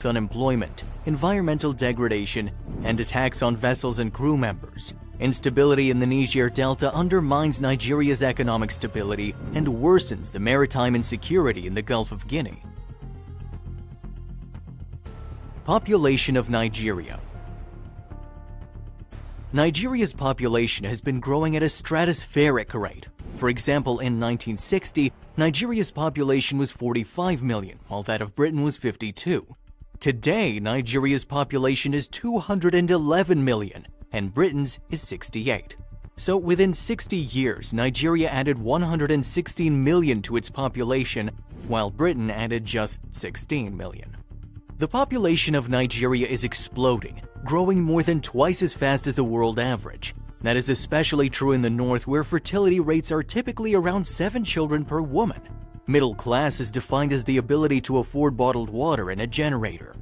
youth unemployment, environmental degradation, and attacks on vessels and crew members. Instability in the Niger Delta undermines Nigeria's economic stability and worsens the maritime insecurity in the Gulf of Guinea. Population of Nigeria. Nigeria's population has been growing at a stratospheric rate. For example, in 1960, Nigeria's population was 45 million, while that of Britain was 52. Today, Nigeria's population is 211 million, and Britain's is 68. So within 60 years, Nigeria added 116 million to its population, while Britain added just 16 million. The population of Nigeria is exploding, growing more than twice as fast as the world average. That is especially true in the north, where fertility rates are typically around 7 children per woman. Middle class is defined as the ability to afford bottled water and a generator.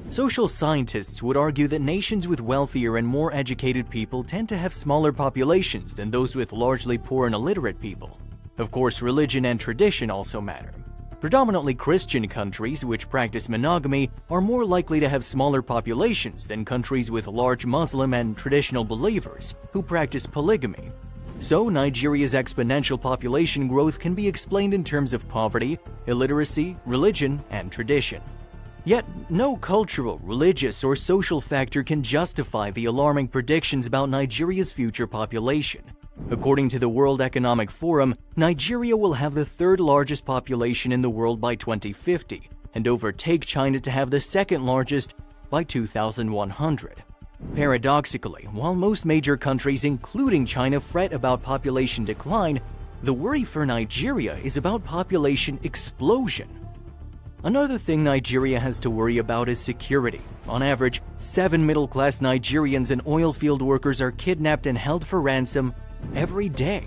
Social scientists would argue that nations with wealthier and more educated people tend to have smaller populations than those with largely poor and illiterate people. Of course, religion and tradition also matter. Predominantly Christian countries which practice monogamy are more likely to have smaller populations than countries with large Muslim and traditional believers who practice polygamy. So, Nigeria's exponential population growth can be explained in terms of poverty, illiteracy, religion, and tradition. Yet, no cultural, religious, or social factor can justify the alarming predictions about Nigeria's future population. According to the World Economic Forum, Nigeria will have the third largest population in the world by 2050 and overtake China to have the second largest by 2100. Paradoxically, while most major countries, including China, fret about population decline, the worry for Nigeria is about population explosion. Another thing Nigeria has to worry about is security. On average, 7 middle-class Nigerians and oil field workers are kidnapped and held for ransom every day.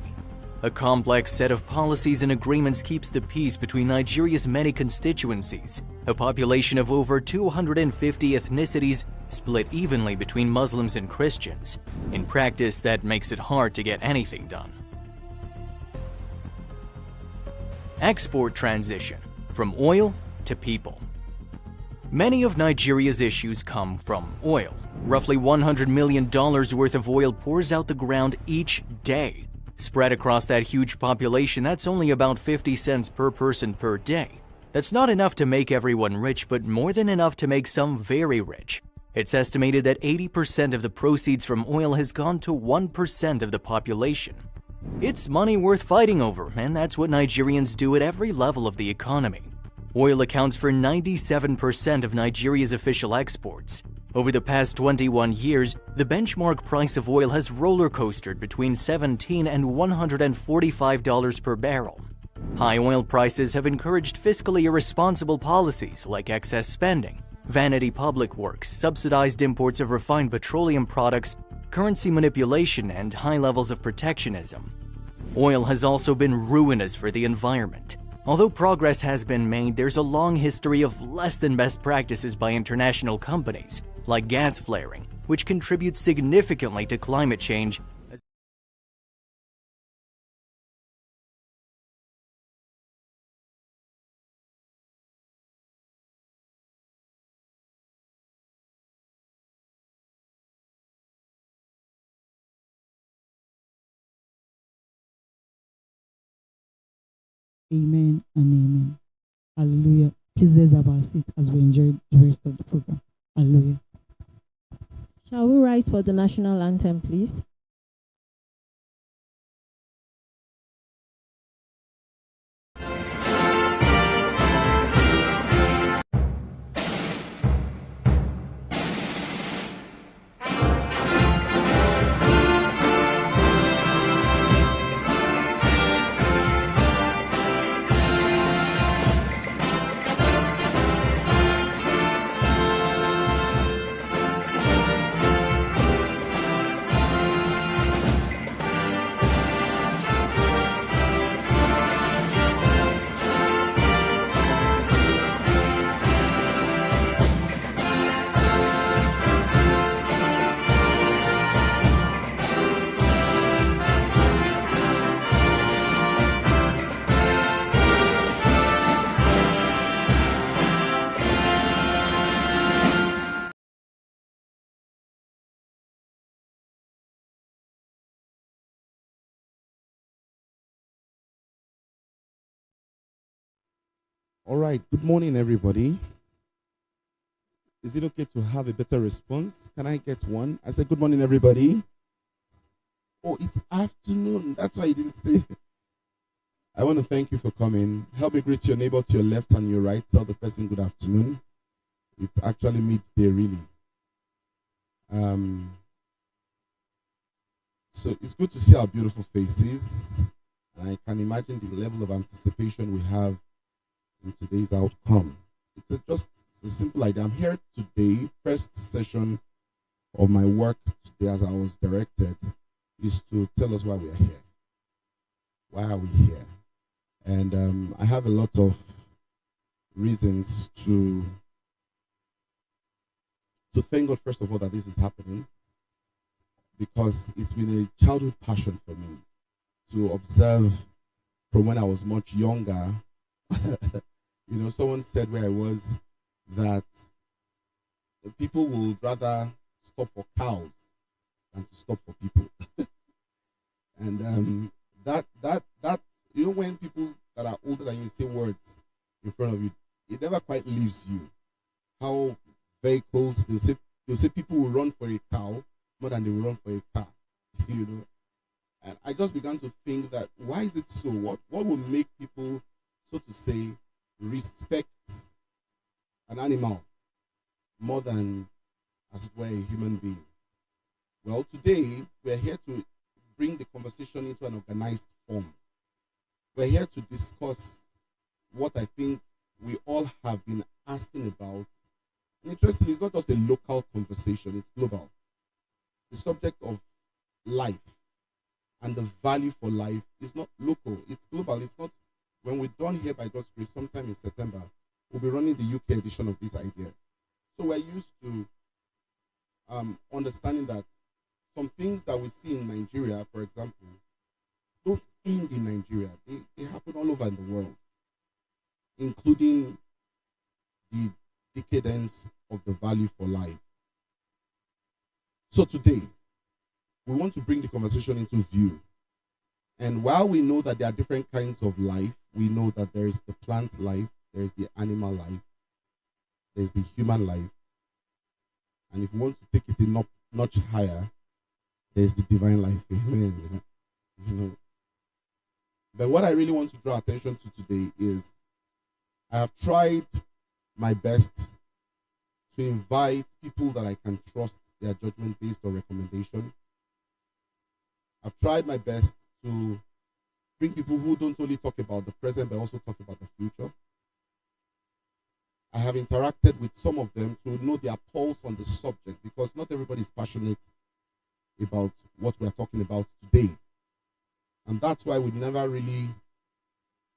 A complex set of policies and agreements keeps the peace between Nigeria's many constituencies, a population of over 250 ethnicities split evenly between Muslims and Christians. In practice, that makes it hard to get anything done. Export transition, from oil to people. Many of Nigeria's issues come from oil. Roughly $100 million worth of oil pours out the ground each day. Spread across that huge population, that's only about 50 cents per person per day. That's not enough to make everyone rich, but more than enough to make some very rich. It's estimated that 80% of the proceeds from oil has gone to 1% of the population. It's money worth fighting over, and that's what Nigerians do at every level of the economy. Oil accounts for 97% of Nigeria's official exports. Over the past 21 years, the benchmark price of oil has roller-coastered between $17 and $145 per barrel. High oil prices have encouraged fiscally irresponsible policies like excess spending, vanity public works, subsidized imports of refined petroleum products, currency manipulation, and high levels of protectionism. Oil has also been ruinous for the environment. Although progress has been made, there's a long history of less than best practices by international companies, like gas flaring, which contributes significantly to climate change. Amen and amen. Hallelujah. Please let's have our seat as we enjoy the rest of the program. Hallelujah. Shall we rise for the national anthem, please? All right. Good morning, everybody. Is it okay to have a better response? Can I get one? I said, good morning, everybody. Oh, it's afternoon. That's why you didn't say. I want to thank you for coming. Help me greet your neighbor to your left and your right. Tell the person good afternoon. It's actually midday, really. So it's good to see our beautiful faces. And I can imagine the level of anticipation we have in today's outcome. It's just a simple idea. I'm here today, first session of my work today as I was directed is to tell us why we are here. Why are we here? And I have a lot of reasons to thank God, first of all, that this is happening, because it's been a childhood passion for me to observe from when I was much younger. Someone said where I was that people would rather stop for cows than to stop for people. And that when people that are older than you say words in front of you, it never quite leaves you. How vehicles, they'll say people will run for a cow more than they will run for a car. And I just began to think that, why is it so? What will make people, so to say, respect an animal more than, as it were, a human being? Well, today we're here to bring the conversation into an organized form. We're here to discuss what I think we all have been asking about. And interestingly, it's not just a local conversation, it's global. The subject of life and the value for life is not local, it's global. It's not, when we're done here by God's grace, sometime in September, we'll be running the UK edition of this idea. So we're used to understanding that some things that we see in Nigeria, for example, don't end in Nigeria. They happen all over in the world, including the decadence of the value for life. So today, we want to bring the conversation into view. And while we know that there are different kinds of life, we know that there is the plant life, there is the animal life, there is the human life. And if we want to take it a notch higher, there is the divine life. Amen. But what I really want to draw attention to today is I have tried my best to invite people that I can trust their judgment based on recommendation. I've tried my best to bring people who don't only talk about the present but also talk about the future. I have interacted with some of them to know their pulse on the subject, because not everybody is passionate about what we are talking about today. And that's why we never really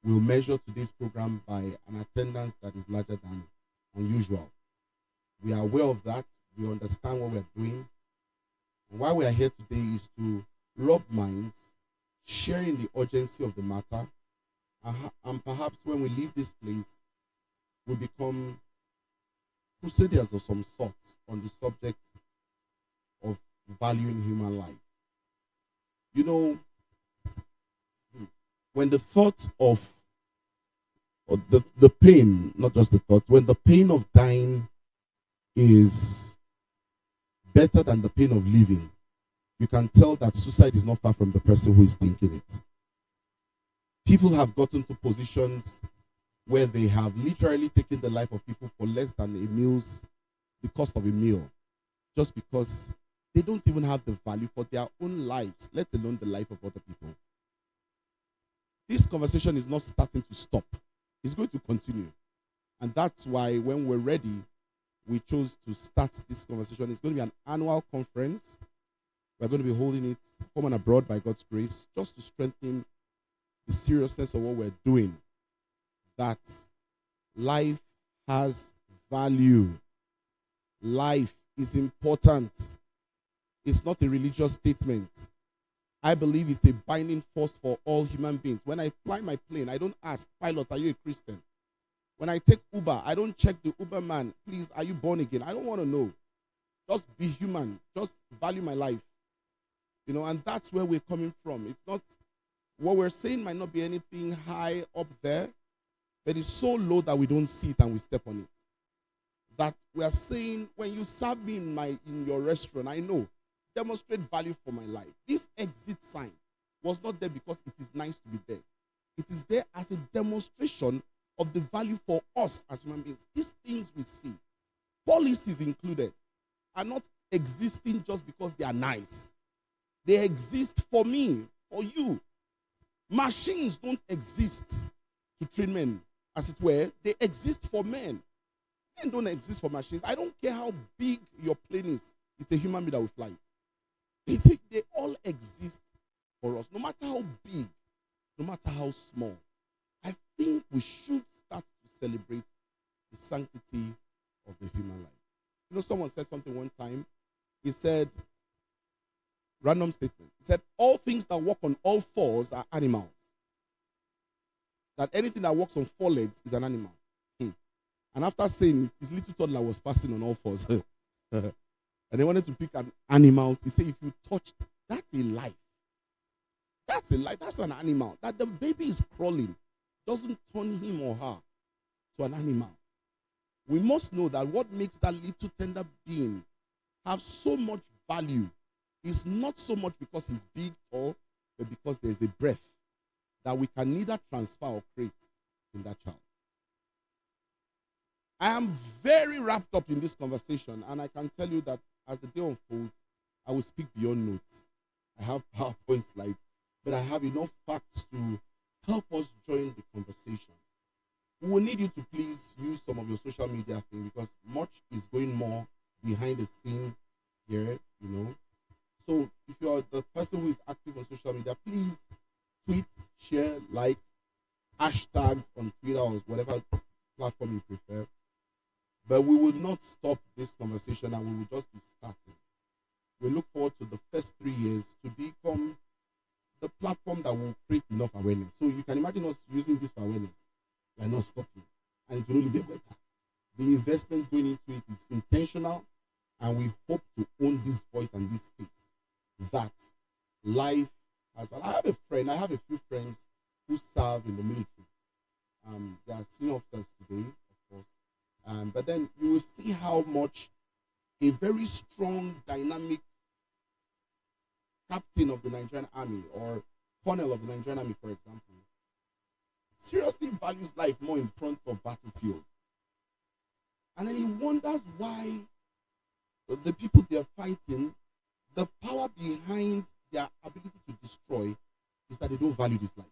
will measure today's program by an attendance that is larger than unusual. We are aware of that. We understand what we are doing. And why we are here today is to rub minds, sharing the urgency of the matter, and perhaps when we leave this place, we become crusaders of some sort on the subject of valuing human life. When the thought of, or the pain, not just the thought, when the pain of dying is better than the pain of living, you can tell that suicide is not far from the person who is thinking it. People have gotten to positions where they have literally taken the life of people for less than the cost of a meal, just because they don't even have the value for their own lives, let alone the life of other people. This conversation is not starting to stop. It's going to continue. And that's why when we're ready, we chose to start this conversation. It's going to be an annual conference. We're going to be holding it home and abroad by God's grace, just to strengthen the seriousness of what we're doing. That life has value. Life is important. It's not a religious statement. I believe it's a binding force for all human beings. When I fly my plane, I don't ask, pilot, are you a Christian? When I take Uber, I don't check the Uber man, please, are you born again? I don't want to know. Just be human. Just value my life. And that's where we're coming from. It's not, what we're saying might not be anything high up there, but it's so low that we don't see it and we step on it. That we are saying, when you serve me in your restaurant, I know, demonstrate value for my life. This exit sign was not there because it is nice to be there. It is there as a demonstration of the value for us as human beings. These things we see, policies included, are not existing just because they are nice. They exist for me, for you. Machines don't exist to train men, as it were. They exist for men. Men don't exist for machines. I don't care how big your plane is. It's a human being that will fly it. They all exist for us, no matter how big, no matter how small. I think we should start to celebrate the sanctity of the human life. You know, someone said something one time. He said, random statement. He said, all things that walk on all fours are animals. That anything that walks on four legs is an animal. And after saying it, his little toddler was passing on all fours. And they wanted to pick an animal. He said, if you touch, that's a life. That's a life. That's an animal. That the baby is crawling doesn't turn him or her to an animal. We must know that what makes that little tender being have so much value is not so much because he's big or but because there's a breath that we can neither transfer or create in that child. I am very wrapped up in this conversation, and I can tell you that as the day unfolds, I will speak beyond notes. I have PowerPoint slides, but I have enough facts to help us join the conversation. We will need you to please use some of your social media thing because much is going more behind the scene here, you know. So if you're the person who is active on social media, please tweet, share, like, hashtag on Twitter or whatever platform you prefer. But we will not stop this conversation and we will just be starting. We look forward to the first 3 years to become the platform that will create enough awareness. So you can imagine us using this for awareness. We are not stopping. And it will only get better. The investment going into it is intentional, and we hope to own this voice and this space. That life has well. I have a few friends who serve in the military. They are senior officers today, of course. But then you will see how much a very strong, dynamic captain of the Nigerian Army or colonel of the Nigerian Army, for example, seriously values life more in front of battlefield. And then he wonders why the people they are fighting, the power behind their ability to destroy is that they don't value this life.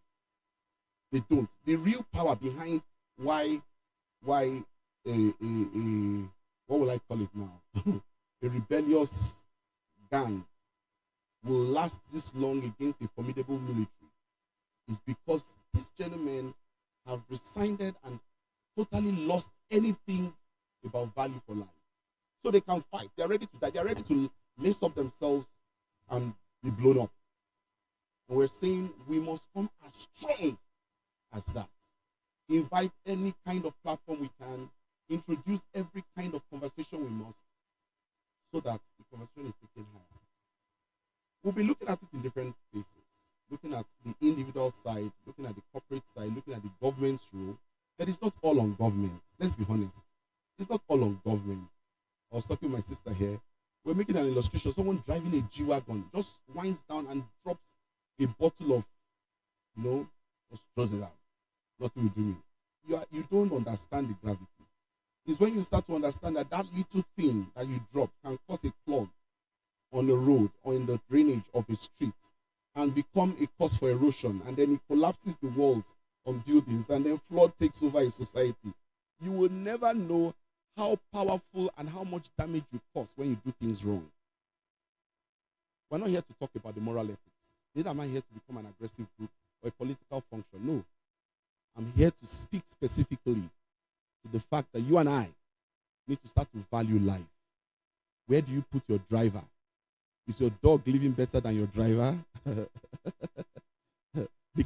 They don't. The real power behind why what will I call it now? A rebellious gang will last this long against a formidable military is because these gentlemen have resigned and totally lost anything about value for life. So they can fight. They're ready to die. They're ready to lace up themselves and be blown up. And we're saying we must come as strong as that. Invite any kind of platform we can. Introduce every kind of conversation we must so that the conversation is taken higher. We'll be looking at it in different places. Looking at the individual side, looking at the corporate side, looking at the government's role. But it's not all on government. Let's be honest. It's not all on government. I was talking to my sister here. We're making an illustration. Someone driving a G-Wagon just winds down and drops a bottle of, just throws it out. Nothing will do it. You don't understand the gravity. It's when you start to understand that that little thing that you drop can cause a clog on the road or in the drainage of a street and become a cause for erosion, and then it collapses the walls on buildings, and then flood takes over a society. You will never know how powerful and how much damage you cause when you do things wrong. We're not here to talk about the moral ethics. Neither am I here to become an aggressive group or a political function. No. I'm here to speak specifically to the fact that you and I need to start to value life. Where do you put your driver? Is your dog living better than your driver? The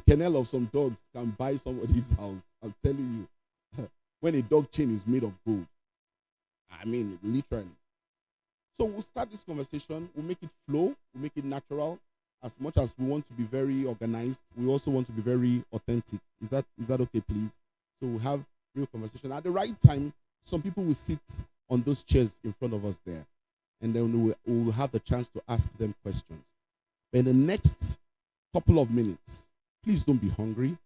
kennel of some dogs can buy somebody's house. I'm telling you. When a dog chain is made of gold. I mean, literally. So we'll start this conversation. We'll make it flow. We'll make it natural. As much as we want to be very organized, we also want to be very authentic. Is that okay, please? So we'll have real conversation. At the right time, some people will sit on those chairs in front of us there. And then we'll have the chance to ask them questions. But in the next couple of minutes, please don't be hungry.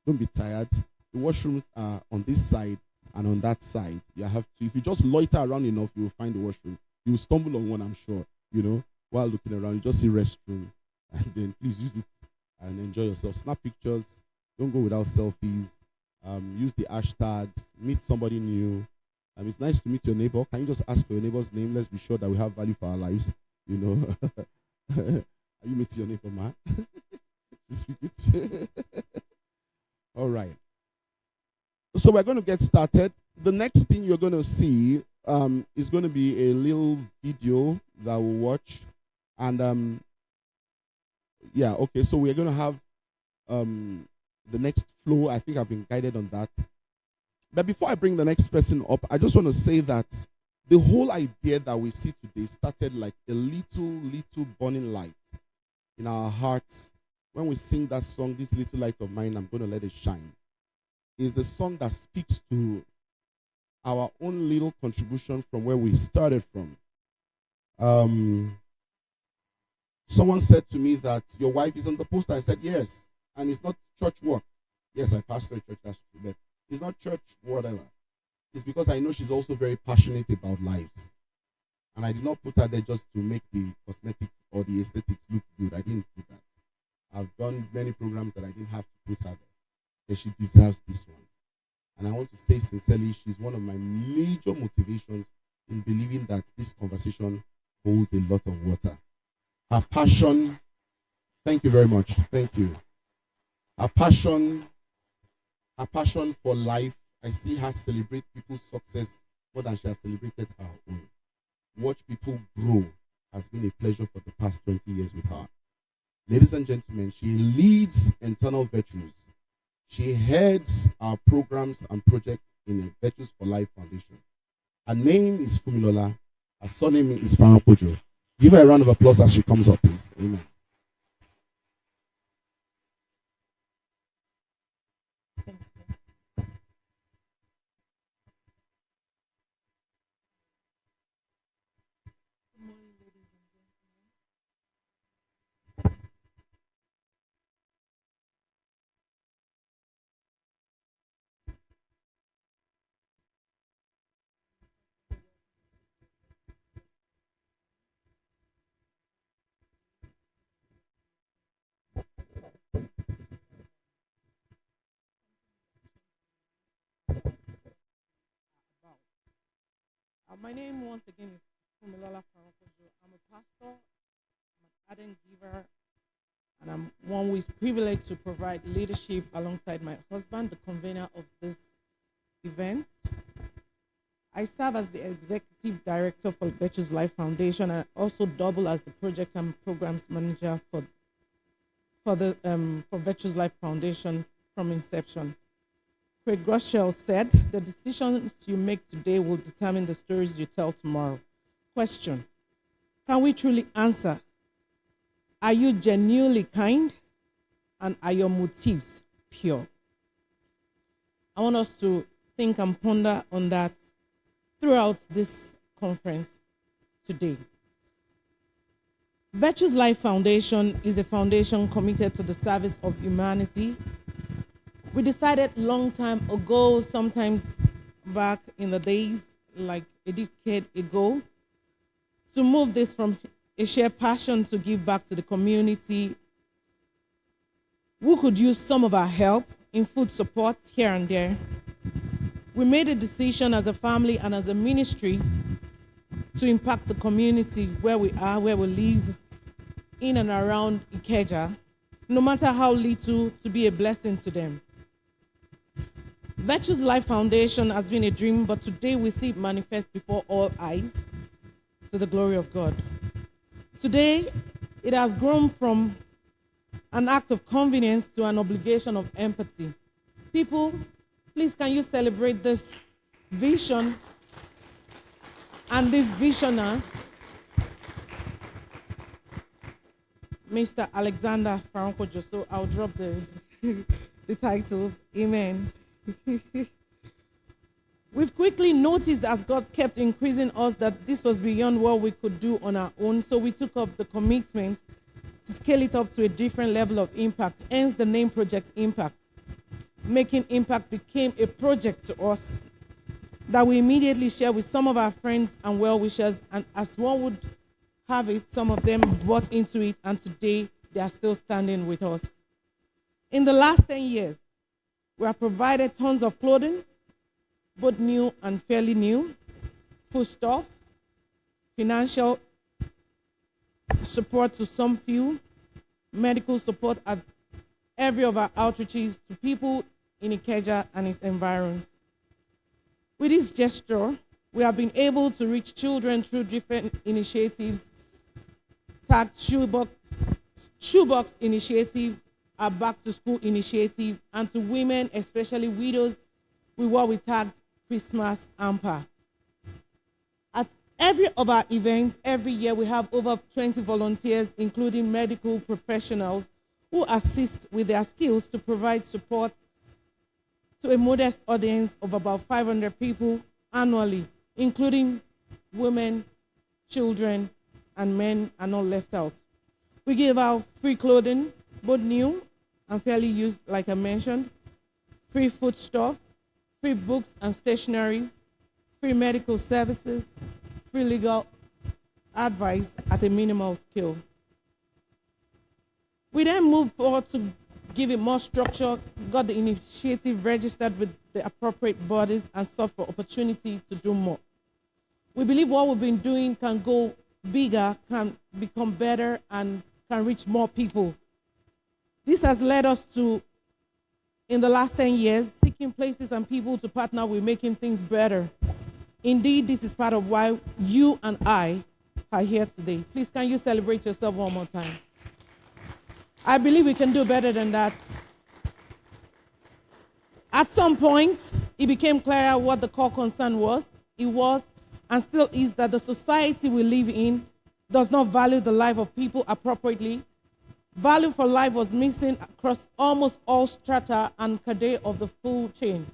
Don't be tired. The washrooms are on this side and on that side. You have to, if you just loiter around enough, you will find the washroom. You will stumble on one, I'm sure, while looking around. You just see restroom. And then please use it and enjoy yourself. Snap pictures. Don't go without selfies. Use the hashtags. Meet somebody new. It's nice to meet your neighbor. Can you just ask for your neighbor's name? Let's be sure that we have value for our lives. Are you meeting your neighbor, man? Speak it. All right. So we're going to get started. The next thing you're going to see is going to be a little video that we'll watch. And yeah, okay. So we're going to have the next flow. I think I've been guided on that. But before I bring the next person up, I just want to say that the whole idea that we see today started like a little burning light in our hearts. When we sing that song, "This Little Light of Mine, I'm going to let it shine," is a song that speaks to our own little contribution from where we started from. Someone said to me that your wife is on the poster. I said yes, and it's not church work. Yes, I pastor a church, that's true, but it's not church whatever. It's because I know she's also very passionate about lives. And I did not put her there just to make the cosmetic or the aesthetics look good. I didn't do that. I've done many programs that I didn't have to put her there. And she deserves this one. And I want to say sincerely, she's one of my major motivations in believing that this conversation holds a lot of water. Her passion, thank you very much. Thank you. Her passion for life, I see her celebrate people's success more than she has celebrated her own. Watch people grow has been a pleasure for the past 20 years with her. Ladies and gentlemen, she leads Internal Virtues. She heads our programs and projects in the Virtues for Life Foundation. Her name is Fumilola. Her surname is Farapojo. Give her a round of applause as she comes up, please. Amen. My name once again is Fumilola Farapojo. I'm a pastor, I'm an ardent giver, and I'm one who is privileged to provide leadership alongside my husband, the convener of this event. I serve as the executive director for Virtues Life Foundation and also double as the project and programs manager for Virtues Life Foundation from inception. Craig Groeschel said, "The decisions you make today will determine the stories you tell tomorrow." Question: can we truly answer? Are you genuinely kind? And are your motives pure? I want us to think and ponder on that throughout this conference today. Virtues Life Foundation is a foundation committed to the service of humanity. We decided long time ago, sometimes back in the days, like a decade ago, to move this from a shared passion to give back to the community who could use some of our help in food support here and there. We made a decision as a family and as a ministry to impact the community where we are, where we live, in and around Ikeja, no matter how little, to be a blessing to them. Virtues Life Foundation has been a dream, but today we see it manifest before all eyes to the glory of God. Today, it has grown from an act of convenience to an obligation of empathy. People, please can you celebrate this vision and this visioner, Mr. Alexander Farapojo. So I'll drop the titles. Amen. We've quickly noticed as God kept increasing us that this was beyond what we could do on our own, so we took up the commitment to scale it up to a different level of impact, hence the name Project Impact. Making Impact became a project to us that we immediately share with some of our friends and well-wishers, and as one would have it, some of them bought into it, and today they are still standing with us. In the last 10 years, we have provided tons of clothing, both new and fairly new, foodstuff, financial support to some few, medical support at every of our outreaches to people in Ikeja and its environs. With this gesture, we have been able to reach children through different initiatives, tagged Shoebox Initiative, our Back to School Initiative, and to women, especially widows, with what we tagged Christmas Hamper. At every of our events, every year, we have over 20 volunteers, including medical professionals, who assist with their skills to provide support to a modest audience of about 500 people annually, including women, children, and men are not left out. We give out free clothing, both new and fairly used, like I mentioned, free foodstuff, free books and stationeries, free medical services, free legal advice at a minimal scale. We then moved forward to give it more structure, got the initiative registered with the appropriate bodies, and sought for opportunity to do more. We believe what we've been doing can go bigger, can become better, and can reach more people. This has led us to, in the last 10 years, seeking places and people to partner with making things better. Indeed, this is part of why you and I are here today. Please, can you celebrate yourself one more time? I believe we can do better than that. At some point, it became clearer what the core concern was. It was, and still is, that the society we live in does not value the life of people appropriately. Value for life was missing across almost all strata and cadre of the food chain.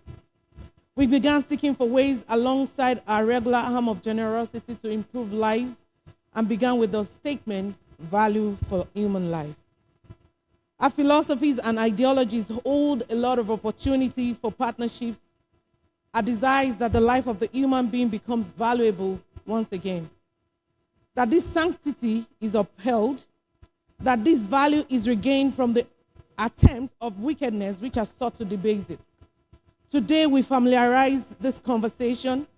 We began seeking for ways alongside our regular arm of generosity to improve lives, and began with the statement, value for human life. Our philosophies and ideologies hold a lot of opportunity for partnerships. Our desire is that the life of the human being becomes valuable once again. That this sanctity is upheld, that this value is regained from the attempt of wickedness which has sought to debase it. Today we familiarize this conversation.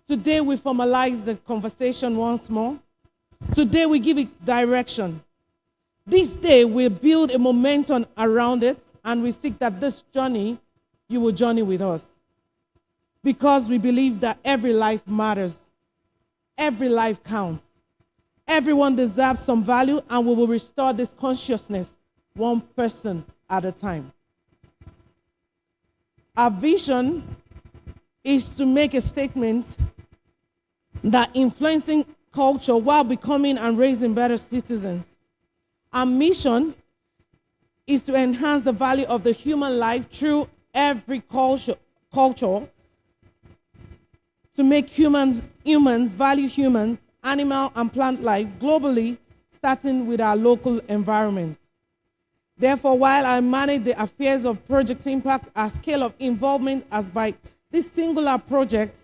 Today we formalize the conversation once more. Today we give it direction. This day we build a momentum around it, and we seek that this journey, you will journey with us. Because we believe that every life matters. Every life counts. Everyone deserves some value, and we will restore this consciousness one person at a time. Our vision is to make a statement that influencing culture while becoming and raising better citizens. Our mission is to enhance the value of the human life through every culture to make humans value humans, animal and plant life globally, starting with our local environments. Therefore, while I manage the affairs of Project Impact, our scale of involvement has by this singular project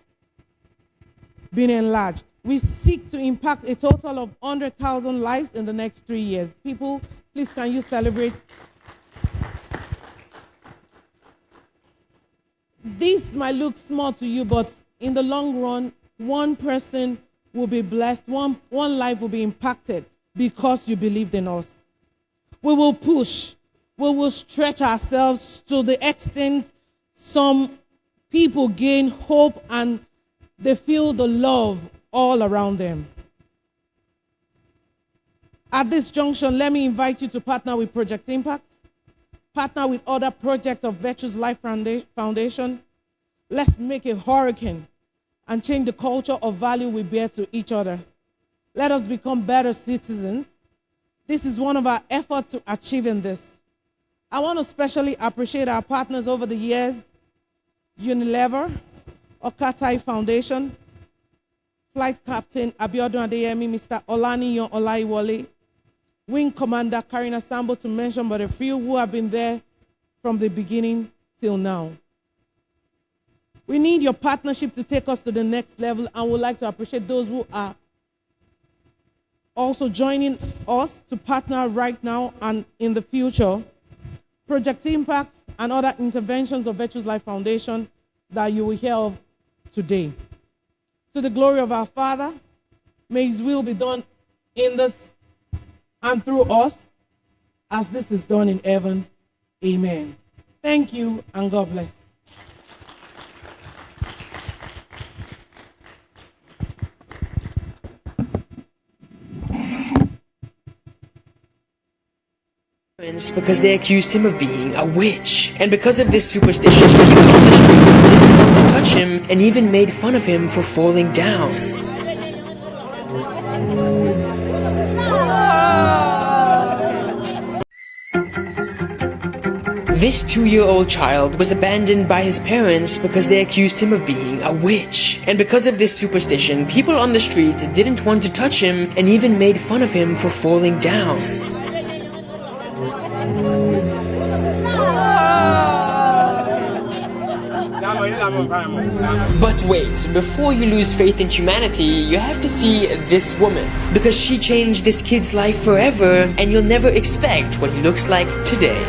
been enlarged. We seek to impact a total of 100,000 lives in the next 3 years. People, please, can you celebrate? This might look small to you, but in the long run, one person will be blessed, one life will be impacted because you believed in us. We will push, we will stretch ourselves to the extent some people gain hope and they feel the love all around them. At this junction, let me invite you to partner with Project Impact, partner with other projects of Virtuous Life Foundation. Let's make a hurricane and change the culture of value we bear to each other. Let us become better citizens. This is one of our efforts to achieving this. I want to especially appreciate our partners over the years. Unilever, Okatai Foundation, Flight Captain Abiodun Adeyemi, Mr. Olaniyan Olaiwole, Wing Commander Karina Sambo, to mention but a few who have been there from the beginning till now. We need your partnership to take us to the next level, and would like to appreciate those who are also joining us to partner right now and in the future. Project Impact and other interventions of Virtuous Life Foundation that you will hear of today. To the glory of our Father, may His will be done in this and through us as this is done in heaven. Amen. Thank you and God bless. Because they accused him of being a witch. And because of this superstition, people on the street didn't want to touch him and even made fun of him for falling down. This 2-year-old child was abandoned by his parents because they accused him of being a witch. And because of this superstition, people on the street didn't want to touch him and even made fun of him for falling down. But wait, before you lose faith in humanity, you have to see this woman. Because she changed this kid's life forever, and you'll never expect what he looks like today.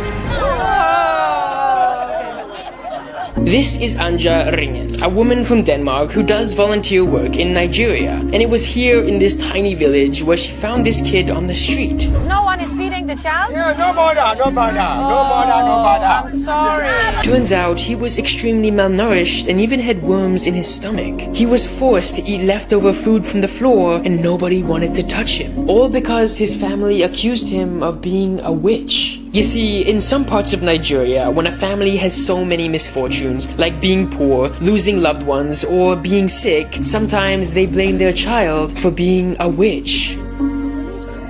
This is Anja Ringen, a woman from Denmark who does volunteer work in Nigeria. And it was here in this tiny village where she found this kid on the street. No one is feeding the child? Yeah, no mother, no father, no mother, no father. I'm sorry. Turns out he was extremely malnourished and even had worms in his stomach. He was forced to eat leftover food from the floor and nobody wanted to touch him. All because his family accused him of being a witch. You see, in some parts of Nigeria, when a family has so many misfortunes, like being poor, losing loved ones, or being sick, sometimes they blame their child for being a witch.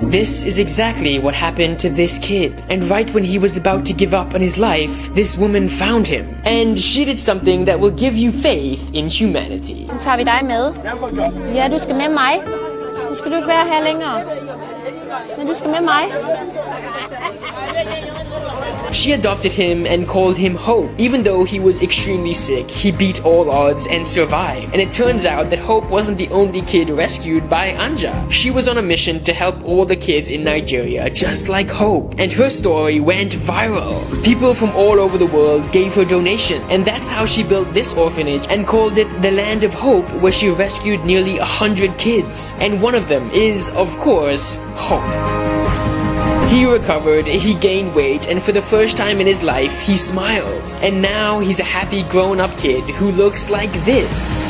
This is exactly what happened to this kid. And right when he was about to give up on his life, this woman found him. And she did something that will give you faith in humanity. Nu tager vi dig med. Ja, du skal med mig. Nu skal du ikke være her længere. Men du skal med mig. She adopted him and called him Hope. Even though he was extremely sick, he beat all odds and survived. And it turns out that Hope wasn't the only kid rescued by Anja. She was on a mission to help all the kids in Nigeria, just like Hope. And her story went viral. People from all over the world gave her donation. And that's how she built this orphanage and called it the Land of Hope, where she rescued nearly 100 kids. And one of them is, of course, Hope. He recovered, he gained weight, and for the first time in his life, he smiled. And now he's a happy grown-up kid who looks like this.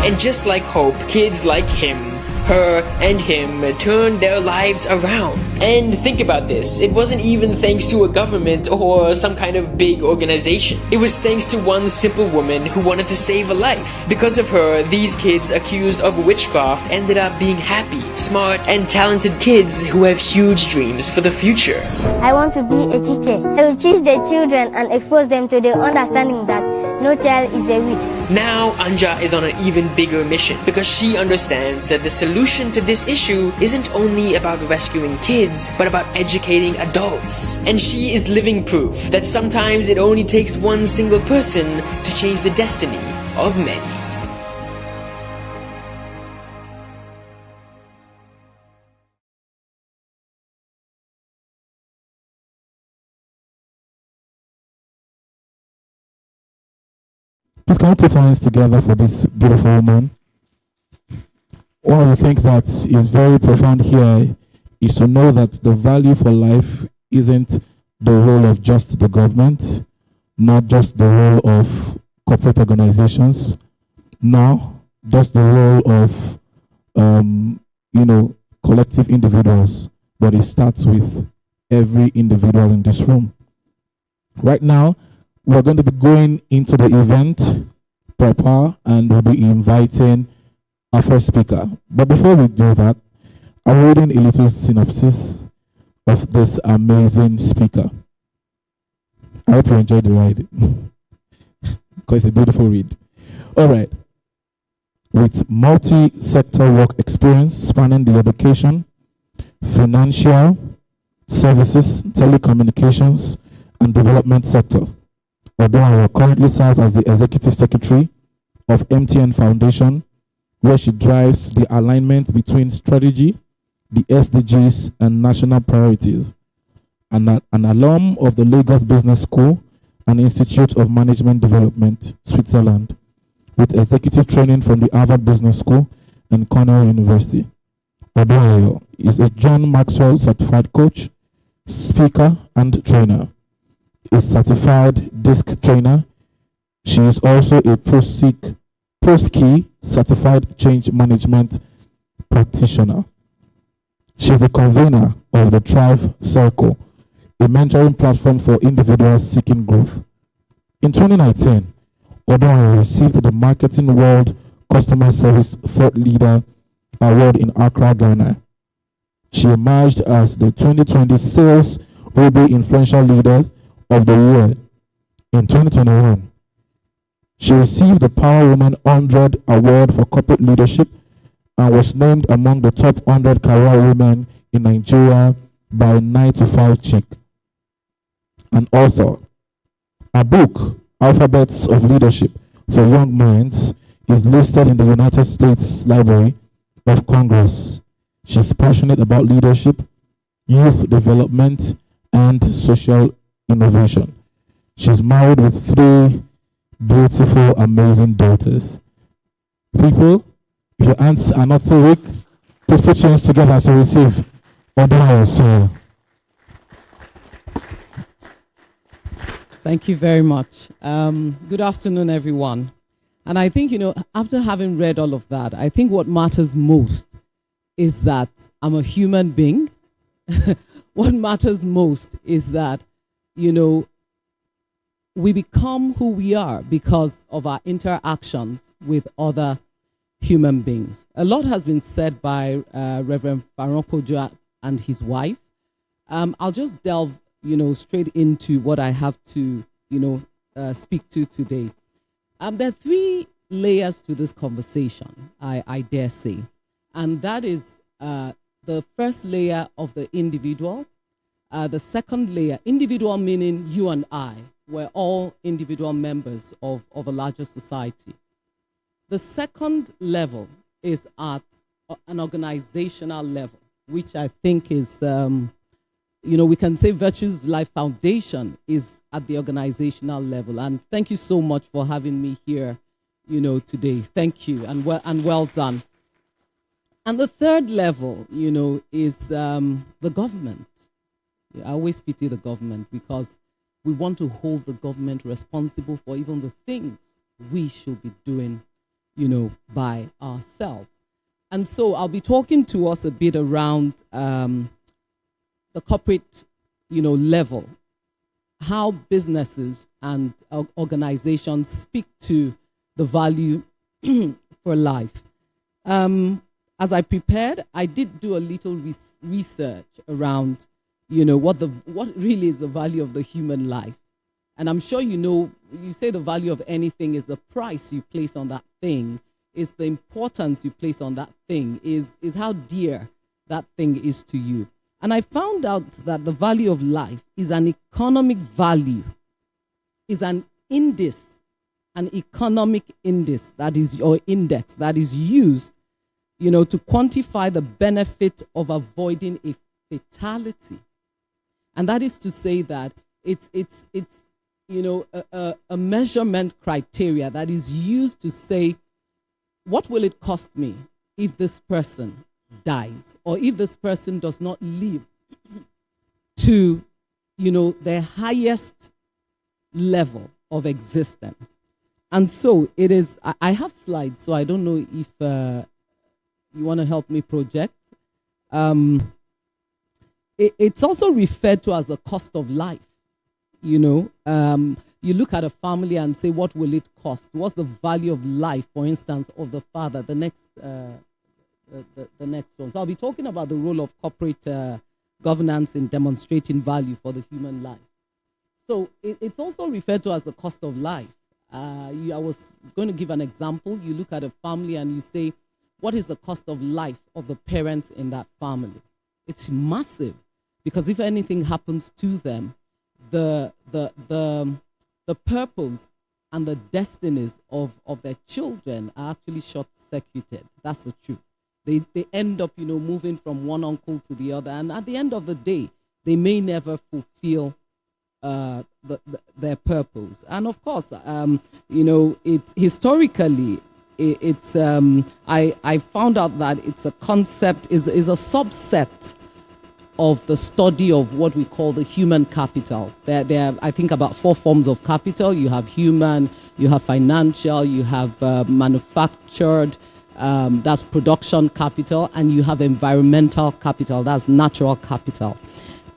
And just like Hope, kids like him, her, and him turned their lives around. And think about this, it wasn't even thanks to a government or some kind of big organization. It was thanks to one simple woman who wanted to save a life. Because of her, these kids accused of witchcraft ended up being happy, smart, and talented kids who have huge dreams for the future. I want to be a teacher. I will teach the children and expose them to the understanding that no child is a witch. Now Anja is on an even bigger mission because she understands that the solution to this issue isn't only about rescuing kids, but about educating adults. And she is living proof that sometimes it only takes one single person to change the destiny of many. Please can we put our hands together for this beautiful woman? One of the things that is very profound here is to know that the value for life isn't the role of just the government, not just the role of corporate organizations, nor just the role of collective individuals, but it starts with every individual in this room. Right now, we're going to be going into the event proper and we'll be inviting our first speaker. But before we do that, I'm reading a little synopsis of this amazing speaker. I hope you enjoyed the ride because it's a beautiful read. All right. With multi-sector work experience spanning the education, financial, services, telecommunications, and development sectors, Odoayo currently serves as the Executive Secretary of MTN Foundation, where she drives the alignment between strategy, the SDGs, and national priorities. An alum of the Lagos Business School and Institute of Management Development, Switzerland, with executive training from the Harvard Business School and Cornell University. Odoayo is a John Maxwell certified coach, speaker, and trainer. A certified DISC trainer. She is also a ProSki certified change management practitioner. She is the convener of the Thrive Circle, a mentoring platform for individuals seeking growth. In 2019, Odoayo received the Marketing World Customer Service Thought Leader Award in Accra, Ghana. She emerged as the 2020 Sales Ruby Influential Leader of the Year. In 2021, she received the Power Woman 100 Award for Corporate Leadership and was named among the top 100 career women in Nigeria by 9 to 5 Chick. An author. Her book, Alphabets of Leadership for Young Minds, is listed in the United States Library of Congress. She's passionate about leadership, youth development, and social innovation. She's married with 3 beautiful, amazing daughters. People, if your hands are not so weak, please put your hands together as you receive Odoayo Soya. Thank you very much. Good afternoon, everyone. And I think, after having read all of that, I think what matters most is that I'm a human being. What matters most is that, we become who we are because of our interactions with other human beings. A lot has been said by Reverend Faropoja and his wife. I'll just delve straight into what I have to, speak to today. There are 3 layers to this conversation, I dare say. And that is the first layer of the individual. The second layer, individual meaning you and I, we're all individual members of a larger society. The second level is at an organizational level, which I think is we can say Virtues Life Foundation is at the organizational level. And thank you so much for having me here, today. Thank you, and well done. And the third level, is the government. I always pity the government because we want to hold the government responsible for even the things we should be doing, by ourselves. And so I'll be talking to us a bit around the corporate, level, how businesses and organizations speak to the value for life. As I prepared, I did do a little research around, what really is the value of the human life. And I'm sure you say the value of anything is the price you place on that thing, is the importance you place on that thing, is how dear that thing is to you. And I found out that the value of life is an economic value, is an index, an economic index, that is your index, that is used, to quantify the benefit of avoiding a fatality. And that is to say that it's a measurement criteria that is used to say, what will it cost me if this person dies, or if this person does not live to, their highest level of existence. And so it is, I have slides, so I don't know if you want to help me project. It's also referred to as the cost of life. You look at a family and say, what will it cost? What's the value of life, for instance, of the father, the next one. So I'll be talking about the role of corporate governance in demonstrating value for the human life. So it's also referred to as the cost of life. I was going to give an example. You look at a family and you say, what is the cost of life of the parents in that family? It's massive, because if anything happens to them, the purpose and the destinies of their children are actually short-circuited. That's the truth. They end up, moving from one uncle to the other, and at the end of the day, they may never fulfill their purpose. And of course, it's historically, I found out that it's a concept, is a subset of the study of what we call the human capital. There are, I think, about 4 forms of capital. You have human, you have financial, you have manufactured, that's production capital, and you have environmental capital, that's natural capital.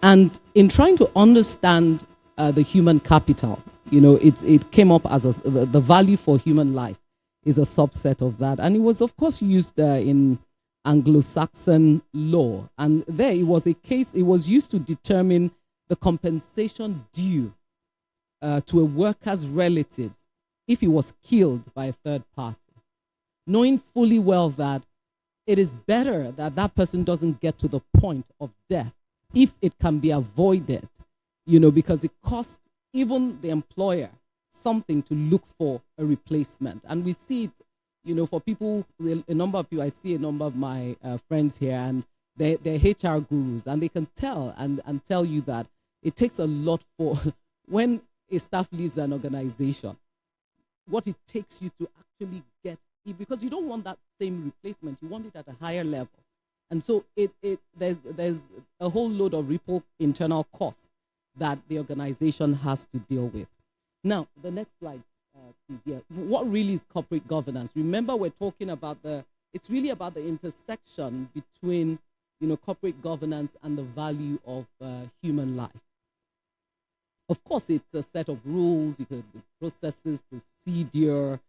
And in trying to understand the human capital, it came up as the value for human life is a subset of that. And it was, of course, used in Anglo-Saxon law. And there it was a case, it was used to determine the compensation due to a worker's relatives if he was killed by a third party, knowing fully well that it is better that that person doesn't get to the point of death if it can be avoided, because it costs even the employer something to look for a replacement. And we see it, for people, a number of people, I see a number of my friends here, and they're HR gurus, and they can tell and tell you that it takes a lot for, when a staff leaves an organization, what it takes you to actually get it, because you don't want that same replacement, you want it at a higher level. And so there's a whole load of ripple internal costs that the organization has to deal with. Now, the next slide, please. Yeah. What really is corporate governance? Remember, we're talking about it's really about the intersection between, corporate governance and the value of human life. Of course, it's a set of rules, processes, procedure,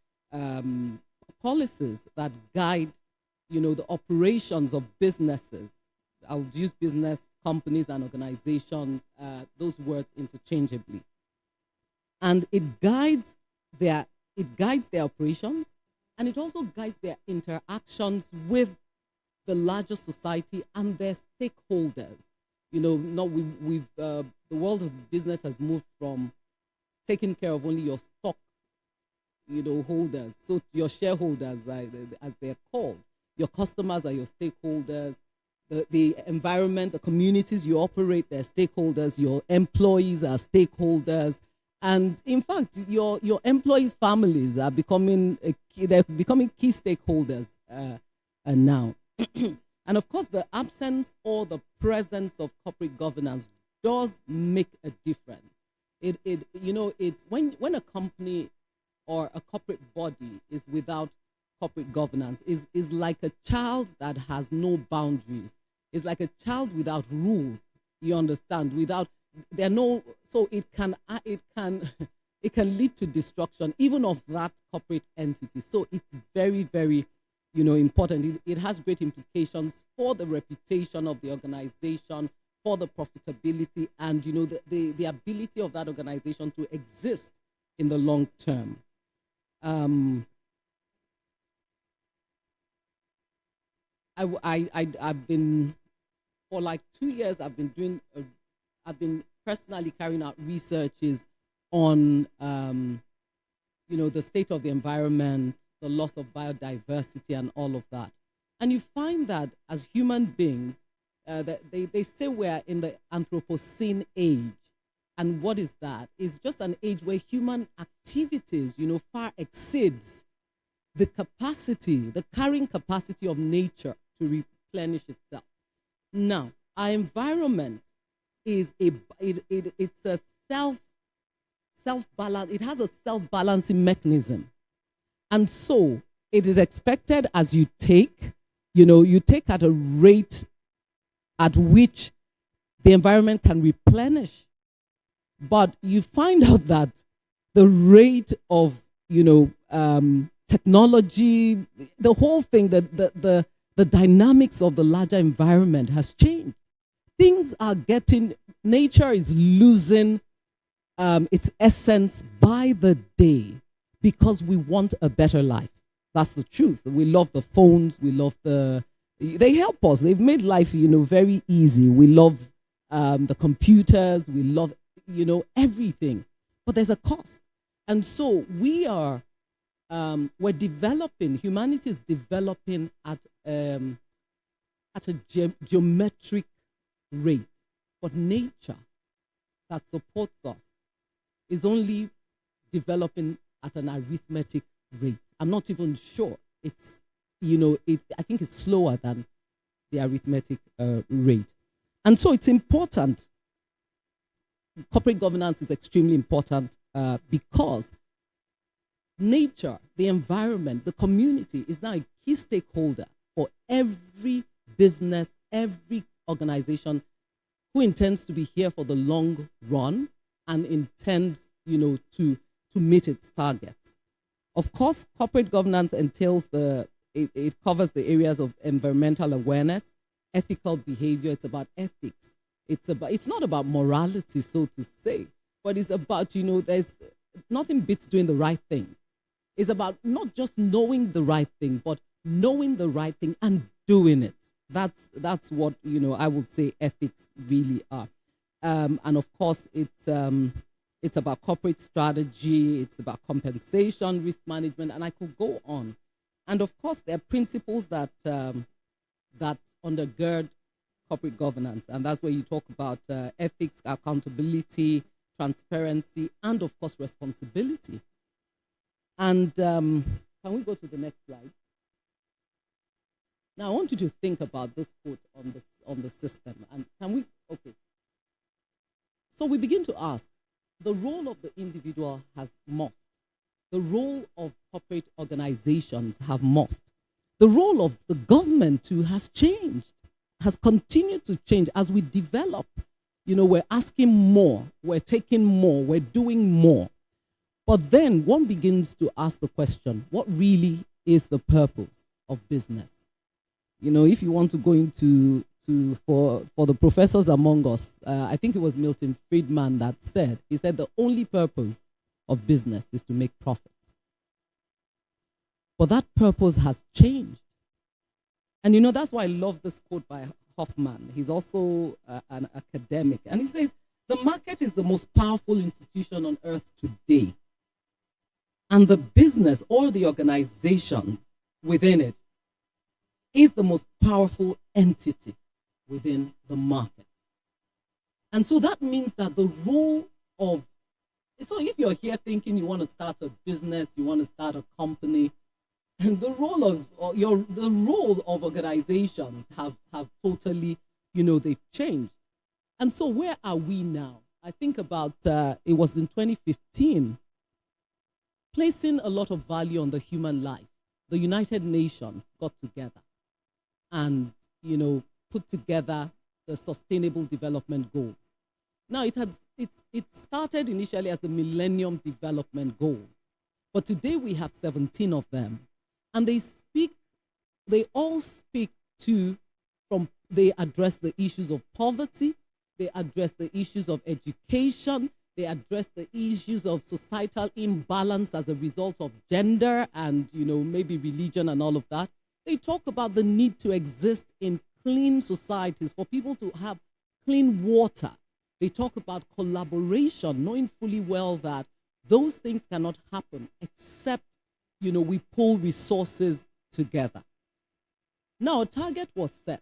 policies that guide, the operations of businesses. I'll use business companies and organizations, those words interchangeably. And it guides their operations, and it also guides their interactions with the larger society and their stakeholders. The world of business has moved from taking care of only your stock, holders, so your shareholders, as they're called. Your customers are your stakeholders. The environment, the communities you operate, they're stakeholders. Your employees are stakeholders. And in fact, your employees' families are becoming key stakeholders now. And of course, the absence or the presence of corporate governance does make a difference. It's when a company or a corporate body is without corporate governance, is like a child that has no boundaries. It's like a child without rules. You understand? So it can lead to destruction even of that corporate entity. So it's very, very, important. It has great implications for the reputation of the organization, for the profitability, and the ability of that organization to exist in the long term. I've been, for like 2 years, I've been personally carrying out researches on, the state of the environment, the loss of biodiversity, and all of that. And you find that as human beings, that they say we're in the Anthropocene age. And what is that? It's just an age where human activities, far exceeds the carrying capacity of nature to replenish itself. Now, our environment is it's a self-balance. It has a self-balancing mechanism. And so it is expected as you take at a rate at which the environment can replenish. But you find out that the rate of, technology, the whole thing, the dynamics of the larger environment has changed. Nature is losing its essence by the day because we want a better life. That's the truth. We love the phones. We love they help us. They've made life, very easy. We love the computers. We love, everything. But there's a cost. And so we're developing, humanity is developing at a geometric rate. But nature that supports us is only developing at an arithmetic rate. I'm not even sure. It's, I think it's slower than the arithmetic rate. And so it's important. Corporate governance is extremely important because nature, the environment, the community is now a key stakeholder for every business, every organization who intends to be here for the long run and intends, to meet its targets. Of course, corporate governance entails it covers the areas of environmental awareness, ethical behavior. It's about ethics. It's not about morality, so to say, but it's about, there's nothing beats doing the right thing. It's about not just knowing the right thing, but knowing the right thing and doing it. That's what, I would say ethics really are. And of course, it's about corporate strategy, it's about compensation, risk management, and I could go on. And of course, there are principles that undergird corporate governance, and that's where you talk about ethics, accountability, transparency, and of course, responsibility. And can we go to the next slide? Now, I want you to think about this quote on the system. And can we? Okay. So we begin to ask, the role of the individual has morphed. The role of corporate organizations have morphed. The role of the government too has changed, has continued to change as we develop. We're asking more, we're taking more, we're doing more. But then one begins to ask the question, what really is the purpose of business? If you want to go into for the professors among us, I think it was Milton Friedman that said, he said the only purpose of business is to make profit. But that purpose has changed. And that's why I love this quote by Hoffman. He's also an academic. And he says, the market is the most powerful institution on earth today. And the business or the organization within it is the most powerful entity within the market. And so that means that the role of, so if you're here thinking you want to start a business, you want to start a company, and the role of organizations have totally, they've changed. And so where are we now? I think about, it was in 2015, placing a lot of value on the human life. The United Nations got together and, put together the Sustainable Development Goals. Now, it started initially as the Millennium Development Goals, but today we have 17 of them, and they all speak to, they address the issues of poverty, they address the issues of education, they address the issues of societal imbalance as a result of gender and, maybe religion and all of that. They talk about the need to exist in clean societies, for people to have clean water. They talk about collaboration, knowing fully well that those things cannot happen except, we pull resources together. Now, a target was set,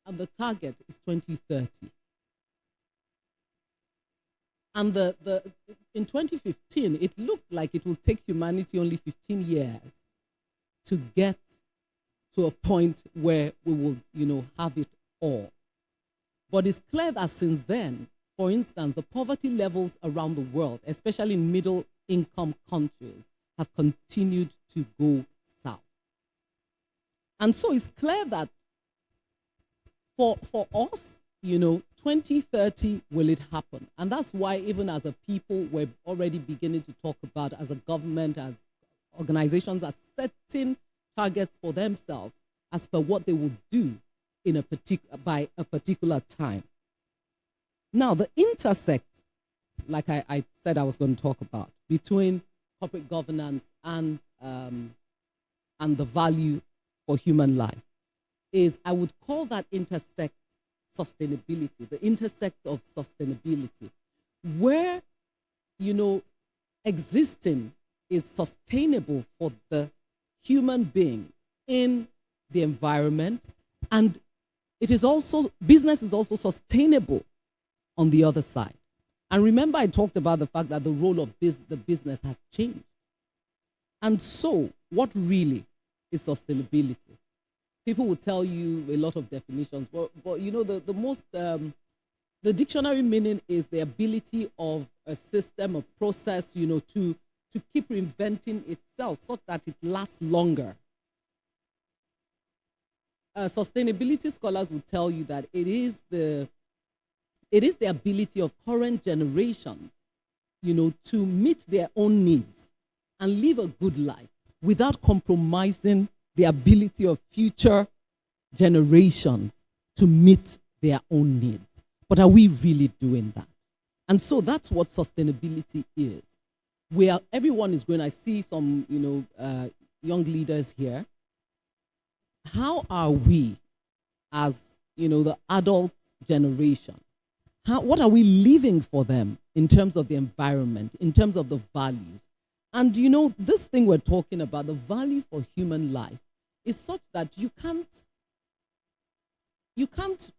and the target is 2030. And in 2015, it looked like it will take humanity only 15 years to get to a point where we will, have it all. But it's clear that since then, for instance, the poverty levels around the world, especially in middle-income countries, have continued to go south. And so it's clear that for us, 2030, will it happen? And that's why even as a people, we're already beginning to talk about, as a government, as organizations, are setting targets for themselves as per what they will do by a particular time. Now, the intersect like I said I was going to talk about, between corporate governance and the value for human life is, I would call that intersect sustainability, the intersect of sustainability, where, existing is sustainable for the human being in the environment, and it is also, business is also sustainable on the other side. And remember, I talked about the fact that the role of the business has changed. And so, what really is sustainability? People will tell you a lot of definitions, but the most, the dictionary meaning is the ability of a system, a process, to keep reinventing itself so that it lasts longer. Sustainability scholars will tell you that it is the ability of current generations, to meet their own needs and live a good life without compromising the ability of future generations to meet their own needs. But are we really doing that? And so that's what sustainability is. Where everyone is going, I see some, young leaders here. How are we, as the adult generation, what are we leaving for them in terms of the environment, in terms of the values? And this thing we're talking about, the value for human life, is such that you can't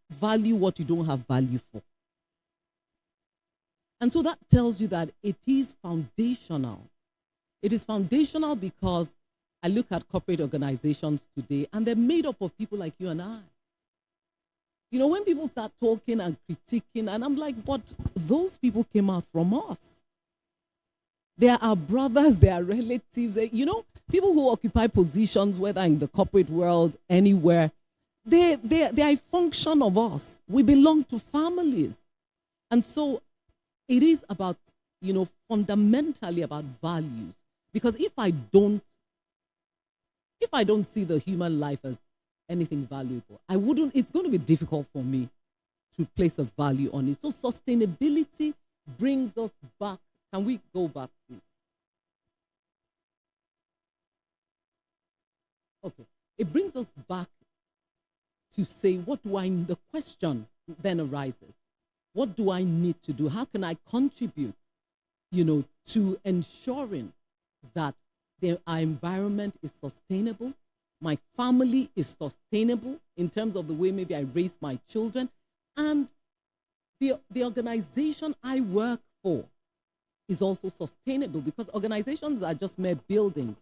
value what you don't have value for. And so that tells you that it is foundational. It is foundational because I look at corporate organizations today, and they're made up of people like you and I. When people start talking and critiquing, and I'm like, but those people came out from us. They are our brothers, they are relatives. People who occupy positions, whether in the corporate world, anywhere, they are a function of us. We belong to families. And so it is about, fundamentally about values. Because if I don't see the human life as anything valuable, it's going to be difficult for me to place a value on it. So sustainability brings us back. Can we go back, please? Okay. It brings us back to say, the question then arises. What do I need to do? How can I contribute, to ensuring that our environment is sustainable, my family is sustainable in terms of the way maybe I raise my children, and the organization I work for is also sustainable, because organizations are just mere buildings.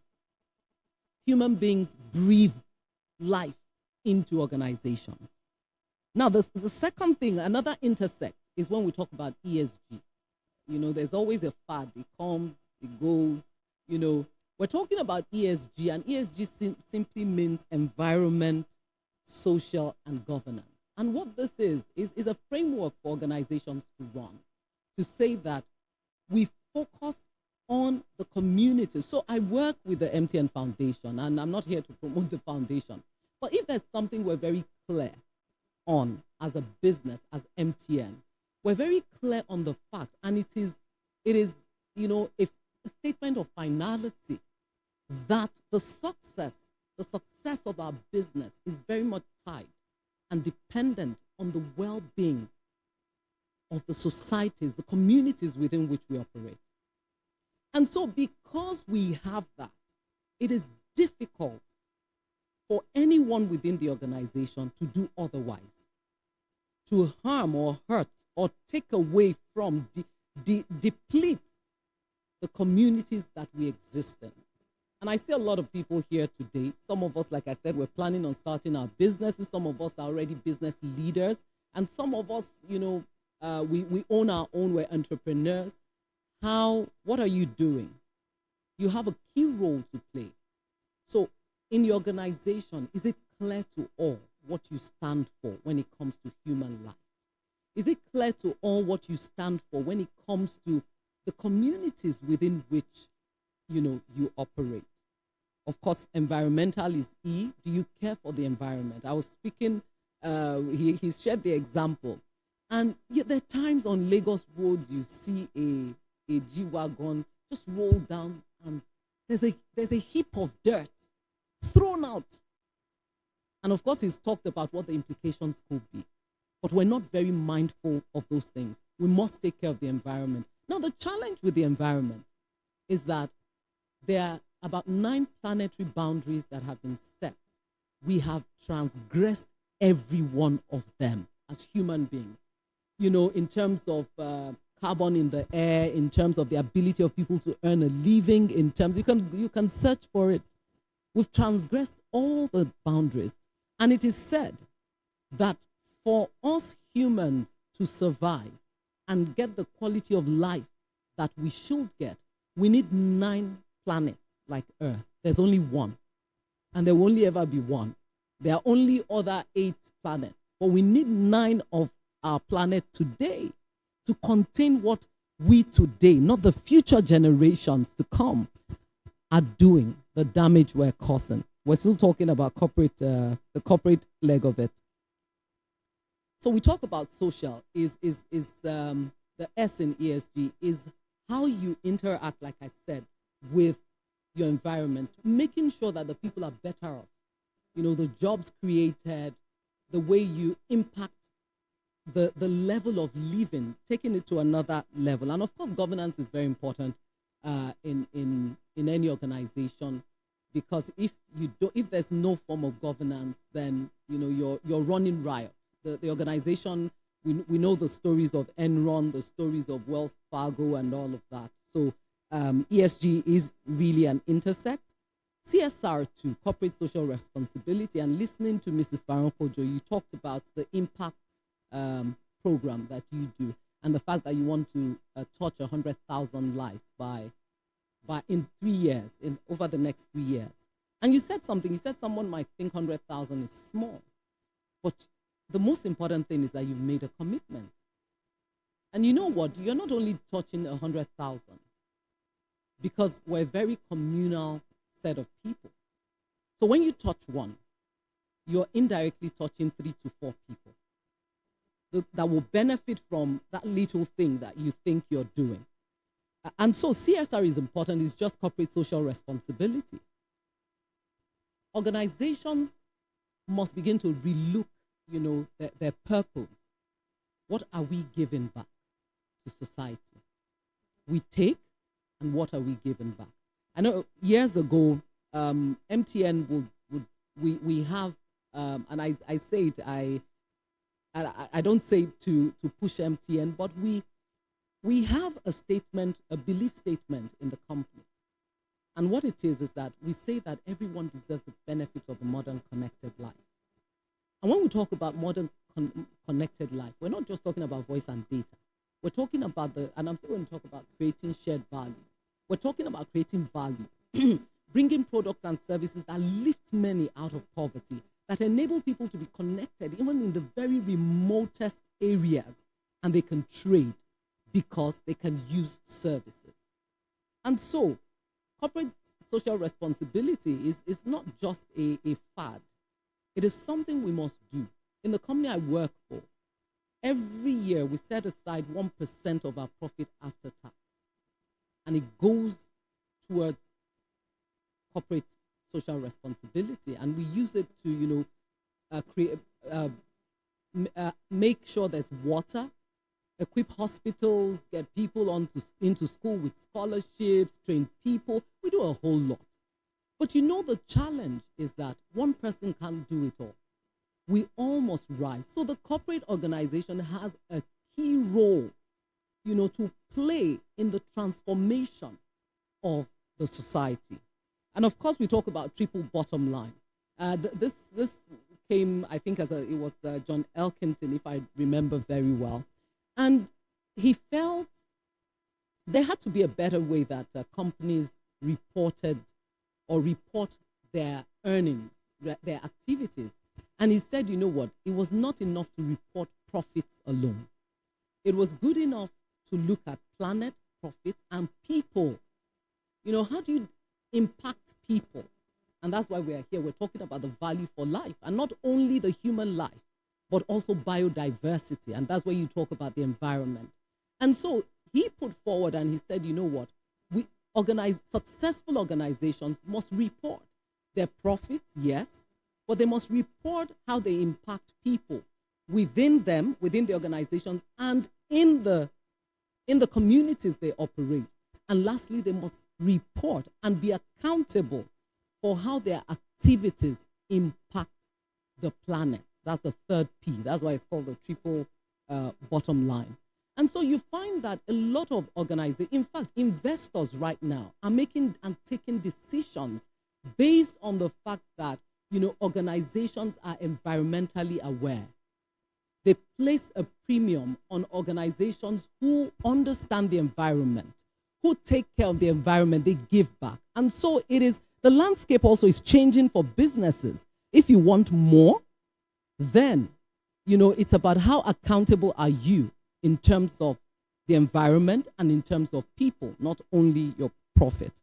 Human beings breathe life into organizations. Now, the second thing, another intersect, is when we talk about ESG. There's always a fad. It comes, it goes. We're talking about ESG, and ESG simply means environment, social, and governance. And what this is a framework for organizations to run, to say that we focus on the community. So I work with the MTN Foundation, and I'm not here to promote the foundation. But if there's something we're very clear on as a business, as MTN, we're very clear on the fact, and it is a statement of finality, that the success of our business is very much tied and dependent on the well-being of the societies, the communities within which we operate. And so because we have that, it is difficult for anyone within the organization to do otherwise, to harm or hurt or take away from, deplete the communities that we exist in. And I see a lot of people here today. Some of us, like I said, we're planning on starting our businesses. Some of us are already business leaders. And some of us, we own our own, we're entrepreneurs. What are you doing? You have a key role to play. So in your organization, is it clear to all what you stand for when it comes to human life? Is it clear to all what you stand for when it comes to the communities within which, you operate? Of course, environmental is E. Do you care for the environment? I was speaking, he shared the example And yet there are times on Lagos roads you see a G-Wagon just roll down and there's a heap of dirt thrown out. And of course, he's talked about what the implications could be. But we're not very mindful of those things. We must take care of the environment. Now, the challenge with the environment is that there are about 9 planetary boundaries that have been set. We have transgressed every one of them as human beings. You know, in terms of carbon in the air, in terms of the ability of people to earn a living, in terms, you can search for it. We've transgressed all the boundaries. And it is said that for us humans to survive and get the quality of life that we should get, we need 9 planets like Earth. There's only one. And there will only ever be one. There are only other 8 planets. But we need 9 of our planet today to contain what we today, not the future generations to come, are doing, the damage we're causing. We're still talking about the corporate leg of it. So we talk about social is the S in ESG is how you interact, like I said, with your environment, making sure that the people are better off. You know, the jobs created, the way you impact the level of living, taking it to another level. And of course, governance is very important in any organization, because if there's no form of governance, then you know you're running riot. The organization, we know the stories of Enron, the stories of Wells Fargo, and all of that. So ESG is really an intersect. CSR too, corporate social responsibility, and listening to Mrs. Farankojo, you talked about the impact program that you do, and the fact that you want to touch 100,000 lives by in 3 years, over the next 3 years. And you said something. You said someone might think 100,000 is small, but the most important thing is that you've made a commitment. And you know what? You're not only touching 100,000, because we're a very communal set of people. So when you touch one, you're indirectly touching 3 to 4 people that will benefit from that little thing that you think you're doing. And so CSR is important. It's just corporate social responsibility. Organizations must begin to relook, you know, their purpose. What are we giving back to society? We take, and what are we giving back? I know years ago, MTN we have, and I say it, I don't say it to push MTN, but we have a statement, a belief statement in the company. And what it is that we say that everyone deserves the benefits of a modern connected life. And when we talk about modern connected life, we're not just talking about voice and data. We're talking about and I'm still going to talk about creating shared value. We're talking about creating value, bringing products and services that lift many out of poverty, that enable people to be connected even in the very remotest areas, and they can trade because they can use services. And so corporate social responsibility is not just a fad. It is something we must do. In the company I work for, every year we set aside 1% of our profit after tax, and it goes towards corporate social responsibility, and we use it to, you know, make sure there's water, equip hospitals, get people into school with scholarships, train people. We do a whole lot. But you know, the challenge is that one person can't do it all. We all must rise. So the corporate organization has a key role, you know, to play in the transformation of the society. And of course, we talk about triple bottom line. This came, I think, it was John Elkington, if I remember very well. And he felt there had to be a better way that companies reported or report their earnings, their activities. And he said, you know what, it was not enough to report profits alone. It was good enough to look at planet, profits, and people. You know, how do you impact people? And that's why we are here. We're talking about the value for life, and not only the human life, but also biodiversity. And that's where you talk about the environment. And so he put forward and he said, you know what? Successful organizations must report their profits, yes, but they must report how they impact people within them, within the organizations, and in the communities they operate. And lastly, they must report and be accountable for how their activities impact the planet. That's the third P. That's why it's called the triple bottom line. And so you find that a lot of organizations, in fact, investors right now are making and taking decisions based on the fact that, you know, organizations are environmentally aware. They place a premium on organizations who understand the environment, who take care of the environment, they give back. And so the landscape also is changing for businesses. If you want more, then, you know, it's about how accountable are you in terms of the environment and in terms of people, not only your profit.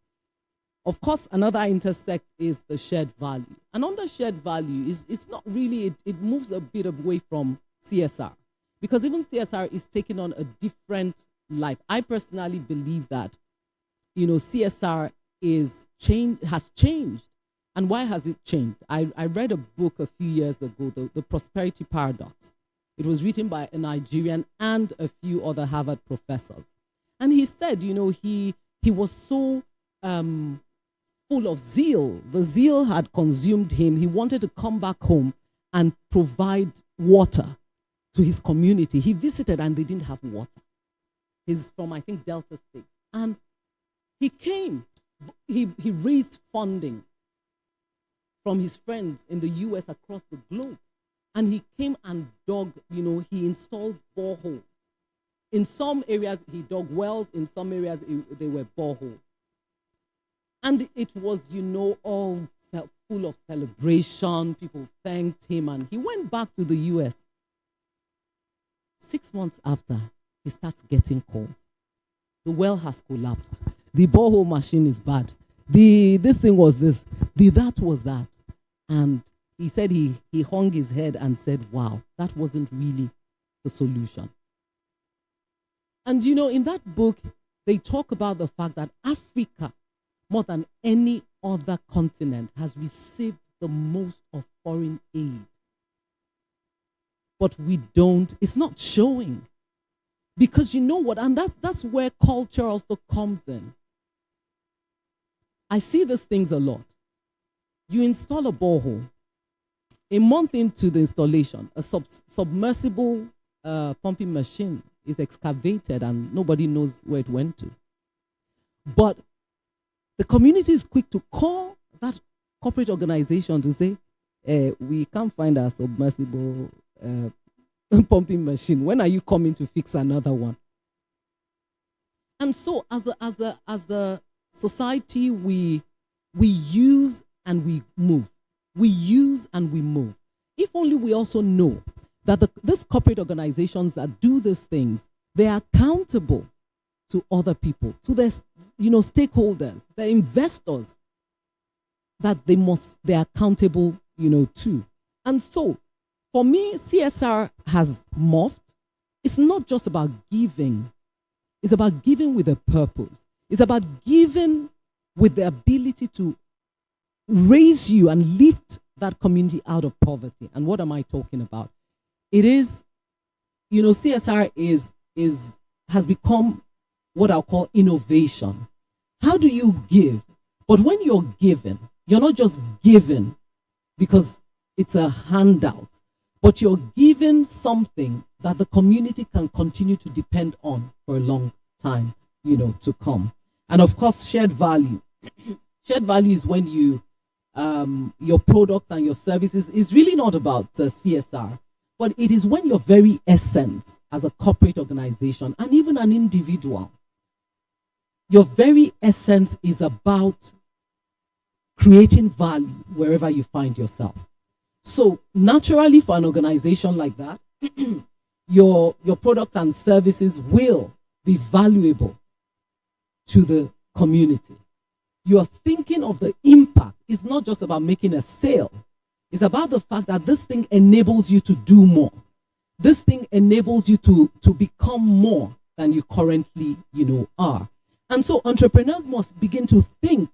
Of course, another intersect is the shared value. And under shared value, it's not really, it moves a bit away from CSR, because even CSR is taking on a different life. I personally believe that, you know, CSR has changed. And why has it changed? I read a book a few years ago, The Prosperity Paradox. It was written by a Nigerian and a few other Harvard professors. And he said, you know, he was so full of zeal. The zeal had consumed him. He wanted to come back home and provide water to his community. He visited and they didn't have water. He's from, I think, Delta State. And he came. He raised funding from his friends in the US across the globe. And he came and dug, you know, he installed boreholes. In some areas, he dug wells. In some areas, they were boreholes. And it was, you know, all full of celebration. People thanked him. And he went back to the US. 6 months after, he starts getting calls. The well has collapsed. The borehole machine is bad. This thing was this. That was that. And he said he hung his head and said, wow, that wasn't really the solution. And, you know, in that book, they talk about the fact that Africa, more than any other continent, has received the most of foreign aid. But it's not showing. Because you know what, and that's where culture also comes in. I see these things a lot. You install a borehole. A month into the installation, a submersible pumping machine is excavated and nobody knows where it went to. But the community is quick to call that corporate organization to say, we can't find a submersible pumping machine. When are you coming to fix another one? And so as a society, we use and we move. We use and we move. If only we also know that these corporate organizations that do these things, they are accountable to other people, to their, you know, stakeholders, their investors, that they're accountable, you know, to. And so, for me, CSR has morphed. It's not just about giving. It's about giving with a purpose. It's about giving with the ability to raise you and lift that community out of poverty. And what am I talking about? It is, you know, CSR has become what I'll call innovation. How do you give? But when you're giving, you're not just giving because it's a handout, but you're giving something that the community can continue to depend on for a long time, you know, to come. And of course, shared value. Shared value is when your products and your services is really not about CSR, but it is when your very essence as a corporate organization and even an individual, your very essence is about creating value wherever you find yourself. So naturally, for an organization like that, your products and services will be valuable to the community. You are thinking of the impact. It's not just about making a sale, It's about the fact that this thing enables you to do more. This thing enables you to become more than you currently, are. And so entrepreneurs must begin to think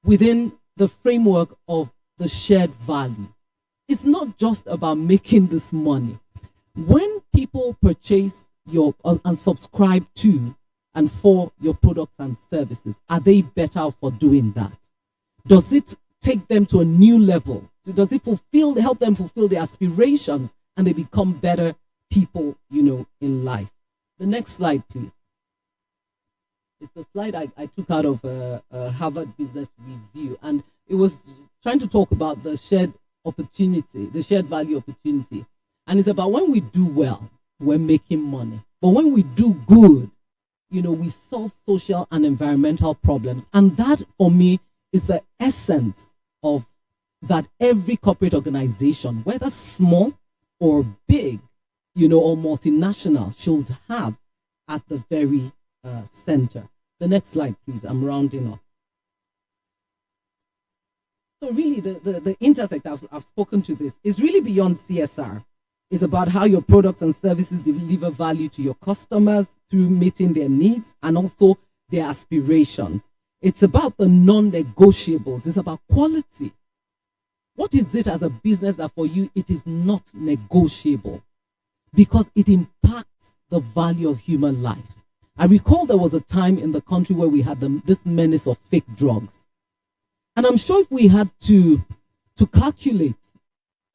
within the framework of the shared value. It's not just about making this money. When people purchase your and subscribe to and for your products and services, are they better for doing that? Does it take them to a new level? Does it help them fulfill their aspirations and they become better people, in life? The next slide, please. It's a slide I took out of a Harvard Business Review, and it was trying to talk about the shared opportunity, the shared value opportunity. And it's about when we do well, we're making money. But when we do good, we solve social and environmental problems. And that, for me, is the essence of that every corporate organization, whether small or big, or multinational, should have at the very center. The next slide, please. I'm rounding up. So really, the intersect, I've spoken to this, is really beyond CSR. It's about how your products and services deliver value to your customers through meeting their needs and also their aspirations. It's about the non-negotiables. It's about quality. What is it as a business that for you, it is not negotiable? Because it impacts the value of human life. I recall there was a time in the country where we had this menace of fake drugs. And I'm sure if we had to calculate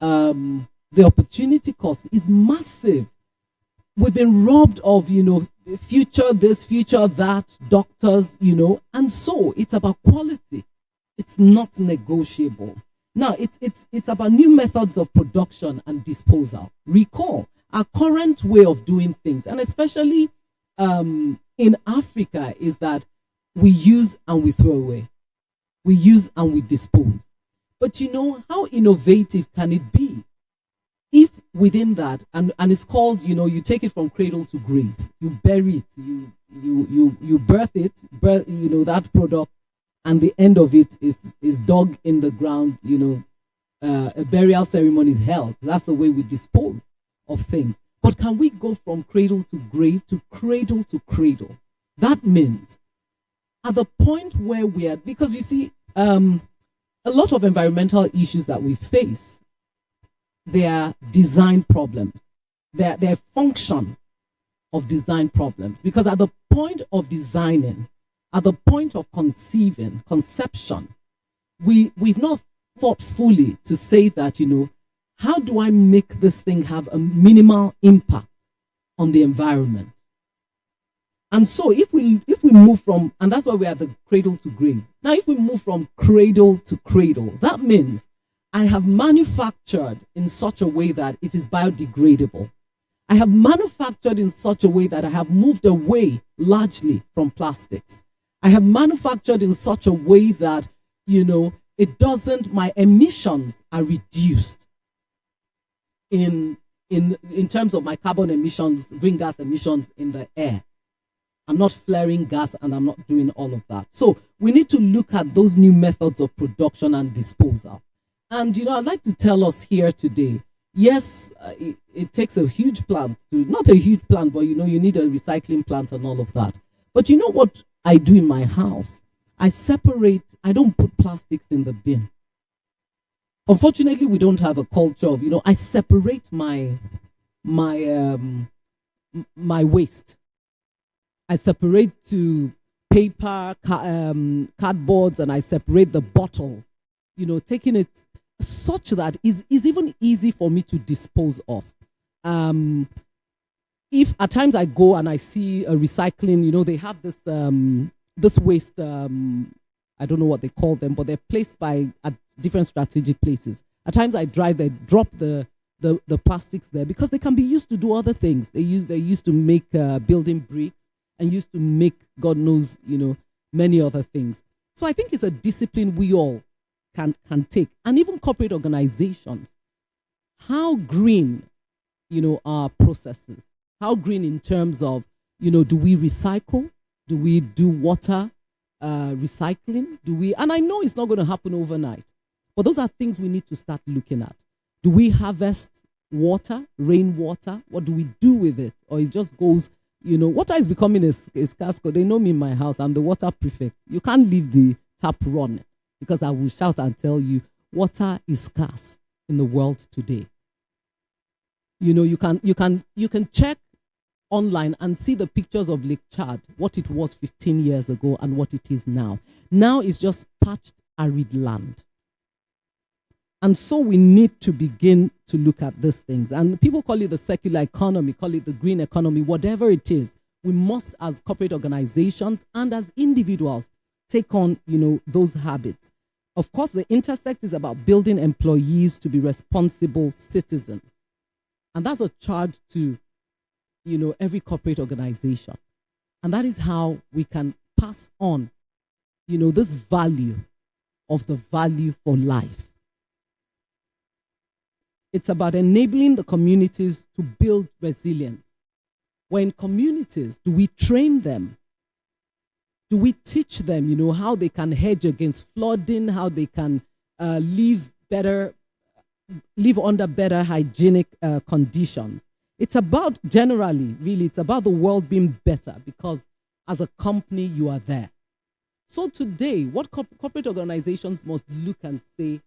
the opportunity cost is massive. We've been robbed of, future this, future that, doctors, and so it's about quality. It's not negotiable. Now, it's about new methods of production and disposal. Recall, our current way of doing things, and especially in Africa, is that we use and we throw away. We use and we dispose. But how innovative can it be if within that, and it's called, you take it from cradle to grave, you bury it, you birth it, that product, and the end of it is dug in the ground, a burial ceremony is held. That's the way we dispose of things. But can we go from cradle to grave to cradle to cradle? That means at the point where we are, because you see, a lot of environmental issues that we face, they are design problems. They're function of design problems. Because at the point of designing, at the point of conception, we've not thought fully to say that, how do I make this thing have a minimal impact on the environment? And so if we move from, and that's why we are the cradle to grave. Now, if we move from cradle to cradle, that means I have manufactured in such a way that it is biodegradable. I have manufactured in such a way that I have moved away largely from plastics. I have manufactured in such a way that, my emissions are reduced in terms of my carbon emissions, green gas emissions in the air. I'm not flaring gas and I'm not doing all of that. So we need to look at those new methods of production and disposal. And, I'd like to tell us here today, yes, it takes a huge plant, not a huge plant, but, you need a recycling plant and all of that. But you know what I do in my house? I don't put plastics in the bin. Unfortunately, we don't have a culture of, I separate my waste. I separate to paper, cardboards, and I separate the bottles, taking it such that is even easy for me to dispose of. If at times I go and I see a recycling, they have this waste, I don't know what they call them, but they're placed at different strategic places. At times I drive, they drop the plastics there because they can be used to do other things. They used to make building bricks and used to make, God knows, many other things. So I think it's a discipline we all can take. And even corporate organizations, how green, our processes, how green in terms of, do we recycle? Do we do water recycling? And I know it's not going to happen overnight, But those are things we need to start looking at. Do we harvest water, rainwater? What do we do with it? Or it just goes, water is becoming a scarce. They know me in my house. I'm the water prefect. You can't leave the tap running because I will shout and tell you water is scarce in the world today. You can check online and see the pictures of Lake Chad, what it was 15 years ago and what it is now. Now it's just parched, arid land. And so we need to begin to look at these things. And people call it the circular economy, call it the green economy, whatever it is. We must, as corporate organizations and as individuals, take on, those habits. Of course, the intersect is about building employees to be responsible citizens. And that's a charge to, every corporate organization. And that is how we can pass on, this value of the value for life. It's about enabling the communities to build resilience. When communities, do we train them? Do we teach them, how they can hedge against flooding, how they can live under better hygienic conditions? It's about, generally, really, it's about the world being better because as a company, you are there. So today, what corporate organizations must look and say,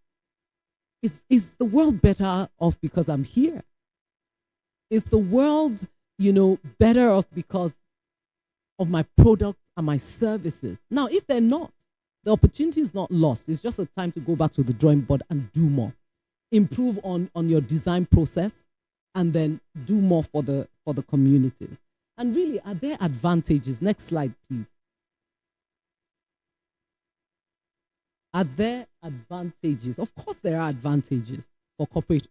is the world better off because I'm here? Is the world, better off because of my products and my services? Now, if they're not, the opportunity is not lost. It's just a time to go back to the drawing board and do more. Improve on your design process and then do more for the communities. And really, are there advantages? Next slide, please. Are there advantages? Of course, there are advantages for corporate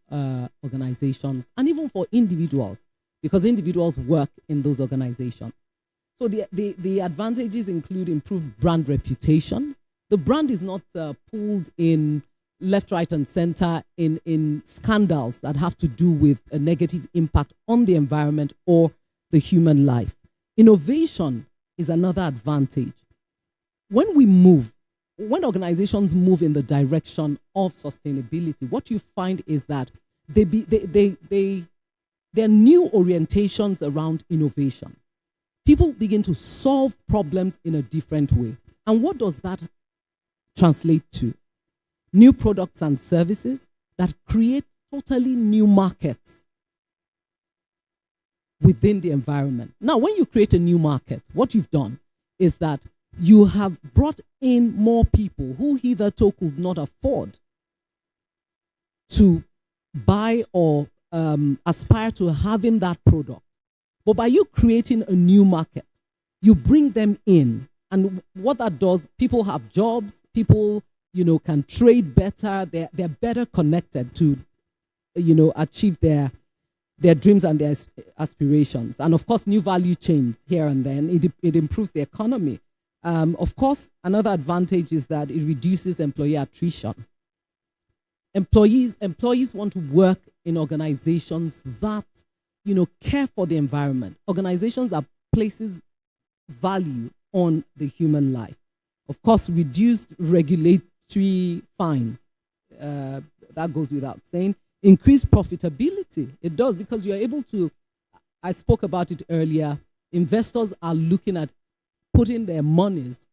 organizations and even for individuals, because individuals work in those organizations. So the advantages include improved brand reputation. The brand is not pulled in left, right, and center in scandals that have to do with a negative impact on the environment or the human life. Innovation is another advantage. When organizations move in the direction of sustainability, what you find is that there are new orientations around innovation. People begin to solve problems in a different way. And what does that translate to? New products and services that create totally new markets within the environment. Now, when you create a new market, what you've done is that you have brought in more people who hitherto could not afford to buy or aspire to having that product. But by you creating a new market, you bring them in. And what that does, people have jobs, people, can trade better, they're better connected to, achieve their dreams and their aspirations. And of course, new value chains here and then, it improves the economy. Of course, another advantage is that it reduces employee attrition. Employees want to work in organizations that, care for the environment. Organizations that places value on the human life. Of course, reduced regulatory fines. That goes without saying. Increased profitability. It does, because you're able to, I spoke about it earlier, investors are looking at putting their monies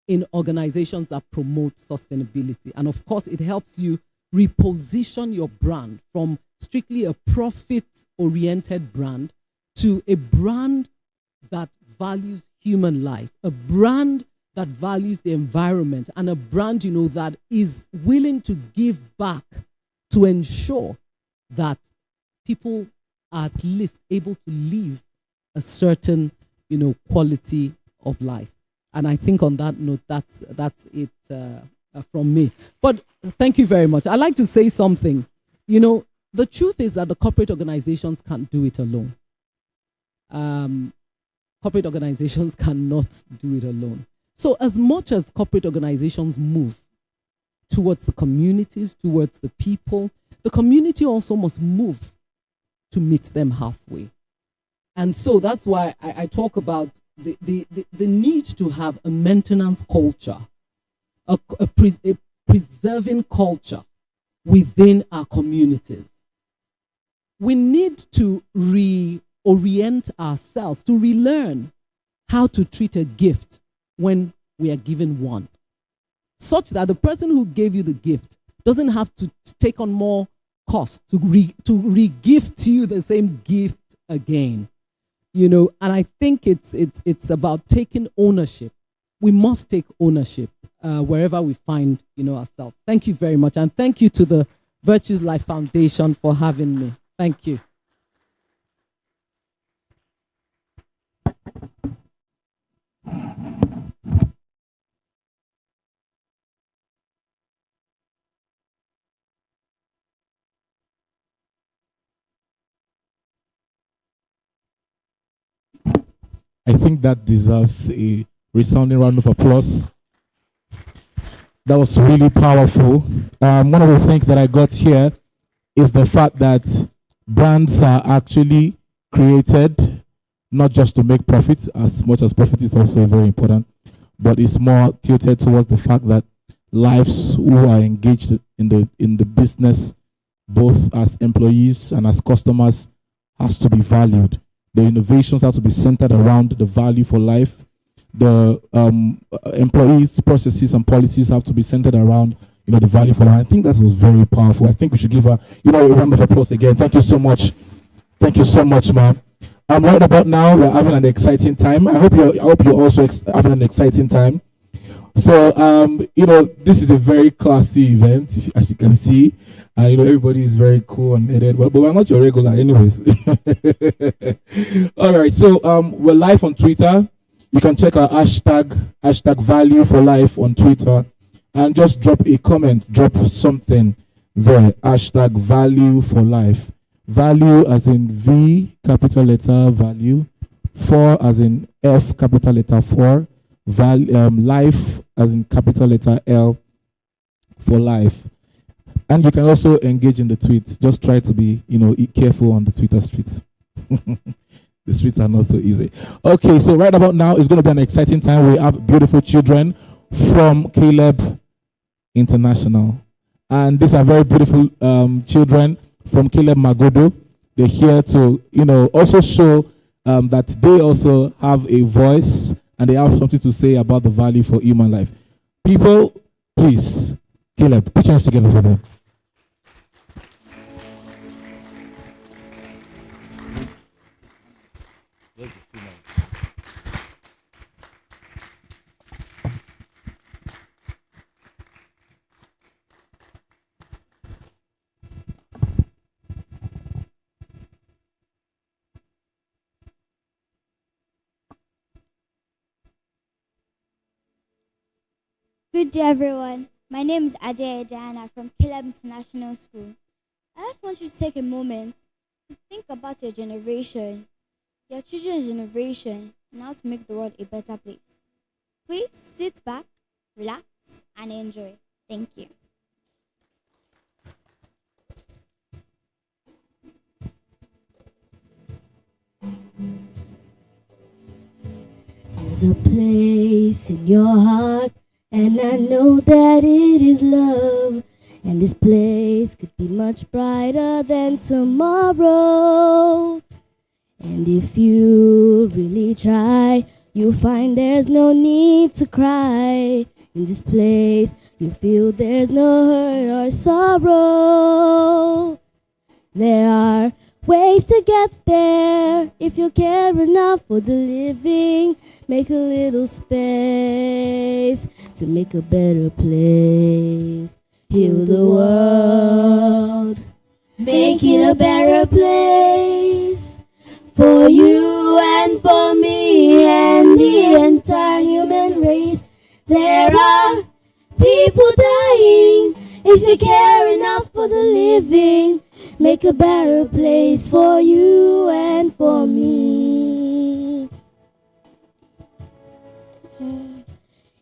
in organizations that promote sustainability. And of course, it helps you reposition your brand from strictly a profit-oriented brand to a brand that values human life, a brand that values the environment, and a brand, that is willing to give back to ensure that people are at least able to live a certain, quality of life. And I think on that note, that's it from me. But thank you very much. I'd like to say something. The truth is that the corporate organizations can't do it alone. Corporate organizations cannot do it alone. So as much as corporate organizations move towards the communities, towards the people, the community also must move to meet them halfway. And so that's why I talk about the need to have a maintenance culture, a preserving culture within our communities. We need to reorient ourselves, to relearn how to treat a gift when we are given one, such that the person who gave you the gift doesn't have to take on more cost to re-gift you the same gift again. And I think it's about taking ownership. We must take ownership wherever we find ourselves. Thank you very much, and thank you to the Virtues Life Foundation for having me. Thank you. I think that deserves a resounding round of applause. That was really powerful. One of the things that I got here is the fact that brands are actually created not just to make profit, as much as profit is also very important, but it's more tilted towards the fact that lives who are engaged in the business, both as employees and as customers, has to be valued. The innovations have to be centered around the value for life. The employees, processes, and policies have to be centered around the value for life. I think that was very powerful. I think we should give her a round of applause again. Thank you so much. Thank you so much, ma'am. Right about now, we're having an exciting time. I hope you're also having an exciting time. So, this is a very classy event, as you can see. Everybody is very cool and headed. But we're not your regular anyways. All right, so we're live on Twitter. You can check our hashtag value for life on Twitter, and just drop a comment, drop something there. Hashtag value for life. Value as in V capital letter value, for as in F capital letter for, life as in capital letter L for life. And you can also engage in the tweets. Just try to be, careful on the Twitter streets. The streets are not so easy. Okay, so right about now, it's going to be an exciting time. We have beautiful children from Caleb International. And these are very beautiful children from Caleb Magodo. They're here to, also show that they also have a voice and they have something to say about the value for human life. People, please, Caleb, put your hands together for them. Good day, everyone. My name is Ade Diana from Caleb International School. I just want you to take a moment to think about your generation, your children's generation, and how to make the world a better place. Please sit back, relax, and enjoy. Thank you. There's a place in your heart, and I know that it is love. And this place could be much brighter than tomorrow. And if you really try, you'll find there's no need to cry. In this place, you feel there's no hurt or sorrow. There are ways to get there if you care enough for the living. Make a little space to make a better place. Heal the world, make it a better place for you and for me and the entire human race. There are people dying. If you care enough for the living, make a better place for you and for me.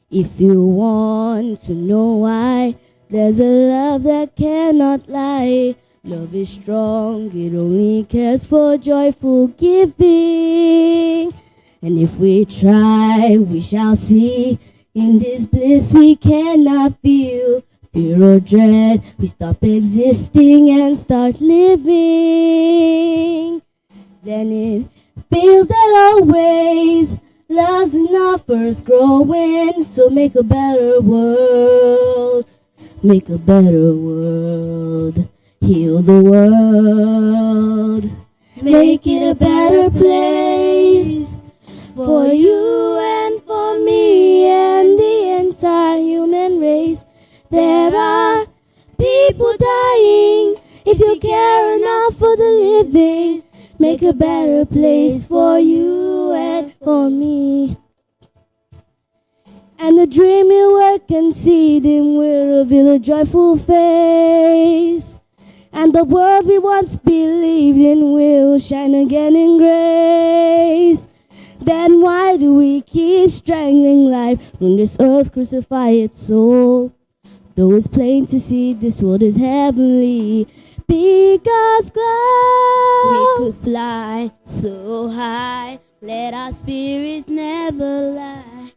If you want to know why, there's a love that cannot lie. Love is strong, it only cares for joyful giving. And if we try, we shall see. In this bliss we cannot feel fear or dread. We stop existing and start living. Then it feels that always love's enough for us growing. So make a better world. Make a better world. Heal the world. Make it a better place for you and for me and the entire human race. There are people dying. If you care enough for the living, make a better place for you and for me. And the dream you were conceiving will reveal a joyful face. And the world we once believed in will shine again in grace. Then why do we keep strangling life when this earth crucify its soul? Though it's plain to see this world is heavenly, because clouds we could fly so high, let our spirits never lie.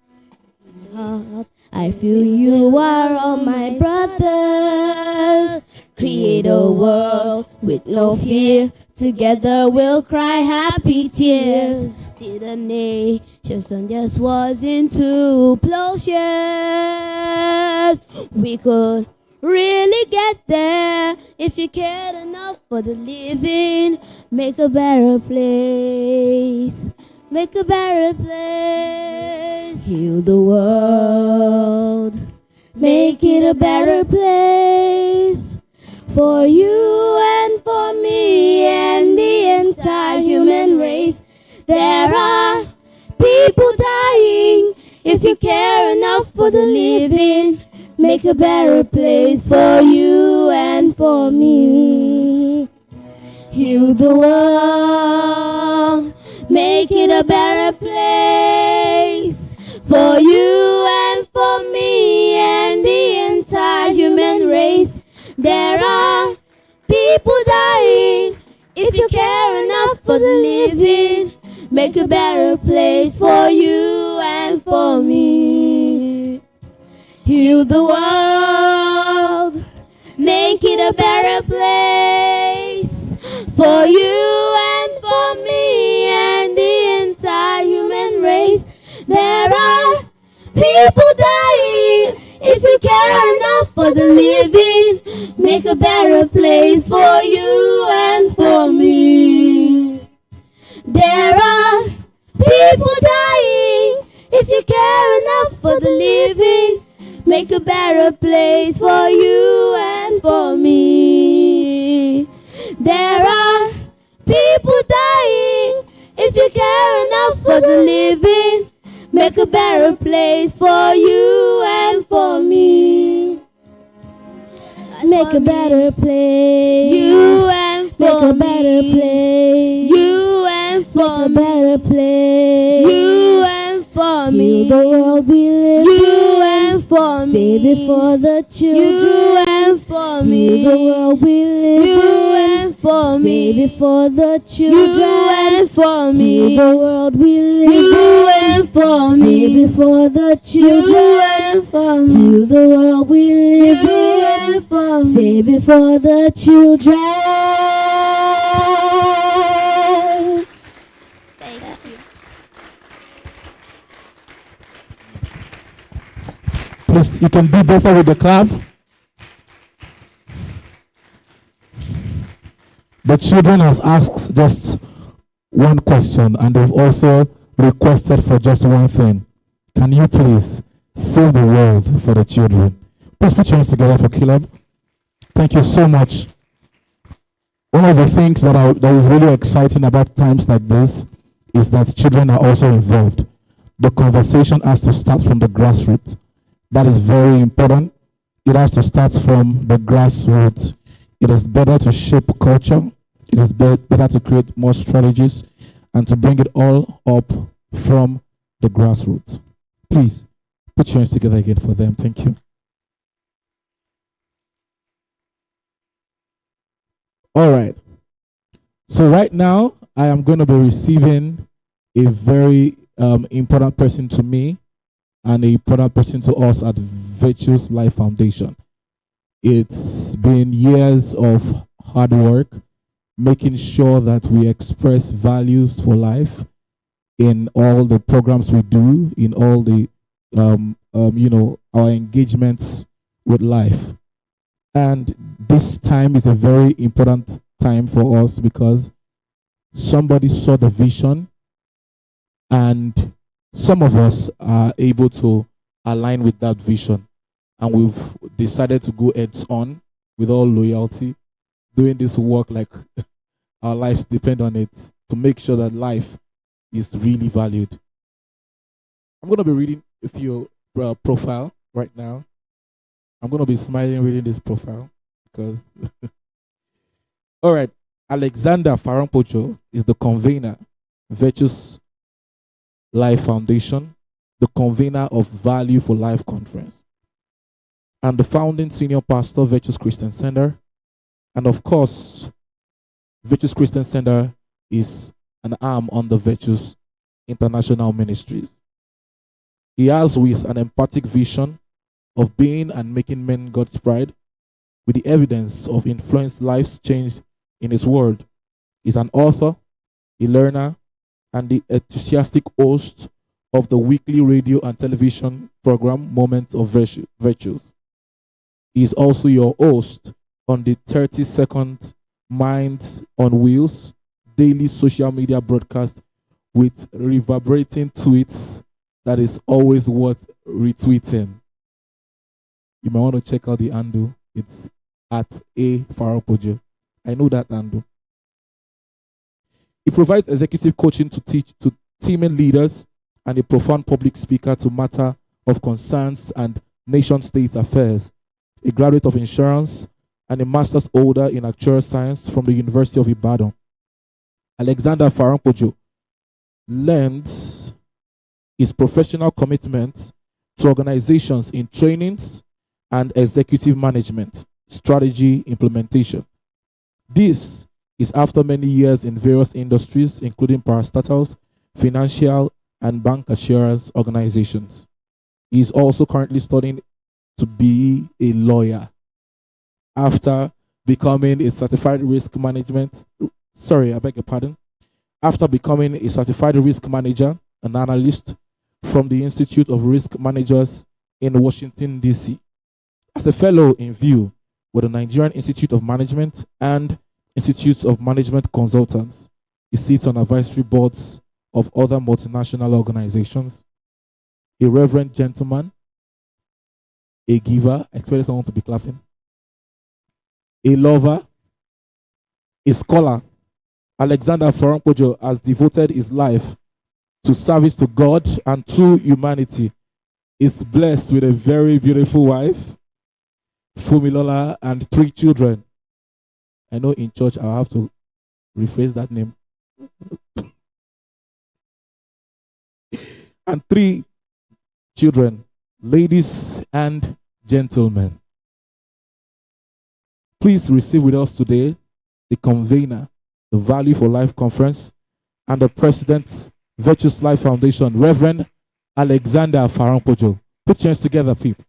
I feel you are all my brothers. Create a world with no fear. Together we'll cry happy tears. See the nations turn their swords into plowshares. We could really get there if you cared enough for the living. Make a better place. Make a better place. Heal the world. Make it a better place for you and for me and the entire human race. There are people dying. If you care enough for the living, make a better place for you and for me. Heal the world. Make it a better place for you and for me and the entire human race. There are people dying. If you care enough for the living, make a better place for you and for me. Heal the world. Make it a better place for you and for me and the entire human race. There are people dying. If you care enough for the living, make a better place for you and for me. There are people dying. If you care enough for the living, make a better place for you and for me. There are people dying. If you care enough for the living, make a better place for you and for me. Make a better place. You and for me. Make a better place. You and for me. Make a better place. You and for me. Heal the world we live in. You and for me. Say before the children. You and for me. Heal the world we live in. You and for me. Say before the children. You and for me. Heal the world we live in. You and for me. Say before the children. You and for me. Heal the world we live in. You and for me. Say before the children. Thank you. Please, you can do better with the clap. The children has asked just one question, and they've also requested for just one thing. Can you please save the world for the children? Please put your hands together for Caleb. Thank you so much. One of the things that is really exciting about times like this is that children are also involved. The conversation has to start from the grassroots. That is very important. It has to start from the grassroots. It is better to shape culture. It is better to create more strategies and to bring it all up from the grassroots. Please put your hands together again for them. Thank you. All right. So right now, I am going to be receiving a very important person to me and an important person to us at Virtues Life Foundation. It's been years of hard work, making sure that we express values for life in all the programs we do, in all the, our engagements with life. And this time is a very important time for us because somebody saw the vision, and some of us are able to align with that vision. And we've decided to go heads on with all loyalty, doing this work like our lives depend on it, to make sure that life is really valued. I'm going to be reading a few profile right now. I'm going to be smiling reading this profile because all right, Alexander Farampocho is the convener, Virtuous Life Foundation, the convener of Value for Life Conference, and the founding senior pastor, Virtuous Christian Center. And of course, Virtuous Christian Center is an arm on the Virtuous International Ministries. He has, with an empathic vision of being and making men God's pride, with the evidence of influenced lives changed in his world, is an author, a learner, and the enthusiastic host of the weekly radio and television program Moments of Virtues. He is also your host on the 30-second Minds on Wheels daily social media broadcast with reverberating tweets that is always worth retweeting. You might want to check out the handle. It's at A Farampocho. I know that handle. He provides executive coaching to teach to teaming leaders and a profound public speaker to matter of concerns and nation-state affairs. A graduate of insurance and a master's holder in actuarial science from the University of Ibadan. Alexander Farampocho lends his professional commitment to organizations in trainings and executive management, strategy implementation. This is after many years in various industries, including parastatals, financial, and bank assurance organizations. He is also currently studying to be a lawyer after becoming a certified risk management. Sorry, I beg your pardon. After becoming a certified risk manager and analyst from the Institute of Risk Managers in Washington, D.C. As a fellow in VIEW with the Nigerian Institute of Management and Institutes of Management Consultants, he sits on advisory boards of other multinational organizations. A reverend gentleman, a giver, I expect someone to be clapping, a lover, a scholar. Alexander Farampocho has devoted his life to service to God and to humanity. Is blessed with a very beautiful wife, Fumilola, and 3 children. I know in church I'll have to rephrase that name. And 3 children, ladies and gentlemen. Please receive with us today the convener, the Value for Life Conference, and the President, Virtuous Life Foundation, Reverend Alexander Farampocho. Put your hands together, people.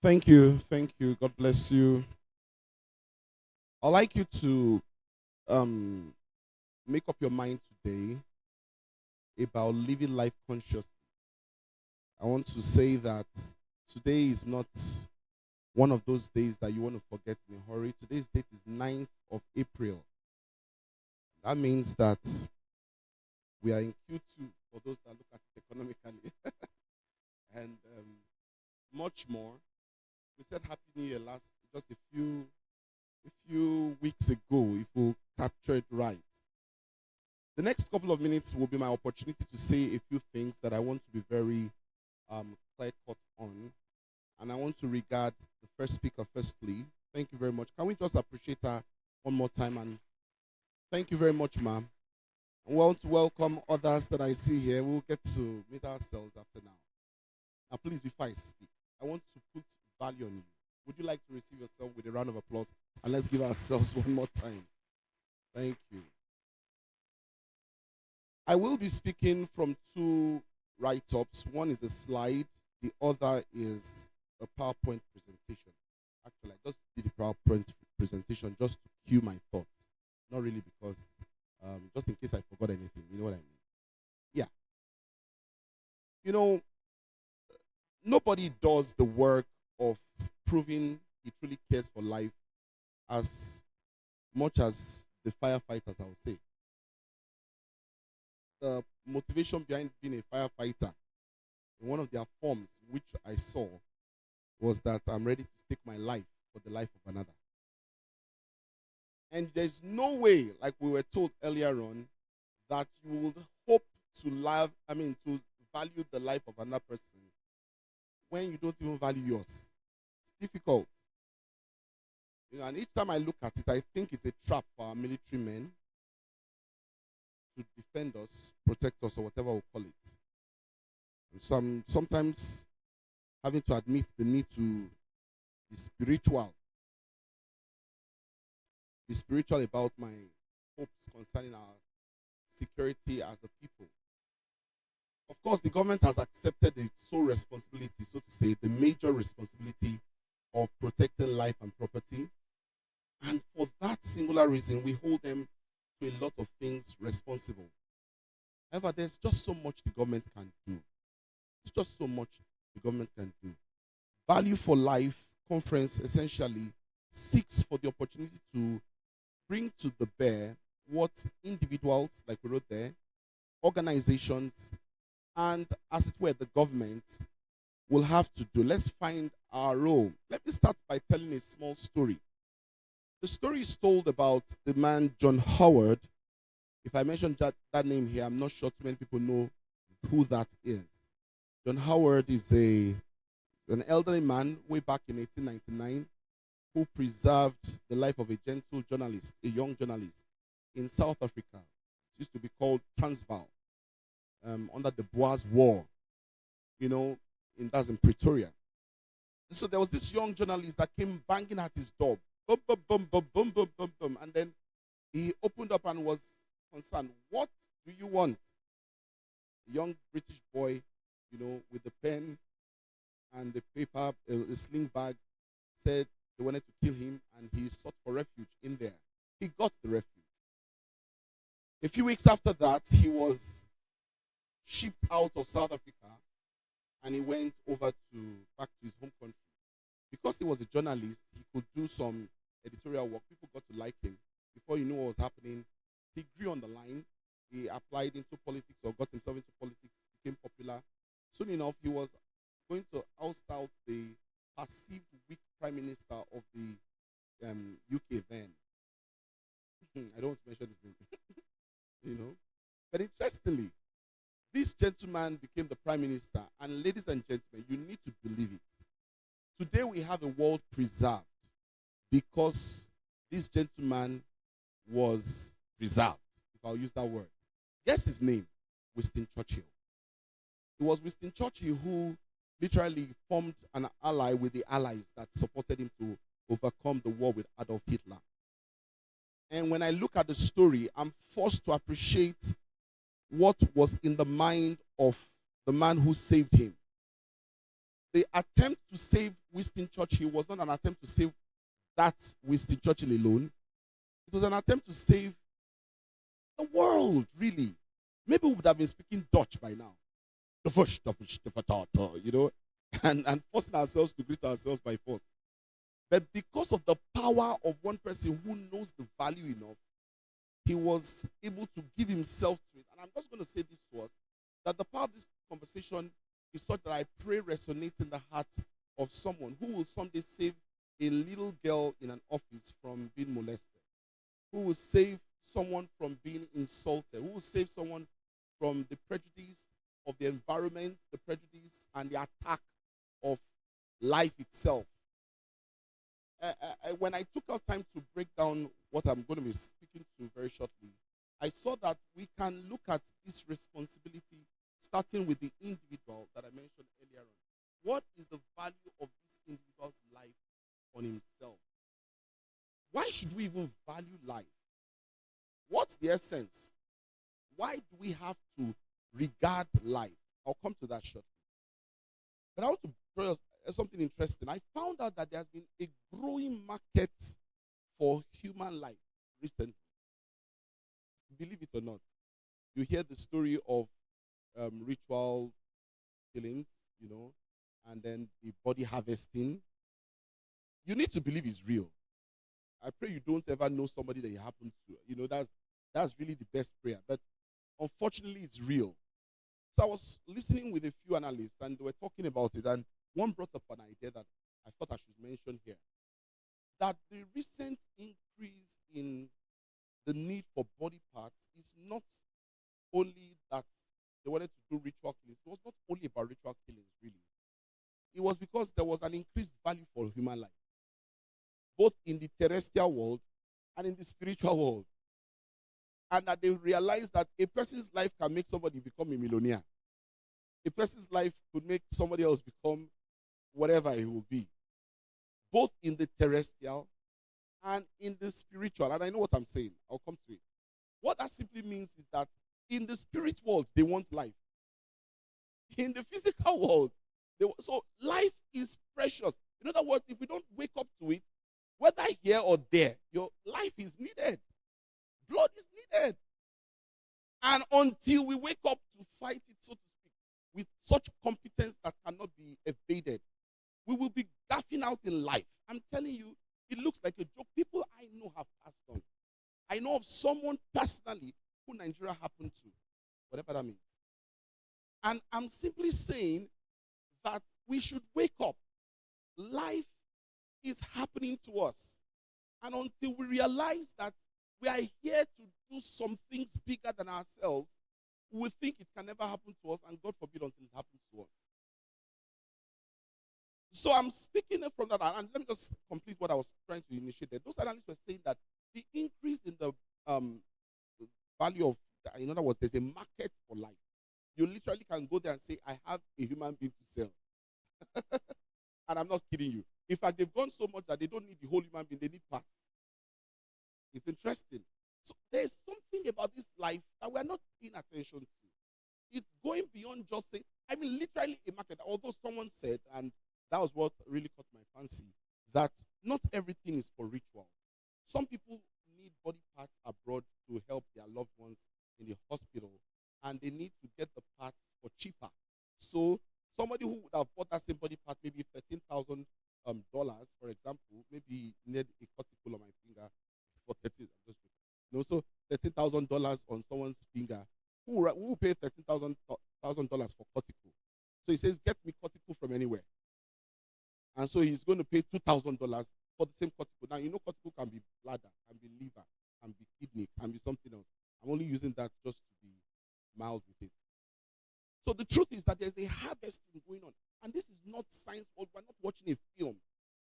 Thank you. Thank you. God bless you. I'd like you to make up your mind today about living life consciously. I want to say that today is not one of those days that you want to forget in a hurry. Today's date is 9th of April. That means that we are in Q2 for those that look at it economically. And much more. We said Happy New Year just a few weeks ago, if we'll capture it right. The next couple of minutes will be my opportunity to say a few things that I want to be very clear-cut on. And I want to regard the first speaker firstly. Thank you very much. Can we just appreciate her one more time? And thank you very much, ma'am. I want to welcome others that I see here. We'll get to meet ourselves after now. Now, please, before I speak, I want to put value on you. Would you like to receive yourself with a round of applause? And let's give ourselves one more time. Thank you. I will be speaking from 2 write-ups. One is a slide The other is a PowerPoint presentation. Actually, I just did the PowerPoint presentation just to cue my thoughts. Not really because, just in case I forgot anything. You know what I mean? Yeah. You know, nobody does the work of proving he truly cares for life as much as the firefighters, I would say. The motivation behind being a firefighter, in one of their forms, which I saw, was that I'm ready to stake my life for the life of another. And there's no way, like we were told earlier on, that you will hope to to value the life of another person when you don't even value yours. It's difficult. You know, and each time I look at it, I think it's a trap for our military men to defend us, protect us, or whatever we call it. And so I'm sometimes having to admit the need to be spiritual. Be spiritual about my hopes concerning our security as a people. Of course, the government has accepted the sole responsibility, so to say, the major responsibility of protecting life and property. And for that singular reason, we hold them to a lot of things responsible. However, there's just so much the government can do. There's just so much the government can do. Value for Life conference essentially seeks for the opportunity to bring to the bear what individuals, like we wrote there, organizations, and as it were, the government will have to do. Let's find our role. Let me start by telling a small story. The story is told about the man John Howard. If I mention that name here, I'm not sure too many people know who that is. John Howard is an elderly man way back in 1899 who preserved the life of a gentle journalist, a young journalist in South Africa. It used to be called Transvaal, under the Boers War, you know, that's in Pretoria. And so there was this young journalist that came banging at his door. Boom, boom, boom, boom, boom, boom, boom, boom. And then he opened up and was concerned. What do you want? A young British boy, you know, with the pen and the paper, a sling bag, said they wanted to kill him, and he sought for refuge in there. He got the refuge. A few weeks after that, he was shipped out of South Africa, and he went over back to his home country. Because he was a journalist, he could do some editorial work. People got to like him. Before you knew what was happening, he grew on the line. He applied into politics or got himself into politics, became popular. Soon enough, he was going to oust out the perceived weak prime minister of the UK then. I don't want to mention his name. You know? But interestingly, this gentleman became the prime minister. And ladies and gentlemen, you need to believe it. Today we have a world preserved because this gentleman was preserved, if I'll use that word. Guess his name? Winston Churchill. It was Winston Churchill who literally formed an ally with the allies that supported him to overcome the war with Adolf Hitler. And when I look at the story, I'm forced to appreciate what was in the mind of the man who saved him. The attempt to save Winston Churchill was not an attempt to save that Winston Churchill alone. It was an attempt to save the world, really. Maybe we would have been speaking Dutch by now. You know, and forcing ourselves to greet ourselves by force. But because of the power of one person who knows the value enough, he was able to give himself to it. And I'm just going to say this to us, that the power of this conversation is such that I pray resonates in the heart of someone who will someday save a little girl in an office from being molested, who will save someone from being insulted, who will save someone from the prejudice of the environment, the prejudice and the attack of life itself. When I took out time to break down what I'm going to be speaking to very shortly, I saw that we can look at this responsibility starting with the individual that I mentioned earlier on. What is the value of this individual's life on himself? Why should we even value life? What's the essence? Why do we have to regard life? I'll come to that shortly. But I want to tell us something interesting. I found out that there has been a growing market for human life recently. Believe it or not, you hear the story of ritual killings, and then the body harvesting. You need to believe it's real. I pray you don't ever know somebody that you happen to. That's really the best prayer. But unfortunately, it's real. So I was listening with a few analysts, and they were talking about it, and one brought up an idea that I thought I should mention here. That the recent increase in the need for body parts is not only that they wanted to do ritual killings. It was not only about ritual killings, really. It was because there was an increased value for human life, both in the terrestrial world and in the spiritual world. And that they realized that a person's life can make somebody become a millionaire. A person's life could make somebody else become whatever he will be, both in the terrestrial and in the spiritual. And I know what I'm saying. I'll come to it. What that simply means is that in the spirit world, they want life. In the physical world, so life is precious. In other words, if we don't wake up to it, whether here or there, your life is needed. Blood is needed. And until we wake up to fight it, so to speak, with such competence that cannot be evaded, we will be gaffing out in life. I'm telling you, it looks like a joke. People I know have passed on. I know of someone personally who Nigeria happened to, whatever that means. And I'm simply saying that we should wake up. Life is happening to us. And until we realize that we are here to do some things bigger than ourselves, we think it can never happen to us, and God forbid until it happens to us. So I'm speaking from that, and let me just complete what I was trying to initiate there. Those analysts were saying that the increase in the value of, in other words, there's a market for life. You literally can go there and say, I have a human being to sell. And I'm not kidding you. In fact, they've gone so much that they don't need the whole human being, they need parts. It's interesting. So there's something about this life that we're not paying attention to. It's going beyond just saying, literally a market. Although someone said, and that was what really caught my fancy, that not everything is for ritual. Some people need body parts abroad to help their loved ones in the hospital, and they need to get the parts for cheaper. So somebody who would have bought that same body part, maybe $13,000, for example, maybe need a cortical on my finger for so $13,000 on someone's finger. Who will pay $13,000 for cortical? So he says, get me cortical from anywhere. And so he's going to pay $2,000 for the same cortical. Now, cortical can be bladder, can be liver, can be kidney, can be something else. I'm only using that just to be mild with it. So the truth is that there's a harvesting going on. And this is not science. We're not watching a film.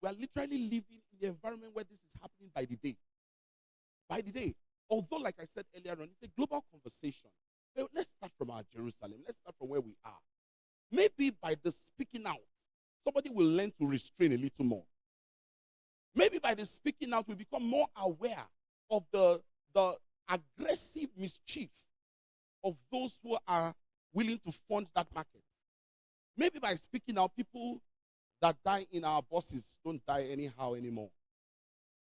We are literally living in the environment where this is happening by the day. By the day. Although, like I said earlier on, it's a global conversation. Well, let's start from our Jerusalem. Let's start from where we are. Maybe by the speaking out, somebody will learn to restrain a little more. Maybe by the speaking out, we become more aware of the aggressive mischief of those who are willing to fund that market. Maybe by speaking out, people that die in our buses don't die anyhow anymore.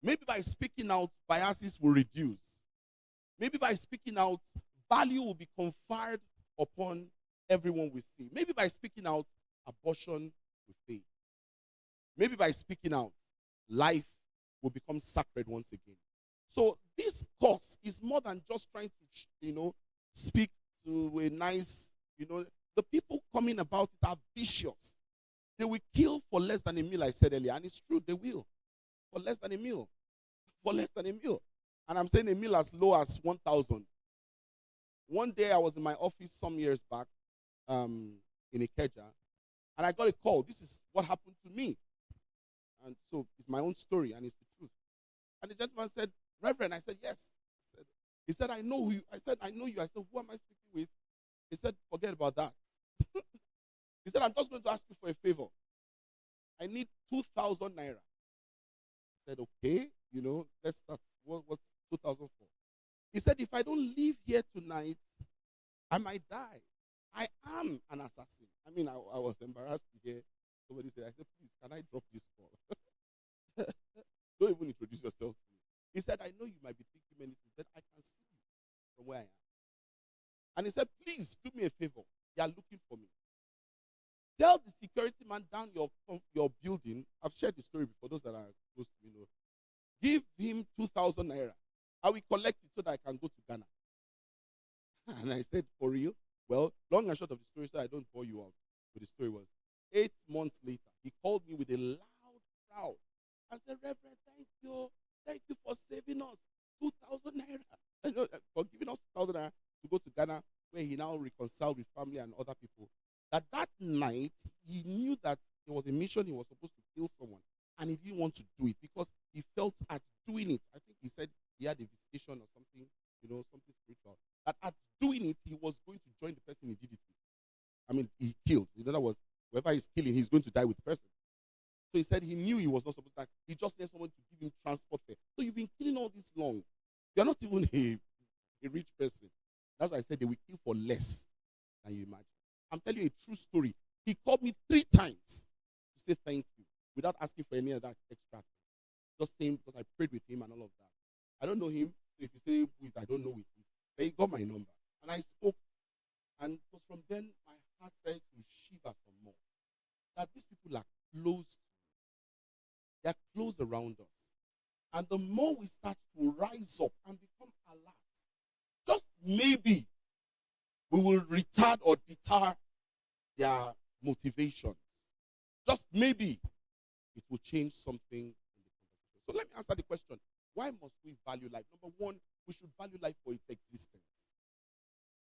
Maybe by speaking out, biases will reduce. Maybe by speaking out, value will be conferred upon everyone we see. Maybe by speaking out, abortion will fade. Maybe by speaking out, life will become sacred once again. So this course is more than just trying to, speak to a nice, the people coming about it are vicious. They will kill for less than a meal, I said earlier, and it's true, they will. For less than a meal. For less than a meal. And I'm saying a meal as low as 1,000. One day I was in my office some years back in Ikeja, and I got a call. This is what happened to me. And so it's my own story, and it's the truth. And the gentleman said, Reverend, I said, yes. He said, I know who you. I said, I know you. I said, who am I speaking with? He said, forget about that. He said, I'm just going to ask you for a favor. I need 2,000 naira. I said, okay, let's start. What's 2,000 for? He said, if I don't leave here tonight, I might die. I am an assassin. I mean, I was embarrassed to hear somebody say, I said, please, can I drop this call? Don't even introduce yourself to me. He said, I know you might be thinking many things, but I can see you from where I am. And he said, please do me a favor. They are looking for me. Tell the security man down your building. I've shared the story before, those that are close to me know. Give him 2,000 naira. I will collect it so that I can go to Ghana. And I said, for real? Well, long and short of the story, so I don't bore you out. But the story was 8 months later, he called me with a loud crowd and said, Reverend, thank you. Thank you for saving us 2,000 naira. For giving us 2,000 naira to go to Ghana, where he now reconciled with family and other people. That night, he knew that there was a mission he was supposed to kill someone, and he didn't want to do it because he felt at doing it. I think he said he had a visitation or something, something spiritual. That at doing it, he was going to join the person he did it with. I mean, he killed. In other words, whoever he's killing, he's going to die with the person. So he said he knew he was not supposed to die. He just needed someone to give him transport fare. So you've been killing all this long. You're not even a rich person. That's why I said they will kill for less than you imagine. I'm telling you a true story. He called me 3 times to say thank you without asking for any other extra. Just saying because I prayed with him and all of that. I don't know him. So if you say who is, I don't know who it is. But he got my number. And I spoke. And it was from then my heart started to shiver some more. That these people are close to me. They are close around us. And the more we start to rise up and become alert, just maybe we will retard or deter their motivations. Just maybe it will change something in the conversation. So let me answer the question. Why must we value life? Number one, we should value life for its existence.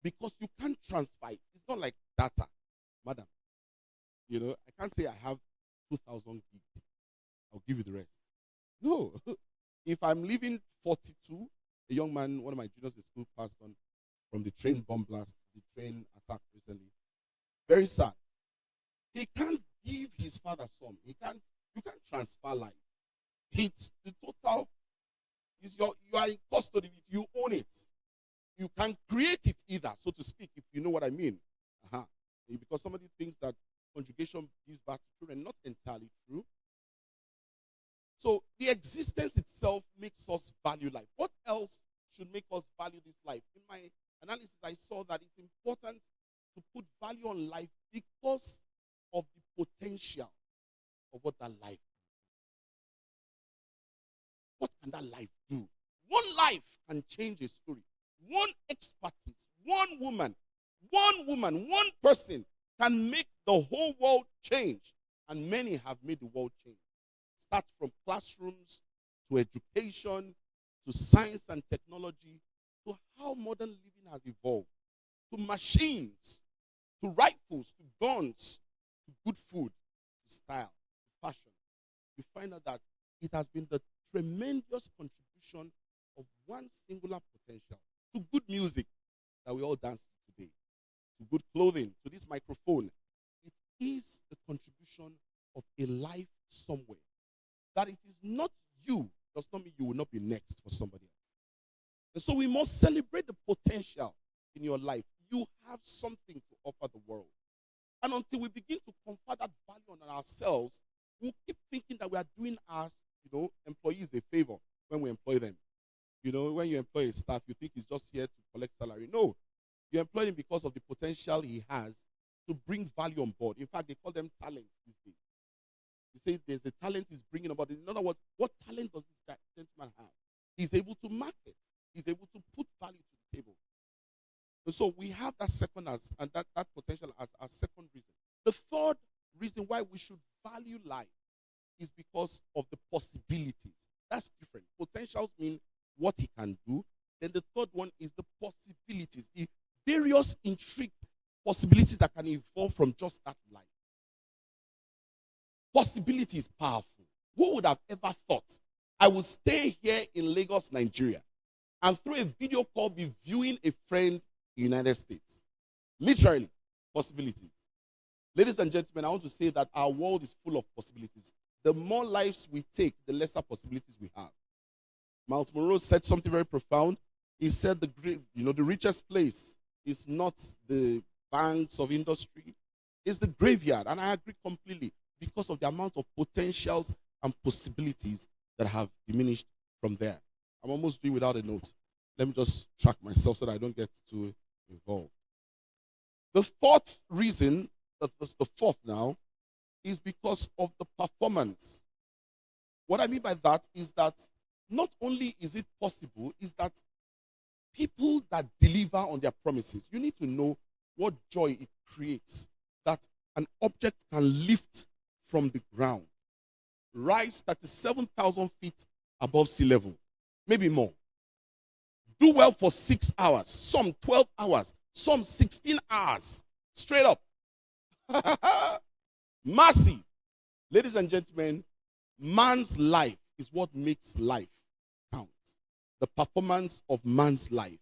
Because you can't transfer it. It's not like data. Madam, I can't say I have 2,000 gig. I'll give you the rest. No. If I'm leaving 42, a young man, one of my juniors in school, passed on from the train bomb blast, the train attack recently. Very sad. He can't give his father some. You can't transfer life. It's the total. You are in custody of it. You own it. You can create it either, so to speak, if you know what I mean. Because somebody thinks that conjugation gives back to children. Not entirely true. So the existence itself makes us value life. What else should make us value this life? In my analysis, I saw that it's important to put value on life because of the potential of what that life can do. What can that life do? One life can change a story. One expertise, one woman, one person can make the whole world change. And many have made the world change. Start from classrooms to education to science and technology to how modern living has evolved, to machines, to rifles, to guns, to good food, to style, to fashion. You find out that it has been the tremendous contribution of one singular potential to good music that we all dance to today, to good clothing, to this microphone. It is the contribution of a life somewhere. That it is not you does not mean you will not be next for somebody else. And so we must celebrate the potential in your life. You have something to offer the world. And until we begin to confer that value on ourselves, we'll keep thinking that we are doing our employees a favor when we employ them. When you employ a staff, you think he's just here to collect salary. No. You employ him because of the potential he has to bring value on board. In fact, they call them talents these days. You say there's a talent he's bringing about. In other words, what talent does this gentleman have? He's able to market. He's able to put value to the table. And so we have that second and that potential as our second reason. The third reason why we should value life is because of the possibilities. That's different. Potentials mean what he can do. Then the third one is the possibilities, the various intrigued possibilities that can evolve from just that life. Possibility is powerful. Who would have ever thought I would stay here in Lagos, Nigeria, and through a video call be viewing a friend in the United States? Literally, possibilities. Ladies and gentlemen, I want to say that our world is full of possibilities. The more lives we take, the lesser possibilities we have. Miles Monroe said something very profound. He said the richest place is not the banks, of industry. It's the graveyard. And I agree completely because of the amount of potentials and possibilities that have diminished from there. I'm almost doing without a note. Let me just track myself so that I don't get too involved. The fourth reason, the fourth now, is because of the performance. What I mean by that is that not only is it possible, is that people that deliver on their promises, you need to know what joy it creates, that an object can lift from the ground, rise 37,000 feet above sea level, maybe more. Do well for 6 hours, some 12 hours, some 16 hours, straight up. Mercy. Ladies and gentlemen, man's life is what makes life count. The performance of man's life.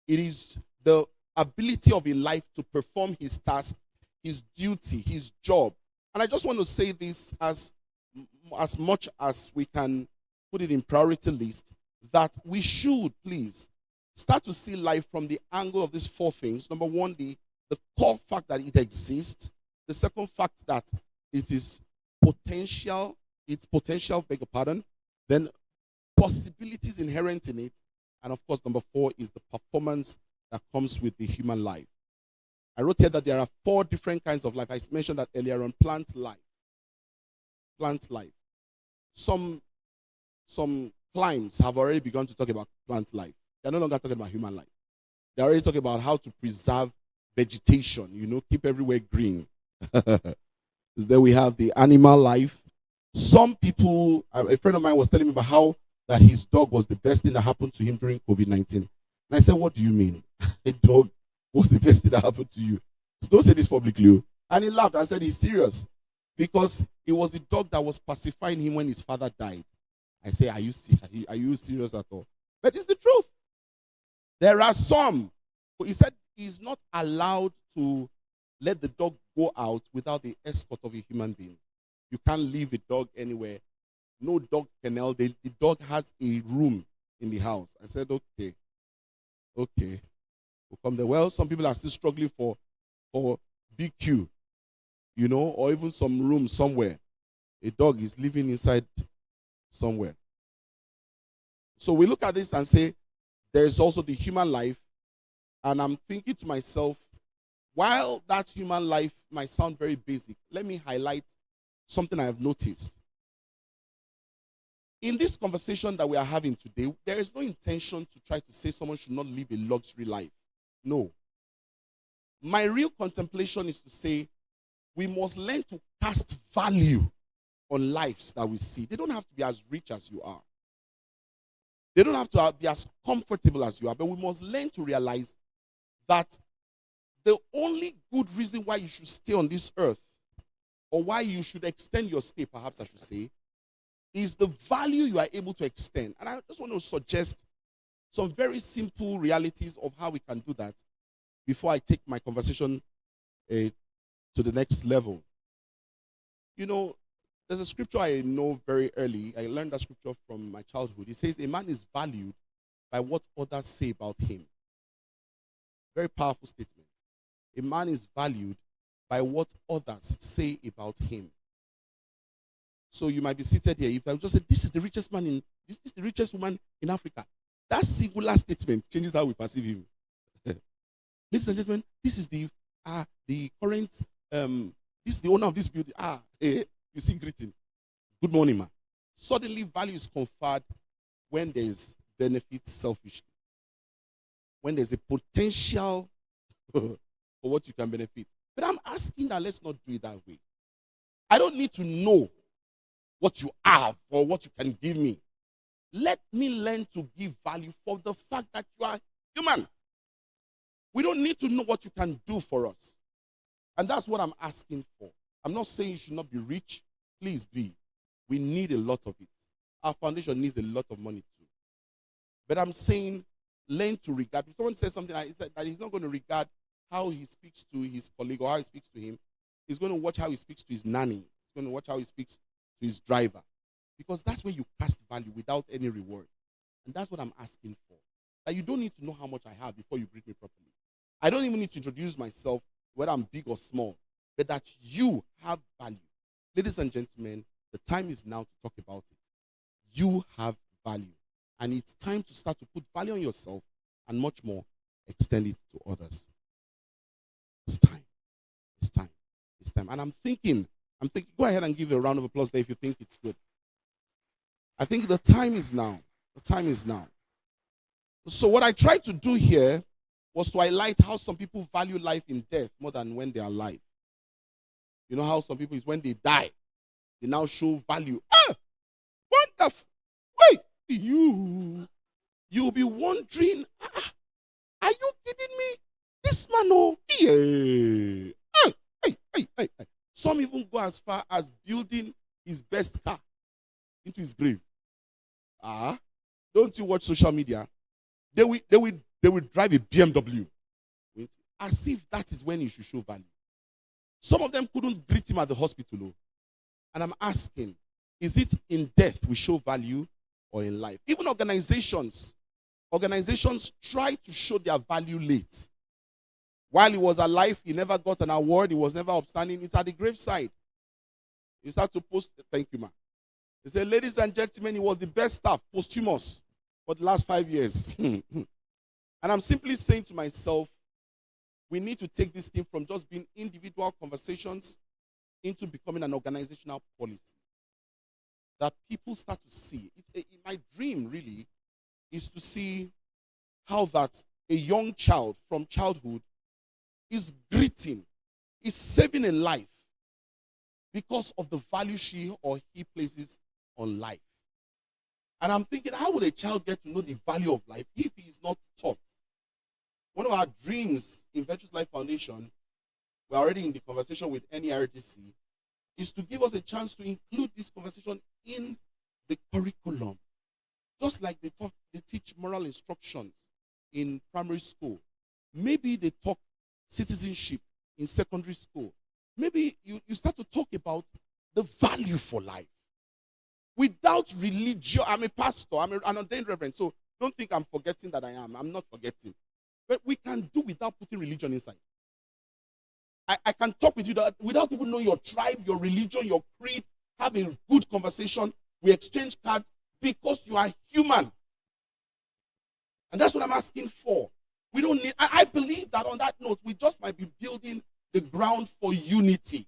It is the ability of a life to perform his task, his duty, his job. And I just want to say this as much as we can put it in priority list, that we should please start to see life from the angle of these four things. Number one, the core fact that it exists. The second fact that it is potential, beg your pardon. Then possibilities inherent in it. And of course, number four is the performance that comes with the human life. I wrote here that there are 4 different kinds of life. I mentioned that earlier on. Plant life. Plant life. Some climes have already begun to talk about plant life. They're no longer talking about human life. They're already talking about how to preserve vegetation, keep everywhere green. Then we have the animal life. Some people, a friend of mine was telling me about how that his dog was the best thing that happened to him during COVID-19. And I said, what do you mean? A dog was the best thing that happened to you? Don't say this publicly. And he laughed and said he's serious. Because it was the dog that was pacifying him when his father died. I say, are you serious at all? But it's the truth. There are some. He said he's not allowed to let the dog go out without the escort of a human being. You can't leave a dog anywhere. No dog kennel. The dog has a room in the house. I said, okay. We'll come there. Well, some people are still struggling for BQ, or even some room somewhere. A dog is living inside somewhere. So we look at this and say, there's also the human life. And I'm thinking to myself, while that human life might sound very basic, let me highlight something I have noticed. In this conversation that we are having today, there is no intention to try to say someone should not live a luxury life. No. My real contemplation is to say we must learn to cast value on lives that we see. They don't have to be as rich as you are. They don't have to be as comfortable as you are, but we must learn to realize that the only good reason why you should stay on this earth, or why you should extend your stay, perhaps I should say, is the value you are able to extend. And I just want to suggest some very simple realities of how we can do that before I take my conversation to the next level. There's a scripture I know very early. I learned that scripture from my childhood. It says, a man is valued by what others say about him. Very powerful statement. A man is valued by what others say about him. So you might be seated here. If I just say, this is the richest man this is the richest woman in Africa, that singular statement changes how we perceive him. Ladies and gentlemen, this is the current, this is the owner of this building. You see greeting. Good morning, man. Suddenly, value is conferred when there is benefit selfishly. When there's a potential for what you can benefit. But I'm asking that let's not do it that way. I don't need to know what you have or what you can give me. Let me learn to give value for the fact that you are human. We don't need to know what you can do for us. And that's what I'm asking for. I'm not saying you should not be rich. Please be. We need a lot of it. Our foundation needs a lot of money too. But I'm saying learn to regard. If someone says something that he's not going to regard how he speaks to his colleague or how he speaks to him, he's going to watch how he speaks to his nanny. He's going to watch how he speaks to his driver. Because that's where you cast value without any reward. And that's what I'm asking for. That you don't need to know how much I have before you greet me properly. I don't even need to introduce myself whether I'm big or small, but that you have value. Ladies and gentlemen, the time is now to talk about it. You have value. And it's time to start to put value on yourself and much more, extend it to others. It's time. It's time. It's time. And I'm thinking, go ahead and give a round of applause there if you think it's good. I think the time is now. The time is now. So what I tried to do here was to highlight how some people value life in death more than when they are alive. You know how some people is when they die, they now show value. Ah, wonderful. Wait, you'll be wondering, are you kidding me? This man, oh, yeah. Hey. Some even go as far as building his best car into his grave. Don't you watch social media? They will drive a BMW. As if that is when you should show value. Some of them couldn't greet him at the hospital. And I'm asking, is it in death we show value or in life? Even organizations try to show their value late. While he was alive, he never got an award. He was never upstanding. It's at the graveside. You start to post, thank you, man. They say, ladies and gentlemen, he was the best staff, posthumous, for the last 5 years. And I'm simply saying to myself, we need to take this thing from just being individual conversations into becoming an organizational policy that people start to see. My dream really is to see how that a young child from childhood is greeting, is saving a life because of the value she or he places on life. And I'm thinking, how would a child get to know the value of life if he is not taught? One of our dreams in Virtuous Life Foundation, we're already in the conversation with NERDC, is to give us a chance to include this conversation in the curriculum. Just like they teach moral instructions in primary school. Maybe they talk citizenship in secondary school. Maybe you start to talk about the value for life. Without religion, I'm a pastor, I'm an ordained reverend, so don't think I'm forgetting that I am. I'm not forgetting. But we can do without putting religion inside. I can talk with you without even knowing your tribe, your religion, your creed, have a good conversation. We exchange cards because you are human. And that's what I'm asking for. We don't need, I believe that on that note, we just might be building the ground for unity.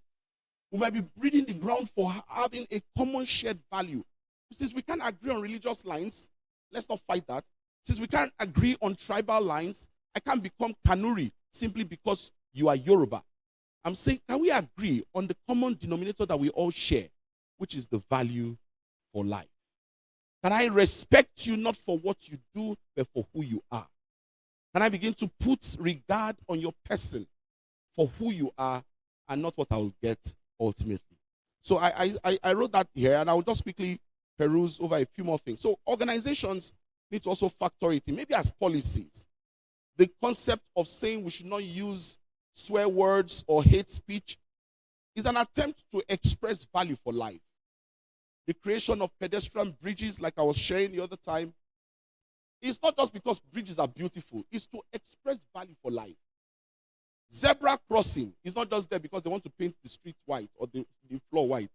We might be breeding the ground for having a common shared value. Since we can't agree on religious lines, let's not fight that. Since we can't agree on tribal lines, I can't become Kanuri simply because you are Yoruba. I'm saying, can we agree on the common denominator that we all share, which is the value for life? Can I respect you not for what you do, but for who you are? Can I begin to put regard on your person for who you are and not what I will get ultimately? So I wrote that here, and I will just quickly peruse over a few more things. So organizations need to also factor it in, maybe as policies. The concept of saying we should not use swear words or hate speech is an attempt to express value for life. The creation of pedestrian bridges, like I was sharing the other time, is not just because bridges are beautiful, it's to express value for life. Zebra crossing is not just there because they want to paint the street white or the floor white.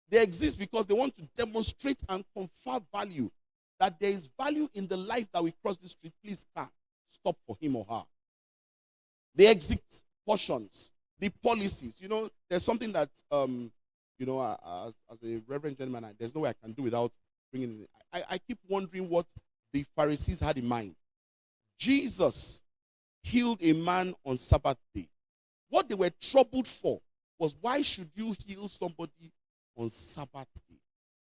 They exist because they want to demonstrate and confer value, that there is value in the life that we cross the street. Please, car, stop for him or her. The exit portions, the policies. You know, there's something that, as a reverend gentleman, there's no way I can do without bringing it. I keep wondering what the Pharisees had in mind. Jesus healed a man on Sabbath day. What they were troubled for was, why should you heal somebody on Sabbath day?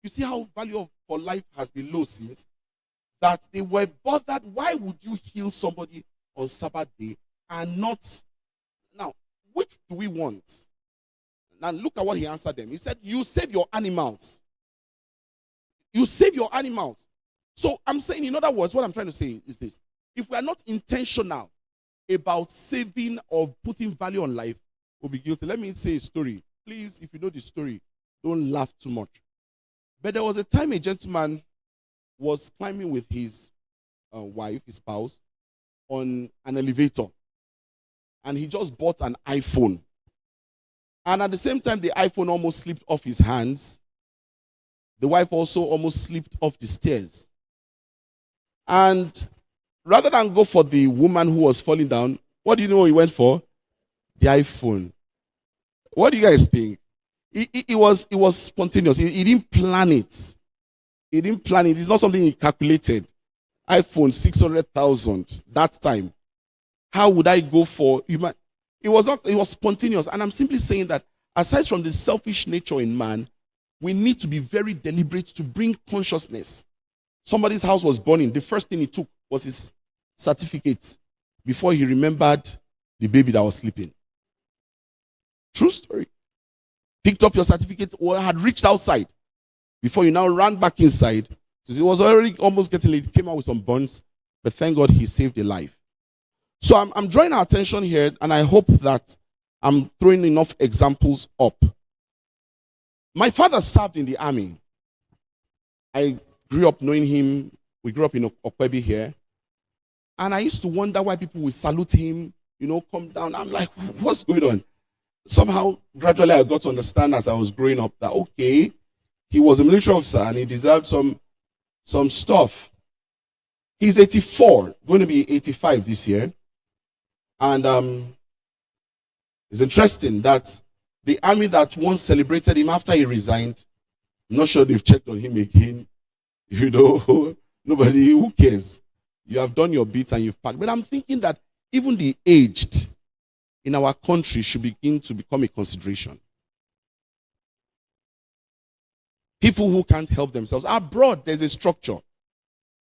You see how value for life has been low since that they were bothered. Why would you heal somebody on Sabbath day and not? Now, which do we want? Now look at what he answered them. He said, you save your animals. You save your animals. So I'm saying, in other words, what I'm trying to say is this. If we are not intentional about saving or putting value on life, we'll be guilty. Let me say a story. Please, if you know the story, don't laugh too much. But there was a time a gentleman was climbing with his wife, his spouse, on an elevator. and he just bought an iPhone. And at the same time, the iPhone almost slipped off his hands. The wife also almost slipped off the stairs. And rather than go for the woman who was falling down, what do you know he went for? The iPhone. What do you guys think? It was spontaneous. He didn't plan it. He didn't plan it. It's not something he calculated. iPhone 600,000 that time. How would I go for human? It was spontaneous. And I'm simply saying that aside from the selfish nature in man, we need to be very deliberate to bring consciousness. Somebody's house was burning. The first thing he took was his certificate before he remembered the baby that was sleeping. True story. Picked up your certificate or had reached outside before you now ran back inside. So it was already almost getting late. He came out with some burns, but thank God he saved a life. So I'm drawing our attention here, and I hope that I'm throwing enough examples up. My father served in the army. I grew up knowing him. We grew up in Okwebi here. And I used to wonder why people would salute him, come down. I'm like, what's going on? Somehow, gradually, I got to understand as I was growing up that, okay, he was a military officer and he deserved some stuff. He's 84, going to be 85 this year. And it's interesting that the army that once celebrated him after he resigned, I'm not sure they've checked on him again. Nobody, who cares? You have done your bit and you've packed. But I'm thinking that even the aged in our country should begin to become a consideration. People who can't help themselves. Abroad, there's a structure.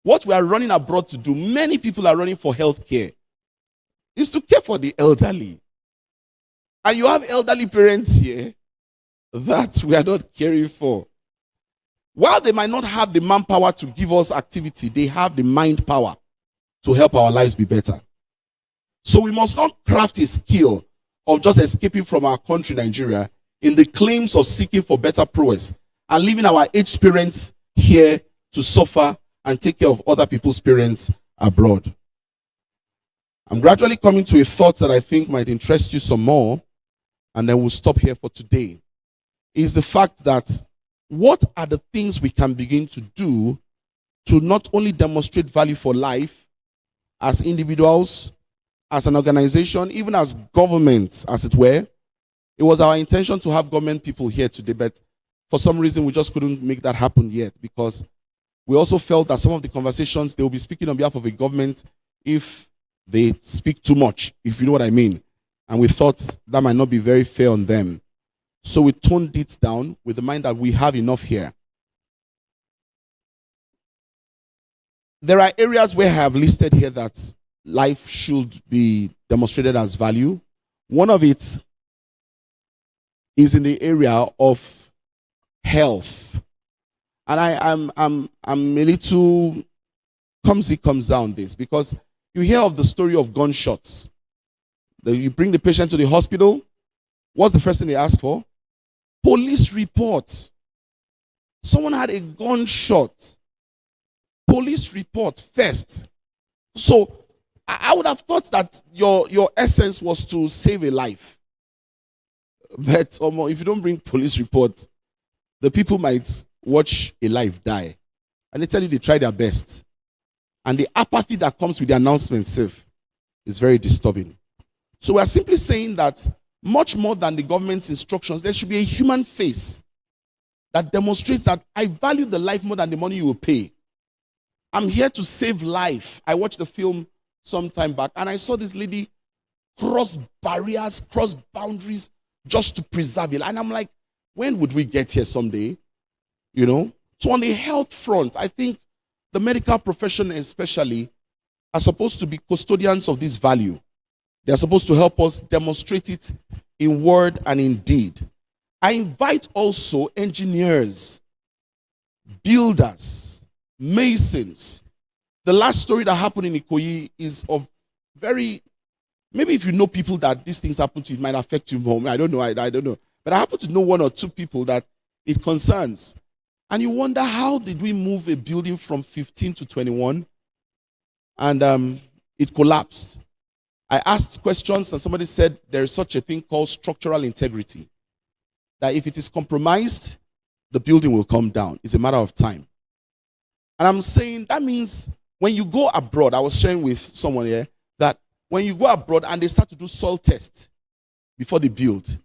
What we are running abroad to do, many people are running for health care, is to care for the elderly. And you have elderly parents here that we are not caring for. While they might not have the manpower to give us activity, they have the mind power to help our lives be better. So we must not craft a skill of just escaping from our country, Nigeria, in the claims of seeking for better prowess and leaving our aged parents here to suffer and take care of other people's parents abroad. I'm gradually coming to a thought that I think might interest you some more, and then we'll stop here for today. Is the fact that what are the things we can begin to do to not only demonstrate value for life as individuals, as an organization, even as governments, as it were. It was our intention to have government people here today, but for some reason we just couldn't make that happen yet, because we also felt that some of the conversations, they will be speaking on behalf of a government if they speak too much, if you know what I mean. And we thought that might not be very fair on them. So we toned it down with the mind that we have enough here. There are areas where I have listed here that life should be demonstrated as value. One of it is in the area of health. And I'm a little comes down this, because you hear of the story of gunshots. You bring the patient to the hospital. What's the first thing they ask for? Police reports. Someone had a gunshot. Police report first. So I would have thought that your essence was to save a life. But if you don't bring police reports, the people might watch a life die. And they tell you they try their best. And the apathy that comes with the announcement is very disturbing. So we are simply saying that much more than the government's instructions, there should be a human face that demonstrates that I value the life more than the money you will pay. I'm here to save life. I watched the film some time back, and I saw this lady cross barriers, cross boundaries just to preserve it. And I'm like, when would we get here someday? So on the health front, I think the medical profession especially are supposed to be custodians of this value. They are supposed to help us demonstrate it in word and in deed. I invite also engineers, builders, masons. The last story that happened in Ikoyi is of maybe if you know people that these things happen to, it might affect you more. I don't know. I don't know. But I happen to know one or two people that it concerns. And you wonder, how did we move a building from 15 to 21? And it collapsed. I asked questions and somebody said there is such a thing called structural integrity. That if it is compromised, the building will come down. It's a matter of time. And I'm saying that means when you go abroad, I was sharing with someone here that when you go abroad and they start to do soil tests before they build,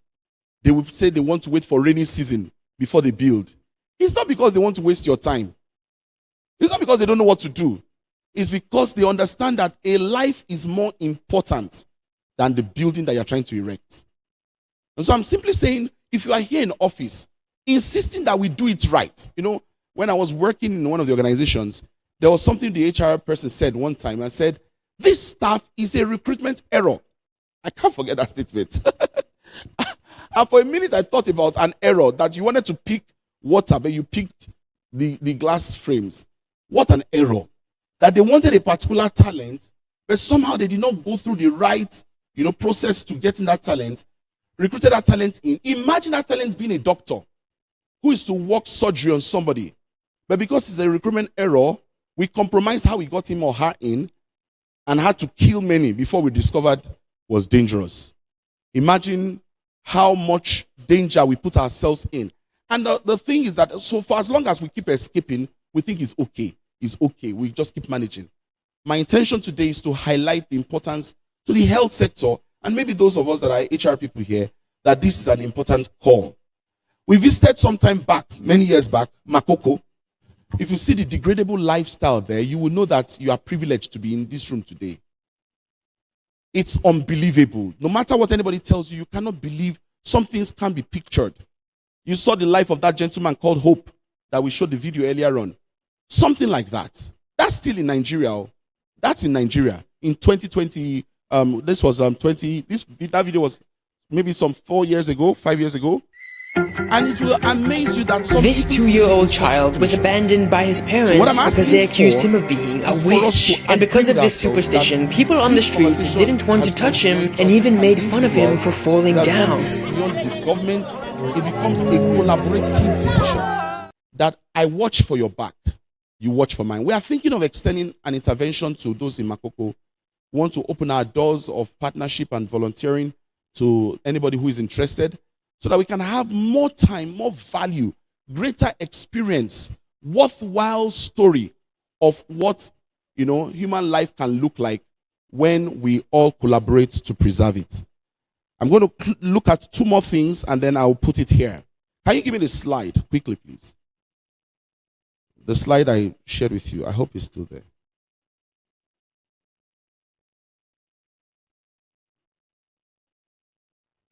they will say they want to wait for rainy season before they build. It's not because they want to waste your time. It's not because they don't know what to do. It's because they understand that a life is more important than the building that you're trying to erect. And so I'm simply saying, if you are here in office, insisting that we do it right. You know, when I was working in one of the organizations, there was something the HR person said one time. I said, this staff is a recruitment error. I can't forget that statement. And for a minute, I thought about an error that you wanted to pick water, but you picked the glass frames. What an error. That they wanted a particular talent, but somehow they did not go through the right, process to getting that talent, recruited that talent in. Imagine that talent being a doctor who is to work surgery on somebody. But because it's a recruitment error, we compromised how we got him or her in and had to kill many before we discovered was dangerous. Imagine how much danger we put ourselves in. And the thing is that so far, as long as we keep escaping, we think it's okay. It's okay. We just keep managing. My intention today is to highlight the importance to the health sector, and maybe those of us that are HR people here, that this is an important call. We visited sometime back, many years back, Makoko. If you see the degradable lifestyle there, you will know that you are privileged to be in this room today. It's unbelievable. No matter what anybody tells you, you cannot believe some things can be pictured. You saw the life of that gentleman called Hope that we showed the video earlier on. Something like that. That's still in Nigeria. That's in Nigeria. In 2020, that video was maybe some 5 years ago. And it will amaze you that this 2-year-old child was abandoned by his parents because they accused him of being a witch. And because of this superstition, people on the street didn't want to touch him and even made fun of him for falling down. Beyond the government, it becomes a collaborative decision that I watch for your back, you watch for mine. We are thinking of extending an intervention to those in Makoko. We want to open our doors of partnership and volunteering to anybody who is interested, so that we can have more time, more value, greater experience, worthwhile story of what, human life can look like when we all collaborate to preserve it. I'm going to look at 2 more things and then I'll put it here. Can you give me the slide quickly, please? The slide I shared with you. I hope it's still there.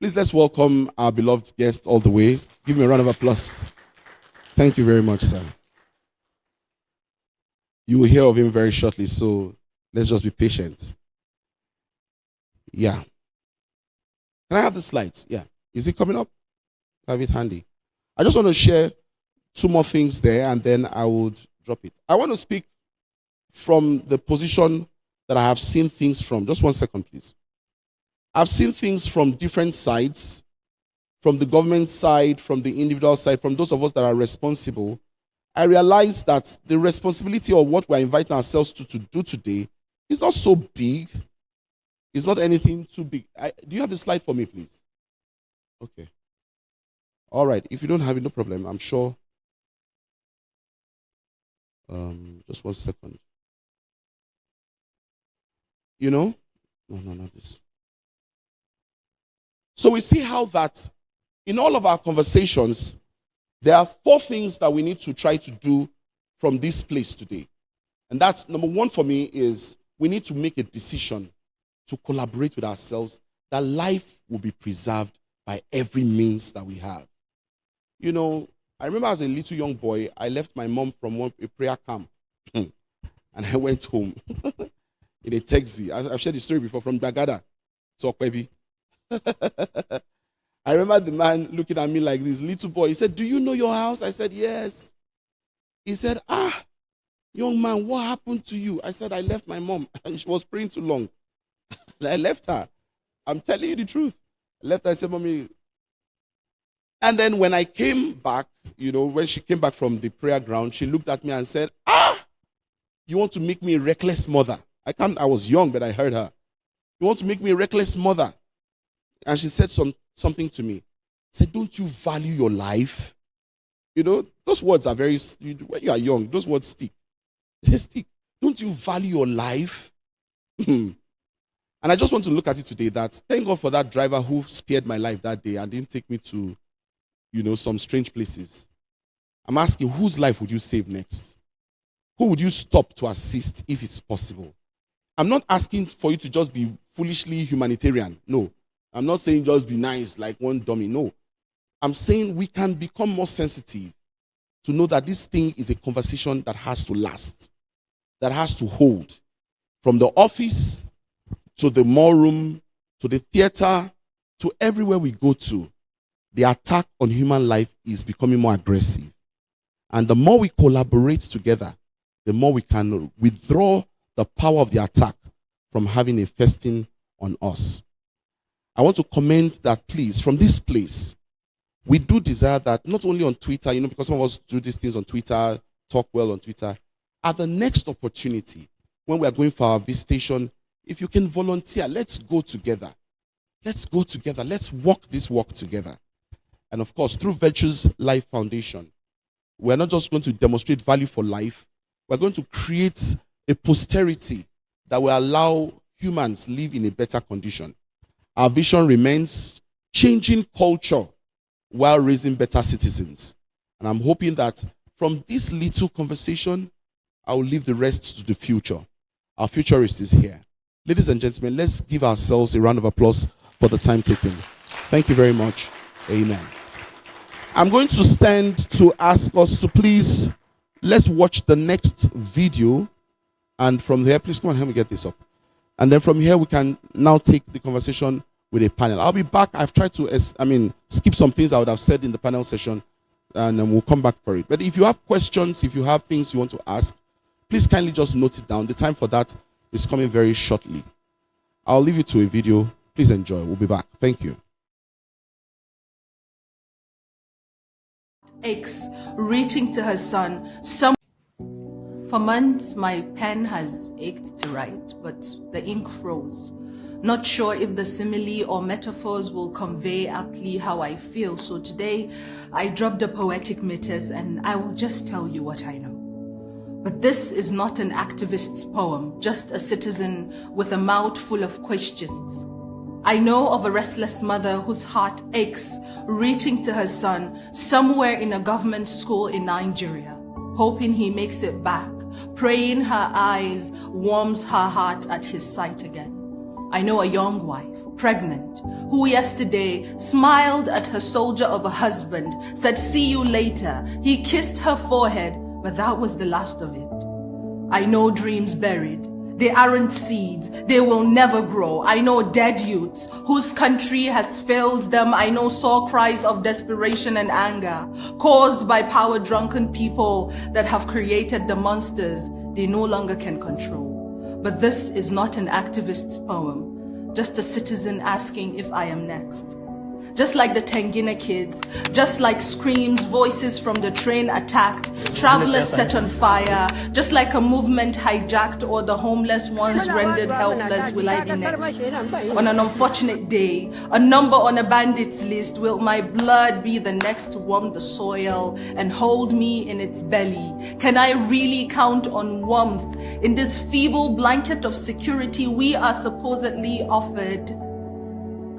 Please let's welcome our beloved guest all the way. Give me a round of applause. Thank you very much, sir. You will hear of him very shortly, so let's just be patient. Yeah. Can I have the slides? Yeah. Is it coming up? Have it handy. I just want to share 2 more things there, and then I would drop it. I want to speak from the position that I have seen things from. Just 1 second, please. I've seen things from different sides, from the government side, from the individual side, from those of us that are responsible. I realize that the responsibility of what we're inviting ourselves to do today is not so big. It's not anything too big. Do you have the slide for me, please? Okay. All right. If you don't have it, no problem. I'm sure. Just 1 second. No, not this. So we see how that in all of our conversations, there are 4 things that we need to try to do from this place today. And that's number 1 for me is we need to make a decision to collaborate with ourselves that life will be preserved by every means that we have. I remember as a little young boy, I left my mom from a prayer camp and I went home in a taxi. I've shared the story before, from Dagada to Okwebi. I remember the man looking at me like this, little boy. He said, "Do you know your house?" I said, "Yes." He said, "Young man, what happened to you?" I said, "I left my mom. She was praying too long." I left her. I'm telling you the truth. I left her. I said, "Mommy." And then when I came back, when she came back from the prayer ground, she looked at me and said, "You want to make me a reckless mother?" I was young, but I heard her. You want to make me a reckless mother. And she said something to me. Said, don't you value your life? You know, those words are very, when you are young, those words stick. They stick. Don't you value your life? And I just want to look at it today that thank God for that driver who spared my life that day and didn't take me to, some strange places. I'm asking, whose life would you save next? Who would you stop to assist if it's possible? I'm not asking for you to just be foolishly humanitarian. No. I'm not saying just be nice like one dummy. No. I'm saying we can become more sensitive to know that this thing is a conversation that has to last, that has to hold. From the office to the mall room, to the theater, to everywhere we go to, the attack on human life is becoming more aggressive. And the more we collaborate together, the more we can withdraw the power of the attack from having a festing on us. I want to comment that, please, from this place, we do desire that not only on Twitter, because some of us do these things on Twitter, talk well on Twitter, at the next opportunity, when we are going for our visitation, if you can volunteer, let's go together. Let's go together. Let's walk this walk together. And of course, through Virtues Life Foundation, we're not just going to demonstrate value for life, we're going to create a posterity that will allow humans live in a better condition. Our vision remains changing culture while raising better citizens. And I'm hoping that from this little conversation, I will leave the rest to the future. Our futurist is here. Ladies and gentlemen, let's give ourselves a round of applause for the time taken. Thank you very much. Amen. I'm going to stand to ask us to please, let's watch the next video. And from there, please come on, help me get this up. And then from here, we can now take the conversation with a panel. I'll be back. I've tried to, skip some things I would have said in the panel session, and then we'll come back for it. But if you have questions, if you have things you want to ask, please kindly just note it down. The time for that is coming very shortly. I'll leave you to a video. Please enjoy. We'll be back. Thank you. Aches, reaching to her son. For months, my pen has ached to write, but the ink froze. Not sure if the simile or metaphors will convey aptly how I feel, so today I dropped a poetic metres and I will just tell you what I know. But this is not an activist's poem, just a citizen with a mouth full of questions. I know of a restless mother whose heart aches, reaching to her son somewhere in a government school in Nigeria, hoping he makes it back, praying her eyes warms her heart at his sight again. I know a young wife, pregnant, who yesterday smiled at her soldier of a husband, said, "See you later." He kissed her forehead, but that was the last of it. I know dreams buried. They aren't seeds. They will never grow. I know dead youths whose country has failed them. I know sore cries of desperation and anger caused by power-drunken people that have created the monsters they no longer can control. But this is not an activist's poem, just a citizen asking if I am next. Just like the Tengina kids, just like screams, voices from the train attacked, travelers set on fire, just like a movement hijacked or the homeless ones rendered helpless, will I be next? On an unfortunate day, a number on a bandit's list, will my blood be the next to warm the soil and hold me in its belly? Can I really count on warmth in this feeble blanket of security we are supposedly offered?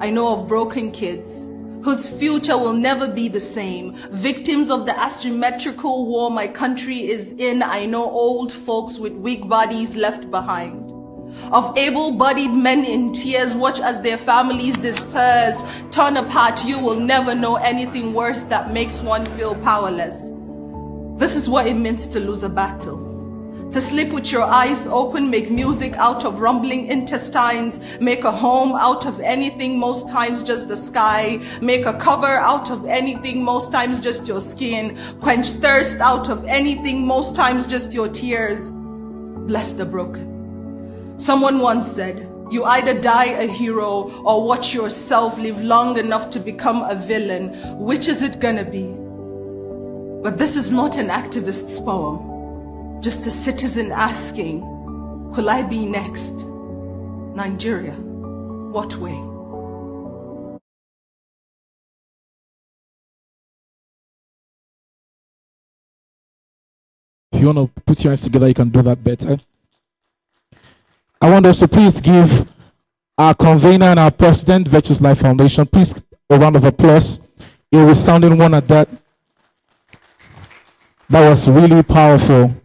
I know of broken kids whose future will never be the same, victims of the asymmetrical war my country is in. I know old folks with weak bodies left behind, of able-bodied men in tears, watch as their families disperse, torn apart. You will never know anything worse that makes one feel powerless. This is what it means to lose a battle. To sleep with your eyes open, make music out of rumbling intestines, make a home out of anything, most times just the sky, make a cover out of anything, most times just your skin, quench thirst out of anything, most times just your tears. Bless the broken. Someone once said, you either die a hero or watch yourself live long enough to become a villain. Which is it gonna be? But this is not an activist's poem. Just a citizen asking, will I be next? Nigeria. What way? If you want to put your hands together, you can do that better. I want us to please give our convener and our president, Virtuous Life Foundation, please a round of applause. A resounding one at that. That was really powerful.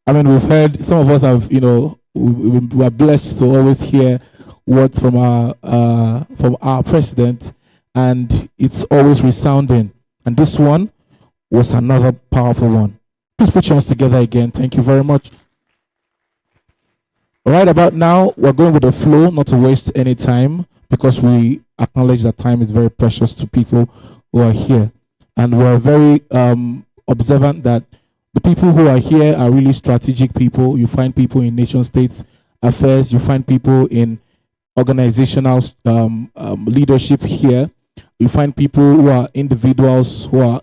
I mean, we've heard, some of us have, we are blessed to always hear words from our president, and it's always resounding. And this one was another powerful one. Please put your hands together again. Thank you very much. Right about now, we're going with the flow, not to waste any time, because we acknowledge that time is very precious to people who are here. And we're very observant that the people who are here are really strategic people. You find people in nation states affairs, you find people in organizational leadership here. You find people who are individuals who are,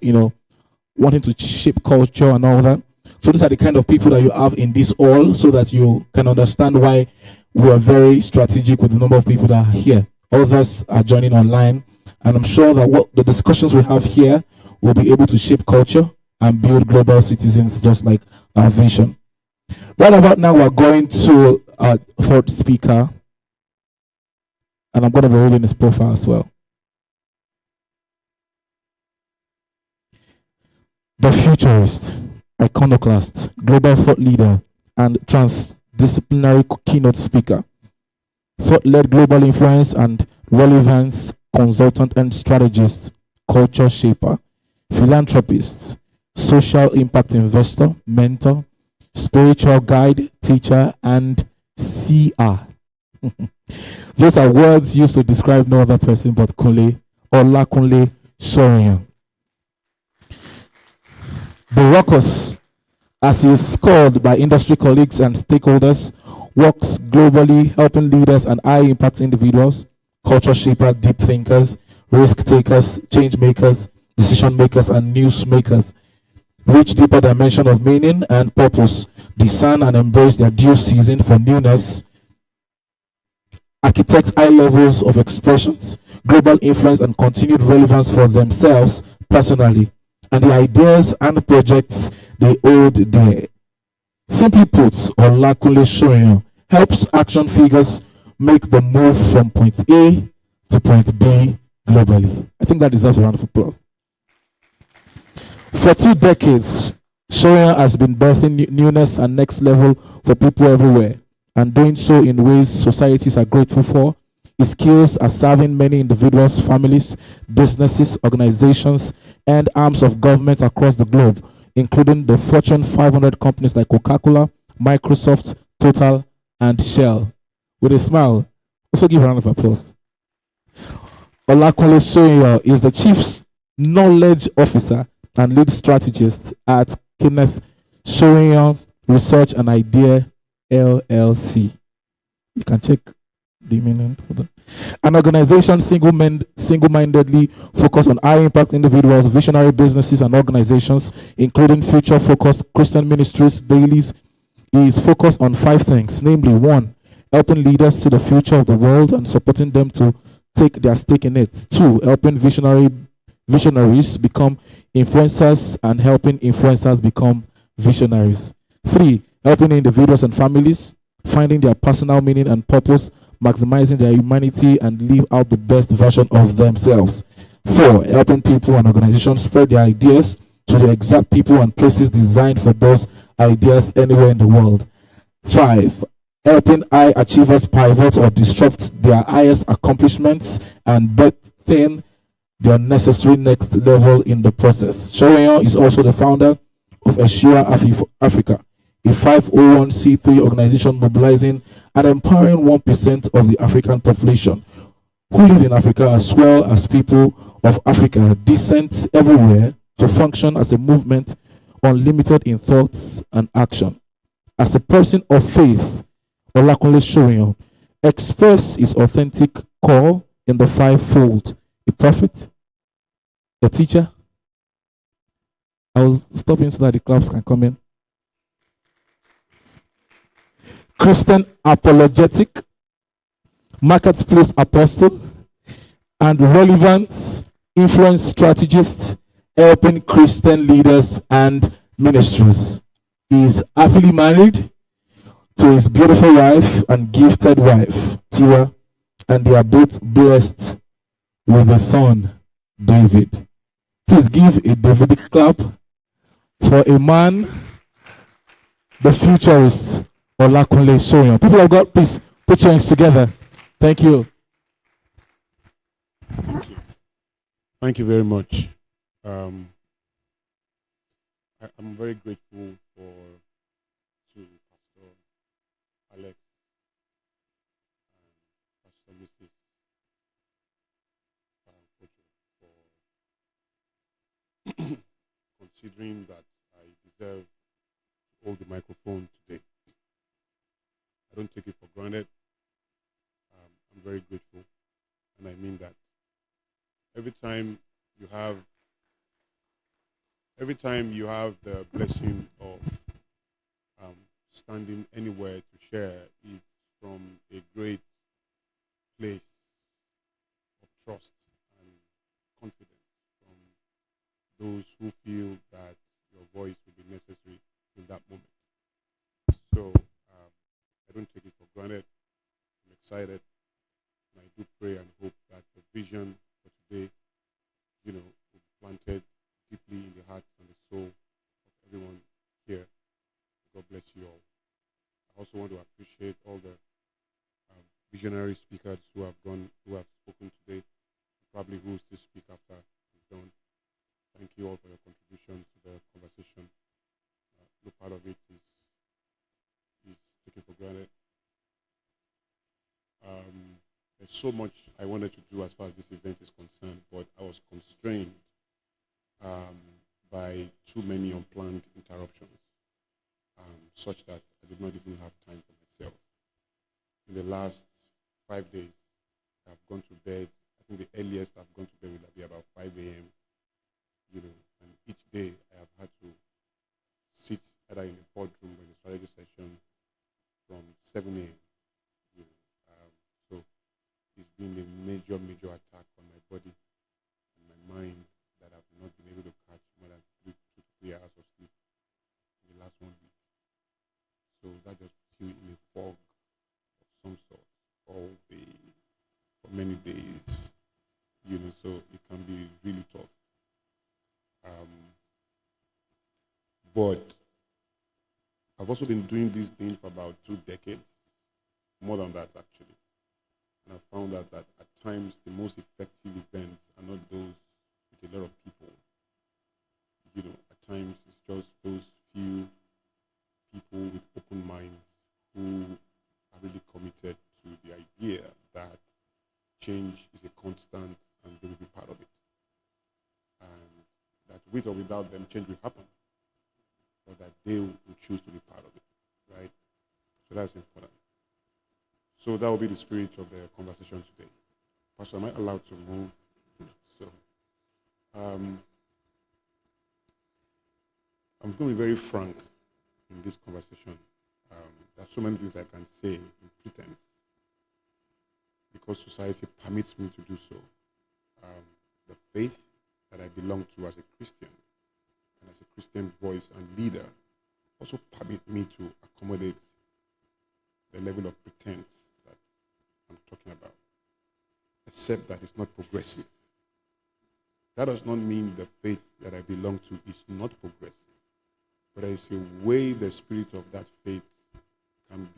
wanting to shape culture and all that. So these are the kind of people that you have in this hall, so that you can understand why we are very strategic with the number of people that are here. Others are joining online, and I'm sure that what the discussions we have here will be able to shape culture and build global citizens, just like our vision. Right about now, we're going to our third speaker, and I'm going to be reading his profile as well. The futurist, iconoclast, global thought leader, and transdisciplinary keynote speaker, thought-led global influence and relevance consultant and strategist, culture shaper, philanthropist, social impact investor, mentor, spiritual guide, teacher, and CR. Those are words used to describe no other person but Kunle Olakunle Soreyan. The Ruckus, as he is called by industry colleagues and stakeholders, works globally, helping leaders and high-impact individuals, culture shapers, deep thinkers, risk takers, change makers, decision makers, and news makers reach deeper dimension of meaning and purpose, discern and embrace their due season for newness, architect high levels of expressions, global influence, and continued relevance for themselves personally, and the ideas and projects they hold dear. Simply put, Olakunle Soreyan helps action figures make the move from point A to point B globally. I think that deserves a round of applause. For 2 decades, Soreyan has been birthing newness and next level for people everywhere, and doing so in ways societies are grateful for. His skills are serving many individuals, families, businesses, organizations, and arms of government across the globe, including the Fortune 500 companies like Coca-Cola, Microsoft, Total, and Shell. With a smile, also give a round of applause. Olakunle Soreyan is the Chief Knowledge Officer and Lead Strategist at Kenneth Soreyan Research and Idea LLC. You can check the meaning for that. An organization single-mindedly focused on high-impact individuals, visionary businesses, and organizations, including future-focused Christian ministries, dailies. He is focused on 5 things, namely 1, helping leaders see the future of the world and supporting them to take their stake in it. 2, helping visionaries become influencers and helping influencers become visionaries. 3, helping individuals and families finding their personal meaning and purpose, maximizing their humanity and live out the best version of themselves. 4, helping people and organizations spread their ideas to the exact people and places designed for those ideas anywhere in the world. 5, helping high achievers pivot or disrupt their highest accomplishments and birthing their necessary next level in the process. Soreyan is also the founder of Assure Africa, a 501c3 organization mobilizing and empowering 1% of the African population who live in Africa, as well as people of Africa descent everywhere, to function as a movement unlimited in thoughts and action. As a person of faith, Olakunle Soreyan express his authentic call in the 5-fold: a prophet, a teacher. I was stopping so that the claps can come in. Christian apologetic, marketplace apostle, and relevant influence strategist helping Christian leaders and ministries. He is happily married to his beautiful wife and gifted wife, Tiwa, and they are both blessed with a son, David. Please give a Davidic clap for a man, the futurist, Olakunle Soyan. People of God, please put your hands together. Thank you. Thank you very much. I'm very grateful to Pastor Alex and Pastor Mrs. for considering that I deserve to hold the microphone today. I don't take it for granted. I'm very grateful, and I mean that. Every time you have the blessing of standing anywhere to share is from a great place of trust and confidence from those who feel that your voice will be necessary in that moment. So I don't take it for granted. I'm excited, and I do pray and hope that the vision for today, will be planted deeply in the heart and the soul of everyone here. God bless you all. I also want to appreciate all the visionary speakers who have spoken today, probably who will still speak after it's done. Thank you all for your contribution to the conversation. No part of it is taken for granted. There's so much I wanted to do as far as this event is concerned, but I was constrained by too many unplanned interruptions, such that I did not even have time for myself. In the last 5 days, I've gone to bed. I think the earliest I've gone to bed will be about 5 a.m. And each day I have had to sit either in the boardroom or in the strategy session from 7 a.m. So it's been a major attack on my body and my mind that I've not been able to catch more than 2 to 3 hours of sleep in the last 1 week. So that just puts you in a fog of some sort for many days, so it can be really tough. But I've also been doing this thing for about 2 decades, more than that actually. And I found out that at times the most effective events are not those with a lot of people. At times it's just those few people with open minds who are really committed to the idea that change is a constant and they will be part of it. And that with or without them, change will happen. Or that they will choose to be part of it, right? So that's important. So that will be the spirit of the conversation today. Pastor, am I allowed to move? So, I'm going to be very frank in this conversation. There are so many things I can say in pretense because society permits me to do so. The faith that I belong to as a Christian and as a Christian voice and leader also permit me to accommodate the level of pretense that I'm talking about, except that it's not progressive. That does not mean the faith that I belong to is not progressive, but there is a way the spirit of that faith can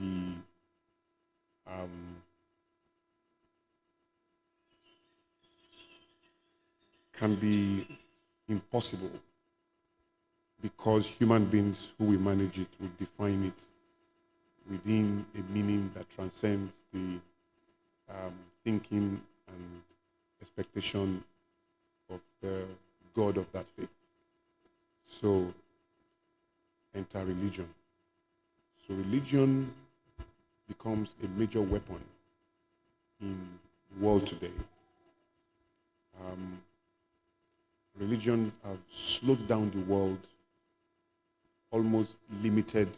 be impossible because human beings who will manage it will define it within a meaning that transcends the thinking and expectation of the God of that faith. So, enter religion. So religion becomes a major weapon in the world today. Religion have slowed down the world, almost limited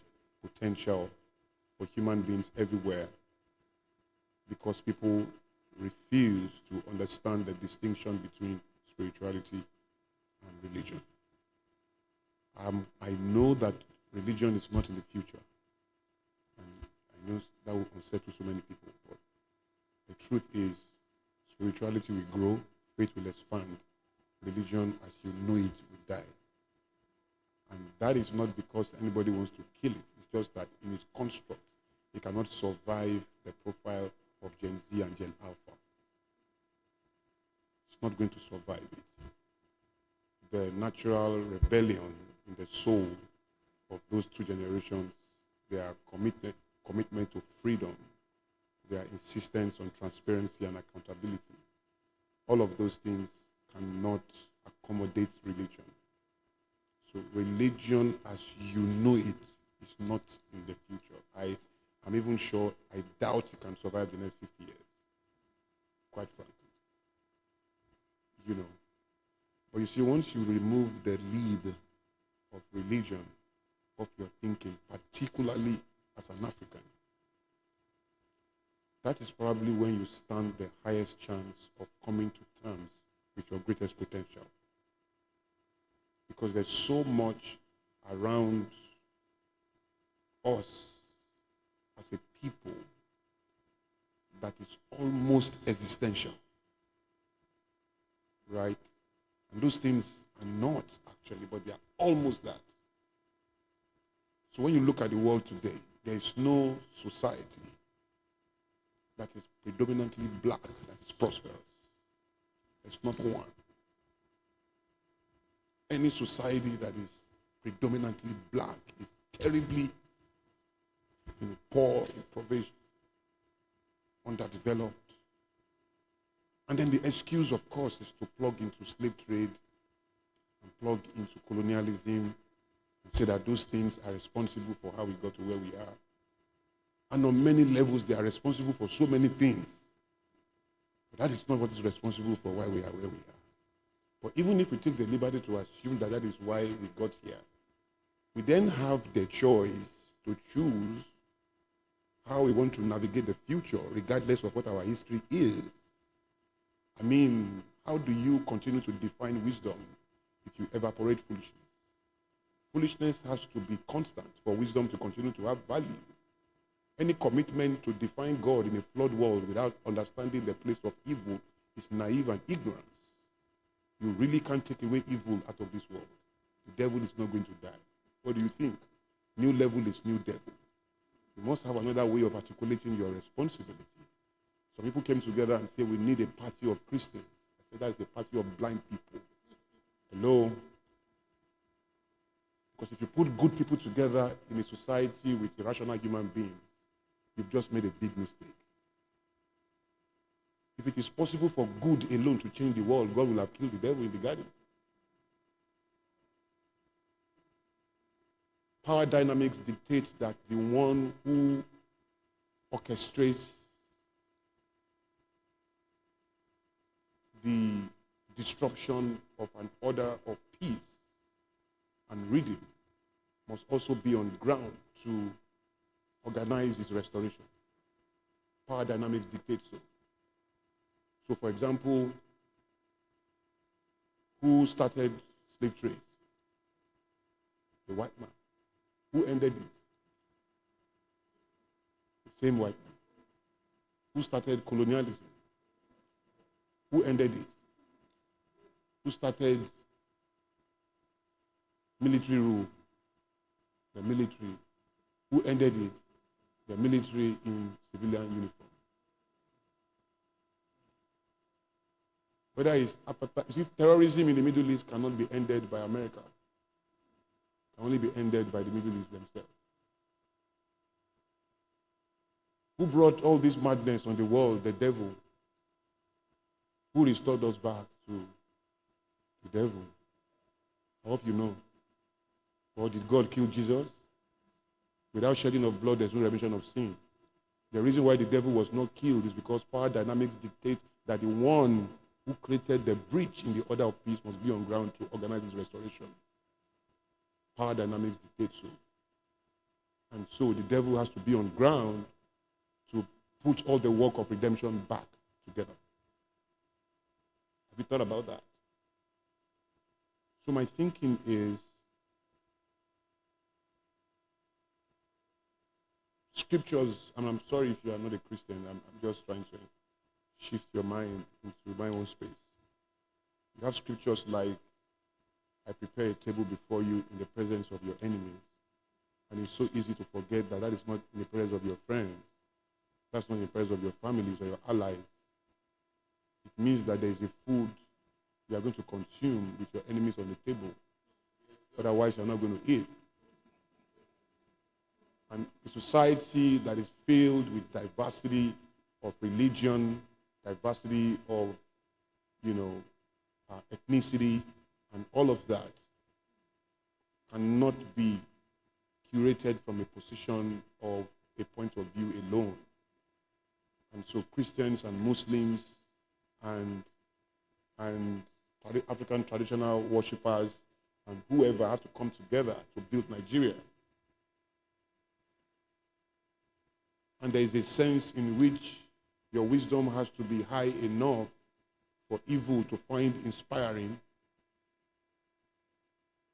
potential for human beings everywhere because people refuse to understand the distinction between spirituality and religion. I know that religion is not in the future, and I know that will unsettle so many people, but the truth is spirituality will grow, faith will expand, religion as you know it will die. And that is not because anybody wants to kill it, it's just that in its construct, it cannot survive the profile of Gen Z and Gen Alpha. It's not going to survive it. The natural rebellion in the soul of those two generations, their commitment to freedom, their insistence on transparency and accountability, all of those things cannot accommodate religion. So religion as you know it is not in the future. I'm even sure, I doubt it can survive the next 50 years, quite frankly. You know. But you see, once you remove the lead of religion of your thinking, particularly as an African, that is probably when you stand the highest chance of coming to terms with your greatest potential. Because there's so much around us as a people that is almost existential, right? And those things are not actually, but they are almost that. So when you look at the world today, there is no society that is predominantly black that is prosperous. There's not one. Any society that is predominantly black is terribly poor, impoverished, underdeveloped. And then the excuse, of course, is to plug into slave trade and plug into colonialism and say that those things are responsible for how we got to where we are. And on many levels, they are responsible for so many things. But that is not what is responsible for why we are where we are. But even if we take the liberty to assume that that is why we got here, we then have the choice to choose how we want to navigate the future, regardless of what our history is. I mean, how do you continue to define wisdom if you evaporate foolishness? Foolishness has to be constant for wisdom to continue to have value. Any commitment to define God in a flawed world without understanding the place of evil is naive and ignorance. You really can't take away evil out of this world. The devil is not going to die. What do you think? New level is new devil. You must have another way of articulating your responsibility. Some people came together and said, we need a party of Christians. I said, that's the party of blind people. Hello? Because if you put good people together in a society with irrational human beings, you've just made a big mistake. If it is possible for good alone to change the world, God will have killed the devil in the garden. Power dynamics dictate that the one who orchestrates the disruption of an order of peace and reading must also be on ground to organize its restoration. Power dynamics dictate so. So, for example, who started slave trade? The white man. Who ended it? The same white man. Who started colonialism? Who ended it? Who started military rule? The military. Who ended it? The military in civilian uniform. Whether it's terrorism in the Middle East cannot be ended by America. It can only be ended by the Middle East themselves. Who brought all this madness on the world? The devil. Who restored us back to the devil? I hope you know. Or did God kill Jesus? Without shedding of blood, there's no remission of sin. The reason why the devil was not killed is because power dynamics dictate that the one who created the breach in the order of peace must be on ground to organize its restoration. Power dynamics dictate so. And so the devil has to be on ground to put all the work of redemption back together. Have you thought about that? So my thinking is, scriptures, and I'm sorry if you are not a Christian, I'm just trying to shift your mind into my own space. You have scriptures like, I prepare a table before you in the presence of your enemies. And it's so easy to forget that that is not in the presence of your friends. That's not in the presence of your families or your allies. It means that there is a food you are going to consume with your enemies on the table. Otherwise, you're not going to eat. And a society that is filled with diversity of religion, diversity of, ethnicity, and all of that cannot be curated from a position of a point of view alone. And so Christians and Muslims and African traditional worshippers and whoever have to come together to build Nigeria. And there is a sense in which your wisdom has to be high enough for evil to find inspiring,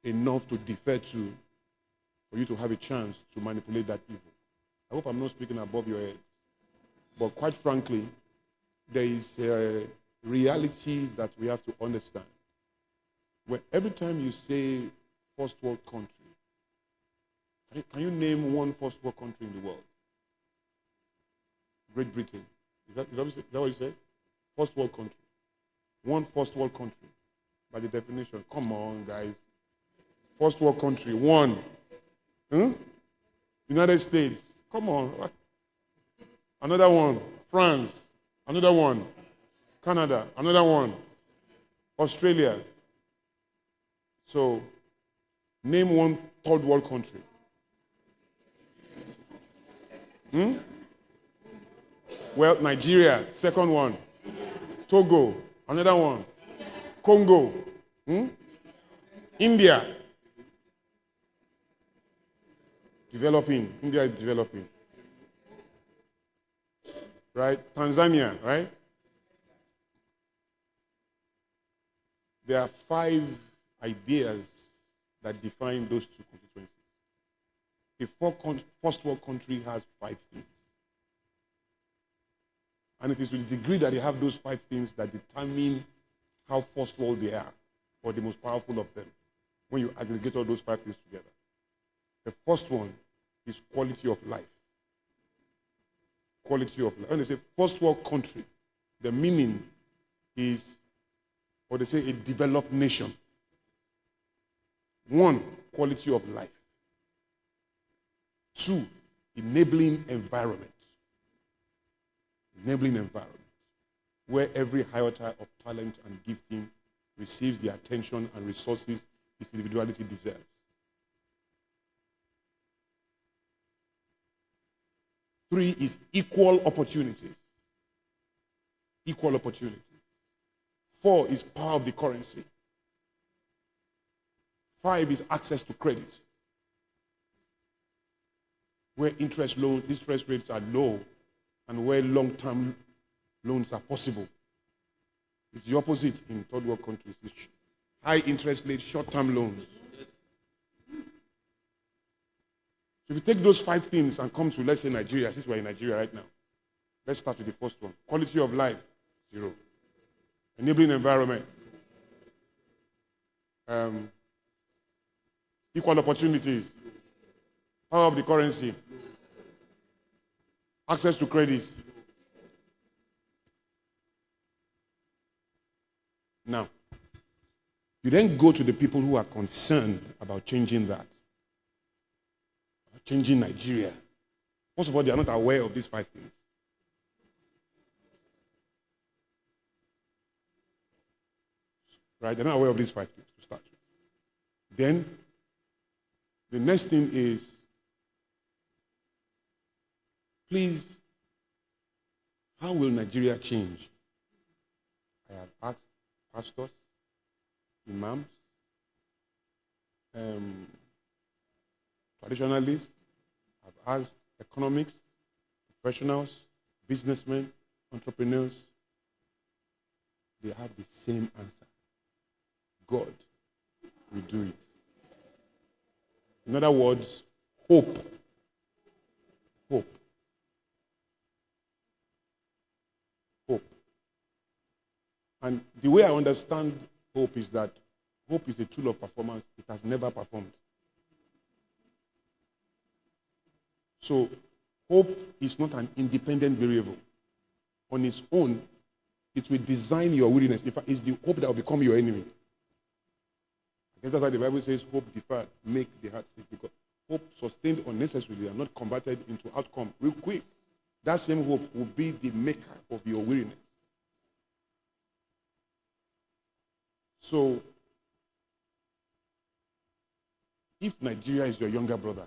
enough to defer to, for you to have a chance to manipulate that evil. I hope I'm not speaking above your head. But quite frankly, there is a reality that we have to understand. Where every time you say first world country, can you name one first world country in the world? Great Britain. Is that what you said? First world country. One first world country. By the definition. Come on, guys. First world country. One. United States. Come on. Another one. France. Another one. Canada. Another one. Australia. So, name one third world country. Well, Nigeria, second one. Togo, another one. Congo. India. Developing. India is developing. Right? Tanzania, right? There are 5 ideas that define those two constituencies. A first world country has 5 things. And it is to the degree that they have those 5 things that determine how first world they are, or the most powerful of them, when you aggregate all those 5 things together. The first one is quality of life. Quality of life. When they say first world country, the meaning is, or they say a developed nation. 1, quality of life. 2, enabling environment. Enabling environment, where every iota of talent and gifting receives the attention and resources its individuality deserves. 3 is equal opportunities. Equal opportunities. 4 is power of the currency. 5 is access to credit, where interest rates are low and where long-term loans are possible. It's the opposite in third world countries. It's high interest rate, short-term loans. So if you take those 5 things and come to, let's say, Nigeria, since we're in Nigeria right now, let's start with the first one. Quality of life, 0. Enabling environment. Equal opportunities. Power of the currency. Access to credit. Now, you then go to the people who are concerned about changing that. Changing Nigeria. First of all, they are not aware of these 5 things. Right? They're not aware of these 5 things to start with. Then, the next thing is, please, how will Nigeria change? I have asked pastors, imams, traditionalists, I've asked economics, professionals, businessmen, entrepreneurs, they have the same answer. God will do it. In other words, hope. Hope. Hope. And the way I understand hope is that hope is a tool of performance. It has never performed. So, hope is not an independent variable. On its own, it will design your weariness. In fact, it's the hope that will become your enemy. I guess that's why the Bible says, hope deferred, make the heart sick. Because hope sustained unnecessarily and not converted into outcome real quick. That same hope will be the maker of your weariness. So, if Nigeria is your younger brother,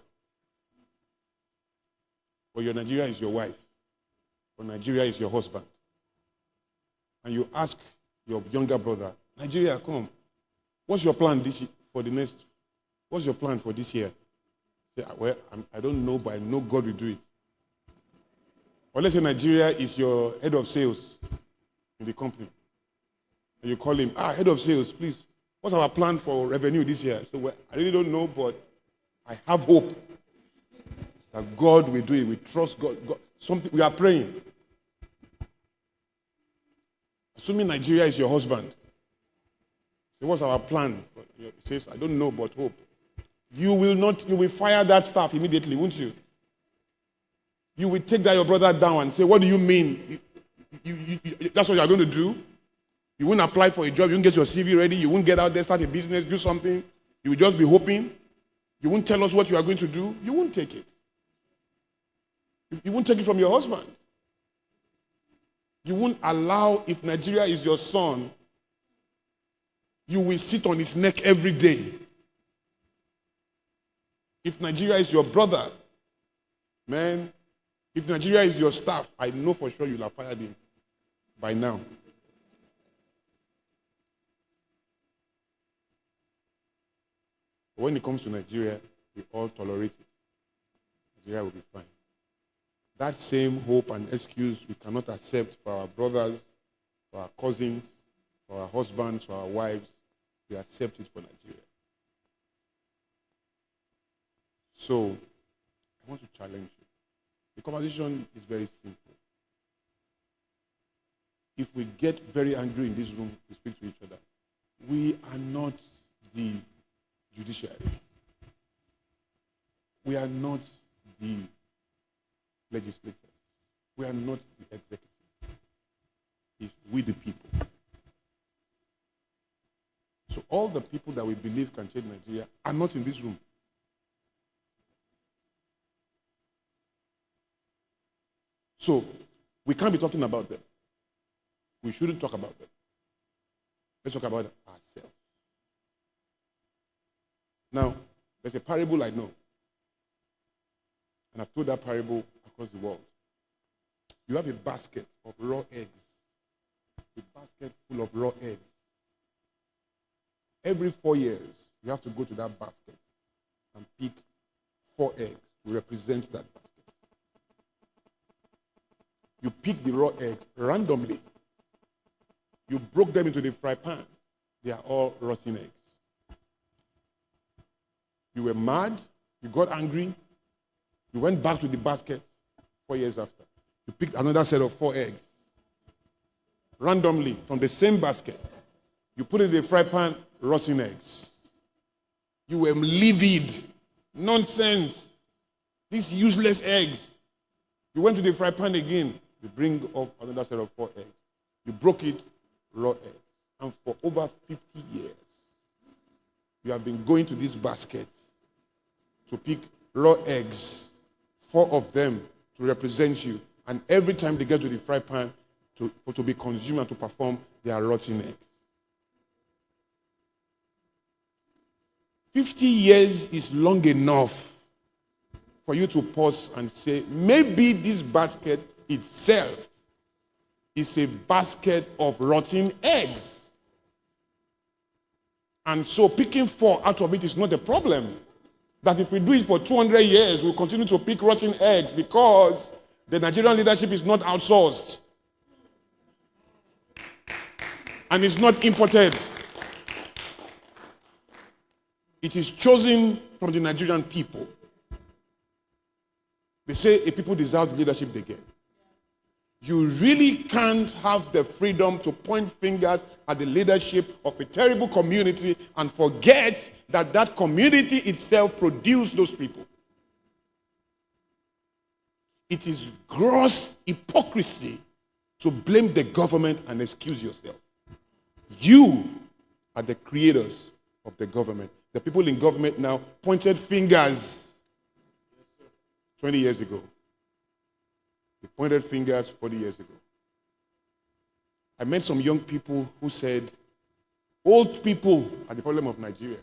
or your Nigeria is your wife, or Nigeria is your husband, and you ask your younger brother, Nigeria, come, what's your plan this what's your plan for this year? Say, well, I don't know, but I know God will do it. Or let's say Nigeria is your head of sales in the company. And you call him, head of sales, please, what's our plan for revenue this year? So, well, I really don't know, but I have hope that God will do it. We trust God. We are praying. Assuming Nigeria is your husband. So what's our plan? He says, I don't know, but hope. You will fire that staff immediately, won't you? You will take that your brother down and say, what do you mean? That's what you're going to do? You won't apply for a job, you won't get your CV ready, you won't get out there, start a business, do something. You will just be hoping. You won't tell us what you are going to do. You won't take it. You won't take it from your husband. You won't allow, if Nigeria is your son, you will sit on his neck every day. If Nigeria is your brother, man, if Nigeria is your staff, I know for sure you'll have fired him by now. But when it comes to Nigeria, we all tolerate it. Nigeria will be fine. That same hope and excuse we cannot accept for our brothers, for our cousins, for our husbands, for our wives. We accept it for Nigeria. So, I want to challenge you. The conversation is very simple. If we get very angry in this room to speak to each other, we are not the judiciary. We are not the legislature. We are not the executive. It's we the people. So all the people that we believe can change Nigeria are not in this room. So we can't be talking about them. We shouldn't talk about them. Let's talk about ourselves. Now, there's a parable I know. And I've told that parable across the world. You have a basket of raw eggs. A basket full of raw eggs. Every 4 years, you have to go to that basket and pick 4 eggs to represent that basket. You pick the raw eggs randomly. You broke them into the fry pan. They are all rotten eggs. You were mad. You got angry. You went back to the basket 4 years after. You picked another set of 4 eggs. Randomly, from the same basket. You put it in the fry pan, rotten eggs. You were livid. Nonsense. These useless eggs. You went to the fry pan again. You bring up another set of 4 eggs. You broke it, raw eggs. And for over 50 years, you have been going to this basket to pick raw eggs, 4 of them to represent you. And every time they get to the fry pan to be consumed and to perform, they are rotten eggs. 50 years is long enough for you to pause and say, maybe this basket itself is a basket of rotten eggs. And so picking 4 out of it is not a problem. That if we do it for 200 years, we'll continue to pick rotten eggs because The Nigerian leadership is not outsourced. And it's not imported. It is chosen from the Nigerian people. They say a people deserve the leadership they get. You really can't have the freedom to point fingers at the leadership of a terrible community and forget that that community itself produced those people. It is gross hypocrisy to blame the government and excuse yourself. You are the creators of the government. The people in government now pointed fingers 20 years ago. They pointed fingers 40 years ago. I met some young people who said, old people are the problem of Nigeria.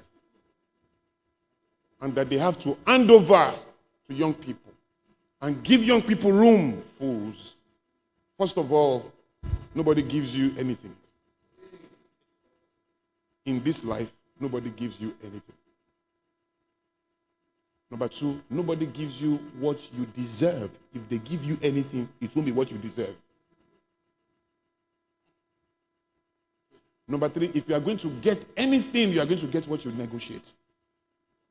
And that they have to hand over to young people and give young people room, fools. First of all, nobody gives you anything. In this life, nobody gives you anything. Number two, nobody gives you what you deserve. If they give you anything, it won't be what you deserve. Number three, if you are going to get anything, you are going to get what you negotiate.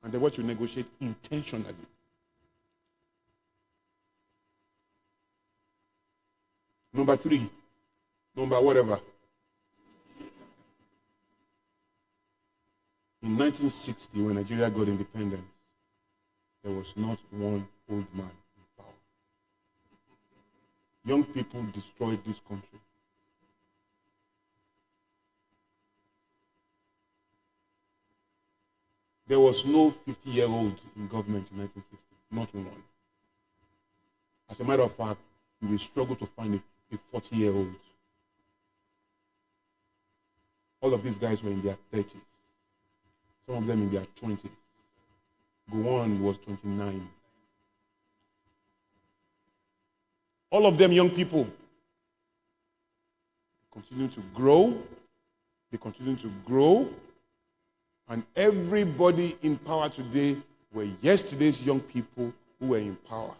And then what you negotiate intentionally. Number three, number whatever. In 1960, when Nigeria got independence, there was not one old man in power. Young people destroyed this country. There was no 50-year-old in government in 1960, not one. As a matter of fact, you will struggle to find a 40-year-old. All of these guys were in their 30s. Some of them in their 20s. Gowon was 29. All of them young people. Continue to grow. They continue to grow. And everybody in power today were yesterday's young people who were in power.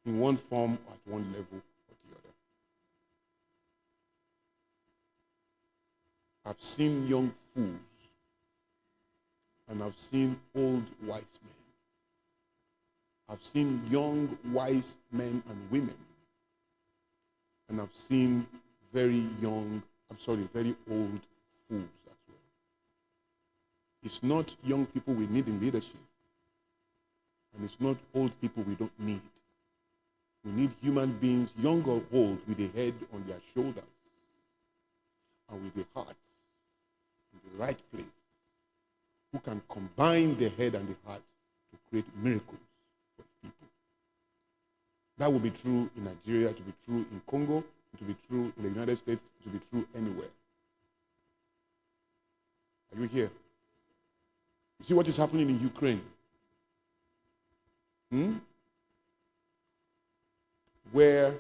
In one form or at one level or the other. I've seen young fools. And I've seen old wise men. I've seen young wise men and women. And I've seen very old fools as well. It's not young people we need in leadership. And it's not old people we don't need. We need human beings, young or old, with a head on their shoulders. And with a heart in the right place. Who can combine the head and the heart to create miracles for people. That will be true in Nigeria, to be true in Congo, to be true in the United States, to be true anywhere. Are you here? You see what is happening in Ukraine? Where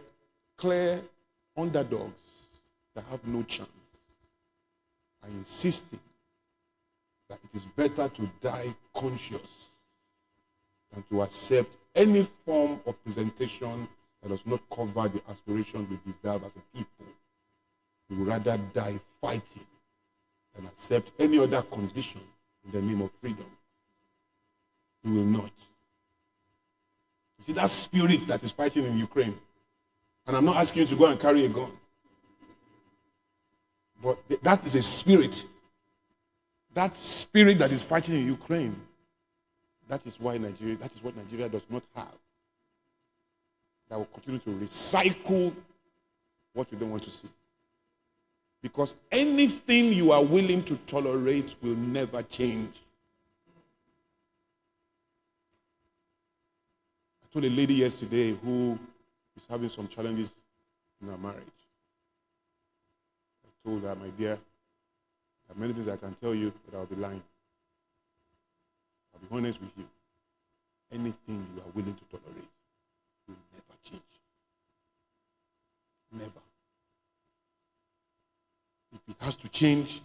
clear underdogs that have no chance are insisting that it is better to die conscious than to accept any form of presentation that does not cover the aspirations we deserve as a people. We would rather die fighting than accept any other condition in the name of freedom. We will not. You see that spirit that is fighting in Ukraine, and I'm not asking you to go and carry a gun, but that is a spirit. That spirit that is fighting in Ukraine, that is what Nigeria does not have. That will continue to recycle what you don't want to see. Because anything you are willing to tolerate will never change. I told a lady yesterday who is having some challenges in her marriage. I told her, my dear, there are many things I can tell you, but I'll be lying. I'll be honest with you. Anything you are willing to tolerate will never change. Never. If it has to change,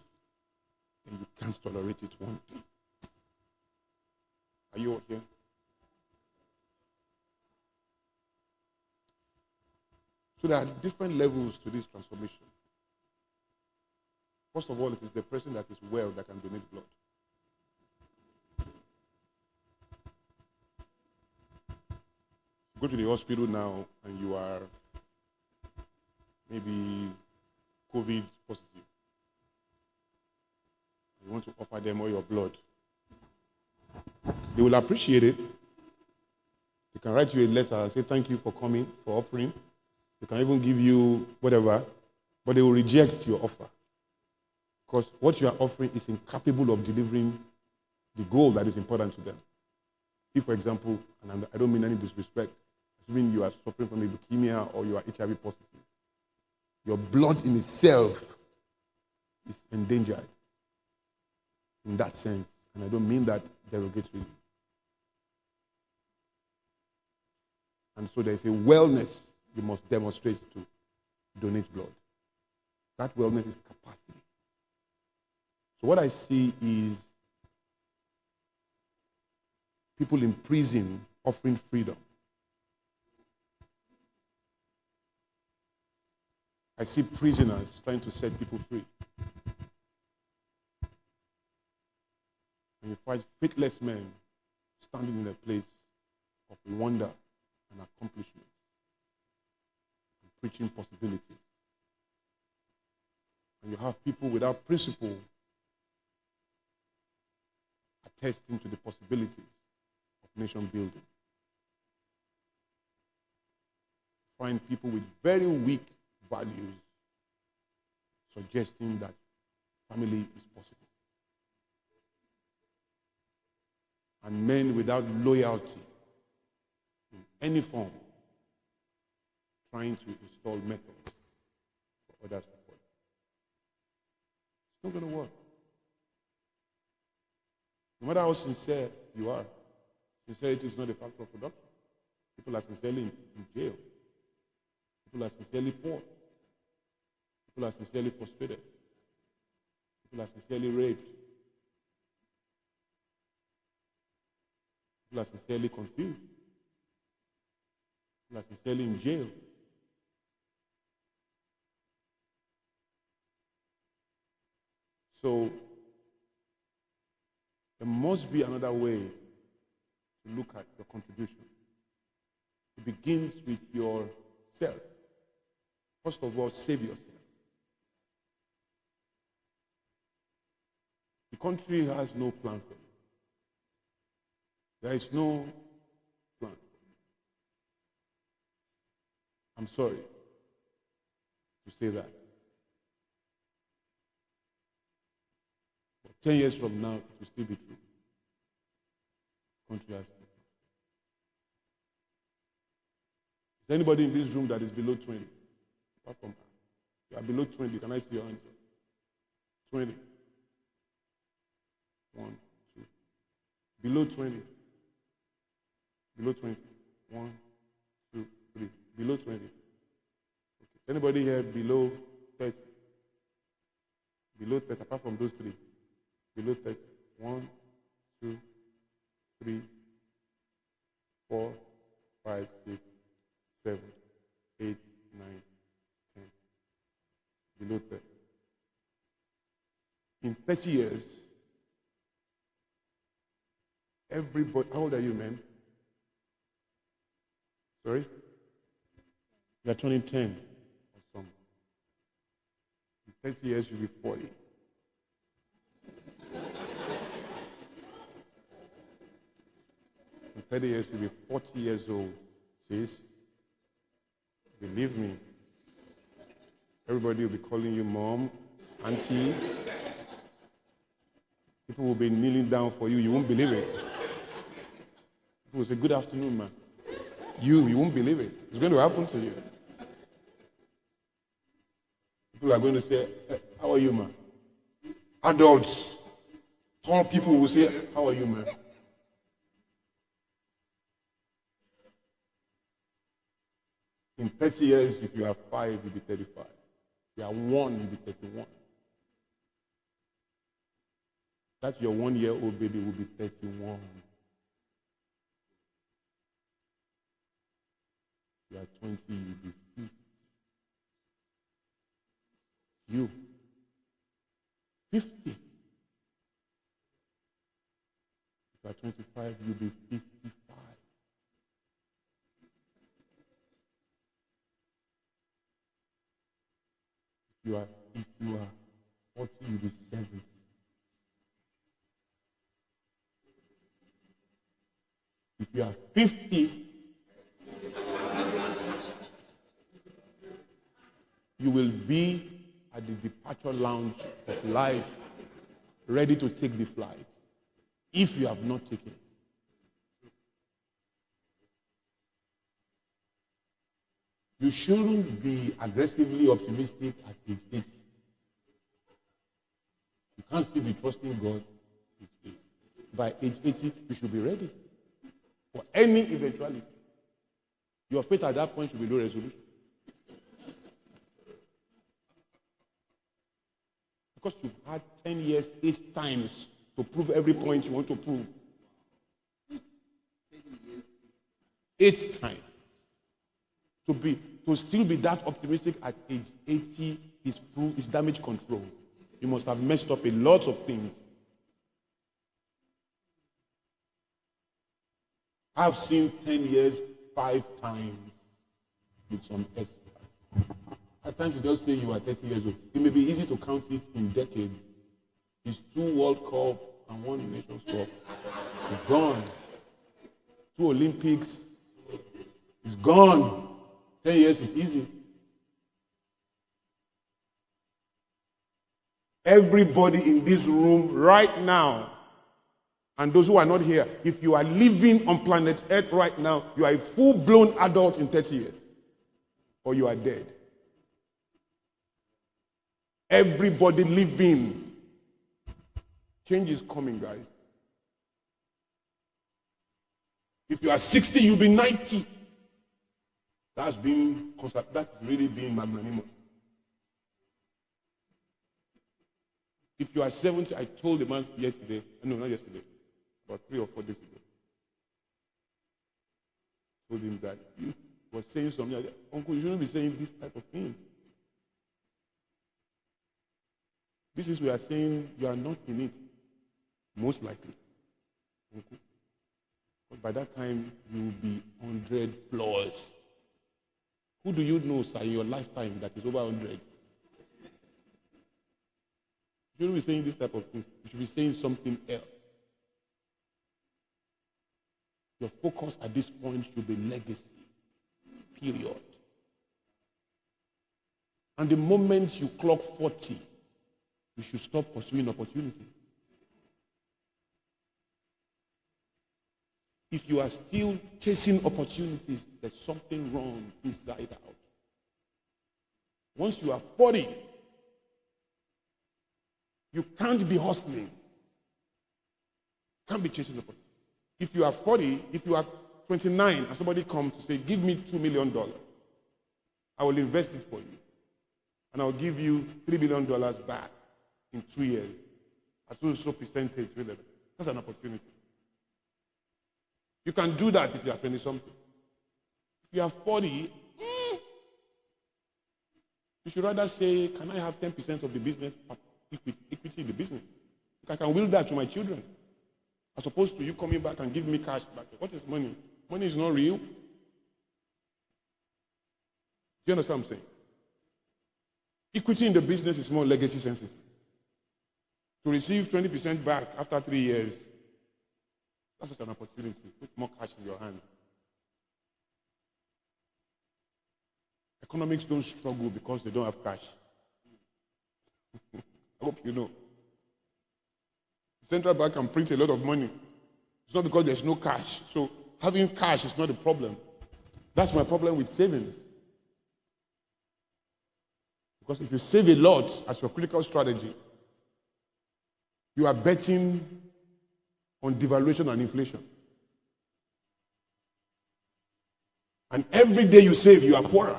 then you can't tolerate it one day. Are you all here? So there are different levels to this transformation. First of all, it is the person that is well that can donate blood. Go to the hospital now and you are maybe COVID positive. You want to offer them all your blood. They will appreciate it. They can write you a letter and say thank you for coming, for offering. They can even give you whatever, but they will reject your offer. Because what you are offering is incapable of delivering the goal that is important to them. If, for example, and I don't mean any disrespect, assuming you are suffering from a leukemia or you are HIV positive, your blood in itself is endangered in that sense. And I don't mean that derogatorily. And so there is a wellness you must demonstrate to donate blood. That wellness is capacity. So what I see is people in prison offering freedom. I see prisoners trying to set people free. And you find faithless men standing in a place of wonder and accomplishment and preaching possibilities. And you have people without principle attesting to the possibilities of nation building. Find people with very weak values suggesting that family is possible. And men without loyalty in any form trying to install methods for others to follow. It's not going to work. No matter how sincere you are, sincerity is not a factor of production. People are sincerely in jail. People are sincerely poor. People are sincerely frustrated. People are sincerely raped. People are sincerely confused. People are sincerely in jail. So there must be another way to look at your contribution. It begins with yourself. First of all, save yourself. The country has no plan for you. There is no plan. I'm sorry to say that. But 10 years from now, it will still be true. The country has no plan. Is there anybody in this room that is below 20? Apart from you are below 20, can I see your hands? 20. 1, 2. Below 20. Below 20. 1, 2, 3. Below 20. Okay. Anybody here below 30? Below 30, apart from those three. Below 30. 1, 2, 3, 4, 5, 6, 7, 8, 9, 10. Below 30. In 30 years, everybody, how old are you, man? Sorry? You are turning 10 or something. In 30 years, you'll be 40. In 30 years, you'll be 40 years old. Sis, believe me, everybody will be calling you mom, auntie. People will be kneeling down for you. You won't believe it. People will say, good afternoon, man. You won't believe it. It's going to happen to you. People are going to say, hey, how are you, man? Adults, tall people will say, how are you, man? In 30 years, if you are 5, you'll be 35. If you are 1, you'll be 31. That's your 1-year-old baby will be 31. You are 20, you'll be 50. You. 50. If you are 25, you'll be 55. If you are 40, you'll be 70. If you are 50, you will be at the departure lounge of life, ready to take the flight, if you have not taken it. You shouldn't be aggressively optimistic at age 80. You can't still be trusting God at age 80. By age 80, you should be ready for any eventuality. Your faith at that point should be low resolution. Because you've had 10 years, 8 times to prove every point you want to prove. 8 times. To still be that optimistic at age 80 is damage control. You must have messed up a lot of things. I've seen 10 years 5 times with some experts. At times you just say you are 30 years old. It may be easy to count it in decades. It's 2 World Cup and 1 Nations Cup. It's gone. 2 Olympics. It's gone. 10 years is easy. Everybody in this room right now, and those who are not here, if you are living on planet Earth right now, you are a full-blown adult in 30 years. Or you are dead. Everybody living. Change is coming, guys. If you are 60, you'll be 90. That's really being magnanimous. If you are 70, I told the man yesterday, no, not yesterday, about 3 or 4 days ago. I told him that you were saying something like, Uncle, you shouldn't be saying this type of thing. This is we are saying you are not in it, most likely. Uncle. But by that time, you will be 100 plus. Who do you know, sir, in your lifetime that is over 100? You shouldn't be saying this type of thing. You should be saying something else. Your focus at this point should be legacy. Period. And the moment you clock 40, you should stop pursuing opportunity. If you are still chasing opportunities, there's something wrong inside out. Once you are 40, you can't be hustling. Can't be chasing opportunities. If you are 40, if you are 29, and somebody comes to say, give me $2 million, I will invest it for you. And I will give you $3 billion back in 2 years. At so percentage, really. That's an opportunity. You can do that if you are 20-something. If you are 40, you should rather say, can I have 10% of the business, equity in the business? I can will that to my children. As opposed to you coming back and giving me cash back. What is money? Money is not real. Do you understand what I'm saying? Equity in the business is more legacy sensitive. To receive 20% back after 3 years, that's just an opportunity. Put more cash in your hand. Economics don't struggle because they don't have cash. I hope you know. The central bank can print a lot of money. It's not because there's no cash. So having cash is not a problem. That's my problem with savings. Because if you save a lot as your critical strategy, you are betting on devaluation and inflation. And every day you save, you are poorer.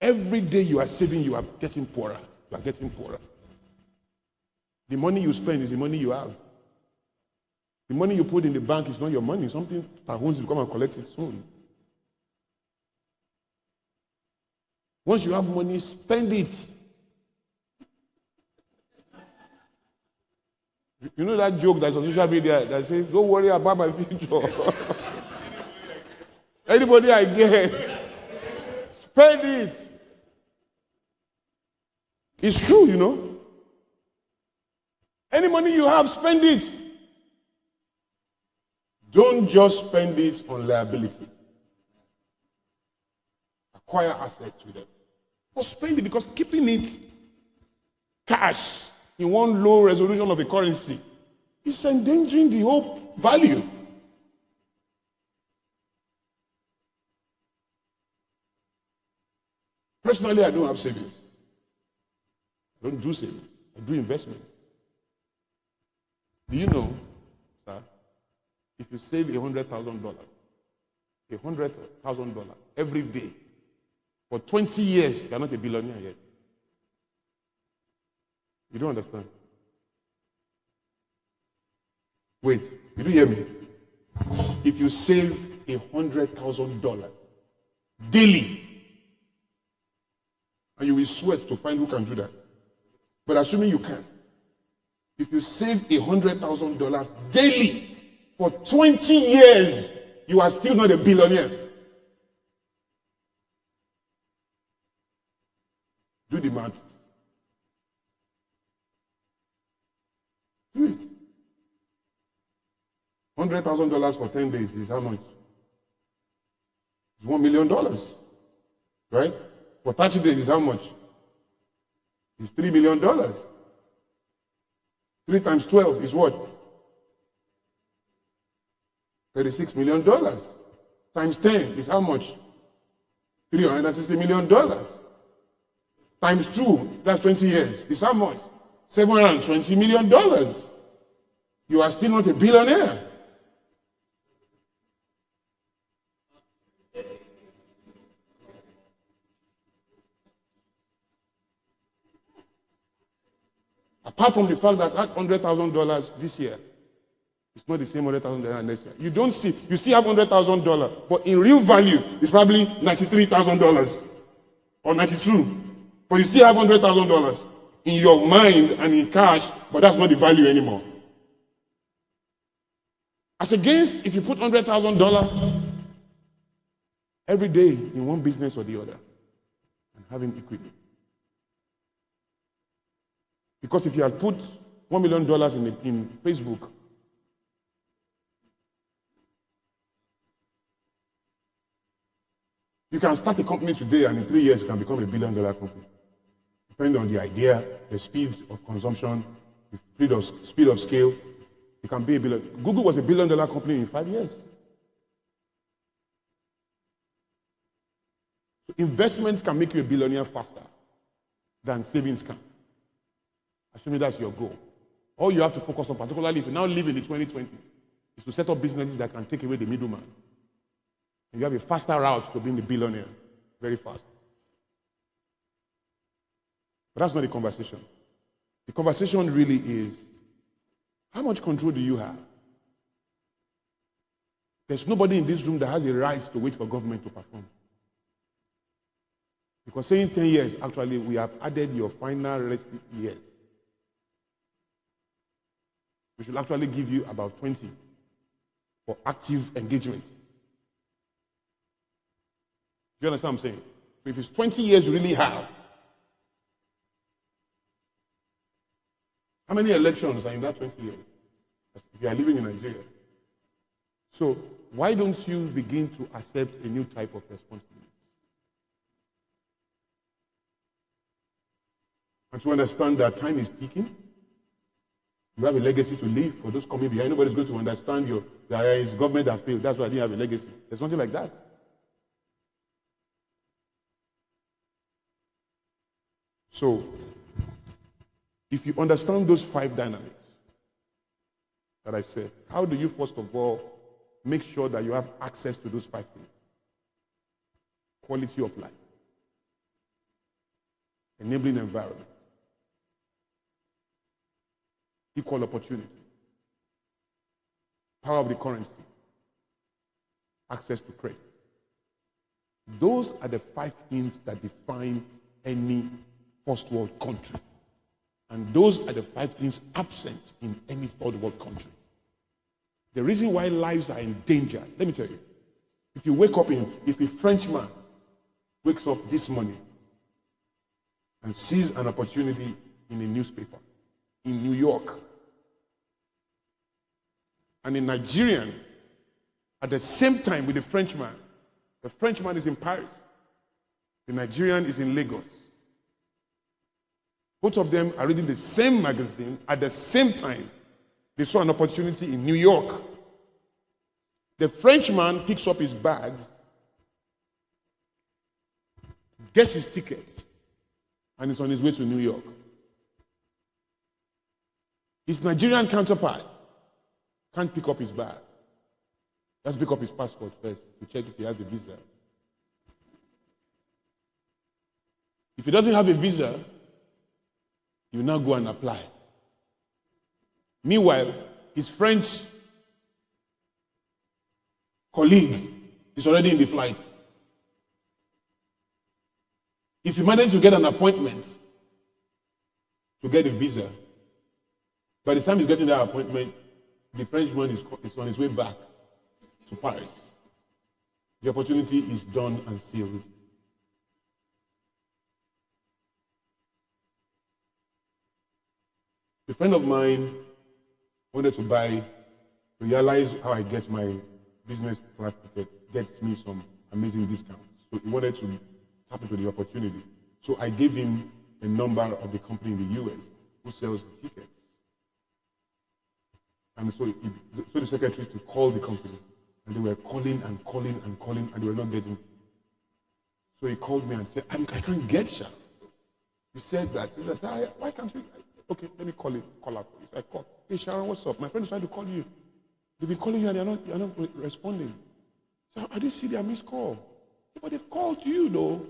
Every day you are saving, you are getting poorer. You are getting poorer. The money you spend is the money you have. The money you put in the bank is not your money. Something that wants to come and collect it soon. Once you have money, spend it. You know that joke that's on social media that says, don't worry about my future. Anybody I get, spend it. It's true, you know. Any money you have, spend it. Don't just spend it on liability. Acquire assets with them. But spend it, because keeping it cash in one low resolution of a currency is endangering the whole value. Personally, I don't have savings. I don't do savings. I do investment. Do you know, sir, if you save $100,000, every day, for 20 years, you are not a billionaire yet. You don't understand. Wait, did you hear me? If you save $100,000 daily, and you will sweat to find who can do that. But assuming you can, if you save $100,000 daily for 20 years, you are still not a billionaire. Do the math. Do it. $100,000 for 10 days is how much? It's $1 million. Right? For 30 days is how much? It's $3 million. 3 times 12 is what? $36 million. Times 10 is how much? $360 million. Times 2, that's 20 years. Is how much? $720 million. You are still not a billionaire. Apart from the fact that at $100,000 this year, it's not the same $100,000 next year. You don't see, you still have $100,000, but in real value, it's probably $93,000 or $92,000. But you still have $100,000 in your mind and in cash, but that's not the value anymore. As against if you put $100,000 every day in one business or the other and having equity. Because if you had put $1 million in Facebook, you can start a company today and in 3 years you can become $1 billion company. Depending on the idea, the speed of consumption, the speed of scale, you can be $1 billion. Google was $1 billion company in 5 years. So investments can make you a billionaire faster than savings can. Assuming that's your goal. All you have to focus on, particularly if you now live in the 2020s, is to set up businesses that can take away the middleman. And you have a faster route to being a billionaire, very fast. But that's not the conversation. The conversation really is, how much control do you have? There's nobody in this room that has a right to wait for government to perform. Because saying 10 years, actually, we have added your final resting years. We should actually give you about 20 for active engagement. Do you understand what I'm saying? So if it's 20 years you really have, how many elections are in that 20 years? If you are living in Nigeria. So why don't you begin to accept a new type of responsibility? And to understand that time is ticking. You have a legacy to leave for those coming behind. Nobody's going to understand that it's government that failed. That's why I didn't have a legacy. There's nothing like that. So, if you understand those 5 dynamics that I said, how do you first of all make sure that you have access to those 5 things? Quality of life, enabling environment, equal opportunity, power of the currency, access to credit. Those are the 5 things that define any first world country. And those are the 5 things absent in any third world country. The reason why lives are in danger, let me tell you. If you wake up if a Frenchman wakes up this morning and sees an opportunity in a newspaper in New York, and a Nigerian at the same time with the Frenchman is in Paris, the Nigerian is in Lagos. Both of them are reading the same magazine at the same time. They saw an opportunity in New York. The Frenchman picks up his bag, gets his ticket, and is on his way to New York. His Nigerian counterpart can't pick up his bag. Let's pick up his passport first to check if he has a visa. If he doesn't have a visa, he will now go and apply. Meanwhile, his French colleague is already in the flight. If he managed to get an appointment to get a visa, by the time he's getting that appointment, the Frenchman is on his way back to Paris. The opportunity is done and sealed. A friend of mine wanted to realize how I get my business class ticket, gets me some amazing discounts. So he wanted to tap into the opportunity. So I gave him a number of the company in the US who sells the tickets. And so the secretary to call the company. And they were calling and calling and calling, and they were not getting it. So he called me and said, I can't get Sha. He said that. He said, why can't we? Okay, let me call out for you. So I called. Hey, Sharon, what's up? My friend is trying to call you. They've been calling you and you're not responding. So I didn't see their missed call. But they've called you, though.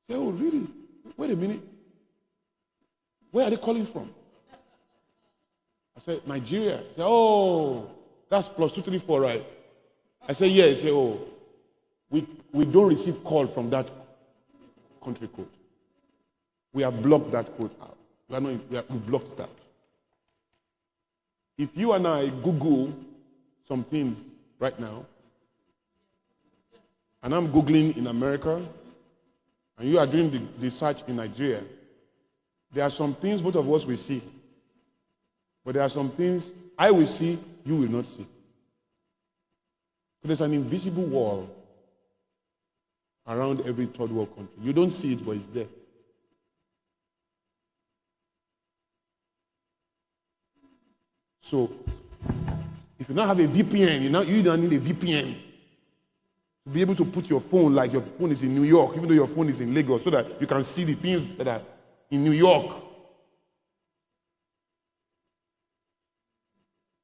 I said, oh, really? Wait a minute. Where are they calling from? I said, Nigeria. He said, oh, that's +234, right? I said, yeah. He said, oh, we don't receive call from that country code. We have blocked that code out. We blocked it out. If you and I Google some things right now, and I'm Googling in America, and you are doing the search in Nigeria, there are some things both of us will see. But there are some things I will see, you will not see. So there's an invisible wall around every third world country. You don't see it, but it's there. So, if you now have a VPN, you don't need a VPN to be able to put your phone like your phone is in New York, even though your phone is in Lagos, so that you can see the things that are in New York.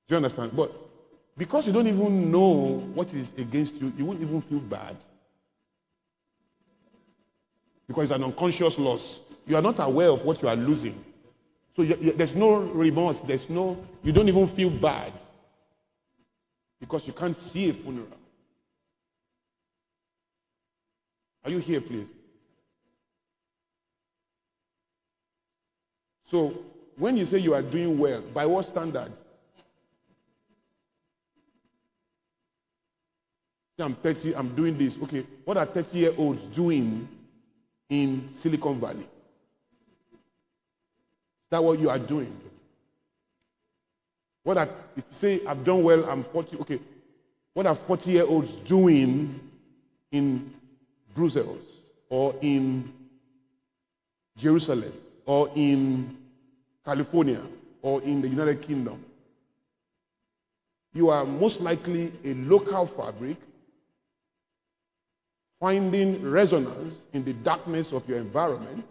Do you understand? But because you don't even know what is against you, you won't even feel bad. Because it's an unconscious loss. You are not aware of what you are losing. So there's no remorse, you don't even feel bad. Because you can't see a funeral. Are you here, please? So, when you say you are doing well, by what standard? Say I'm 30, I'm doing this. Okay, what are 30-year-olds doing in Silicon Valley? Is that what you are doing? If you say I've done well, I'm 40, okay, what are 40-year-olds doing in Brussels or in Jerusalem or in California or in the United Kingdom? You are most likely a local fabric finding resonance in the darkness of your environment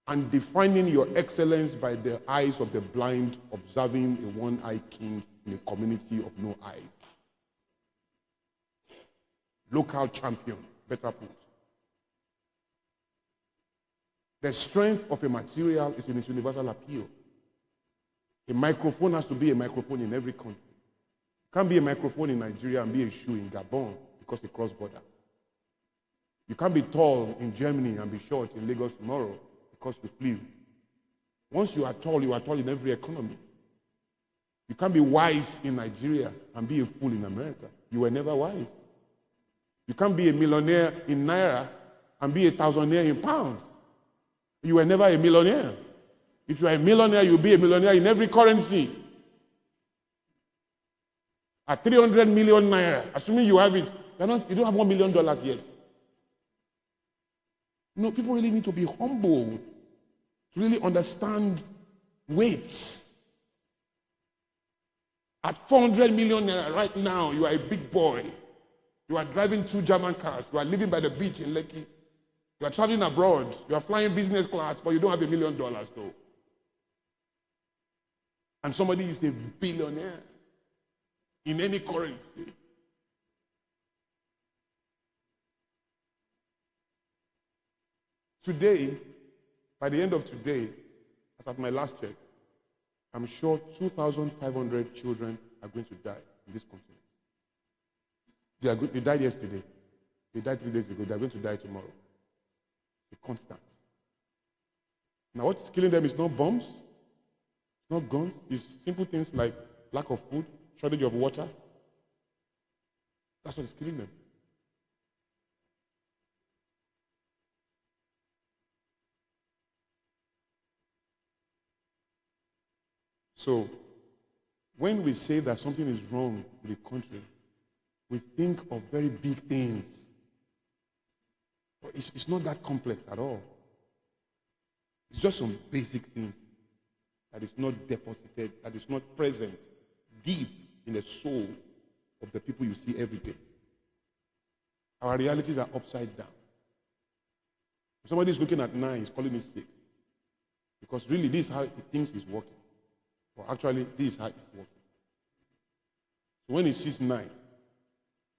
and defining your excellence by the eyes of the blind, observing a one-eyed king in a community of no eyes. Local champion, better put. The strength of a material is in its universal appeal. A microphone has to be a microphone in every country. It can't be a microphone in Nigeria and be a shoe in Gabon because they cross border. You can't be tall in Germany and be short in Lagos tomorrow because you flew. Once you are tall in every economy. You can't be wise in Nigeria and be a fool in America. You were never wise. You can't be a millionaire in Naira and be a thousandaire in pounds. You were never a millionaire. If you are a millionaire, you'll be a millionaire in every currency. At 300 million Naira, assuming you have it, you don't have $1 million yet. No, people really need to be humble to really understand weights. At 400 million Naira right now, you are a big boy. You are driving 2 German cars. You are living by the beach in Lekki. You are traveling abroad. You are flying business class, but you don't have $1 million though. And somebody is a billionaire in any currency. Today, by the end of today, as at my last check, I'm sure 2,500 children are going to die in this continent. They died yesterday. They died 3 days ago. They are going to die tomorrow. It's a constant. Now, what's killing them is not bombs, it's not guns. It's simple things like lack of food, shortage of water. That's what is killing them. So, when we say that something is wrong with the country, we think of very big things. But it's not that complex at all. It's just some basic things that is not deposited, that is not present deep in the soul of the people you see every day. Our realities are upside down. If somebody is looking at 9, he's calling it 6. Because really, this is how he thinks he's working. But actually, this is how it's working. So when he sees 9,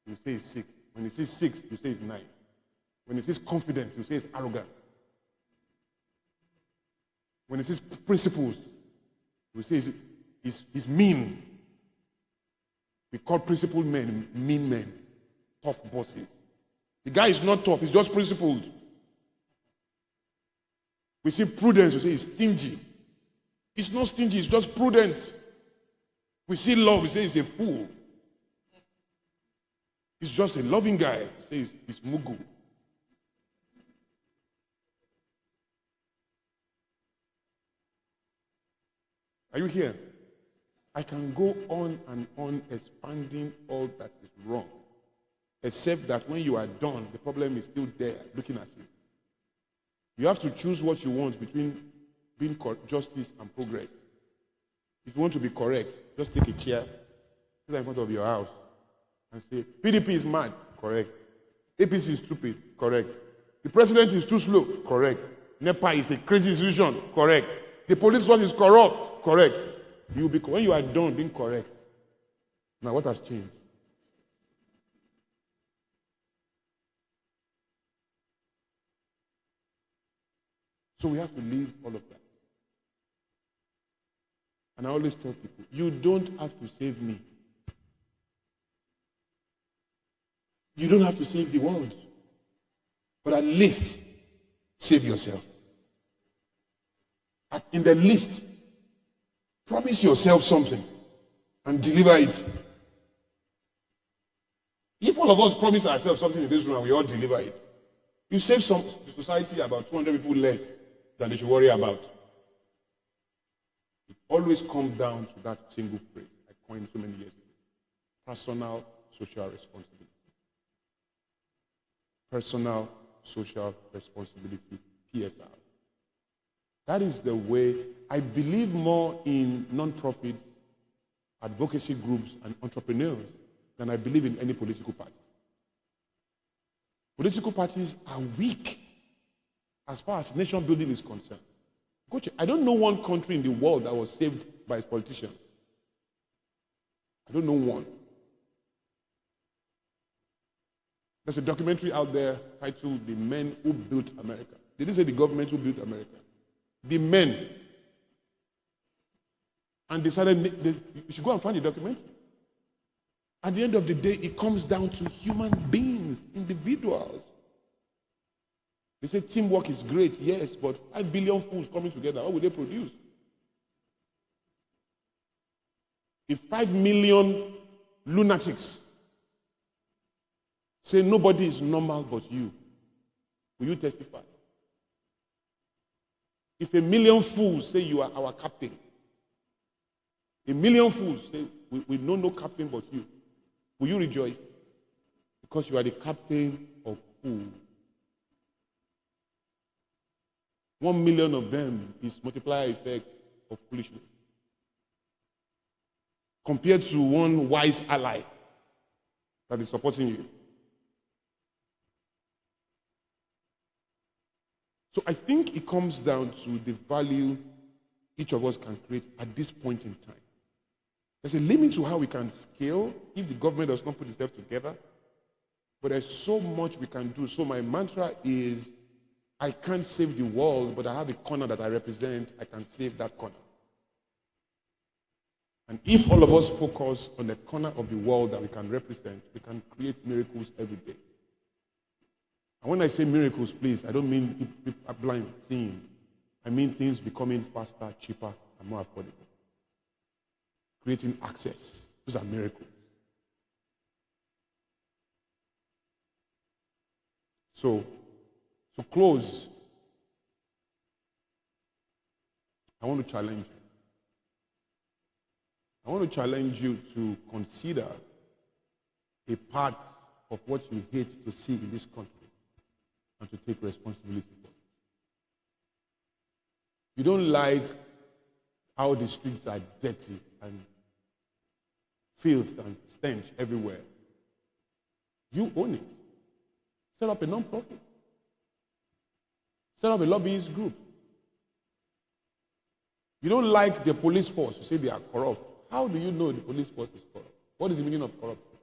you say it's 6. When he sees 6, you say it's 9. When he sees confidence, you say it's arrogant. When he sees principles, you say it's mean. We call principled men mean men, tough bosses. The guy is not tough, he's just principled. We see prudence, we say he's stingy. It's not stingy, it's just prudent. We see love, we say he's a fool. He's just a loving guy, we say he's mugu. Are you here? I can go on and on expanding all that is wrong, except that when you are done, the problem is still there, looking at you. You have to choose what you want between being justice and progress. If you want to be correct, just take a chair, sit in front of your house, and say, PDP is mad, correct. APC is stupid, correct. The president is too slow, correct. NEPA is a crazy institution, correct. The police force is corrupt, correct. You will be, when you are done being correct. Now what has changed? So we have to leave all of that. And I always tell people, you don't have to save me. You don't have to save the world. But at least save yourself. In the least, promise yourself something and deliver it. If all of us promise ourselves something in this room and we all deliver it, you save society about 200 people less than they should worry about. It always comes down to that single phrase I coined so many years ago. Personal social responsibility. Personal social responsibility, PSR. That is the way I believe more in non-profit advocacy groups and entrepreneurs than I believe in any political party. Political parties are weak as far as nation building is concerned. I don't know one country in the world that was saved by its politicians. I don't know one. There's a documentary out there titled The Men Who Built America. They didn't say the government who built America. The men. And decided you should go and find the documentary. At the end of the day, it comes down to human beings, individuals. They say teamwork is great, yes, but 5 billion fools coming together, what will they produce? If 5 million lunatics say nobody is normal but you, will you testify? If 1 million fools say you are our captain, 1 million fools say we know no captain but you, will you rejoice? Because you are the captain of fools. 1 million of them is multiplier effect of foolishness, compared to one wise ally that is supporting you. So I think it comes down to the value each of us can create at this point in time. There's a limit to how we can scale if the government does not put itself together, but there's so much we can do. So my mantra is, I can't save the world, but I have a corner that I represent. I can save that corner. And if all of us focus on the corner of the world that we can represent, we can create miracles every day. And when I say miracles, please, I don't mean people blind seeing. I mean things becoming faster, cheaper, and more affordable. Creating access. Those are miracles. So, to close, I want to challenge you. I want to challenge you to consider a part of what you hate to see in this country and to take responsibility for it. You don't like how the streets are dirty and filth and stench everywhere. You own it. Set up a non-profit. Set up a lobbyist group. You don't like the police force. You say they are corrupt. How do you know the police force is corrupt? What is the meaning of corruption?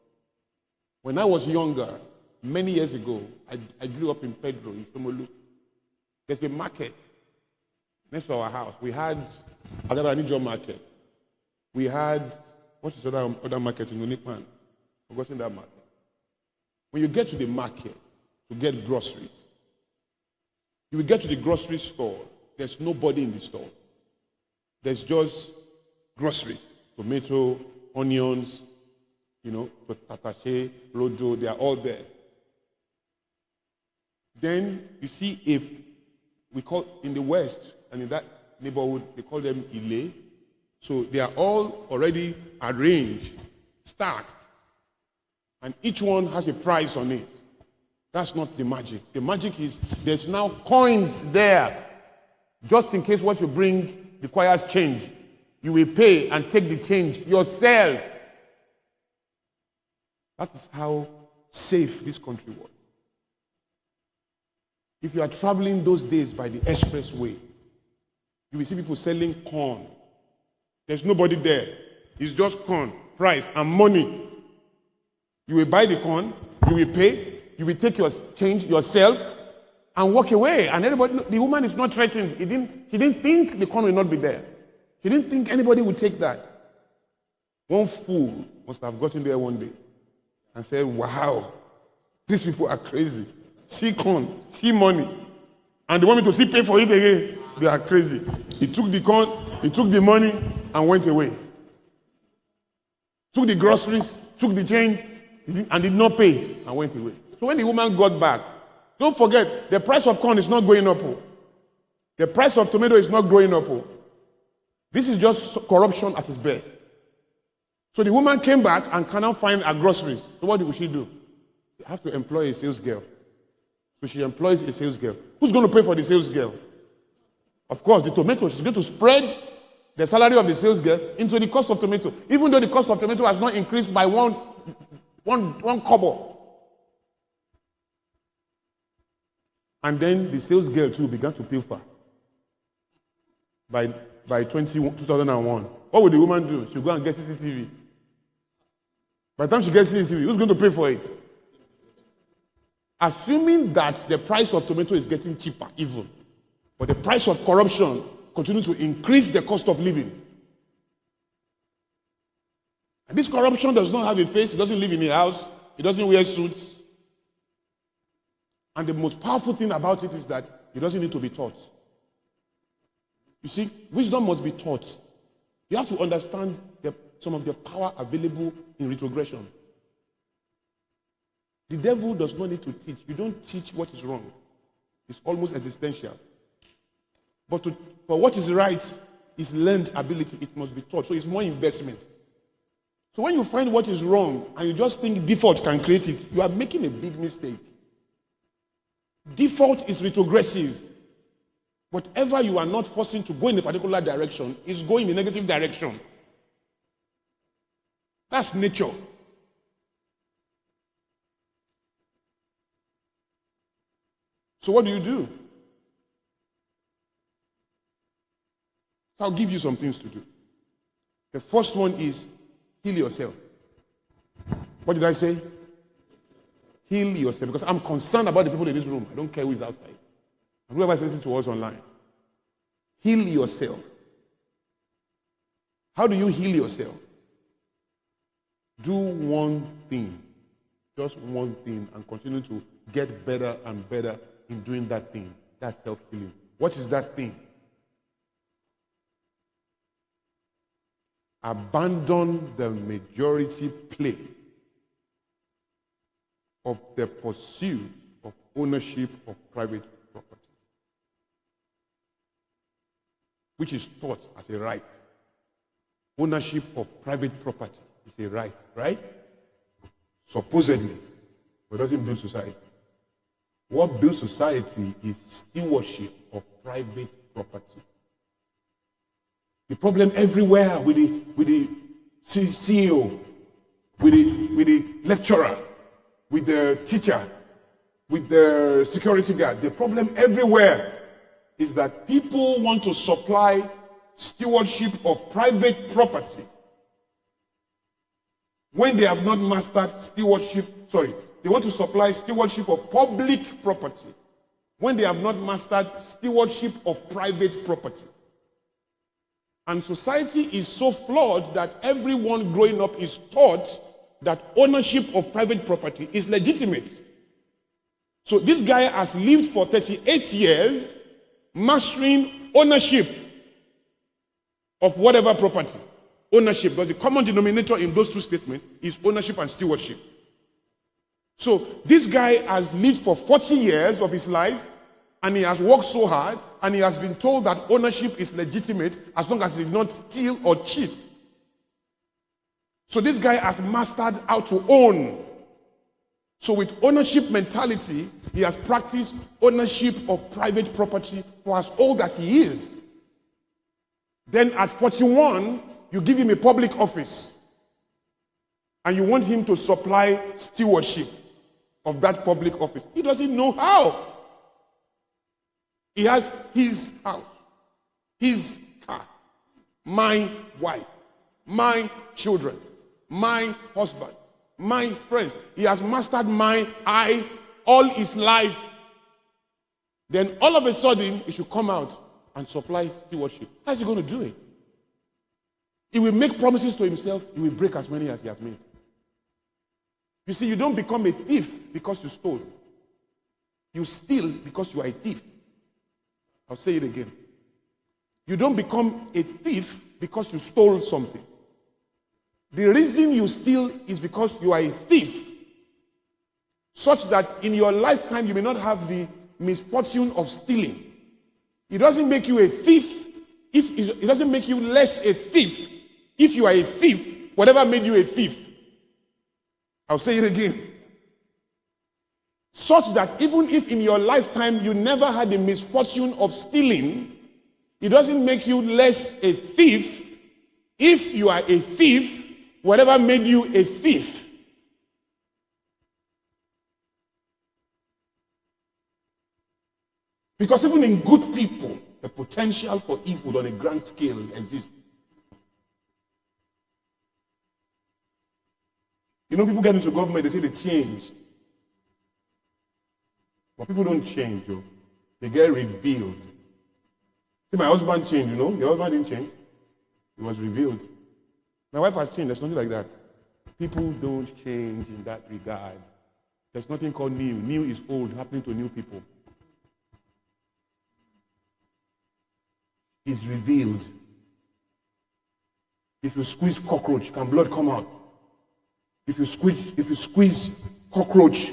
When I was younger, many years ago, I grew up in Pedro, in Shomolu. There's a market next to our house. We had Adaranijo market. We had, what's this other market in Unikman? Forgotten that market. When you get to the market to get groceries, you will get to the grocery store. There's nobody in the store. There's just groceries. Tomato, onions, tatache, rojo, they are all there. Then you see we call in the West, and in that neighborhood, they call them ile. So they are all already arranged, stacked, and each one has a price on it. That's not the magic. The magic is there's now coins there, just in case what you bring requires change. You will pay and take the change yourself. That is how safe this country was. If you are traveling those days by the expressway, you will see people selling corn. There's nobody there. It's just corn, price, and money. You will buy the corn, you will pay, you will take your change yourself, and walk away. And everybody, the woman is not threatened. She didn't think the corn will not be there. She didn't think anybody would take that. One fool must have gotten there one day and said, wow, these people are crazy. See corn, see money. And they want me to pay for it again. They are crazy. He took the corn, he took the money, and went away. Took the groceries, took the change, and did not pay, and went away. So when the woman got back, don't forget, the price of corn is not going up. The price of tomato is not going up. This is just corruption at its best. So the woman came back and cannot find her groceries. So what will she do? She has to employ a sales girl. So she employs a sales girl. Who's going to pay for the sales girl? Of course, the tomato. She's going to spread the salary of the sales girl into the cost of tomato, even though the cost of tomato has not increased by one kobo. And then the sales girl too began to pilfer. By 2001. What would the woman do? She'll go and get CCTV. By the time she gets CCTV, who's going to pay for it? Assuming that the price of tomato is getting cheaper even, but the price of corruption continues to increase the cost of living. And this corruption does not have a face. It doesn't live in a house. It doesn't wear suits. And the most powerful thing about it is that it doesn't need to be taught. You see, wisdom must be taught. You have to understand some of the power available in retrogression. The devil does not need to teach. You don't teach what is wrong. It's almost existential. But for what is right is learned ability. It must be taught. So it's more investment. So when you find what is wrong and you just think default can create it, you are making a big mistake. Default is retrogressive. Whatever you are not forcing to go in a particular direction is going in a negative direction. That's nature. So what do? So I'll give you some things to do. The first one is heal yourself. What did I say? Heal yourself. Because I'm concerned about the people in this room. I don't care who is outside. And whoever is listening to us online. Heal yourself. How do you heal yourself? Do one thing. Just one thing. And continue to get better and better in doing that thing. That's self-healing. What is that thing? Abandon the majority play of the pursuit of ownership of private property, which is taught as a right. Ownership of private property is a right, right? Supposedly, but it doesn't build society. What builds society is stewardship of private property. The problem everywhere with the CEO, with the lecturer, with the teacher, with the security guard, the problem everywhere is that people want to supply stewardship of private property when they have not mastered they want to supply stewardship of public property when they have not mastered stewardship of private property. And society is so flawed that everyone growing up is taught that ownership of private property is legitimate. So this guy has lived for 38 years mastering ownership of whatever property. Ownership, because the common denominator in those two statements is ownership and stewardship. So this guy has lived for 40 years of his life, and he has worked so hard, and he has been told that ownership is legitimate as long as he did not steal or cheat. So this guy has mastered how to own. So with ownership mentality, he has practiced ownership of private property for as old as he is. Then at 41, you give him a public office, and you want him to supply stewardship of that public office. He doesn't know how. He has his house, his car, my wife, my children, my husband, my friends. He has mastered I all his life. Then all of a sudden, he should come out and supply stewardship. How is he going to do it? He will make promises to himself. He will break as many as he has made. You see, you don't become a thief because you stole. You steal because you are a thief. I'll say it again. You don't become a thief because you stole something. The reason you steal is because you are a thief, such that in your lifetime you may not have the misfortune of stealing. It doesn't make you a thief. It doesn't make you less a thief if you are a thief, whatever made you a thief. I'll say it again. Such that even if in your lifetime you never had the misfortune of stealing, it doesn't make you less a thief if you are a thief, whatever made you a thief. Because even in good people, the potential for evil on a grand scale exists. You know, people get into government, they say they changed. But people don't change, yo. They get revealed. See, my husband changed, you know? Your husband didn't change. He was revealed. My wife has changed. There's nothing like that. People don't change in that regard. There's nothing called new. New is old, happening to new people. It's revealed. If you squeeze cockroach, can blood come out? If you squeeze cockroach,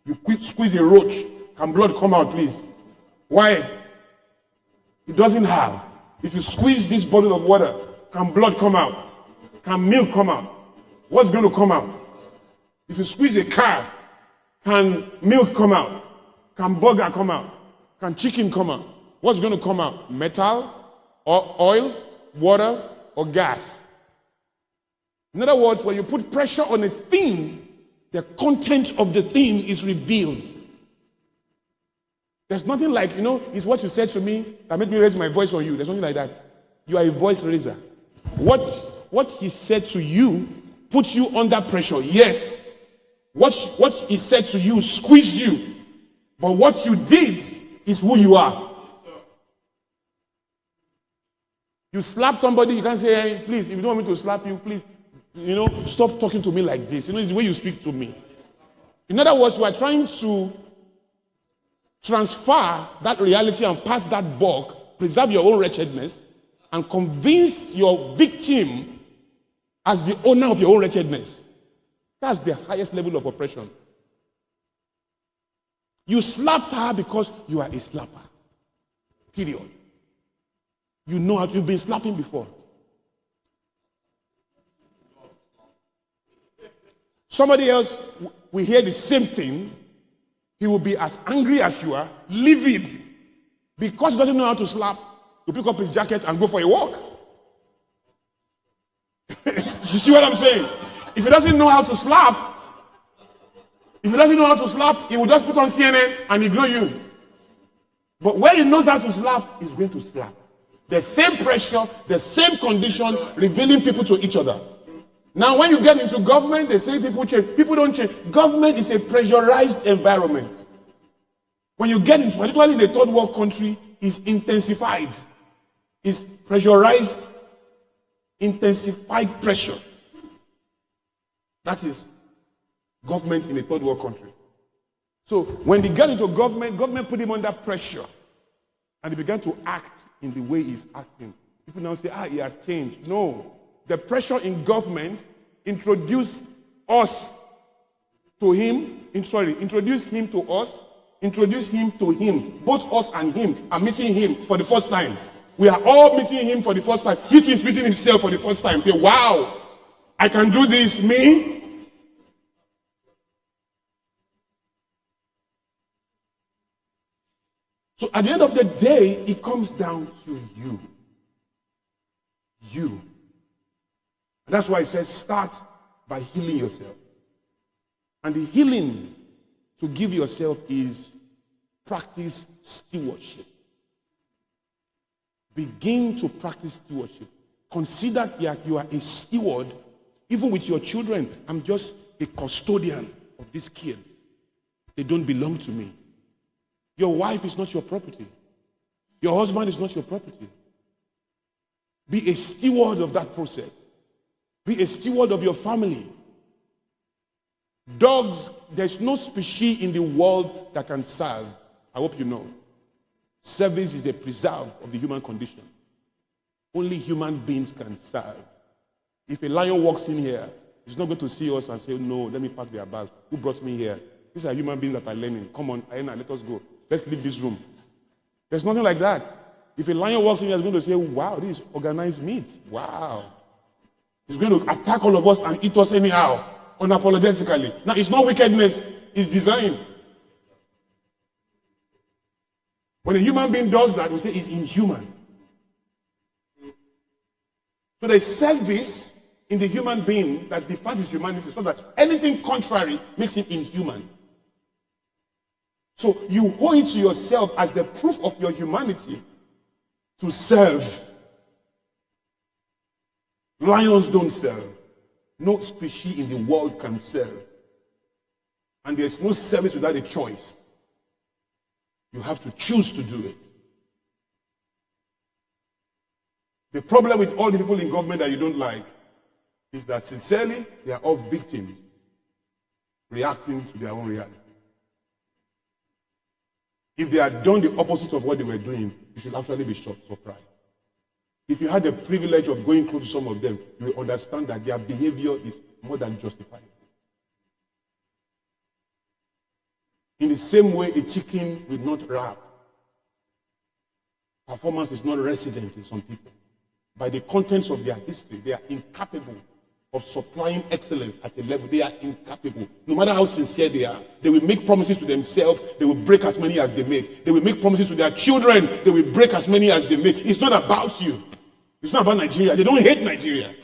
you squeeze a roach, can blood come out, please? Why? It doesn't have. If you squeeze this bottle of water, can blood come out? Can milk come out? What's going to come out? If you squeeze a car, can milk come out? Can burger come out? Can chicken come out? What's going to come out? Metal, or oil, water, or gas? In other words, when you put pressure on a thing, the content of the thing is revealed. There's nothing like, it's what you said to me that made me raise my voice on you. There's nothing like that. You are a voice raiser. What he said to you puts you under pressure, yes. What he said to you squeezed you. But what you did is who you are. You slap somebody, you can't say, hey, please, if you don't want me to slap you, please, stop talking to me like this. It's the way you speak to me. In other words, you are trying to transfer that reality and pass that buck, preserve your own wretchedness, and convince your victim as the owner of your own wretchedness. That's the highest level of oppression. You slapped her because you are a slapper. Period. You know how you've been slapping before. Somebody else will hear the same thing. He will be as angry as you are, livid. Because he doesn't know how to slap, he'll pick up his jacket and go for a walk. You see what I'm saying? If he doesn't know how to slap, he will just put on CNN and ignore you. But when he knows how to slap, he's going to slap. The same pressure, the same condition, revealing people to each other. Now, when you get into government, they say people change. People don't change. Government is a pressurized environment. When you get into, particularly in a third world country, it's intensified. It's pressurized, intensified pressure. That is government in a third world country. So when they get into government put him under pressure. And he began to act in the way he's acting. People now say, he has changed. No. The pressure in government introduced us to him, introduced him to us, introduced him to him. Both us and him are meeting him for the first time. We are all meeting him for the first time. He too is meeting himself for the first time. Say, wow, I can do this, me. So at the end of the day, it comes down to you. You. And that's why it says start by healing yourself. And the healing to give yourself is practice stewardship. Begin to practice stewardship. Consider that you are a steward, even with your children. I'm just a custodian of these kids. They don't belong to me. Your wife is not your property. Your husband is not your property. Be a steward of that process. Be a steward of your family. Dogs, there's no species in the world that can serve. I hope you know. Service is a preserve of the human condition. Only human beings can serve. If a lion walks in here, he's not going to see us and say, no, let me pack their bag. Who brought me here? These are human beings that are learning. Come on, Aina, let us go. Let's leave this room. There's nothing like that. If a lion walks in here, he's going to say, wow, this is organized meat. Wow. He's going to attack all of us and eat us anyhow, unapologetically. Now, it's not wickedness, it's design. When a human being does that, we say it's inhuman. So there's service in the human being that defies his humanity, so that anything contrary makes him inhuman. So you owe it to yourself as the proof of your humanity to serve. Lions don't serve. No species in the world can serve. And there's no service without a choice. You have to choose to do it. The problem with all the people in government that you don't like is that sincerely, they are all victims. reacting to their own reality. If they had done the opposite of what they were doing, you should actually be surprised. If you had the privilege of going close to some of them, you will understand that their behavior is more than justified. In the same way, a chicken will not rap. Performance is not resident in some people. By the contents of their history, they are incapable of supplying excellence at a level. They are incapable. No matter how sincere they are, they will make promises to themselves. They will break as many as they make. They will make promises to their children. They will break as many as they make. It's not about you. It's not about Nigeria. They don't hate Nigeria.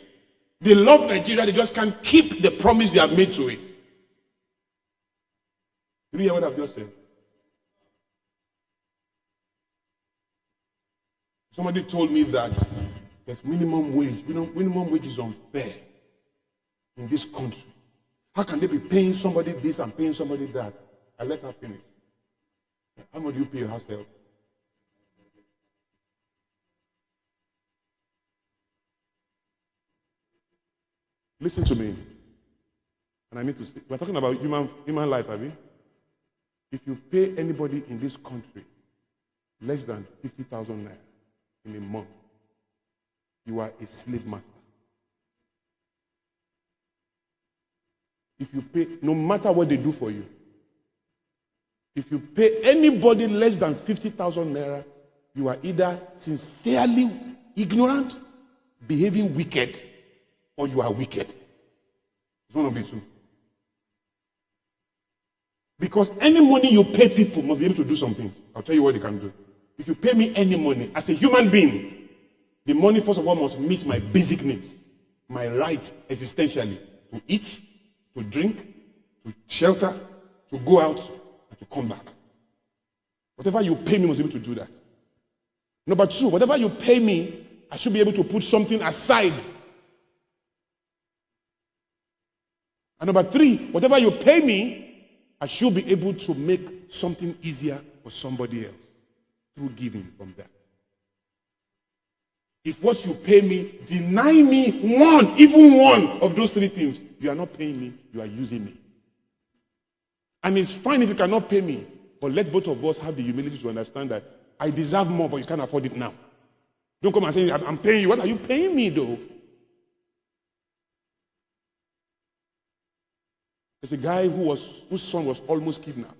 They love Nigeria. They just can't keep the promise they have made to it. Did you hear what I've just said? Somebody told me that there's minimum wage. You know, minimum wage is unfair in this country. How can they be paying somebody this and paying somebody that? I let her finish. How much do you pay your house help? Listen to me. And I need to say, we're talking about human life, have we? If you pay anybody in this country less than 50,000 naira in a month, you are a slave master. If you pay, no matter what they do for you, if you pay anybody less than 50,000 naira, you are either sincerely ignorant, behaving wicked, or you are wicked. It's one of the two. Because any money you pay people must be able to do something. I'll tell you what they can do. If you pay me any money, as a human being, the money first of all must meet my basic needs, my right existentially, to eat, to drink, to shelter, to go out, and to come back. Whatever you pay me must be able to do that. Number two, whatever you pay me, I should be able to put something aside. And number three, whatever you pay me, I should be able to make something easier for somebody else through giving from that. If what you pay me, deny me even one of those three things, you are not paying me, you are using me. And it's fine if you cannot pay me, but let both of us have the humility to understand that I deserve more, but you can't afford it now. Don't come and say, I'm paying you. What are you paying me, though? There's a guy whose son was almost kidnapped.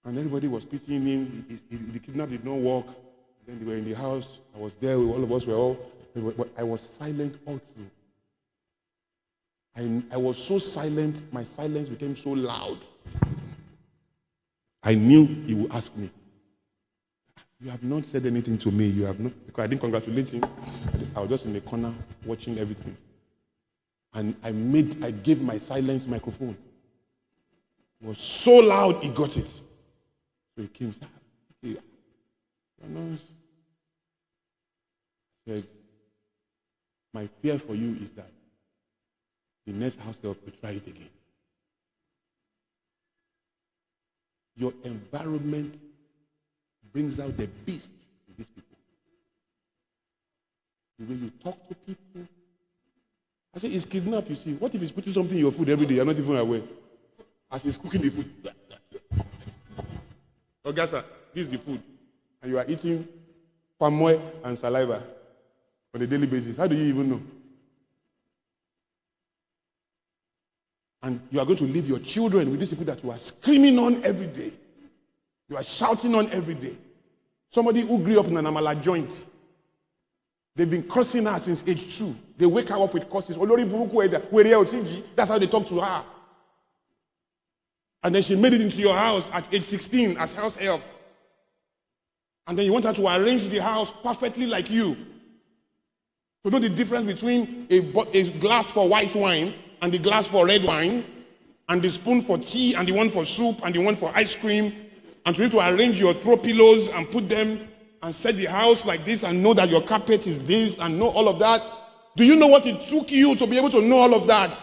And everybody was pitying him. The kidnap did not work. Then they were in the house. I was there. All of us were all. But I was silent all through. I was so silent. My silence became so loud. I knew he would ask me. You have not said anything to me. You have not. Because I didn't congratulate him. I was just in the corner watching everything. And I gave my silence microphone. It was so loud, he got it. So he came and said, my fear for you is that the next house help will try it again. Your environment brings out the beast in these people. The way you talk to people. I say, he's kidnapped, you see. What if he's putting something in your food every day? You're not even aware. As he's cooking the food. Okay, sir, this is the food. And you are eating palm oil and saliva on a daily basis. How do you even know? And you are going to leave your children with these people that you are screaming on every day. You are shouting on every day. Somebody who grew up in an amala joint. They've been cursing her since age 2. They wake her up with curses. That's how they talk to her. And then she made it into your house at age 16 as house help. And then you want her to arrange the house perfectly like you. To know the difference between a glass for white wine and the glass for red wine, and the spoon for tea, and the one for soup, and the one for ice cream, and to need to arrange your throw pillows and put them and set the house like this and know that your carpet is this and know all of that. Do you know what it took you to be able to know all of that?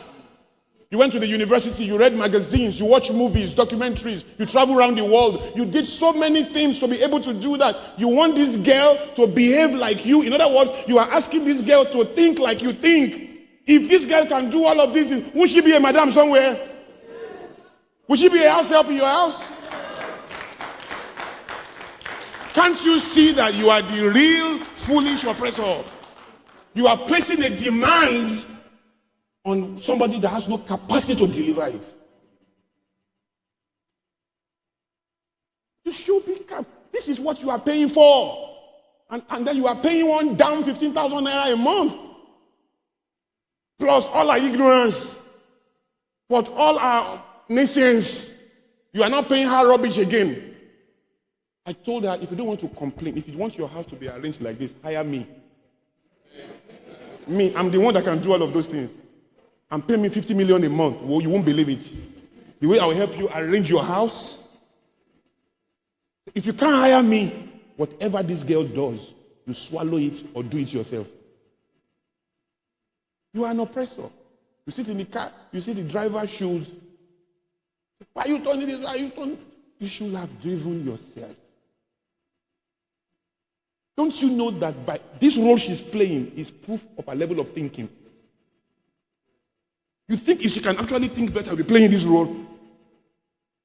You went to the university, you read magazines, you watch movies, documentaries, you travel around the world. You did so many things to be able to do that. You want this girl to behave like you. In other words, you are asking this girl to think like you think. If this girl can do all of these things, won't she be a madam somewhere? Would she be a house help in your house? Can't you see that you are the real foolish oppressor? You are placing a demand on somebody that has no capacity to deliver it. You should be. This is what you are paying for. And then you are paying one down 15,000 naira a month. Plus all our ignorance. But all our nations. You are not paying her rubbish again. I told her, if you don't want to complain, if you want your house to be arranged like this, hire me. Me, I'm the one that can do all of those things. And pay me 50 million a month. Well, you won't believe it. The way I will help you arrange your house. If you can't hire me, whatever this girl does, you swallow it or do it yourself. You are an oppressor. You sit in the car, you see the driver's shoes. Why are you turning this? Why are you turning? You should have driven yourself. Don't you know that by this role she's playing is proof of a level of thinking? You think if she can actually think better, she'll be playing this role?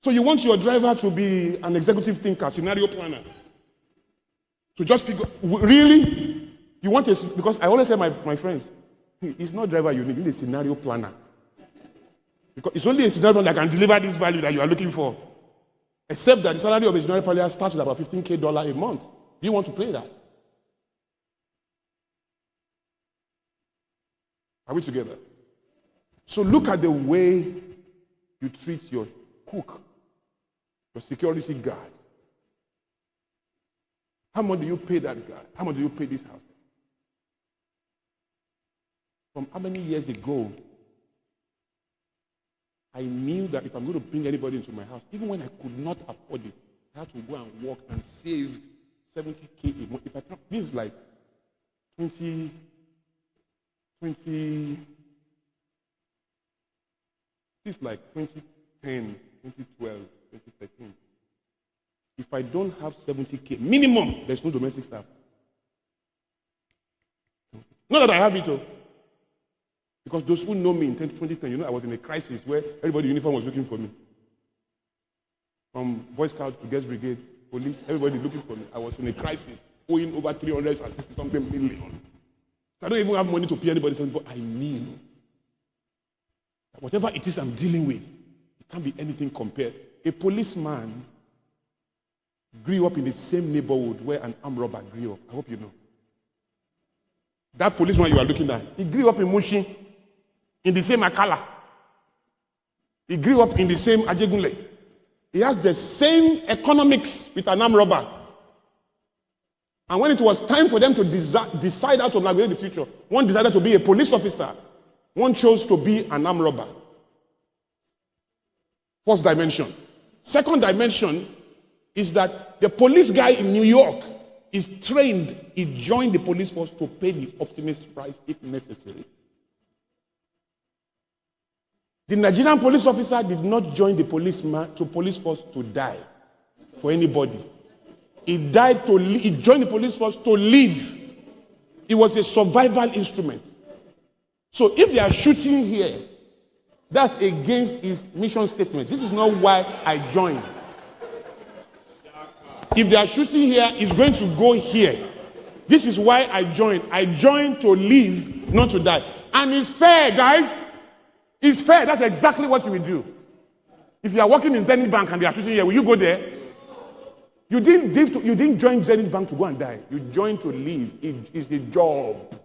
So you want your driver to be an executive thinker, scenario planner? To just figure, really? You want a, because I always say my friends, it's not driver you need a scenario planner. Because it's only a scenario planner that can deliver this value that you are looking for. Except that the salary of a scenario planner starts with about $15,000 a month. Do you want to pay that? Are we together? So look at the way you treat your cook, your security guard. How much do you pay that guard? How much do you pay this house? From how many years ago, I knew that if I'm going to bring anybody into my house, even when I could not afford it, I had to go and work and save 70K a month. If I can't, this is like 20, this is like 2010, 2012, 2013. If I don't have 70K, minimum, there's no domestic staff. Not that I have it, because those who know me in 2010, you know I was in a crisis where everybody in uniform was looking for me. From Boy Scout to Guest Brigade, police, everybody looking for me. I was in a crisis, owing over 360-something million. I don't even have money to pay anybody, but I knew that whatever it is I'm dealing with, it can't be anything compared. A policeman grew up in the same neighborhood where an armed robber grew up. I hope you know. That policeman you are looking at, he grew up in Mushin, in the same Akala. He grew up in the same Ajegunle. He has the same economics with an armed robber. And when it was time for them to decide how to navigate the future, one decided to be a police officer. One chose to be an armed robber. First dimension. Second dimension is that the police guy in New York is trained, he joined the police force to pay the optimist price if necessary. The Nigerian police officer did not join the police force to die for anybody. He joined the police force to live. It was a survival instrument. So if they are shooting here, that's against his mission statement. This is not why I joined. If they are shooting here, it's going to go here. This is why I joined. I joined to live, not to die. And it's fair, guys. It's fair. That's exactly what you will do. If you are working in Zenith Bank and they are shooting here, will you go there? You didn't join Zenith Bank to go and die. You joined to live. It's a job.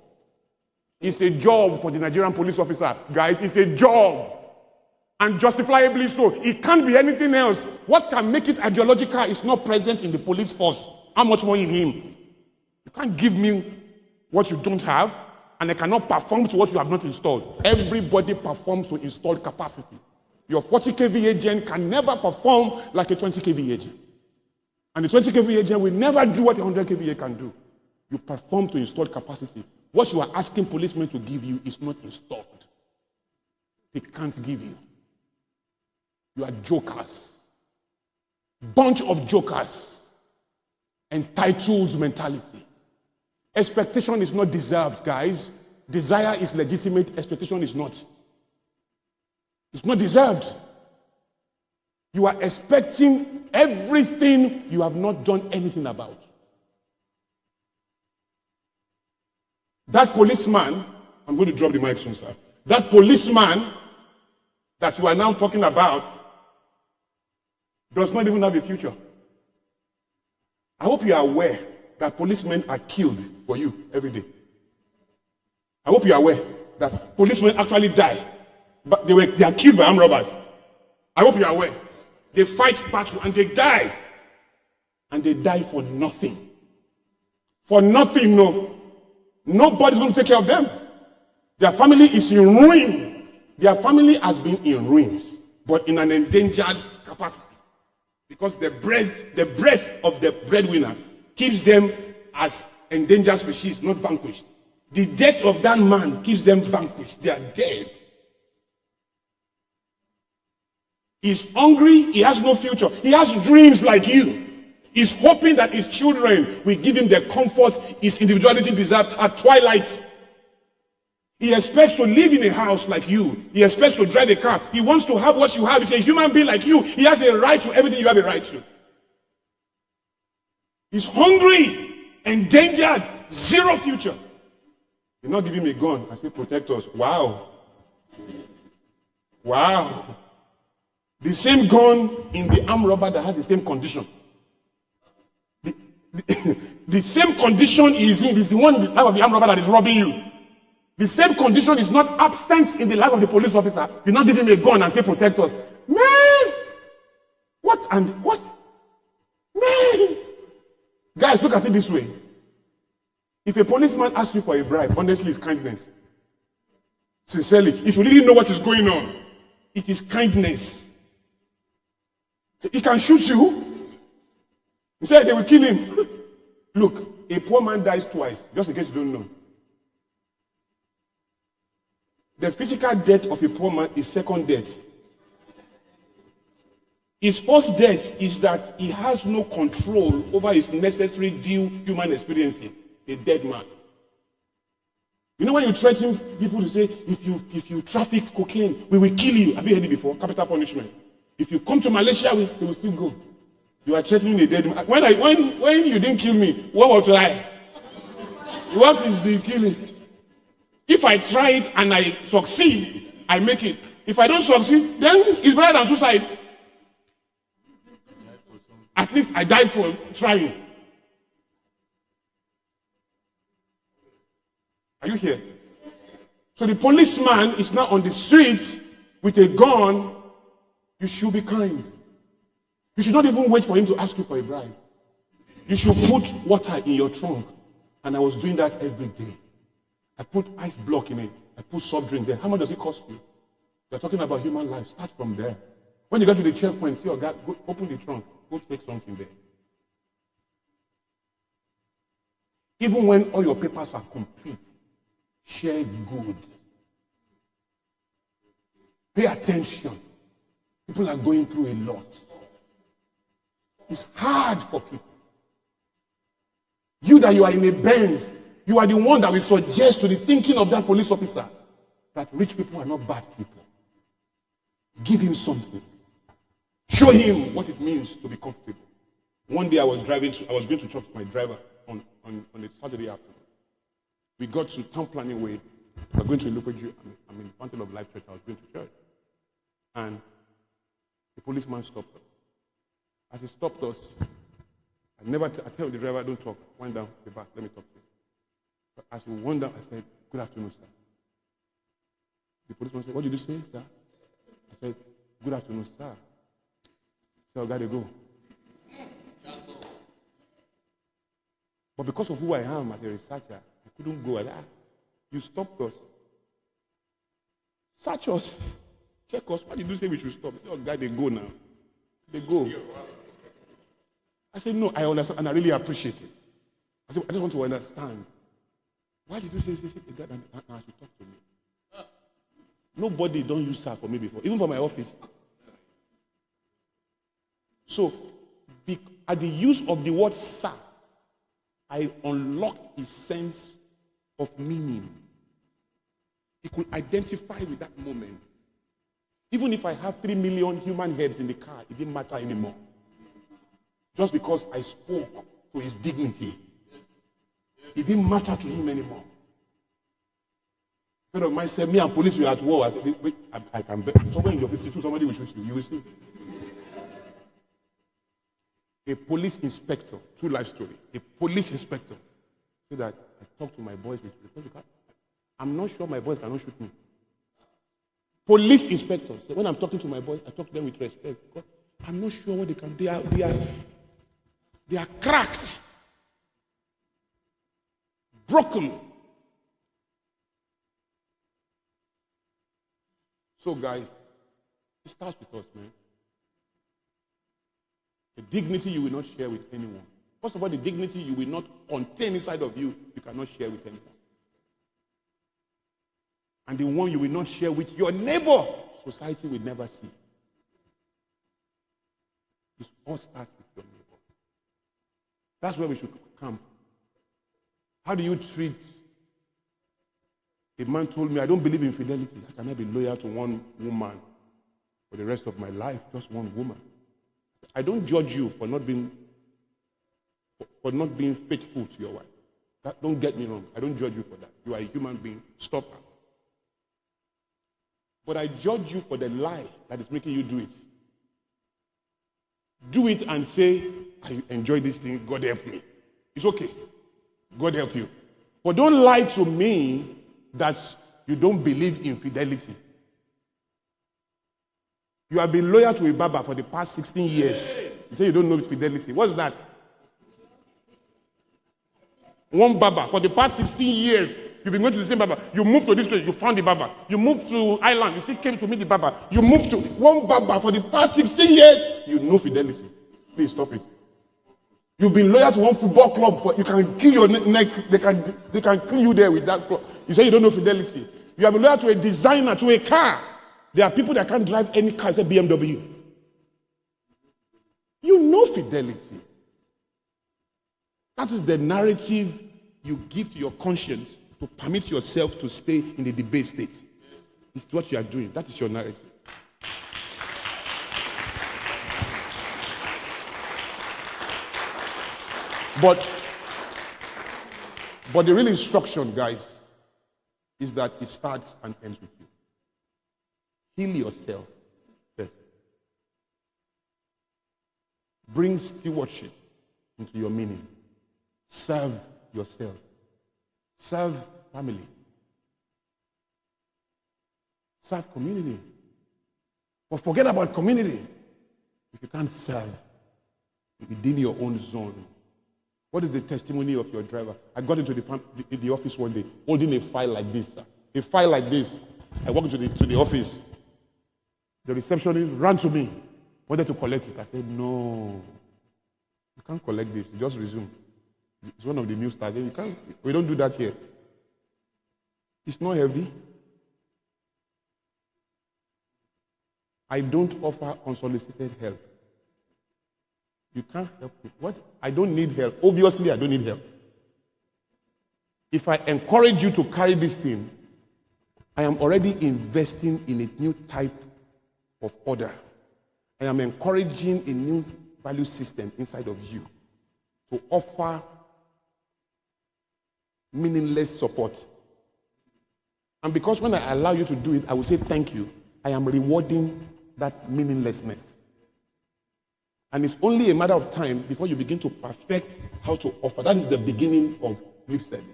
It's a job for the Nigerian police officer. Guys, it's a job. And justifiably so. It can't be anything else. What can make it ideological is not present in the police force. How much more in him? You can't give me what you don't have, and I cannot perform to what you have not installed. Everybody performs to installed capacity. Your 40 kV agent can never perform like a 20 kV agent. And the 20 kV agent will never do what a 100 kVA can do. You perform to installed capacity. What you are asking policemen to give you is not installed. They can't give you. You are jokers. Bunch of jokers. Entitled mentality. Expectation is not deserved, guys. Desire is legitimate. Expectation is not. It's not deserved. You are expecting everything you have not done anything about. That policeman, I'm going to drop the mic soon, sir. That policeman that you are now talking about does not even have a future. I hope you are aware that policemen are killed for you every day. I hope you are aware that policemen actually die, but they are killed by armed robbers. I hope you are aware. They fight battle and they die. And they die for nothing. For nothing, no. Nobody's going to take care of them. Their family is in ruin. Their family has been in ruins, but in an endangered capacity. Because the breath of the breadwinner keeps them as endangered species, not vanquished. The death of that man keeps them vanquished. They are dead. He's hungry. He has no future. He has dreams like you. He's hoping that his children will give him the comfort his individuality deserves at twilight. He expects to live in a house like you. He expects to drive a car. He wants to have what you have. He's a human being like you. He has a right to everything you have a right to. He's hungry, endangered, zero future. You're not giving me a gun. I say, protect us. Wow. Wow. The same gun in the armed robber that has the same condition. The same condition is the one in the life of the armed robber that is robbing you. The same condition is not absent in the life of the police officer. You're not giving him a gun and say, protect us. Man! What? Man! Guys, look at it this way. If a policeman asks you for a bribe, honestly, it's kindness. Sincerely, if you really know what is going on, it is kindness. He can shoot you. He said they will kill him. Look, a poor man dies twice, just in case you don't know. The physical death of a poor man is second death. His first death is that he has no control over his necessary due human experiences. A dead man. You know when you threaten people to say, if you traffic cocaine, we will kill you. Have you heard it before? Capital punishment. If you come to Malaysia, they will still go. You are threatening a dead man. When you didn't kill me, what was I? What is the killing? If I try it and I succeed, I make it. If I don't succeed, then it's better than suicide. At least I die for trying. Are you here? So the policeman is now on the street with a gun. You should be kind. You should not even wait for him to ask you for a bribe. You should put water in your trunk. And I was doing that every day. I put ice block in it. I put soft drink there. How much does it cost you? You're talking about human life. Start from there. When you get to the checkpoint, see your guy, go open the trunk. Go take something there. Even when all your papers are complete, share good. Pay attention. People are going through a lot. It's hard for people. You that you are in a Benz, you are the one that will suggest to the thinking of that police officer that rich people are not bad people. Give him something. Show him what it means to be comfortable. One day I was going to church with my driver on a Saturday afternoon. We got to Town Planning Way. We were going to Ilupeju. I'm in Fountain of Life Church. I was going to church. And the policeman stopped us. As he stopped us, I tell the driver, don't talk. Wind down the back. Let me talk to you. But as we wound down, I said, good afternoon, sir. The policeman said, what did you say, sir? I said, good afternoon, sir. So I got to go. But because of who I am as a researcher, I couldn't go. You stopped us. Search us. Check us. Why did you say we should stop? I said, oh, God, they go now. They go. I said, no, I understand, and I really appreciate it. I said, I just want to understand. Why did you say God and I should talk to me? Nobody don't use sir for me before, even for my office. So, at the use of the word sir, I unlocked his sense of meaning. He could identify with that moment. Even if I have 3 million human heads in the car, it didn't matter anymore. Just because I spoke to his dignity, it didn't matter to him anymore. A friend of mine said, me and police were at war. I said, wait, I can bet. Somewhere in your 52, somebody will shoot you. You will see. A police inspector, true life story, a police inspector said that I talked to my boys with respect. I'm not sure my boys cannot shoot me. Police inspectors, when I'm talking to my boys, I talk to them with respect. Because I'm not sure what they can do. They are cracked, broken. So guys, it starts with us, man. The dignity you will not share with anyone. First of all, the dignity you will not contain inside of you, you cannot share with anyone. And the one you will not share with your neighbor, society will never see. It all starts with your neighbor. That's where we should come. How do you treat? A man told me, I don't believe in fidelity. I cannot be loyal to one woman for the rest of my life, just one woman. I don't judge you for not being faithful to your wife. Don't get me wrong. I don't judge you for that. You are a human being. Stop that. But I judge you for the lie that is making you do it. Do it and say, I enjoy this thing. God help me. It's okay. God help you. But don't lie to me that you don't believe in fidelity. You have been loyal to a Baba for the past 16 years. You say you don't know fidelity. What's that? One Baba for the past 16 years. You've been going to the same Baba. You moved to this place, you found the Baba. You moved to Ireland, you still came to meet the Baba. You moved to one Baba for the past 16 years. You know fidelity. Please stop it. You've been loyal to one football club for you can kill your neck. They can kill you there with that club. You say you don't know fidelity. You have been loyal to a designer, to a car. There are people that can't drive any car except BMW. You know fidelity. That is the narrative you give to your conscience to permit yourself to stay in the debate state. It's what you are doing. That is your narrative. But the real instruction, guys, is that it starts and ends with you. Heal yourself first. Bring stewardship into your meaning. Serve yourself. Serve family. Serve community. But forget about community. If you can't serve within your own zone. What is the testimony of your driver? I got into the office one day, holding a file like this. A file like this. I walked into the office. The receptionist ran to me, wanted to collect it. I said, no, you can't collect this. You just resume. It's one of the new stars. We don't do that here. It's not heavy. I don't offer unsolicited help. You can't help me. What? I don't need help. Obviously, I don't need help. If I encourage you to carry this thing, I am already investing in a new type of order. I am encouraging a new value system inside of you to offer meaningless support. And because when I allow you to do it, I will say thank you. I am rewarding that meaninglessness. And it's only a matter of time before you begin to perfect how to offer. That is the beginning of lip service.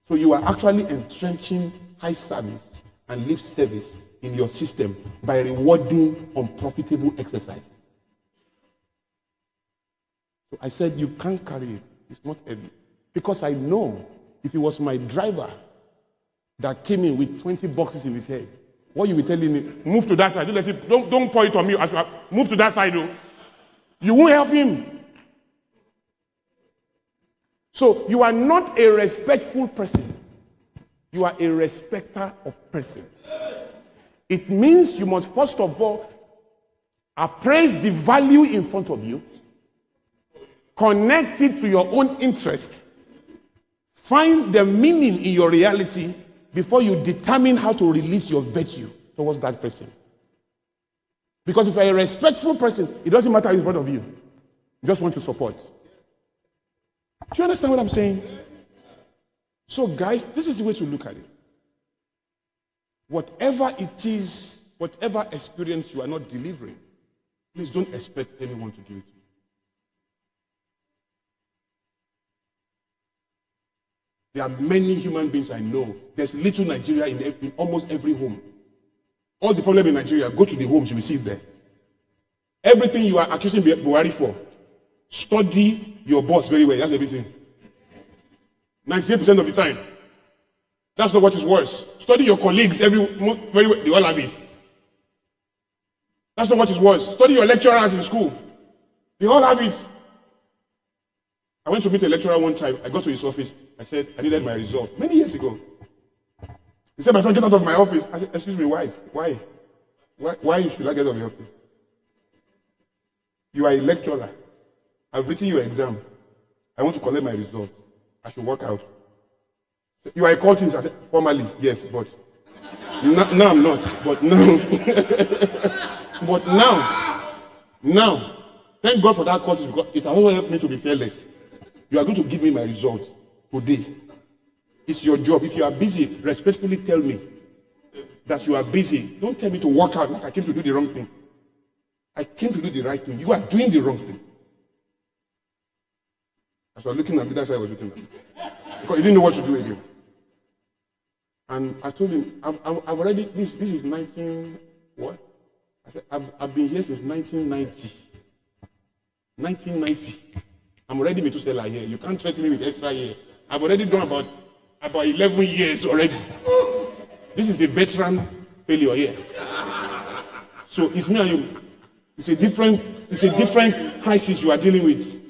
So you are actually entrenching high service and lip service in your system by rewarding unprofitable exercise. So I said, you can't carry it. It's not heavy. Because I know if it was my driver that came in with 20 boxes in his head, what you be telling me, move to that side. Don't pour it on me. Move to that side, though. You won't help him. So you are not a respectful person. You are a respecter of persons. It means you must first of all appraise the value in front of you, connect it to your own interest, find the meaning in your reality, before you determine how to release your virtue towards that person. Because if you're a respectful person, it doesn't matter who's in front of you. You just want to support. Do you understand what I'm saying? So guys, this is the way to look at it. Whatever it is, whatever experience you are not delivering, please don't expect anyone to give it to you. There are many human beings I know. There's little Nigeria in almost every home. All the problem in Nigeria, go to the homes, you will see it there. Everything you are accusing Buhari for, study your boss very well. That's everything. 98% of the time. That's not what is worse. Study your colleagues very well. They all have it. That's not what is worse. Study your lecturers in school. They all have it. I went to meet a lecturer one time. I got to his office. I said, I needed my result. Many years ago. He said, my friend, get out of my office. I said, excuse me, why? Why should I get out of your office? You are a lecturer. I've written your exam. I want to collect my result. I should work out. You are a cultist. I said, formally, yes, but now I'm not. But now, but now, thank God for that cultist, because it has also helped me to be fearless. You are going to give me my result today. It's your job. If you are busy, respectfully tell me that you are busy. Don't tell me to work out like I came to do the wrong thing. I came to do the right thing. You are doing the wrong thing. As I was looking at me, that's how I was looking at me. Because he didn't know what to do again. And I told him, I've already, this is 19, what? I said, I've been here since 1990. 1990. I'm already Methuselah here. You can't threaten me with extra year. I've already done about 11 years already. This is a veteran failure here. So it's me and you. It's a different crisis you are dealing with.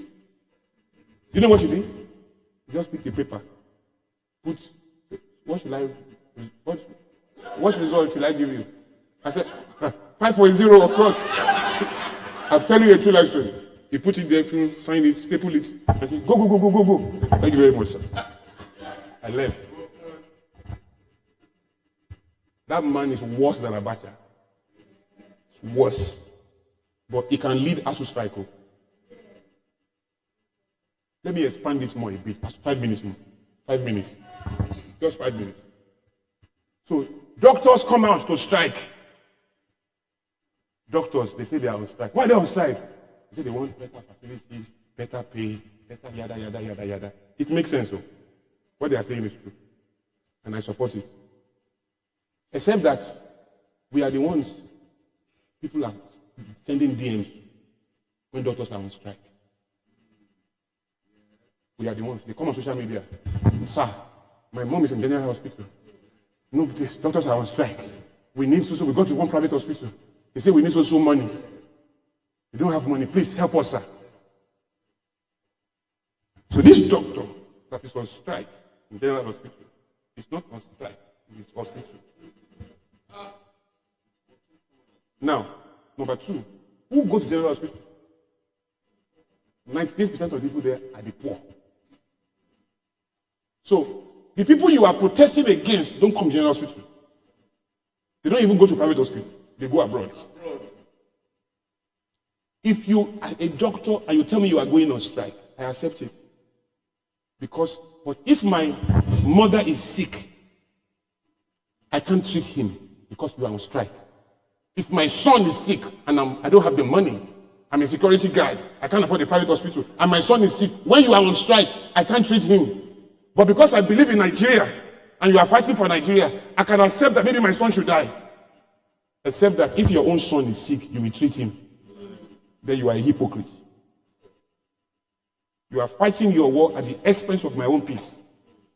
You know what you did? You just pick the paper. Put, what result should I give you? I said, 5.0, of course. I'll tell you a true life story. He put it there, sign it, staple it. I said, go. Thank you very much, sir. I left. That man is worse than Abacha. It's worse. But he can lead ASU strike. Let me expand it more a bit. 5 minutes more. 5 minutes. Just 5 minutes. So, doctors come out to strike. Doctors, they say they are on strike. Why are they on strike? They say they want better facilities, better pay, better yada. It makes sense, though. What they are saying is true. And I support it. Except that we are the ones, people are sending DMs when doctors are on strike. We are the ones. They come on social media. Sir, my mom is in general hospital. No, please, doctors are on strike. We need so we go to one private hospital. They say we need so money. We don't have money. Please help us, sir. So this doctor that is on strike in general hospital is not on strike in this hospital. Now, number two, who goes to general hospital? 98% of the people there are the poor. So, the people you are protesting against don't come to general hospital. They don't even go to private hospital. They go abroad. If you are a doctor and you tell me you are going on strike, I accept it. But if my mother is sick, I can't treat him because we are on strike. If my son is sick and I don't have the money, I'm a security guard, I can't afford a private hospital, and my son is sick, when you are on strike, I can't treat him. But because I believe in Nigeria, and you are fighting for Nigeria, I can accept that maybe my son should die. Except that if your own son is sick, you will treat him. Then you are a hypocrite. You are fighting your war at the expense of my own peace.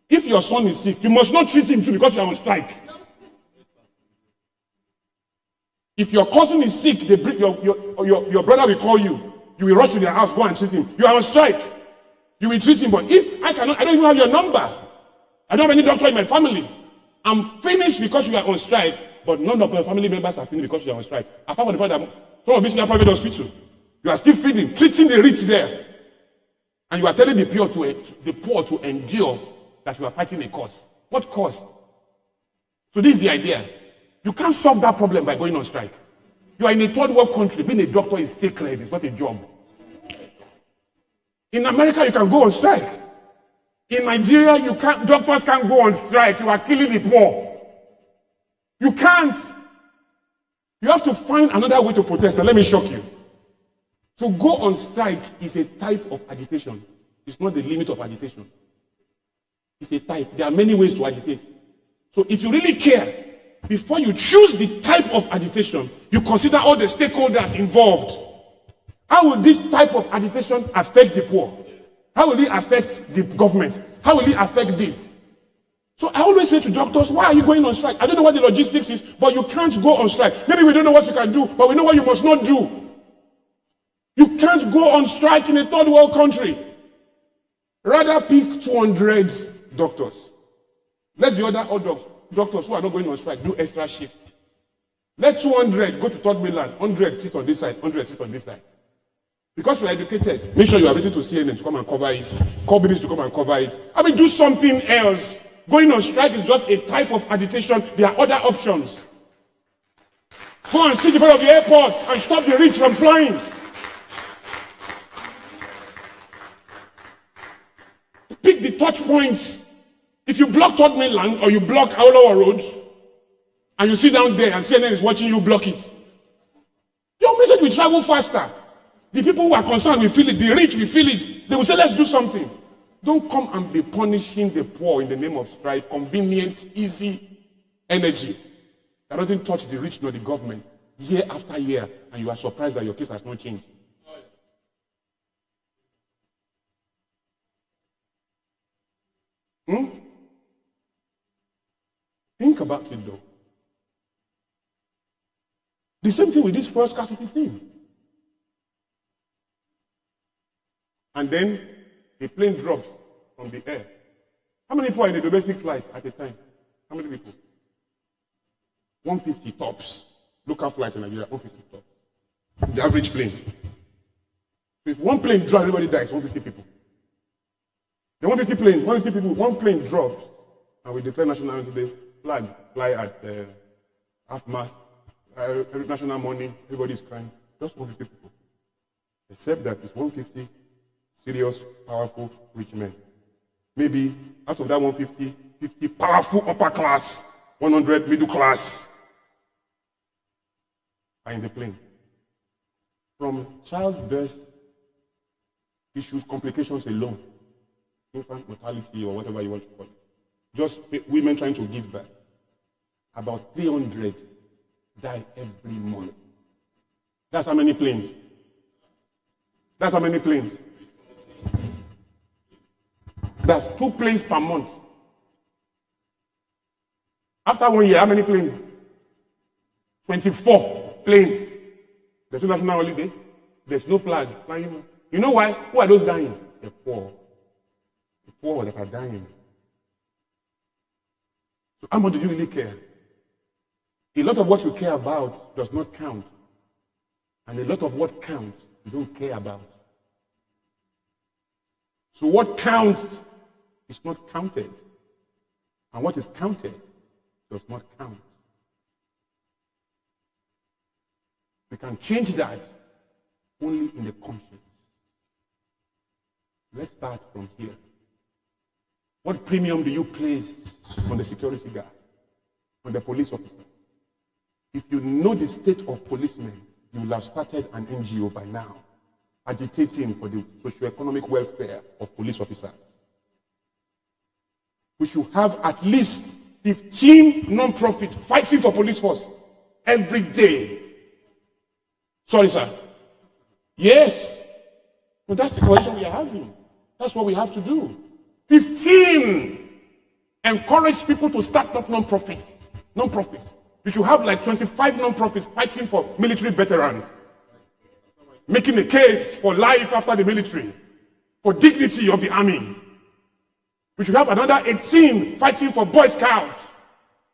If your son is sick, you must not treat him too because you are on strike. If your cousin is sick, they bring your brother will call you. You will rush to their house, go and treat him. You are on strike. You will treat him. But if I don't even have your number. I don't have any doctor in my family. I'm finished because you are on strike, but none of my family members are finished because you are on strike. Apart from the fact that some of you are private hospital. You are still feeding, treating the rich there. And you are telling the poor to endure that you are fighting a cause. What cause? So this is the idea. You can't solve that problem by going on strike. You are in a third world country. Being a doctor is sacred. It's not a job. In America, you can go on strike. In Nigeria, doctors can't go on strike. You are killing the poor. You can't. You have to find another way to protest. Now, let me shock you. To go on strike is a type of agitation. It's not the limit of agitation. It's a type. There are many ways to agitate. So if you really care, before you choose the type of agitation, you consider all the stakeholders involved. How will this type of agitation affect the poor? How will it affect the government? How will it affect this? So I always say to doctors, why are you going on strike? I don't know what the logistics is, but you can't go on strike. Maybe we don't know what you can do, but we know what you must not do. You can't go on strike in a third world country. Rather pick 200 doctors. Let the other doctors who are not going on strike do extra shift. Let 200 go to third mainland, 100 sit on this side, 100 sit on this side. Because you are educated, make sure you are waiting to CNN to come and cover it. Call BBC to come and cover it. I mean, do something else. Going on strike is just a type of agitation. There are other options. Go and sit in front of the airport and stop the rich from flying. Pick the touch points. If you block third mainland or you block Awolowo roads, and you sit down there and CNN is watching you block it, your message will travel faster. The people who are concerned will feel it. The rich will feel it. They will say, let's do something. Don't come and be punishing the poor in the name of strike. Convenient, easy energy that doesn't touch the rich nor the government year after year, and you are surprised that your case has not changed. Think about it though. The same thing with this fuel scarcity thing. And then a plane drops from the air. How many people are in a domestic flight at a time? How many people? 150 tops. Local flight in Nigeria, 150 tops. The average plane. So if one plane drops, everybody dies, 150 people. The 150 people, one plane drops, and we declare national anthem today, fly at half-mast, every national morning, everybody's crying. Just 150 people. Except that it's 150 serious, powerful, rich men. Maybe out of that 150, 50 powerful upper class, 100 middle class are in the plane. From childbirth issues, complications alone, infant mortality or whatever you want to call it, just women trying to give birth, about 300 die every month. That's how many planes? That's how many planes? That's 2 planes per month. After 1 year, how many planes? 24 planes. There's no national holiday. There's no flag flying. You know why? Who are those dying? The poor. The poor that are dying. So how much do you really care? A lot of what you care about does not count. And a lot of what counts, you don't care about. So what counts is not counted. And what is counted does not count. We can change that only in the conscience. Let's start from here. What premium do you place on the security guard, on the police officer? If you know the state of policemen, you will have started an NGO by now, agitating for the socio-economic welfare of police officers. We should have at least 15 non-profits fighting for police force every day. Sorry, sir. Yes. But that's the conversation we are having. That's what we have to do. 15. Encourage people to start up non-profits. Non-profits. We should have like 25 non-profits fighting for military veterans. Making a case for life after the military. For dignity of the army. We should have another 18 fighting for Boy Scouts.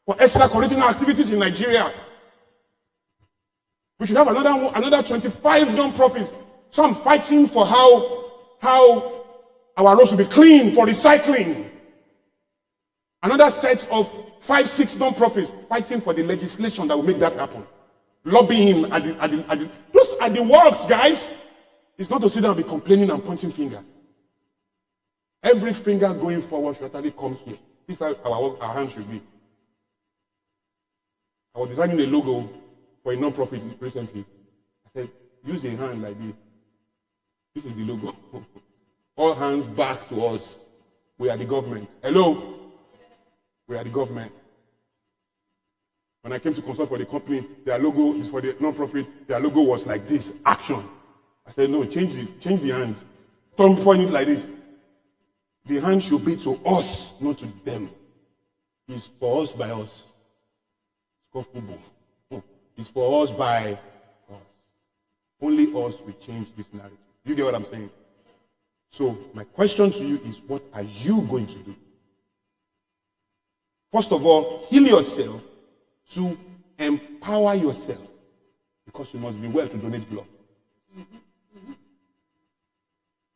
For extracurricular activities in Nigeria. We should have another 25 non-profits. Some fighting for how our roads should be clean, for recycling. Another set of 5, 6 non-profits fighting for the legislation that will make that happen. Lobbying him those are the works, guys. It's not to sit down and be complaining and pointing fingers. Every finger going forward should actually come here. This is how our hands should be. I was designing a logo for a non-profit recently. I said, use a hand like this. This is the logo. All hands back to us. We are the government. Hello? We are the government. When I came to consult for the company, their logo is for the non-profit. Their logo was like this, action. I said, no, change the hands. Point it like this. The hand should be to us, not to them. It's for us by us. It's called football. It's for us by us. Only us will change this narrative. You get what I'm saying? So my question to you is, what are you going to do? First of all, heal yourself to empower yourself, because you must be well to donate blood.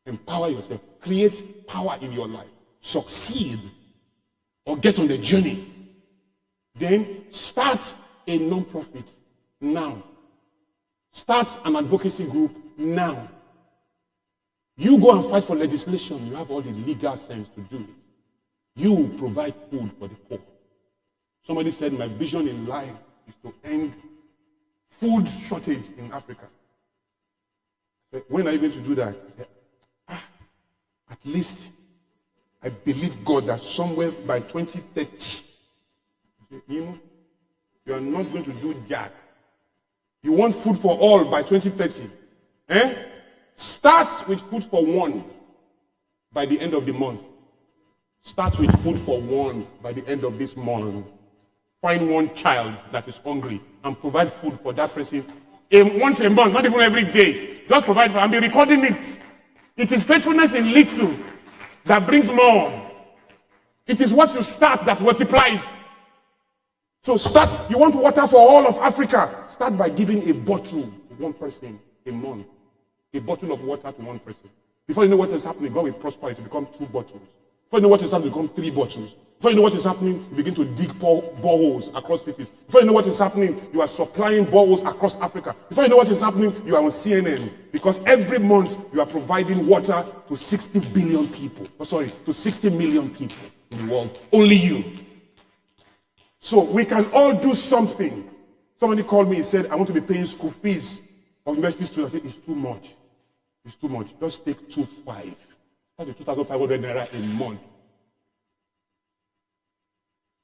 Empower yourself. Create power in your life. Succeed or get on the journey. Then start a non-profit now. Start an advocacy group now. You go and fight for legislation. You have all the legal sense to do it. You provide food for the poor. Somebody said, my vision in life is to end food shortage in Africa. I said, when are you going to do that? I said, at least I believe God that somewhere by 2030, you are not going to do jack. You want food for all by 2030. Start with food for one by the end of the month. Start with food for one by the end of this month. Find one child that is hungry and provide food for that person once a month, not even every day. Just provide for and be recording it. It is faithfulness in little that brings more. It is what you start that multiplies. So start, you want water for all of Africa. Start by giving a bottle to one person a month. A bottle of water to one person. Before you know what is happening, God will prosper it to become 2 bottles. Before you know what is happening, become 3 bottles. Before you know what is happening, you begin to dig boreholes across cities. Before you know what is happening, you are supplying boreholes across Africa. Before you know what is happening, you are on CNN. Because every month, you are providing water to 60 billion people. To 60 million people in the world. Only you. So we can all do something. Somebody called me and said, I want to be paying school fees of university students. I said, it's too much. It's too much. Just take 2,500. That's 2,500 naira a month.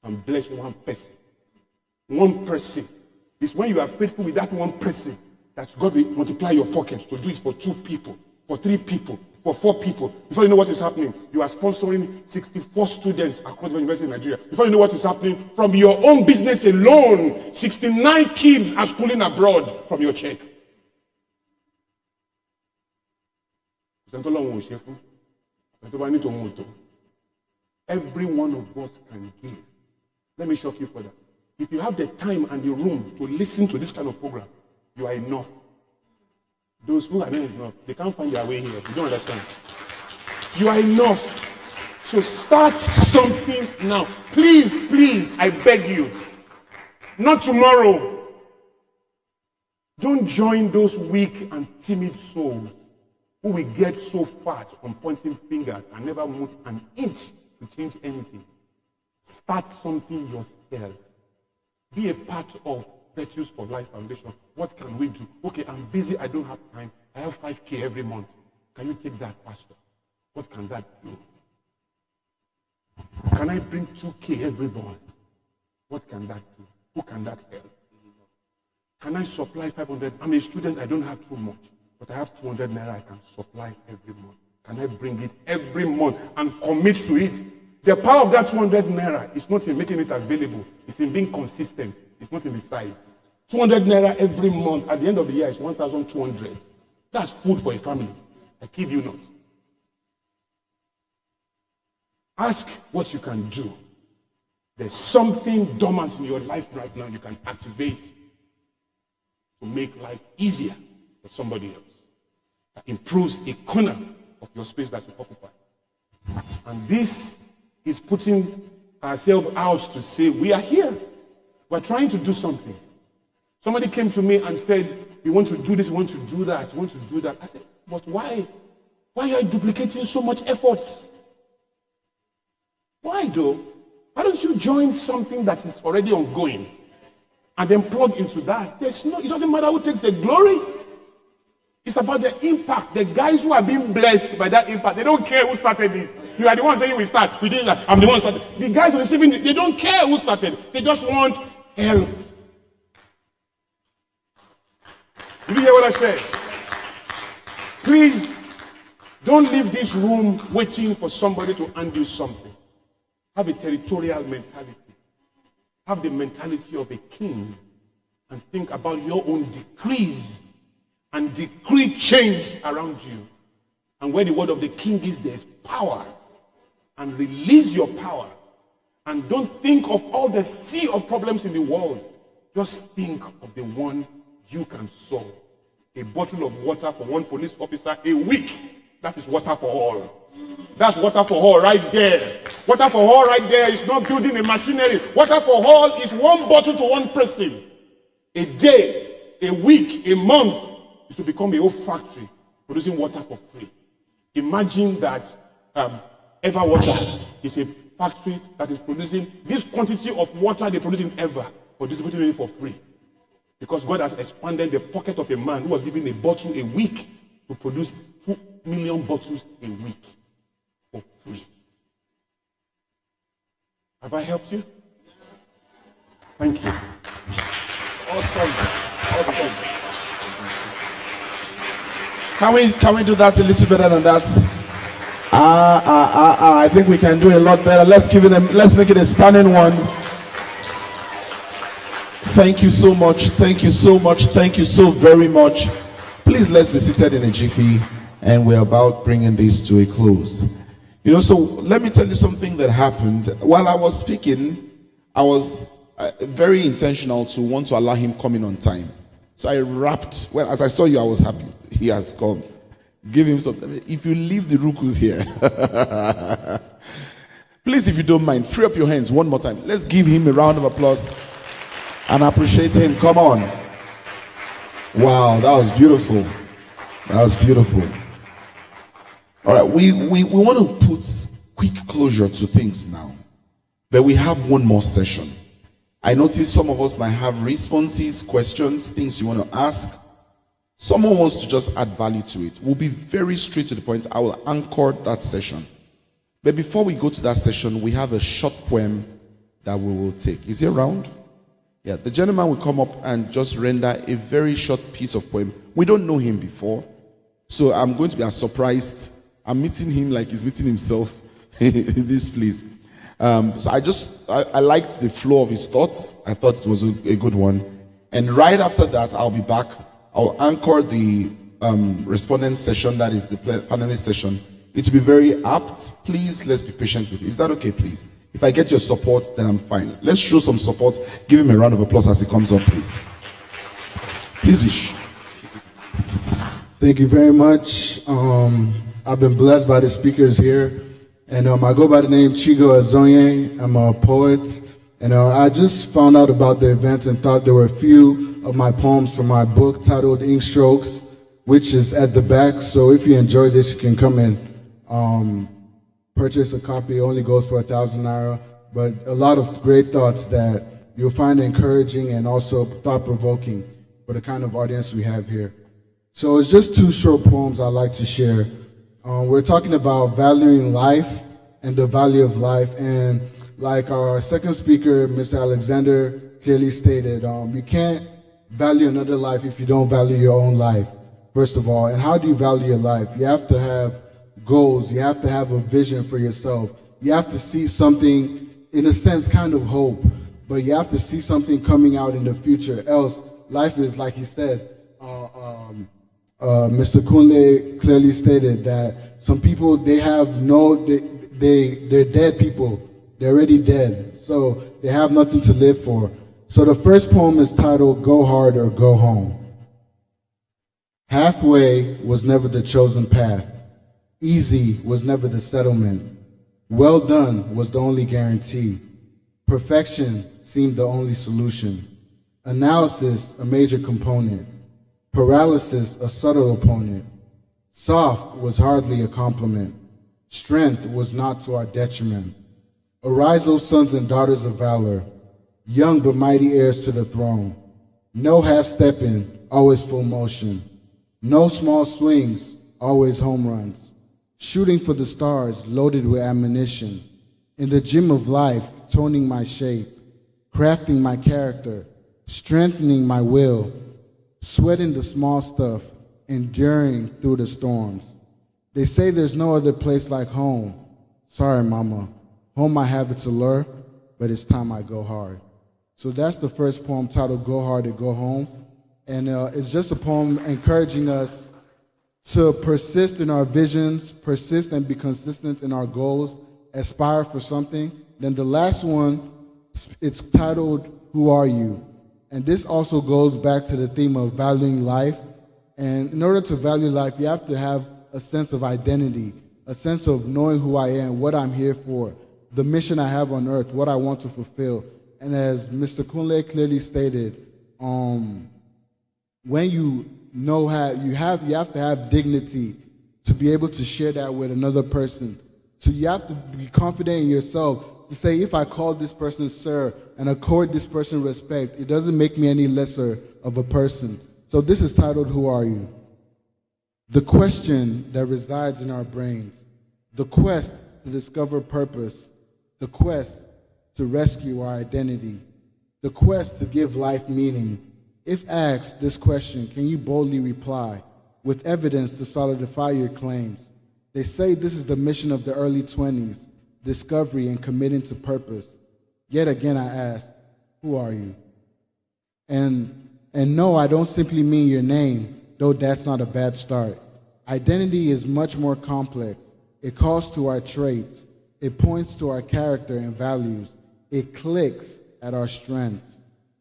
And bless one person. One person. It's when you are faithful with that one person that God will multiply your pockets to do it for 2 people, for 3 people, for 4 people. Before you know what is happening, you are sponsoring 64 students across the university in Nigeria. Before you know what is happening, from your own business alone, 69 kids are schooling abroad from your check. Every one of us can give. Let me shock you further. If you have the time and the room to listen to this kind of program, you are enough. Those who are not enough, they can't find their way here. You don't understand. You are enough. So start something now. Please, please, I beg you. Not tomorrow. Don't join those weak and timid souls who will get so fat on pointing fingers and never move an inch to change anything. Start something yourself. Be a part of Virtues for Life Foundation. What can we do? Okay, I'm busy, I don't have time. I have 5K every month. Can you take that, Pastor? What can that do? Can I bring 2K every month? What can that do? Who can that help? Can I supply 500? I'm a student, I don't have too much. But I have 200 naira I can supply every month. Can I bring it every month and commit to it? The power of that 200 naira is not in making it available. It's in being consistent. It's not in the size. 200 naira every month. At the end of the year, it's 1,200. That's food for a family. I kid you not. Ask what you can do. There's something dormant in your life right now you can activate to make life easier for somebody else. That improves a corner of your space that you occupy. And this is putting ourselves out to say, we are here. We're trying to do something. Somebody came to me and said, we want to do this, we want to do that, we want to do that. I said, but why? Why are you duplicating so much efforts? Why though? Why don't you join something that is already ongoing and then plug into that? It doesn't matter who takes the glory. It's about the impact. The guys who are being blessed by that impact, they don't care who started it. You are the one saying we start. We did that. I'm the one who started. The guys receiving it, they don't care who started. They just want help. Did you hear what I said? Please, don't leave this room waiting for somebody to undo something. Have a territorial mentality. Have the mentality of a king and think about your own decrees and decree change around you. And where the word of the king is, there's power. And release your power. And don't think of all the sea of problems in the world. Just think of the one you can solve. A bottle of water for one police officer a week. That is water for all. That's water for all right there. Water for all right there is not building a machinery. Water for all is one bottle to one person. A day, a week, a month, it will become a whole factory producing water for free. Imagine that Everwater is a factory that is producing this quantity of water they produce in Ever, but distributing it for free. Because God has expanded the pocket of a man who was given a bottle a week to produce 2 million bottles a week for free. Have I helped you? Thank you. Awesome. Awesome. Can we do that a little better than that? I think we can do a lot better. Let's make it a stunning one. Thank you so much. Thank you so much. Thank you so very much. Please, let's be seated in a jiffy, and we're about bringing this to a close. So let me tell you something that happened. While I was speaking, I was very intentional to want to allow him come in on time. So I rapped. Well, as I saw you, I was happy. He has come. Give him something. If you leave the Rukus here, please, if you don't mind, free up your hands one more time. Let's give him a round of applause and appreciate him. Come on. Wow, that was beautiful. That was beautiful. All right, we want to put quick closure to things now, but we have one more session. I noticed some of us might have responses, questions, things you want to ask. Someone wants to just add value to it. We'll be very straight to the point. I will anchor that session. But before we go to that session, we have a short poem that we will take. Is he around? Yeah, the gentleman will come up and just render a very short piece of poem. We don't know him before, so I'm going to be as surprised. I'm meeting him like he's meeting himself in this place. So I liked the flow of his thoughts. I thought it was a good one. And right after that, I'll be back. I'll anchor the respondent session, that is the panelist session. It will be very apt. Please, let's be patient with it. Is that okay, please? If I get your support, then I'm fine. Let's show some support. Give him a round of applause as he comes up, please. Please be Thank you very much. I've been blessed by the speakers here. And I go by the name Chigo Azonye. I'm a poet. And I just found out about the event and thought there were a few of my poems from my book titled Ink Strokes, which is at the back. So if you enjoy this, you can come and purchase a copy. It only goes for 1,000 naira. But a lot of great thoughts that you'll find encouraging and also thought-provoking for the kind of audience we have here. So it's just 2 short poems I'd like to share. We're talking about valuing life and the value of life. And like our second speaker, Mr. Alexander, clearly stated, you can't value another life if you don't value your own life, first of all. And how do you value your life? You have to have goals. You have to have a vision for yourself. You have to see something, in a sense, kind of hope. But you have to see something coming out in the future. Else, life is, like he said, Mr. Kunle clearly stated that some people, they're dead people. They're already dead. So they have nothing to live for. So the first poem is titled Go Hard or Go Home. Halfway was never the chosen path. Easy was never the settlement. Well done was the only guarantee. Perfection seemed the only solution. Analysis, a major component. Paralysis, a subtle opponent. Soft was hardly a compliment. Strength was not to our detriment. Arise, O sons and daughters of valor, young but mighty heirs to the throne. No half-stepping, always full motion. No small swings, always home runs. Shooting for the stars, loaded with ammunition. In the gym of life, toning my shape, crafting my character, strengthening my will, sweating the small stuff, enduring through the storms. They say there's no other place like home. Sorry, mama. Home I have its allure, but it's time I go hard. So that's the first poem titled Go Hard or Go Home. And it's just a poem encouraging us to persist in our visions, persist and be consistent in our goals, aspire for something. Then the last one, it's titled Who Are You? And this also goes back to the theme of valuing life. And in order to value life, you have to have a sense of identity, a sense of knowing who I am, what I'm here for, the mission I have on earth, what I want to fulfill. And as Mr. Kunle clearly stated, when you know how you have to have dignity to be able to share that with another person. So you have to be confident in yourself to say, if I call this person sir and accord this person respect, it doesn't make me any lesser of a person. So this is titled, Who Are You? The question that resides in our brains, the quest to discover purpose, the quest to rescue our identity, the quest to give life meaning. If asked this question, can you boldly reply with evidence to solidify your claims? They say this is the mission of the early 20s, discovery and committing to purpose. Yet again I ask, who are you? And no, I don't simply mean your name, though that's not a bad start. Identity is much more complex. It calls to our traits. It points to our character and values. It clicks at our strengths.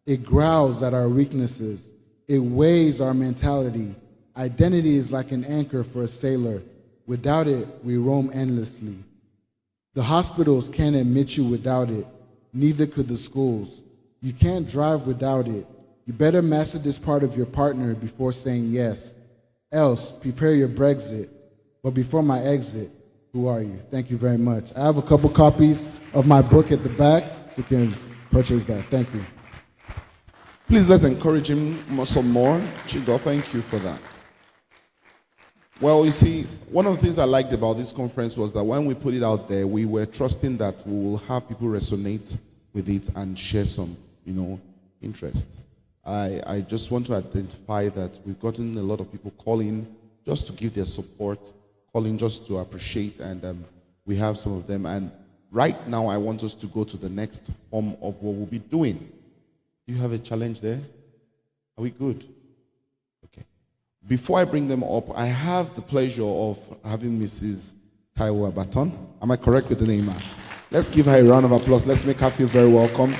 It growls at our weaknesses. It weighs our mentality. Identity is like an anchor for a sailor. Without it, we roam endlessly. The hospitals can't admit you without it. Neither could the schools. You can't drive without it. You better master this part of your partner before saying yes. Else, prepare your Brexit. But before my exit, who are you? Thank you very much. I have a couple copies of my book at the back. You can purchase that. Thank you. Please let's encourage him some more. Chigo, thank you for that. Well, you see, one of the things I liked about this conference was that when we put it out there, we were trusting that we will have people resonate with it and share some, interest. I just want to identify that we've gotten a lot of people calling just to give their support, calling just to appreciate, and we have some of them. And right now, I want us to go to the next form of what we'll be doing. Do you have a challenge there? Are we good? Okay. Before I bring them up, I have the pleasure of having Mrs. Taiwo Abaton. Am I correct with the name? Let's give her a round of applause. Let's make her feel very welcome.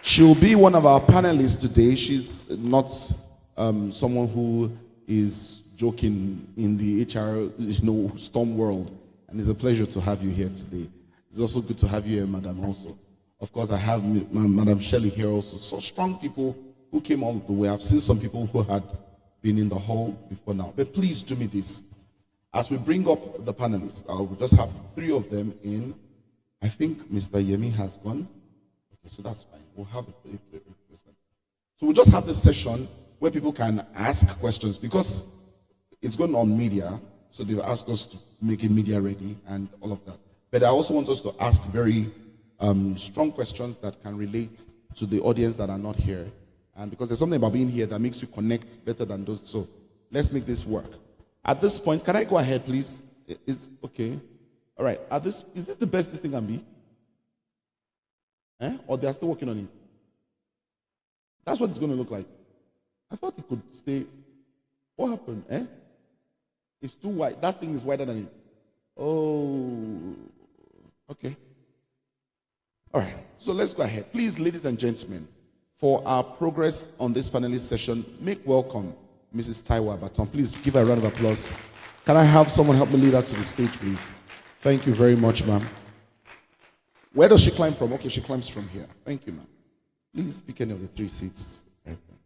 She'll be one of our panelists today. She's not someone who is joking in the HR storm world. And it's a pleasure to have you here today. It's also good to have you here, Madam, also. Of course, I have Madam Shelley here also. So strong people who came all the way. I've seen some people who had been in the hall before now. But please do me this. As we bring up the panelists, I'll just have 3 of them in. I think Mr. Yemi has gone. Okay, so that's fine. We'll have a replacement. So we'll just have this session where people can ask questions because it's going on media. So they've asked us to make it media ready and all of that. But I also want us to ask very strong questions that can relate to the audience that are not here. And because there's something about being here that makes you connect better than those. So let's make this work. At this point, can I go ahead, please? Is okay. All right. Is this the best this thing can be? Or they are still working on it? That's what it's going to look like. I thought it could stay. What happened? It's too wide. That thing is wider than it. Oh. Okay. All right. So let's go ahead. Please, ladies and gentlemen, for our progress on this panelist session, make welcome Mrs. Taiwo Abaton. Please give her a round of applause. Can I have someone help me lead her to the stage, please? Thank you very much, ma'am. Where does she climb from? Okay, she climbs from here. Thank you, ma'am. Please pick any of the 3 seats right there.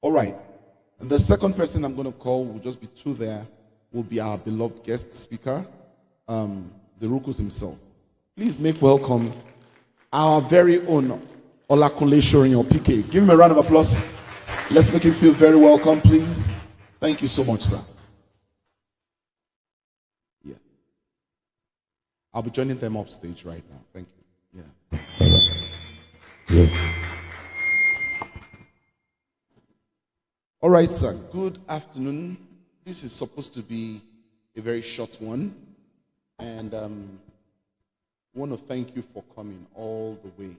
All right. And the second person I'm going to call, will just be 2 there, will be our beloved guest speaker, the Rukus himself. Please make welcome our very own Olakunle Shorinyo PK. Give him a round of applause. Let's make him feel very welcome, please. Thank you so much, sir. Yeah. I'll be joining them upstage right now. Thank you. Yeah. All right, sir. Good afternoon. This is supposed to be a very short one. And I want to thank you for coming all the way.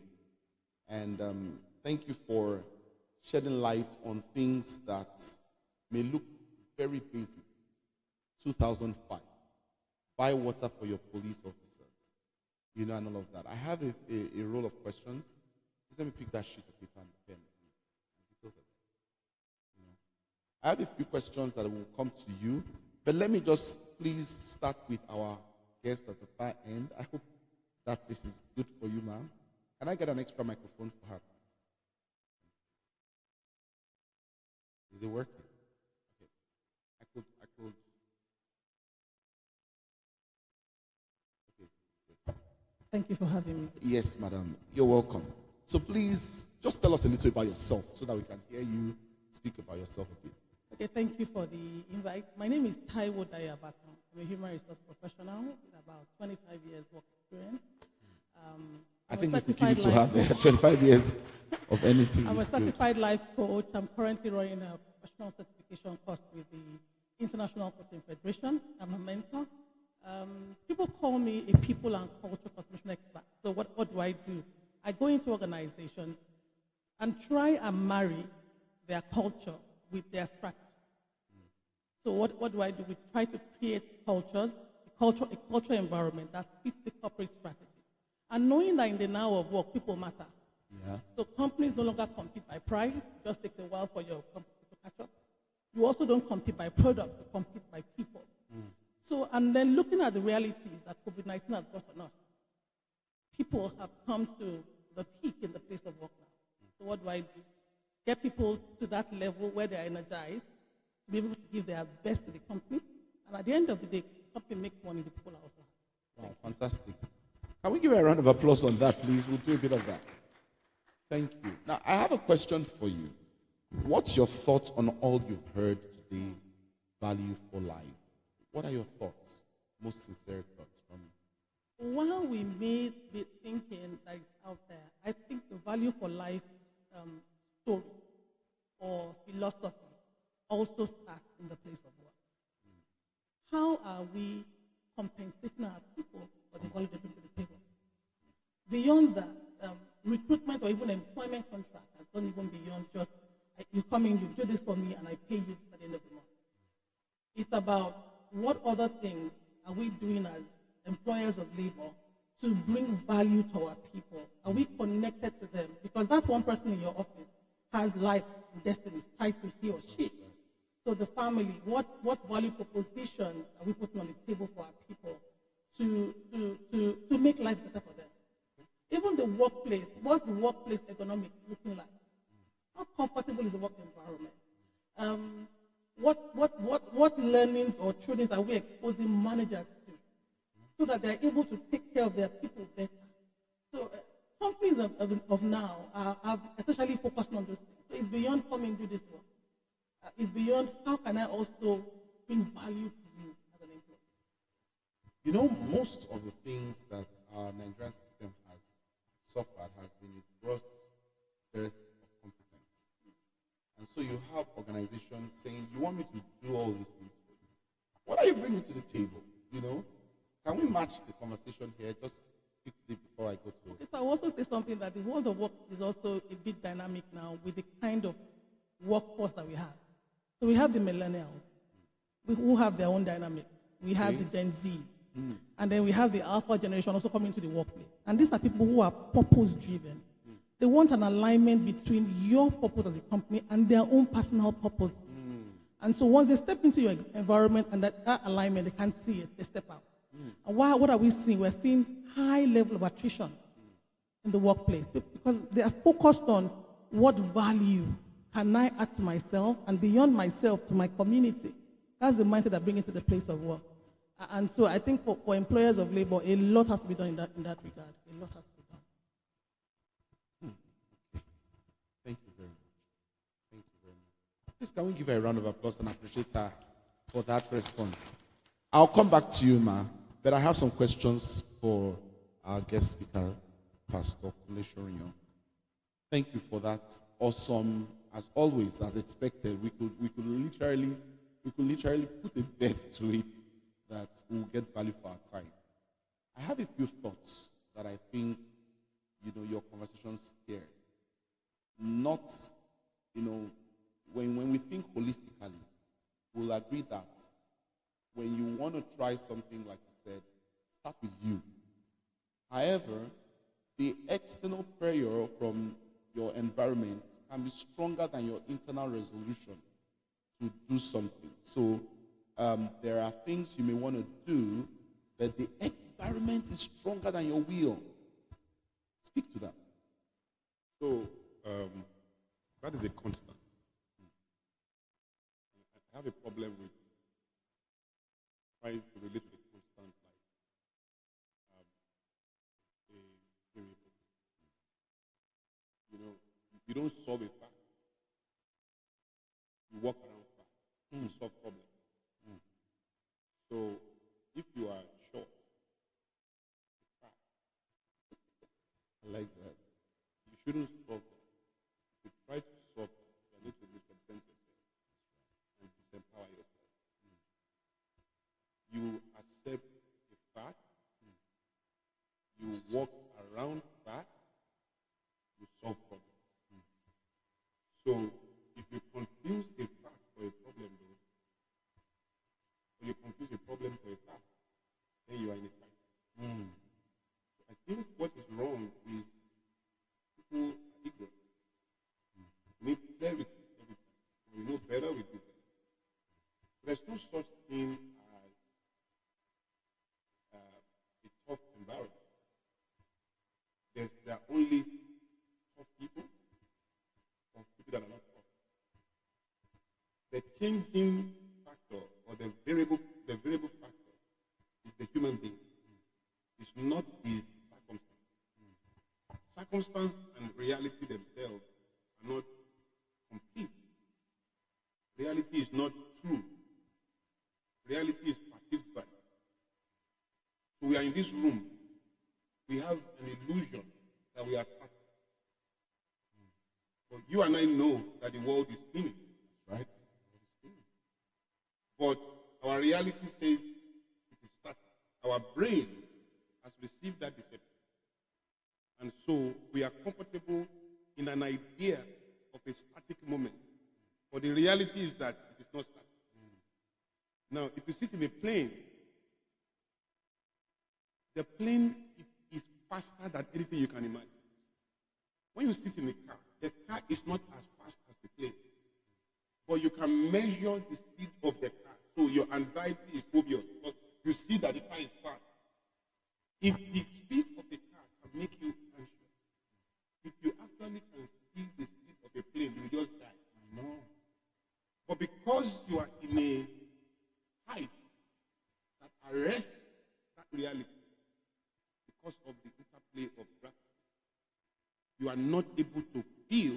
And thank you for shedding light on things that may look very basic. 2005. Buy water for your police officers. You know, and all of that. I have a roll of questions. Let me pick that sheet of paper and pen. I have a few questions that will come to you, but let me just please start with our guest at the far end. I hope that this is good for you, ma'am. Can I get an extra microphone for her? Is it working? Okay. I could. Okay. Thank you for having me. Yes, madam. You're welcome. So please, just tell us a little about yourself so that we can hear you speak about yourself a bit. Okay, thank you for the invite. My name is Taiwo Dayabata. I'm a human resource professional with about 25 years work experience. I think you could give it to her. 25 years of anything. I'm a certified life coach. I'm currently running a professional certification course with the International Coaching Federation. I'm a mentor. People call me a people and culture transformation expert. So what do? I go into organizations and try and marry their culture with their strategy. So what do? We try to create cultures, a culture environment that fits the corporate strategy. And knowing that in the now of work, people matter. Yeah. So companies no longer compete by price. It just takes a while for your company to catch up. You also don't compete by product, you compete by people. So, and then looking at the realities that COVID-19 has brought on us, people have come to the peak in the place of work now. So what do? Get people to that level where they're energized, to be able to give their best to the company. And at the end of the day, the company makes money, the people are also happy. Wow, fantastic. Can we give a round of applause on that, please? We'll do a bit of that. Thank you. Now, I have a question for you. What's your thoughts on all you've heard today, value for life? What are your thoughts, most sincere thoughts from you? While we may be thinking that is out there, I think the value for life story or philosophy also starts in the place of work. How are we compensating our people for the value they bring to the table? Beyond that, recruitment or even employment contract has gone even beyond just you come in, you do this for me, and I pay you at the end of the month. It's about what other things are we doing as employers of labor to bring value to our people? Are we connected to them? Because that one person in your office has life and destiny tied to he or she. So the family, what value proposition are we putting on the table for our people to make life better for them? Even the workplace, what's the workplace economics looking like? How comfortable is the work environment? What learnings or trainings are we exposing managers to so that they're able to take care of their people better? So companies of now are essentially focusing on those things. So it's beyond come and do this work. It's beyond how can I also bring value to you as an employee. You know, most of the things that our Nigerian system has suffered has been a gross dearth of competence. And so you have organizations saying, you want me to do all these things for you. What are you bringing to the table? You know, can we match the conversation here? Just speak to it before I go to. Okay, so I will also say something that the world of work is also a bit dynamic now with the kind of workforce that we have. So we have the millennials who have their own dynamic. We have the Gen Z. And then we have the alpha generation also coming to the workplace. And these are people who are purpose-driven. They want an alignment between your purpose as a company and their own personal purpose. And so once they step into your environment and that alignment, they can't see it, they step out. And what are we seeing? We're seeing high level of attrition in the workplace because they are focused on what value can I add to myself and beyond myself to my community. That's the mindset I bring into the place of work. And so I think for employers of labor, a lot has to be done in that regard. A lot has to be done. Thank you very much. Thank you very much. Please, can we give her a round of applause and appreciate her for that response? I'll come back to you, Ma, but I have some questions for our guest speaker, Pastor Kunle Shorinyo. Thank you for that awesome, as always, as expected. We could literally put a bet to it that we'll get value for our time. I have a few thoughts that I think, your conversations steer. Not, when we think holistically, we'll agree that when you want to try something, like you said, start with you. However, the external pressure from your environment can be stronger than your internal resolution to do something. So there are things you may want to do, but the environment is stronger than your will. Speak to that. So that is a constant. I have a problem with trying to relate to the constant like a variable. You don't solve a fact. You walk around fact. You solve problems. So if you are short, fact, I like that. You shouldn't solve that. If you try to solve that, you need to misrepresent yourself and disempower yourself. You accept the fact, you walk around fact, you solve problems. So if you confuse a fact for a problem, though, or you confuse a problem for a fact, then you are in a fight. So I think what is wrong is people are ignorant. We need clarity every time. We know better, we do better. There's no such thing as a tough environment. There are only tough people or people that are not tough. The changing factor or the variable factor is the human being. It's not his circumstance. Circumstance and reality themselves are not complete. Reality is not true. Reality is perceived by. So we are in this room. We have an illusion that we are stuck. But you and I know that the world is spinning, right? But our reality says it is static. Our brain has received that deception. And so we are comfortable in an idea of a static moment. But the reality is that it is not static. Now, if you sit in a plane, the plane is faster than anything you can imagine. When you sit in a car, the car is not as fast as the plane. But you can measure the speed of the car. So your anxiety is obvious because you see that the car is fast. If the speed of the car can make you anxious, if you actually can see the speed of a plane, you will just die. No. But because you are in a height that arrests that reality, because of the interplay of gravity, you are not able to feel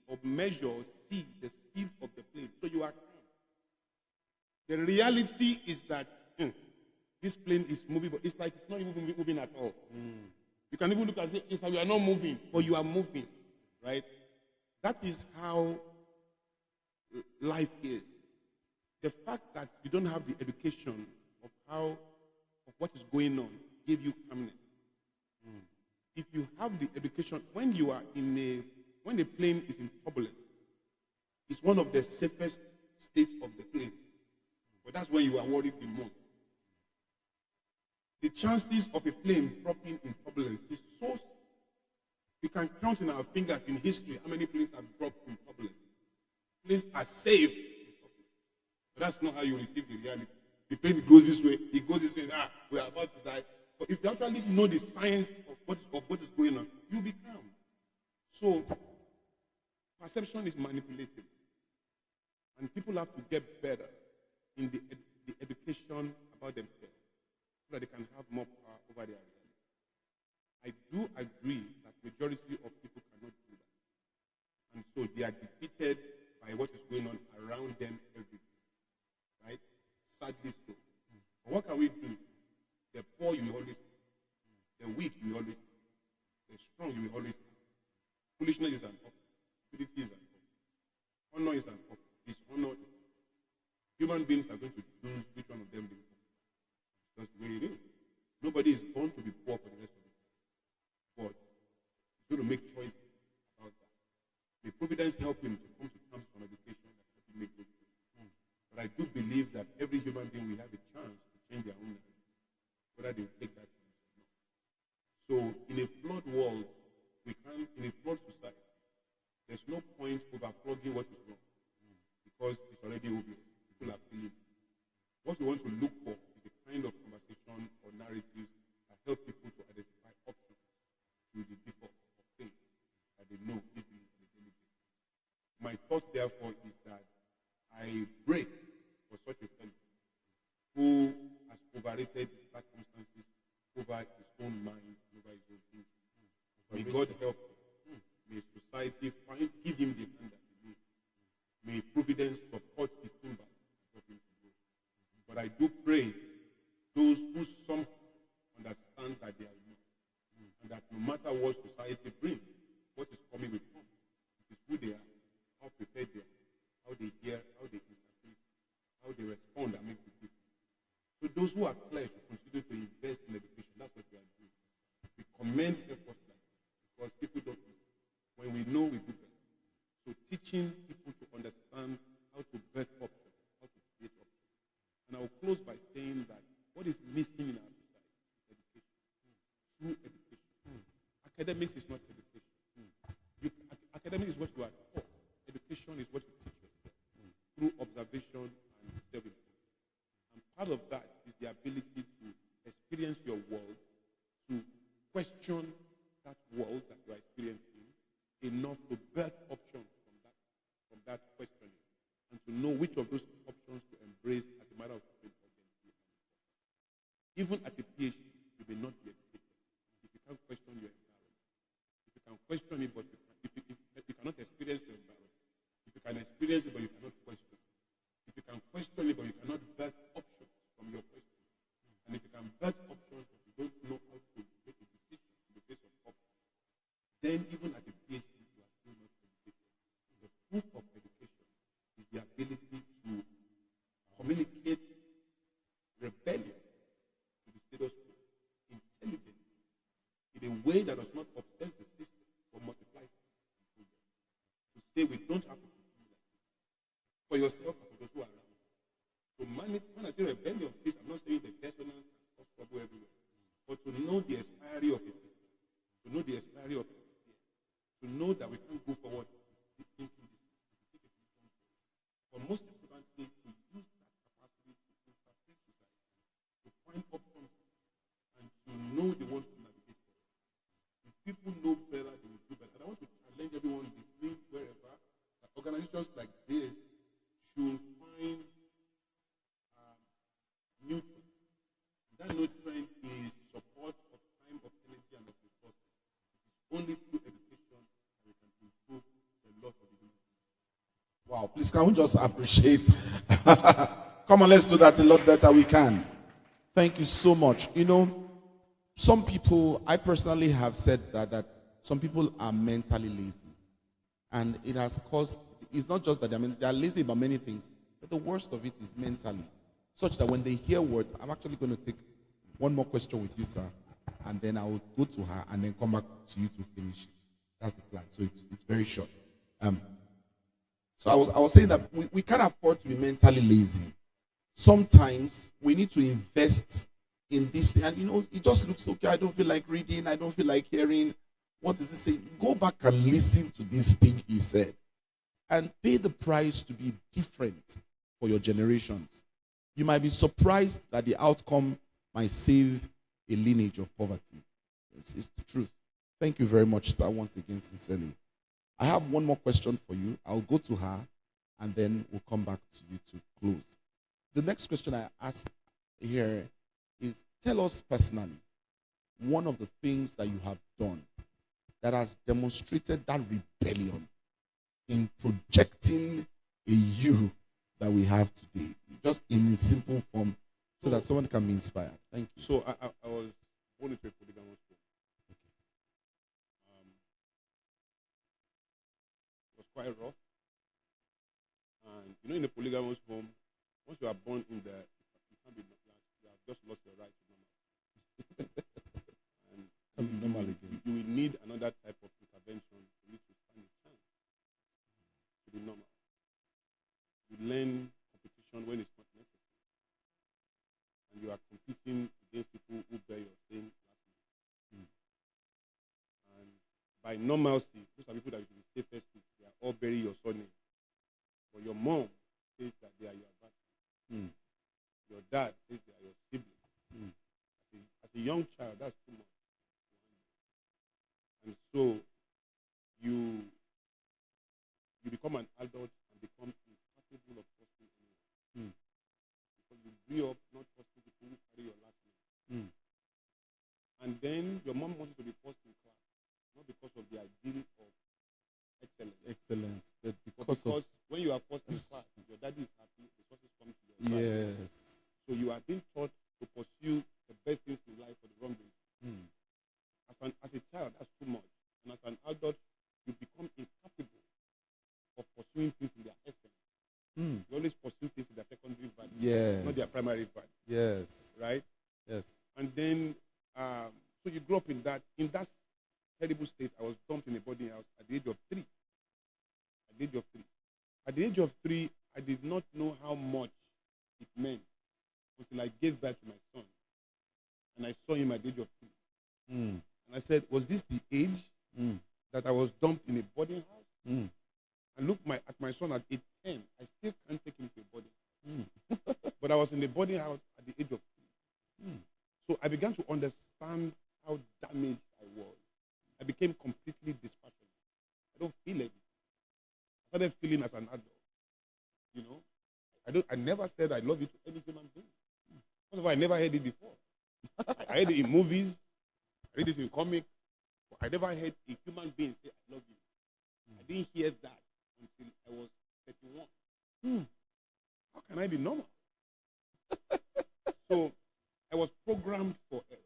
or measure or see the speed of the plane. So you are calm. The reality is that this plane is moving, but it's like it's not even moving at all. You can even look at it, it's like you are not moving, but you are moving, right? That is how life is. The fact that you don't have the education of what is going on gave you calmness. If you have the education, when the plane is in turbulence, it's one of the safest states of the plane. But that's when you are worried the most. The chances of a plane dropping in turbulence is so. We can count in our fingers in history how many planes have dropped in turbulence. Planes are safe in turbulence. But that's not how you receive the reality. The pain goes this way, it goes this way, we are about to die. But if you actually know the science of what is going on, you'll be calm. So, perception is manipulative. And people have to get better in the education about themselves so that they can have more power over their reality. I do agree that majority of people cannot do that. And so they are defeated by what is going on around them every day. Right? Sadly so. But what can we do? The poor you will always have. The weak you will always have. The strong you will always have. Foolishness is an option. Stupidity is an option. Honor is an option. Dishonor is an option. Human beings are going to choose which one of them they want. That's the way it is. Nobody is born to be poor for the rest of the time. But he's going to make choices about that. May Providence help him to come to terms with education that help him make good choices. But I do believe that every human being will have a chance to change their own life, whether they will take that chance or not. So in a flawed world, in a flawed society, there's no point overflogging what is wrong because it's already obvious. People are feeling it. What we want to look for is a kind of conversation or narrative that help people to identify options to the default of things that they know easily on a daily basis. My thought, therefore, is that I break for such a fellow who has overrated his circumstances over his own mind, over his own things. May God help him. May society give him the hand that he needs. May Providence support his timber and help him to grow. But I do pray those who somehow understand that they are weak, and that no matter what society brings, what is coming with them, it is who they are, how prepared they are, how they hear, how they interpret, how they respond and make the difference. So those who are clear should continue to invest in education. That's what we are doing. We commend efforts like that because people don't know. When we know, we do better. So teaching people to understand how to birth options, how to create options. And I will close by saying that what is missing in our society is education. True education. Academics is not education. Academics is what you are taught. Education is what you teach yourself through observation and self-improvement. And part of that is the ability to experience your world, to question that world that you are experiencing enough to birth options from that questioning, and to know which of those options to embrace as a matter of urgency. Even at a PhD, you may not be educated if you can't question your environment. If you can question it, but if you cannot experience your environment, if you can experience it but you cannot question, if you can question it but you cannot birth options from your question, and if you can birth options but you don't know how to make a decision in the face of options, then even at the PhD you are still not educated. The proof of education is the ability to communicate rebellion to the status quo intelligently in a way that does not obsess the system but multiplies it. To say we don't have to continue like this for yourself and for those who are around. So when I say rebellion, please, I'm not saying the dissonance cause trouble everywhere, but to know the expiry of a system, to know the expiry of a idea, to know that we can't go forward into this. But most importantly, to use that capacity to interpret society, to find options, and to know the ones to navigate for us. If people know better, they will do better. And I want to challenge everyone listening wherever that organizations like this should find new trend. That new trend is support of time, of energy, and of resources. It is only through education that we can improve the lot of the human being. Wow, please can we just appreciate? Come on, let's do that a lot better. We can. Thank you so much. You know, some people, I personally have said that some people are mentally lazy. And it has caused, it's not just that they are lazy about many things, but the worst of it is mentally. Such that when they hear words, I'm actually going to take one more question with you, sir, and then I will go to her and then come back to you to finish it. That's the plan. So it's very short. So I was saying that we can't afford to be mentally lazy. Sometimes we need to invest in this thing. And you know, it just looks okay. I don't feel like reading. I don't feel like hearing. What is he saying? Go back and listen to this thing he said. And pay the price to be different for your generations. you might be surprised that the outcome might save a lineage of poverty. It's the truth. Thank you very much, sir, once again, sincerely. I have one more question for you. I'll go to her, and then we'll come back to you to close. The next question I ask here is, tell us personally one of the things that you have done that has demonstrated that rebellion in projecting a you that we have today, just in a simple form, so that someone can be inspired. Thank you. So I was born into a polygamous home. It was quite rough. And you know, in a polygamous home, once you are born in there, you can't be you have just lost your right to normal. And normal again. You will need another type of intervention for you to stand a chance to be normal. You learn competition when it's not necessary. And you are competing against people who bear your same last name. And by normalcy, those are people that you should be safest with. They are all bury your surname. But your mom says that they are your adversary. Your dad says they are your siblings. As a young child, that's too much. And so you become an adult and become incapable of trusting anyone. Because you grew up not trusting people who carry your last name. And then your mom wants you to be first in class, not because of the ideal of excellence, but because when you are first in class, your daddy is happy, the resources come to your side. Yes. So you are being taught to pursue the best things in life for the wrong reason. As a child, that's too much. And as an adult, you become incapable of pursuing things in their essence. You always pursue things in their secondary value, not their primary value. Yes. Right? Yes. And then, so you grew up in that terrible state. I was dumped in a boarding house at the age of 3. At the age of 3, I did not know how much it meant until I gave birth to my son. And I saw him at the age of 3. And I said, was this the age that I was dumped in a boarding house? And look at my son at age 10. I still can't take him to a boarding house. But I was in the boarding house at the age of 3. So I began to understand how damaged I was. I became completely dispassionate. I don't feel anything. I started feeling as an adult. You know, I never said I love you to any human being. First of all, I never heard it before. I heard it in movies. I read it in comics. But I never heard a human being say I love you. I didn't hear that until I was 31. How can I be normal? So I was programmed for error.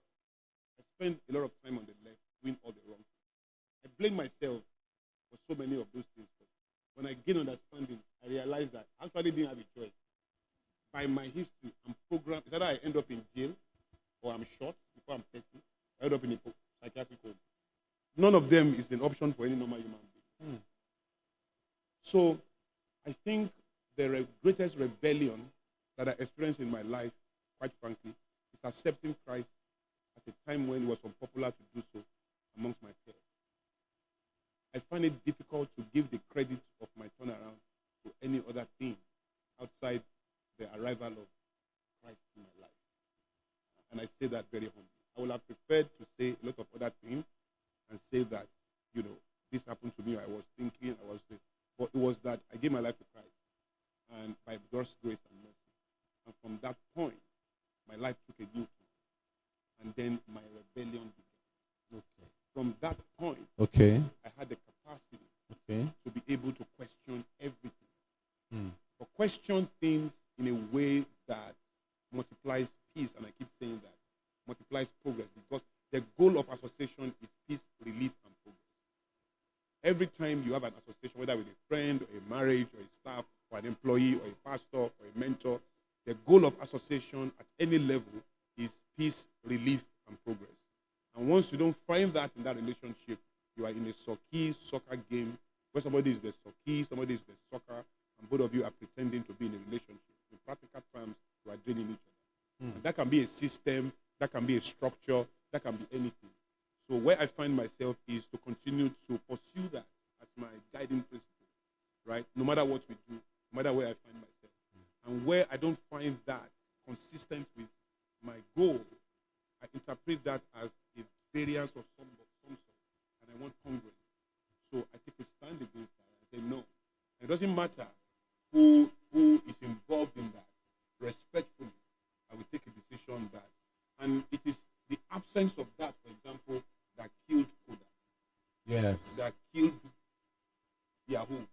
I spent a lot of time on the left doing all the wrong things. I blame myself for so many of those things. But when I gained understanding, I realized that I actually didn't have a choice. By my history, I'm programmed. It's either I end up in jail or I'm shot before I'm 30. I end up in a psychiatric home. None of them is an option for any normal human being. So I think the greatest rebellion that I experienced in my life, quite frankly, is accepting Christ at a time when it was unpopular to do so amongst my peers. I find it difficult to give the credit of my turnaround to any other thing outside the arrival of Christ in my life. And I say that very humbly. I would have preferred to say a lot of other things and say that, you know, this happened to me, I was thinking, but it was that I gave my life to Christ, and by God's grace and mercy. And from that point, my life took a new turn. And then my rebellion began. Okay. From that point, I had the capacity to be able to question everything. But question things in a way that multiplies peace, and I keep saying that, multiplies progress, because the goal of association is peace, relief, and progress. Every time you have an association, whether with a friend, or a marriage, or a staff, or an employee, or a pastor, or a mentor, the goal of association at any level is peace, relief, and progress. And once you don't find that in that relationship, you are in a soccer game where somebody is the soccer, somebody is the soccer, and both of you are pretending to be in a relationship. In practical terms, you are draining each other. And that can be a system, that can be a structure, that can be anything. So where I find myself is to continue to pursue that as my guiding principle, right? No matter what we do, no matter where I find myself. And where I don't find that consistent with my goal, I interpret that as a variance of some sort, and I want congruence. So I take a stand against that. I say no. It doesn't matter who is involved in that. Respectfully, I will take a decision that, and it is the absence of that, for example, that killed Kodak. Yes. That killed Yahoo.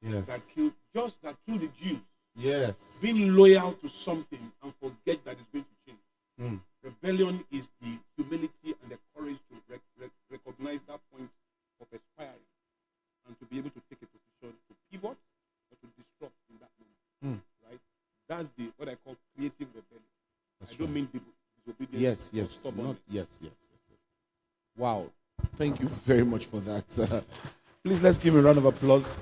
Yes. That killed the Jews. Yes. Being loyal to something and forget that it's going to change. Mm. Rebellion is the humility and the courage to recognize that point of expiring and to be able to take a position to pivot or to disrupt in that moment. Right? That's what I call creative rebellion. I don't mean disobedience. Yes. Yes. Wow. Thank you very much for that. Please, let's give a round of applause.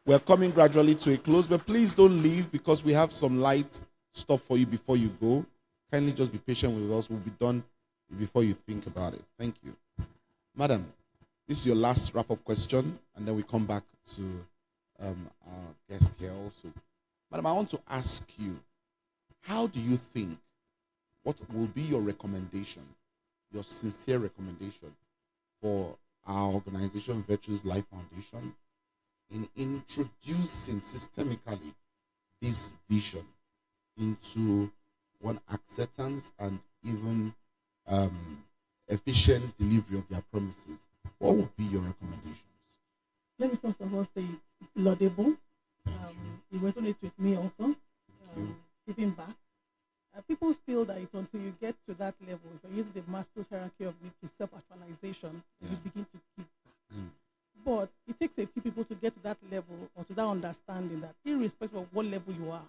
We're coming gradually to a close, but please don't leave because we have some light stuff for you before you go. Kindly just be patient with us. We'll be done before you think about it. Thank you. Madam, this is your last wrap-up question, and then we come back to our guest here also. Madam, I want to ask you, how do you think, what will be your recommendation, your sincere recommendation for our organization, Virtuous Life Foundation, in introducing systemically this vision into one acceptance and even efficient delivery of their promises? What would be your recommendations? Let me first of all say it's laudable. It resonates with me also. Giving back. People feel that it's until you get to that level, if you're using the Maslow's hierarchy of needs, self-actualization, you begin to give back. But it takes a few people to get to that level or to that understanding that irrespective of what level you are,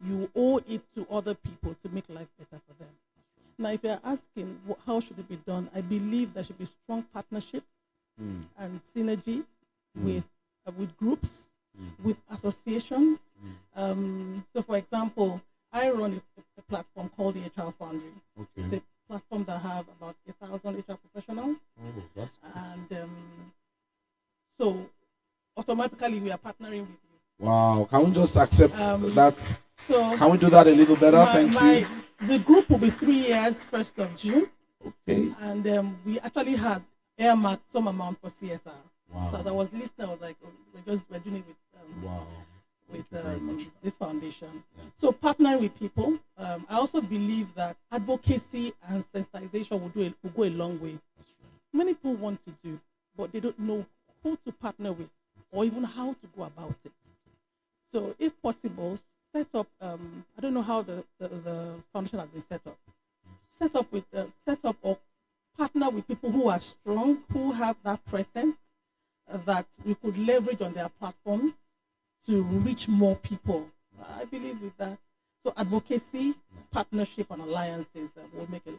you owe it to other people to make life better for them. Now, if you're asking how should it be done, I believe there should be strong partnerships and synergy with groups, with associations. So, for example, I run a platform called the HR Foundry. It's a platform that have about 1,000 HR professionals. And so automatically we are partnering with you. Wow, can we just accept that? So can we do that a little better? Thank you. The group will be 3 years, 1st of June. Okay. And we actually had earmarked some amount for CSR. Wow. So as I was listening, I was like, we're doing it with this foundation. Yeah. So partnering with people. I also believe that advocacy and sensitization will go a long way. That's right. Many people want to do, but they don't know who to partner with or even how to go about it. So if possible, set up, I don't know how the foundation has been set up. Set up or partner with people who are strong, who have that presence that we could leverage on their platforms to reach more people. I believe with that. So advocacy, partnership, and alliances will make it.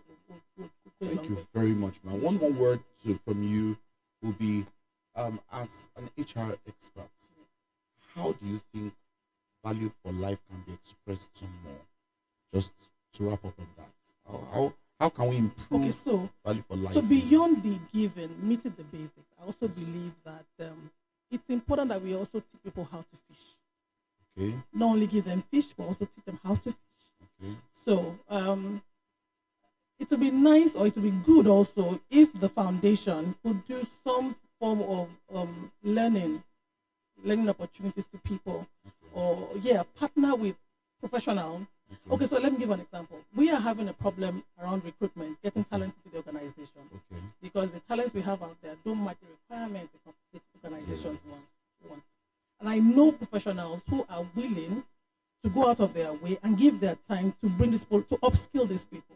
Will Thank you very much, man. One more word from you will be, as an HR expert, how do you think value for life can be expressed some more? Just to wrap up on that, how can we improve value for life? So beyond the giving, meeting the basics, I also believe that it's important that we also teach people how to fish. Okay. Not only give them fish, but also teach them how to fish. Okay. So it would be nice, or it would be good also, if the foundation could do some form of learning opportunities to people, or partner with professionals. Okay, so let me give an example. We are having a problem around recruitment, getting talent into the organization, because the talents we have out there don't match the requirements the organizations want. And I know professionals who are willing to go out of their way and give their time to bring this people, to upskill these people.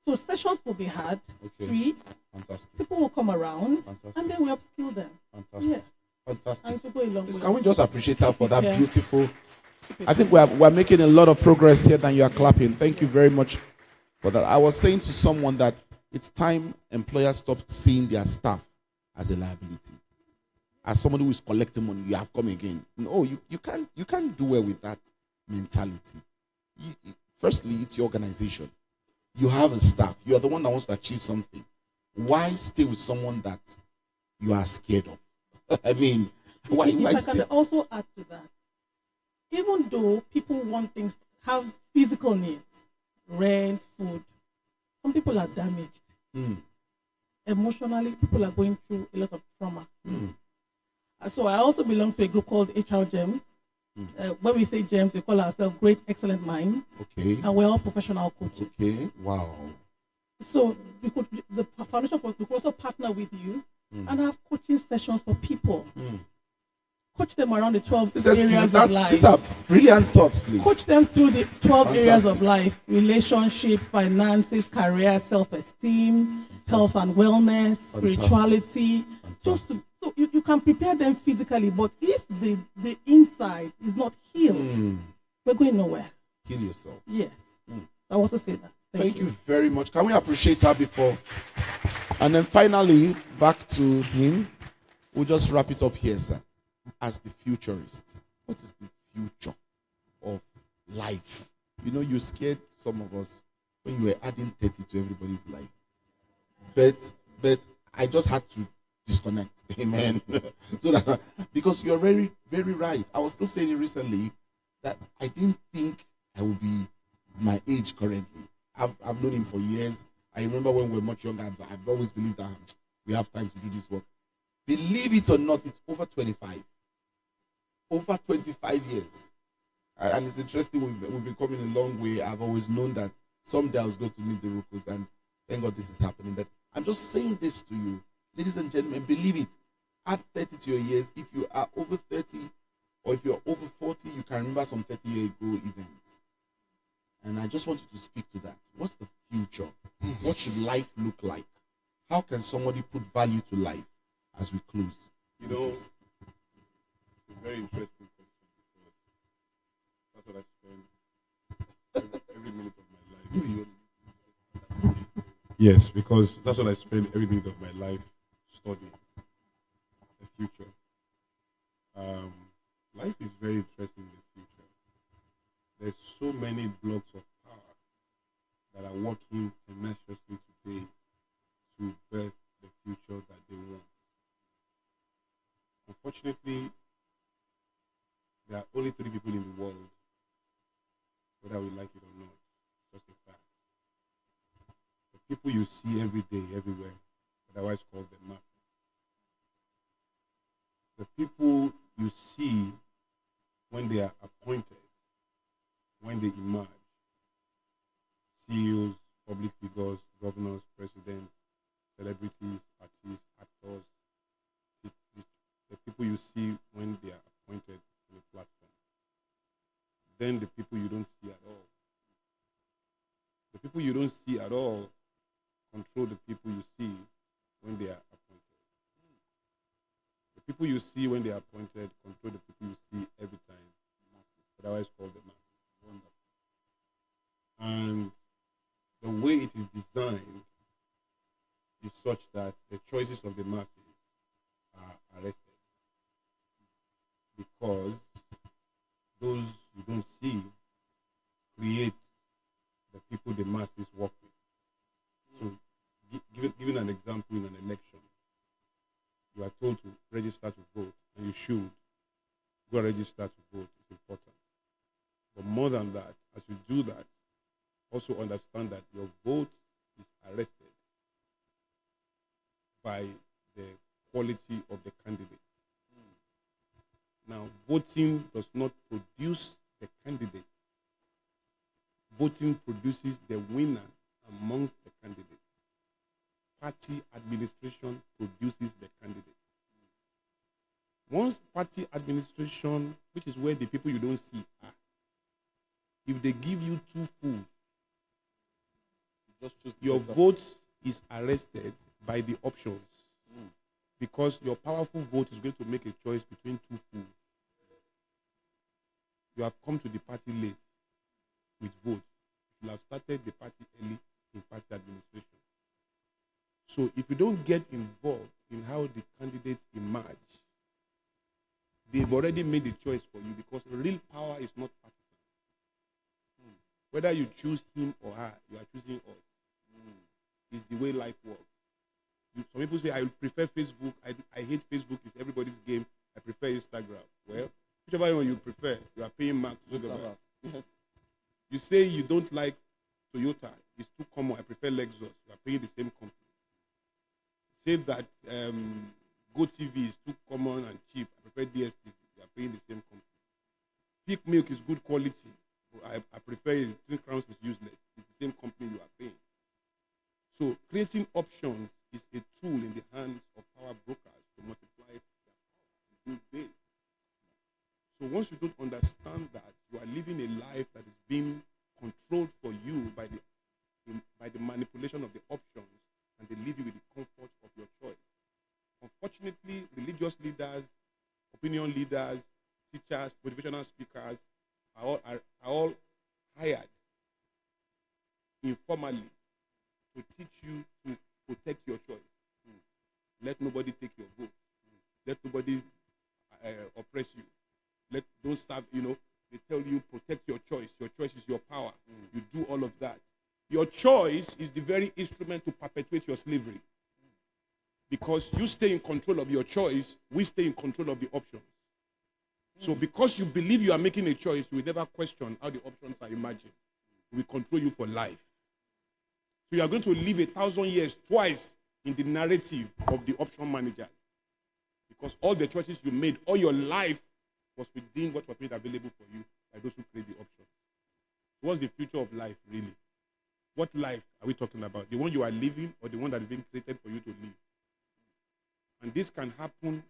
So sessions will be had, free. Fantastic. People will come around, and then we upskill them. Fantastic. Fantastic. And to go a long way. Can we just appreciate her for that beautiful? I think we're making a lot of progress here than you are clapping. Thank you very much for that. I was saying to someone that it's time employers stop seeing their staff as a liability. As somebody who is collecting money, you have come again. No, you can't do well with that mentality. Firstly, it's your organization. You have a staff. You are the one that wants to achieve something. Why stay with someone that you are scared of? I mean, why I stay? can also add to that. Even though people want things, have physical needs, rent, food. Some people are damaged. Emotionally, people are going through a lot of trauma. So I also belong to a group called HR Gems. When we say gems, we call ourselves Great Excellent Minds. Okay. And we're all professional coaches. Okay. Wow. So the foundation could also partner with you and have coaching sessions for people. Coach them around the 12 areas of life. These are brilliant thoughts, please. Coach them through the 12 areas of Fantastic. life: relationship, finances, career, self-esteem, health and wellness, spirituality. Just so you can prepare them physically, but if the inside is not healed, we're going nowhere. Heal yourself. Yes. I also say that. Thank you very much. Can we appreciate her before? And then finally, back to him. We'll just wrap it up here, sir. As the futurist, what is the future of life? You know, you scared some of us when you were adding 30 to everybody's life. But I just had to disconnect. Amen. So that, because you're very, very right. I was still saying it recently that I didn't think I would be my age currently. I've known him for years. I remember when we were much younger, I've always believed that we have time to do this work. Believe it or not, it's over 25. Over 25 years. And it's interesting, we've been coming a long way. I've always known that someday I was going to meet the Rukus, and thank God this is happening. But I'm just saying this to you, ladies and gentlemen, believe it. Add 30 to your years. If you are over 30 or if you're over 40, you can remember some 30-year ago events. And I just want you to speak to that. What's the future? What should life look like? How can somebody put value to life as we close? You know, it's a very interesting question because that's what I spend every minute of my life. Yes, because that's what I spend every minute of my life studying the future. Life is very interesting in the future. There's so many blocks of power that are working tenaciously today to birth the future that they want. Unfortunately, there are only 3 people in the world, whether we like it or not. Just a fact. The people you see every day, everywhere, otherwise called the masses. The people you see when they are appointed, when they emerge, CEOs, public figures, governors, presidents, celebrities, artists, actors, the people you see when they are appointed on a platform. Then the people you don't see at all. The people you don't see at all control the people you see when they are appointed. The people you see when they are appointed control the people you see every time. Otherwise called the masses. Wonderful. And the way it is designed is such that the choices of the masses are arrested. Because those you don't see create the people the masses work with. So, given an example in an election, you are told to register to vote, and you should go register to vote. It's important. But more than that, as you do that, also understand that your vote is arrested by the quality of the candidate. Now, voting does not produce the candidate. Voting produces the winner amongst the candidates. Party administration produces the candidate. Once party administration, which is where the people you don't see are, if they give you 2 fools, your vote is arrested by the options. Because your powerful vote is going to make a choice between 2 fools. You have come to the party late with vote. You have started the party early in party administration. So if you don't get involved in how the candidates emerge, they've already made a choice for you, because real power is not partisan. Whether you choose him or her, you are choosing us. It's the way life works. Some people say, I prefer Facebook. I hate Facebook. It's everybody's game. I prefer Instagram. Well, whichever one you prefer, you are paying Mark Zuckerberg. Yes. You say you don't like Toyota is too common, I prefer Lexus. You are paying the same company. Say that GoTV is too common and cheap, I prefer DSTV. You are paying the same company. Peak milk is good quality. I prefer it. 3 Crowns is useless. It's the same company you are paying. So creating options is a tool in the hands of power brokers to multiply their power in good ways. So once you don't understand that, you are living a life that is being controlled for you by the manipulation of the options, and they leave you with the comfort of your choice. Unfortunately, religious leaders, opinion leaders, teachers, motivational speakers are all hired informally to teach you to protect your choice. Let nobody take your vote. Let nobody oppress you. Don't serve, they tell you protect your choice. Your choice is your power. You do all of that. Your choice is the very instrument to perpetuate your slavery. Because you stay in control of your choice, we stay in control of the options. So because you believe you are making a choice, you will never question how the options are imagined. We control you for life. So you are going to live 1,000 years twice in the narrative of the option managers. Because all the choices you made all your life was within what was made available for you by those who create the options. What's the future of life, really? What life are we talking about? The one you are living or the one that is being created for you to live? And this can happen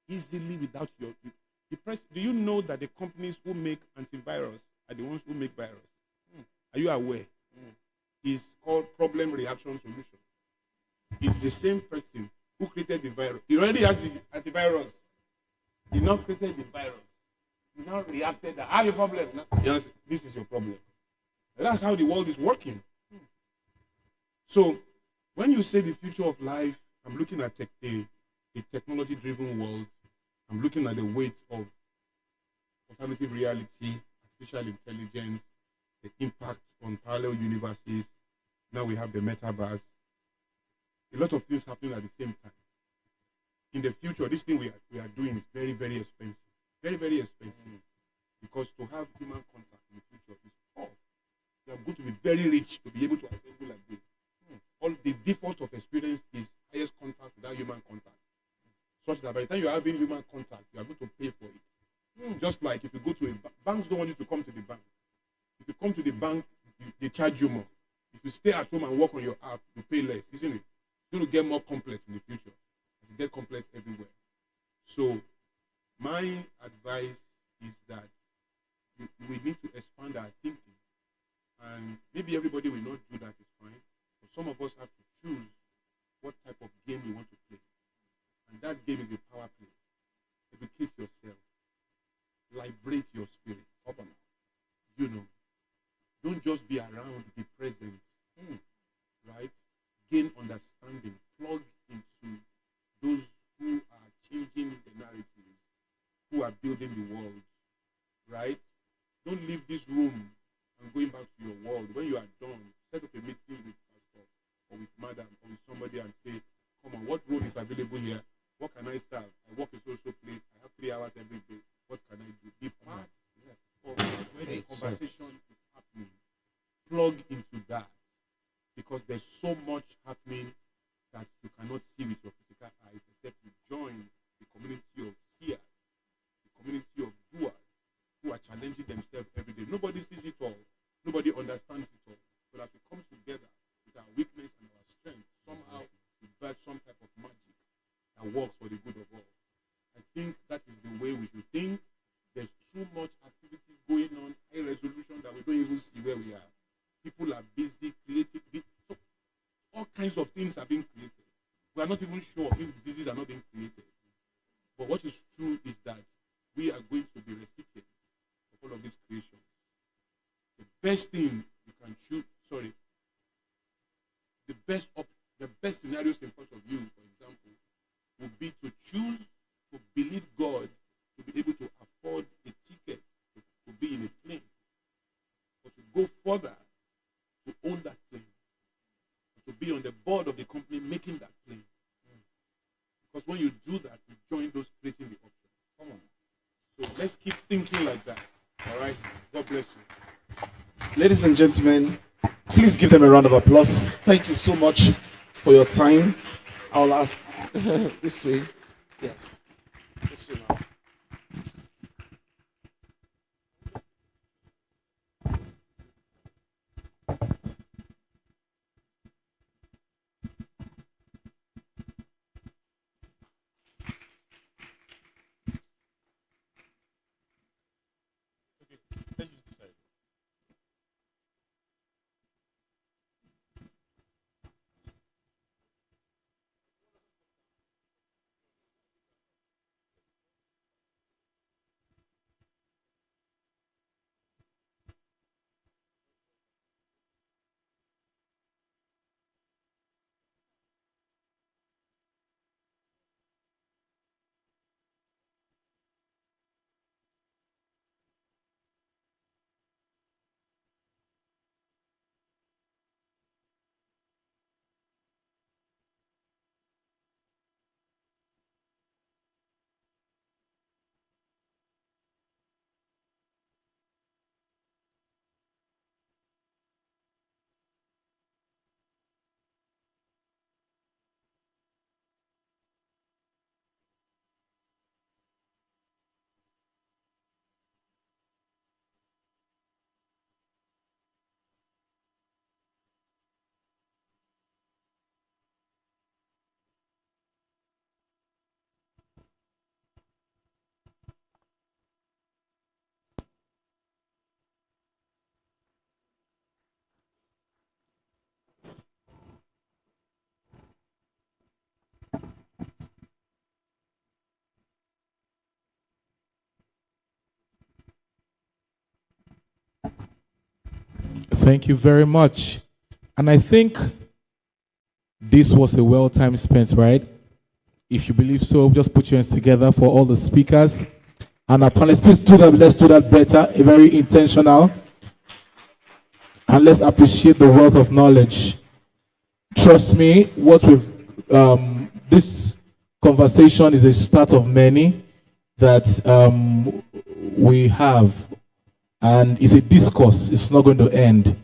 easily without your... Do you know that the companies who make antivirus are the ones who make virus? Are you aware? It's called problem reaction solution. It's the same person who created the virus. He already has the antivirus. He now created the virus. He now reacted that I have a problem. Yes, this is your problem. And that's how the world is working. So when you say the future of life, I'm looking at a technology-driven world. I'm looking at the weight of alternative reality, artificial intelligence, the impact on parallel universes. Now we have the metaverse. A lot of things happening at the same time. In the future, this thing we are doing is very, very expensive. Very, very expensive. Because to have human contact in the future is tough. You are going to be very rich to be able to assemble like this. All the default of experience is highest contact without human contact. Such that by the time you are having human contact, you are going to pay for it. Just like if you go to a banks don't want you to come to the bank. If you come to the bank, they charge you more. If you stay at home and work on your app, you pay less, isn't it? It's going to get more complex in the future. It get complex everywhere. So my advice is that we need to expand our thinking. And maybe everybody will not do that, it's fine. But some of us have to choose what type of game we want to play. And that game is a power play. Educate yourself. Liberate your spirit. Don't just be around, be present. Right? Gain understanding. Plug into those who are changing the narrative, who are building the world. Right? Don't leave this room and going back to your world. When you are done, set up a meeting with pastor or with madam or with somebody and say, come on, what role is available here? What can I serve? I work in social place. I have 3 hours every day. What can I do? Be part of where the conversation is happening. Plug into that. Because there's so much happening that you cannot see with your physical eyes except you join the community of seers, the community of doers who are challenging themselves every day. Nobody sees it all. Nobody understands it all. But as we come together with our weakness and our strength, somehow we birth some type of magic that works for the good of all. I think that is the way we should think. There's too much activity going on, high resolution, that we don't even see where we are. People are busy creating. So all kinds of things are being created. We are not even sure if diseases are not being created. But what is true is that we are going to be recipients of all of these creations. The best thing you can choose, the best scenarios in front of you, for example, would be to choose to believe God to be able to afford a ticket to be in a plane, or to go further to own that plane, or to be on the board of the company making that plane. Because when you do that, you join those creating the option. Come on. So let's keep thinking like that. All right? God bless you. Ladies and gentlemen, Please give them a round of applause. Thank you so much for your time. I'll ask this way. Yes. This way now. Thank you very much. And I think this was a well time spent, right? If you believe so, just put your hands together for all the speakers. And our panelists, please do that. Let's do that better. Very intentional. And let's appreciate the wealth of knowledge. Trust me, what we've this conversation is a start of many that we have. And it's a discourse. It's not going to end.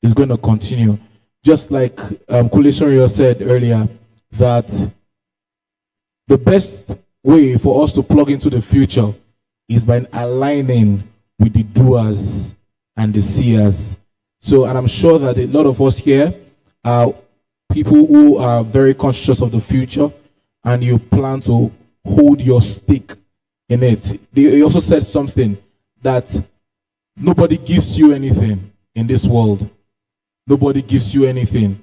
It's going to continue. Just like Kule Soryinyo said earlier, that the best way for us to plug into the future is by aligning with the doers and the seers. So, and I'm sure that a lot of us here are people who are very conscious of the future, and you plan to hold your stake in it. They also said something that nobody gives you anything in this world. Nobody gives you anything.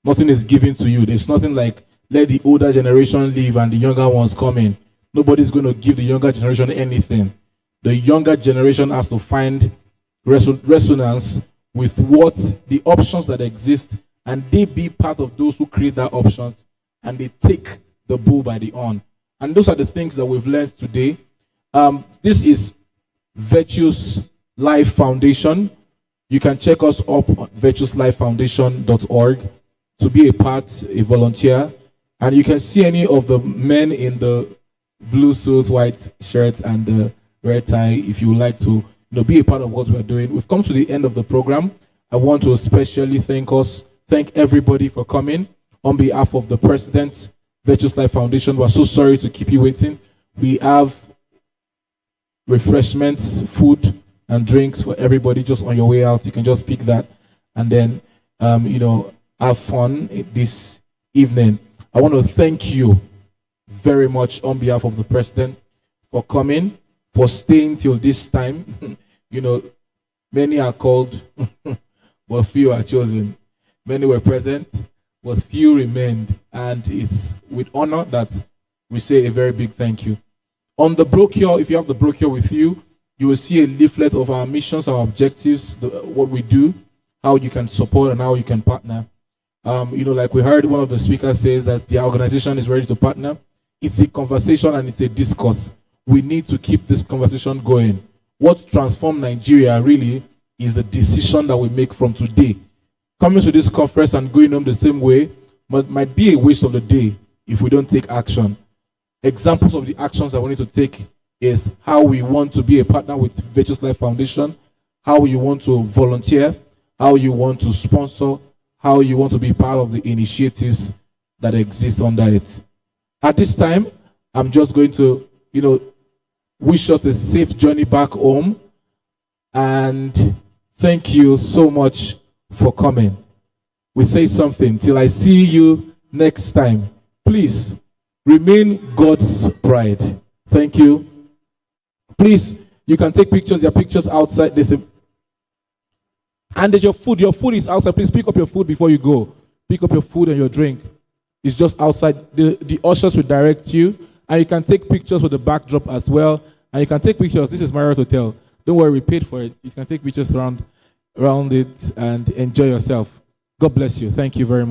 Nothing is given to you. There's nothing like let the older generation leave and the younger ones come in. Nobody's going to give the younger generation anything. The younger generation has to find resonance with what the options that exist, and they be part of those who create that options, and they take the bull by the horn. And those are the things that we've learned today. This is Virtuous Life Foundation. You can check us up on virtuouslifefoundation.org to be a part, a volunteer. And you can see any of the men in the blue suits, white shirts, and the red tie if you would like to be a part of what we're doing. We've come to the end of the program. I want to especially thank everybody for coming. On behalf of the President, Virtuous Life Foundation, we're so sorry to keep you waiting. We have refreshments, food, and drinks for everybody just on your way out. You can just pick that and then, have fun this evening. I want to thank you very much on behalf of the President for coming, for staying till this time. Many are called, but few are chosen. Many were present, but few remained. And it's with honor that we say a very big thank you. On the brochure, if you have the brochure with you, you will see a leaflet of our missions, our objectives, what we do, how you can support and how you can partner. Like we heard one of the speakers says that the organization is ready to partner. It's a conversation and it's a discourse. We need to keep this conversation going. What transforms Nigeria really is the decision that we make from today. Coming to this conference and going home the same way might be a waste of the day if we don't take action. Examples of the actions that we need to take is how we want to be a partner with Virtuous Life Foundation, how we want to volunteer, how you want to sponsor, how you want to be part of the initiatives that exist under it. At this time, I'm just going to, wish us a safe journey back home. And thank you so much for coming. We say something. Till I see you next time, please remain God's bride. Thank you. Please, you can take pictures. There are pictures outside. And there's your food. Your food is outside. Please pick up your food before you go. Pick up your food and your drink. It's just outside. The ushers will direct you. And you can take pictures with the backdrop as well. And you can take pictures. This is Marriott Hotel. Don't worry, we paid for it. You can take pictures around it and enjoy yourself. God bless you. Thank you very much.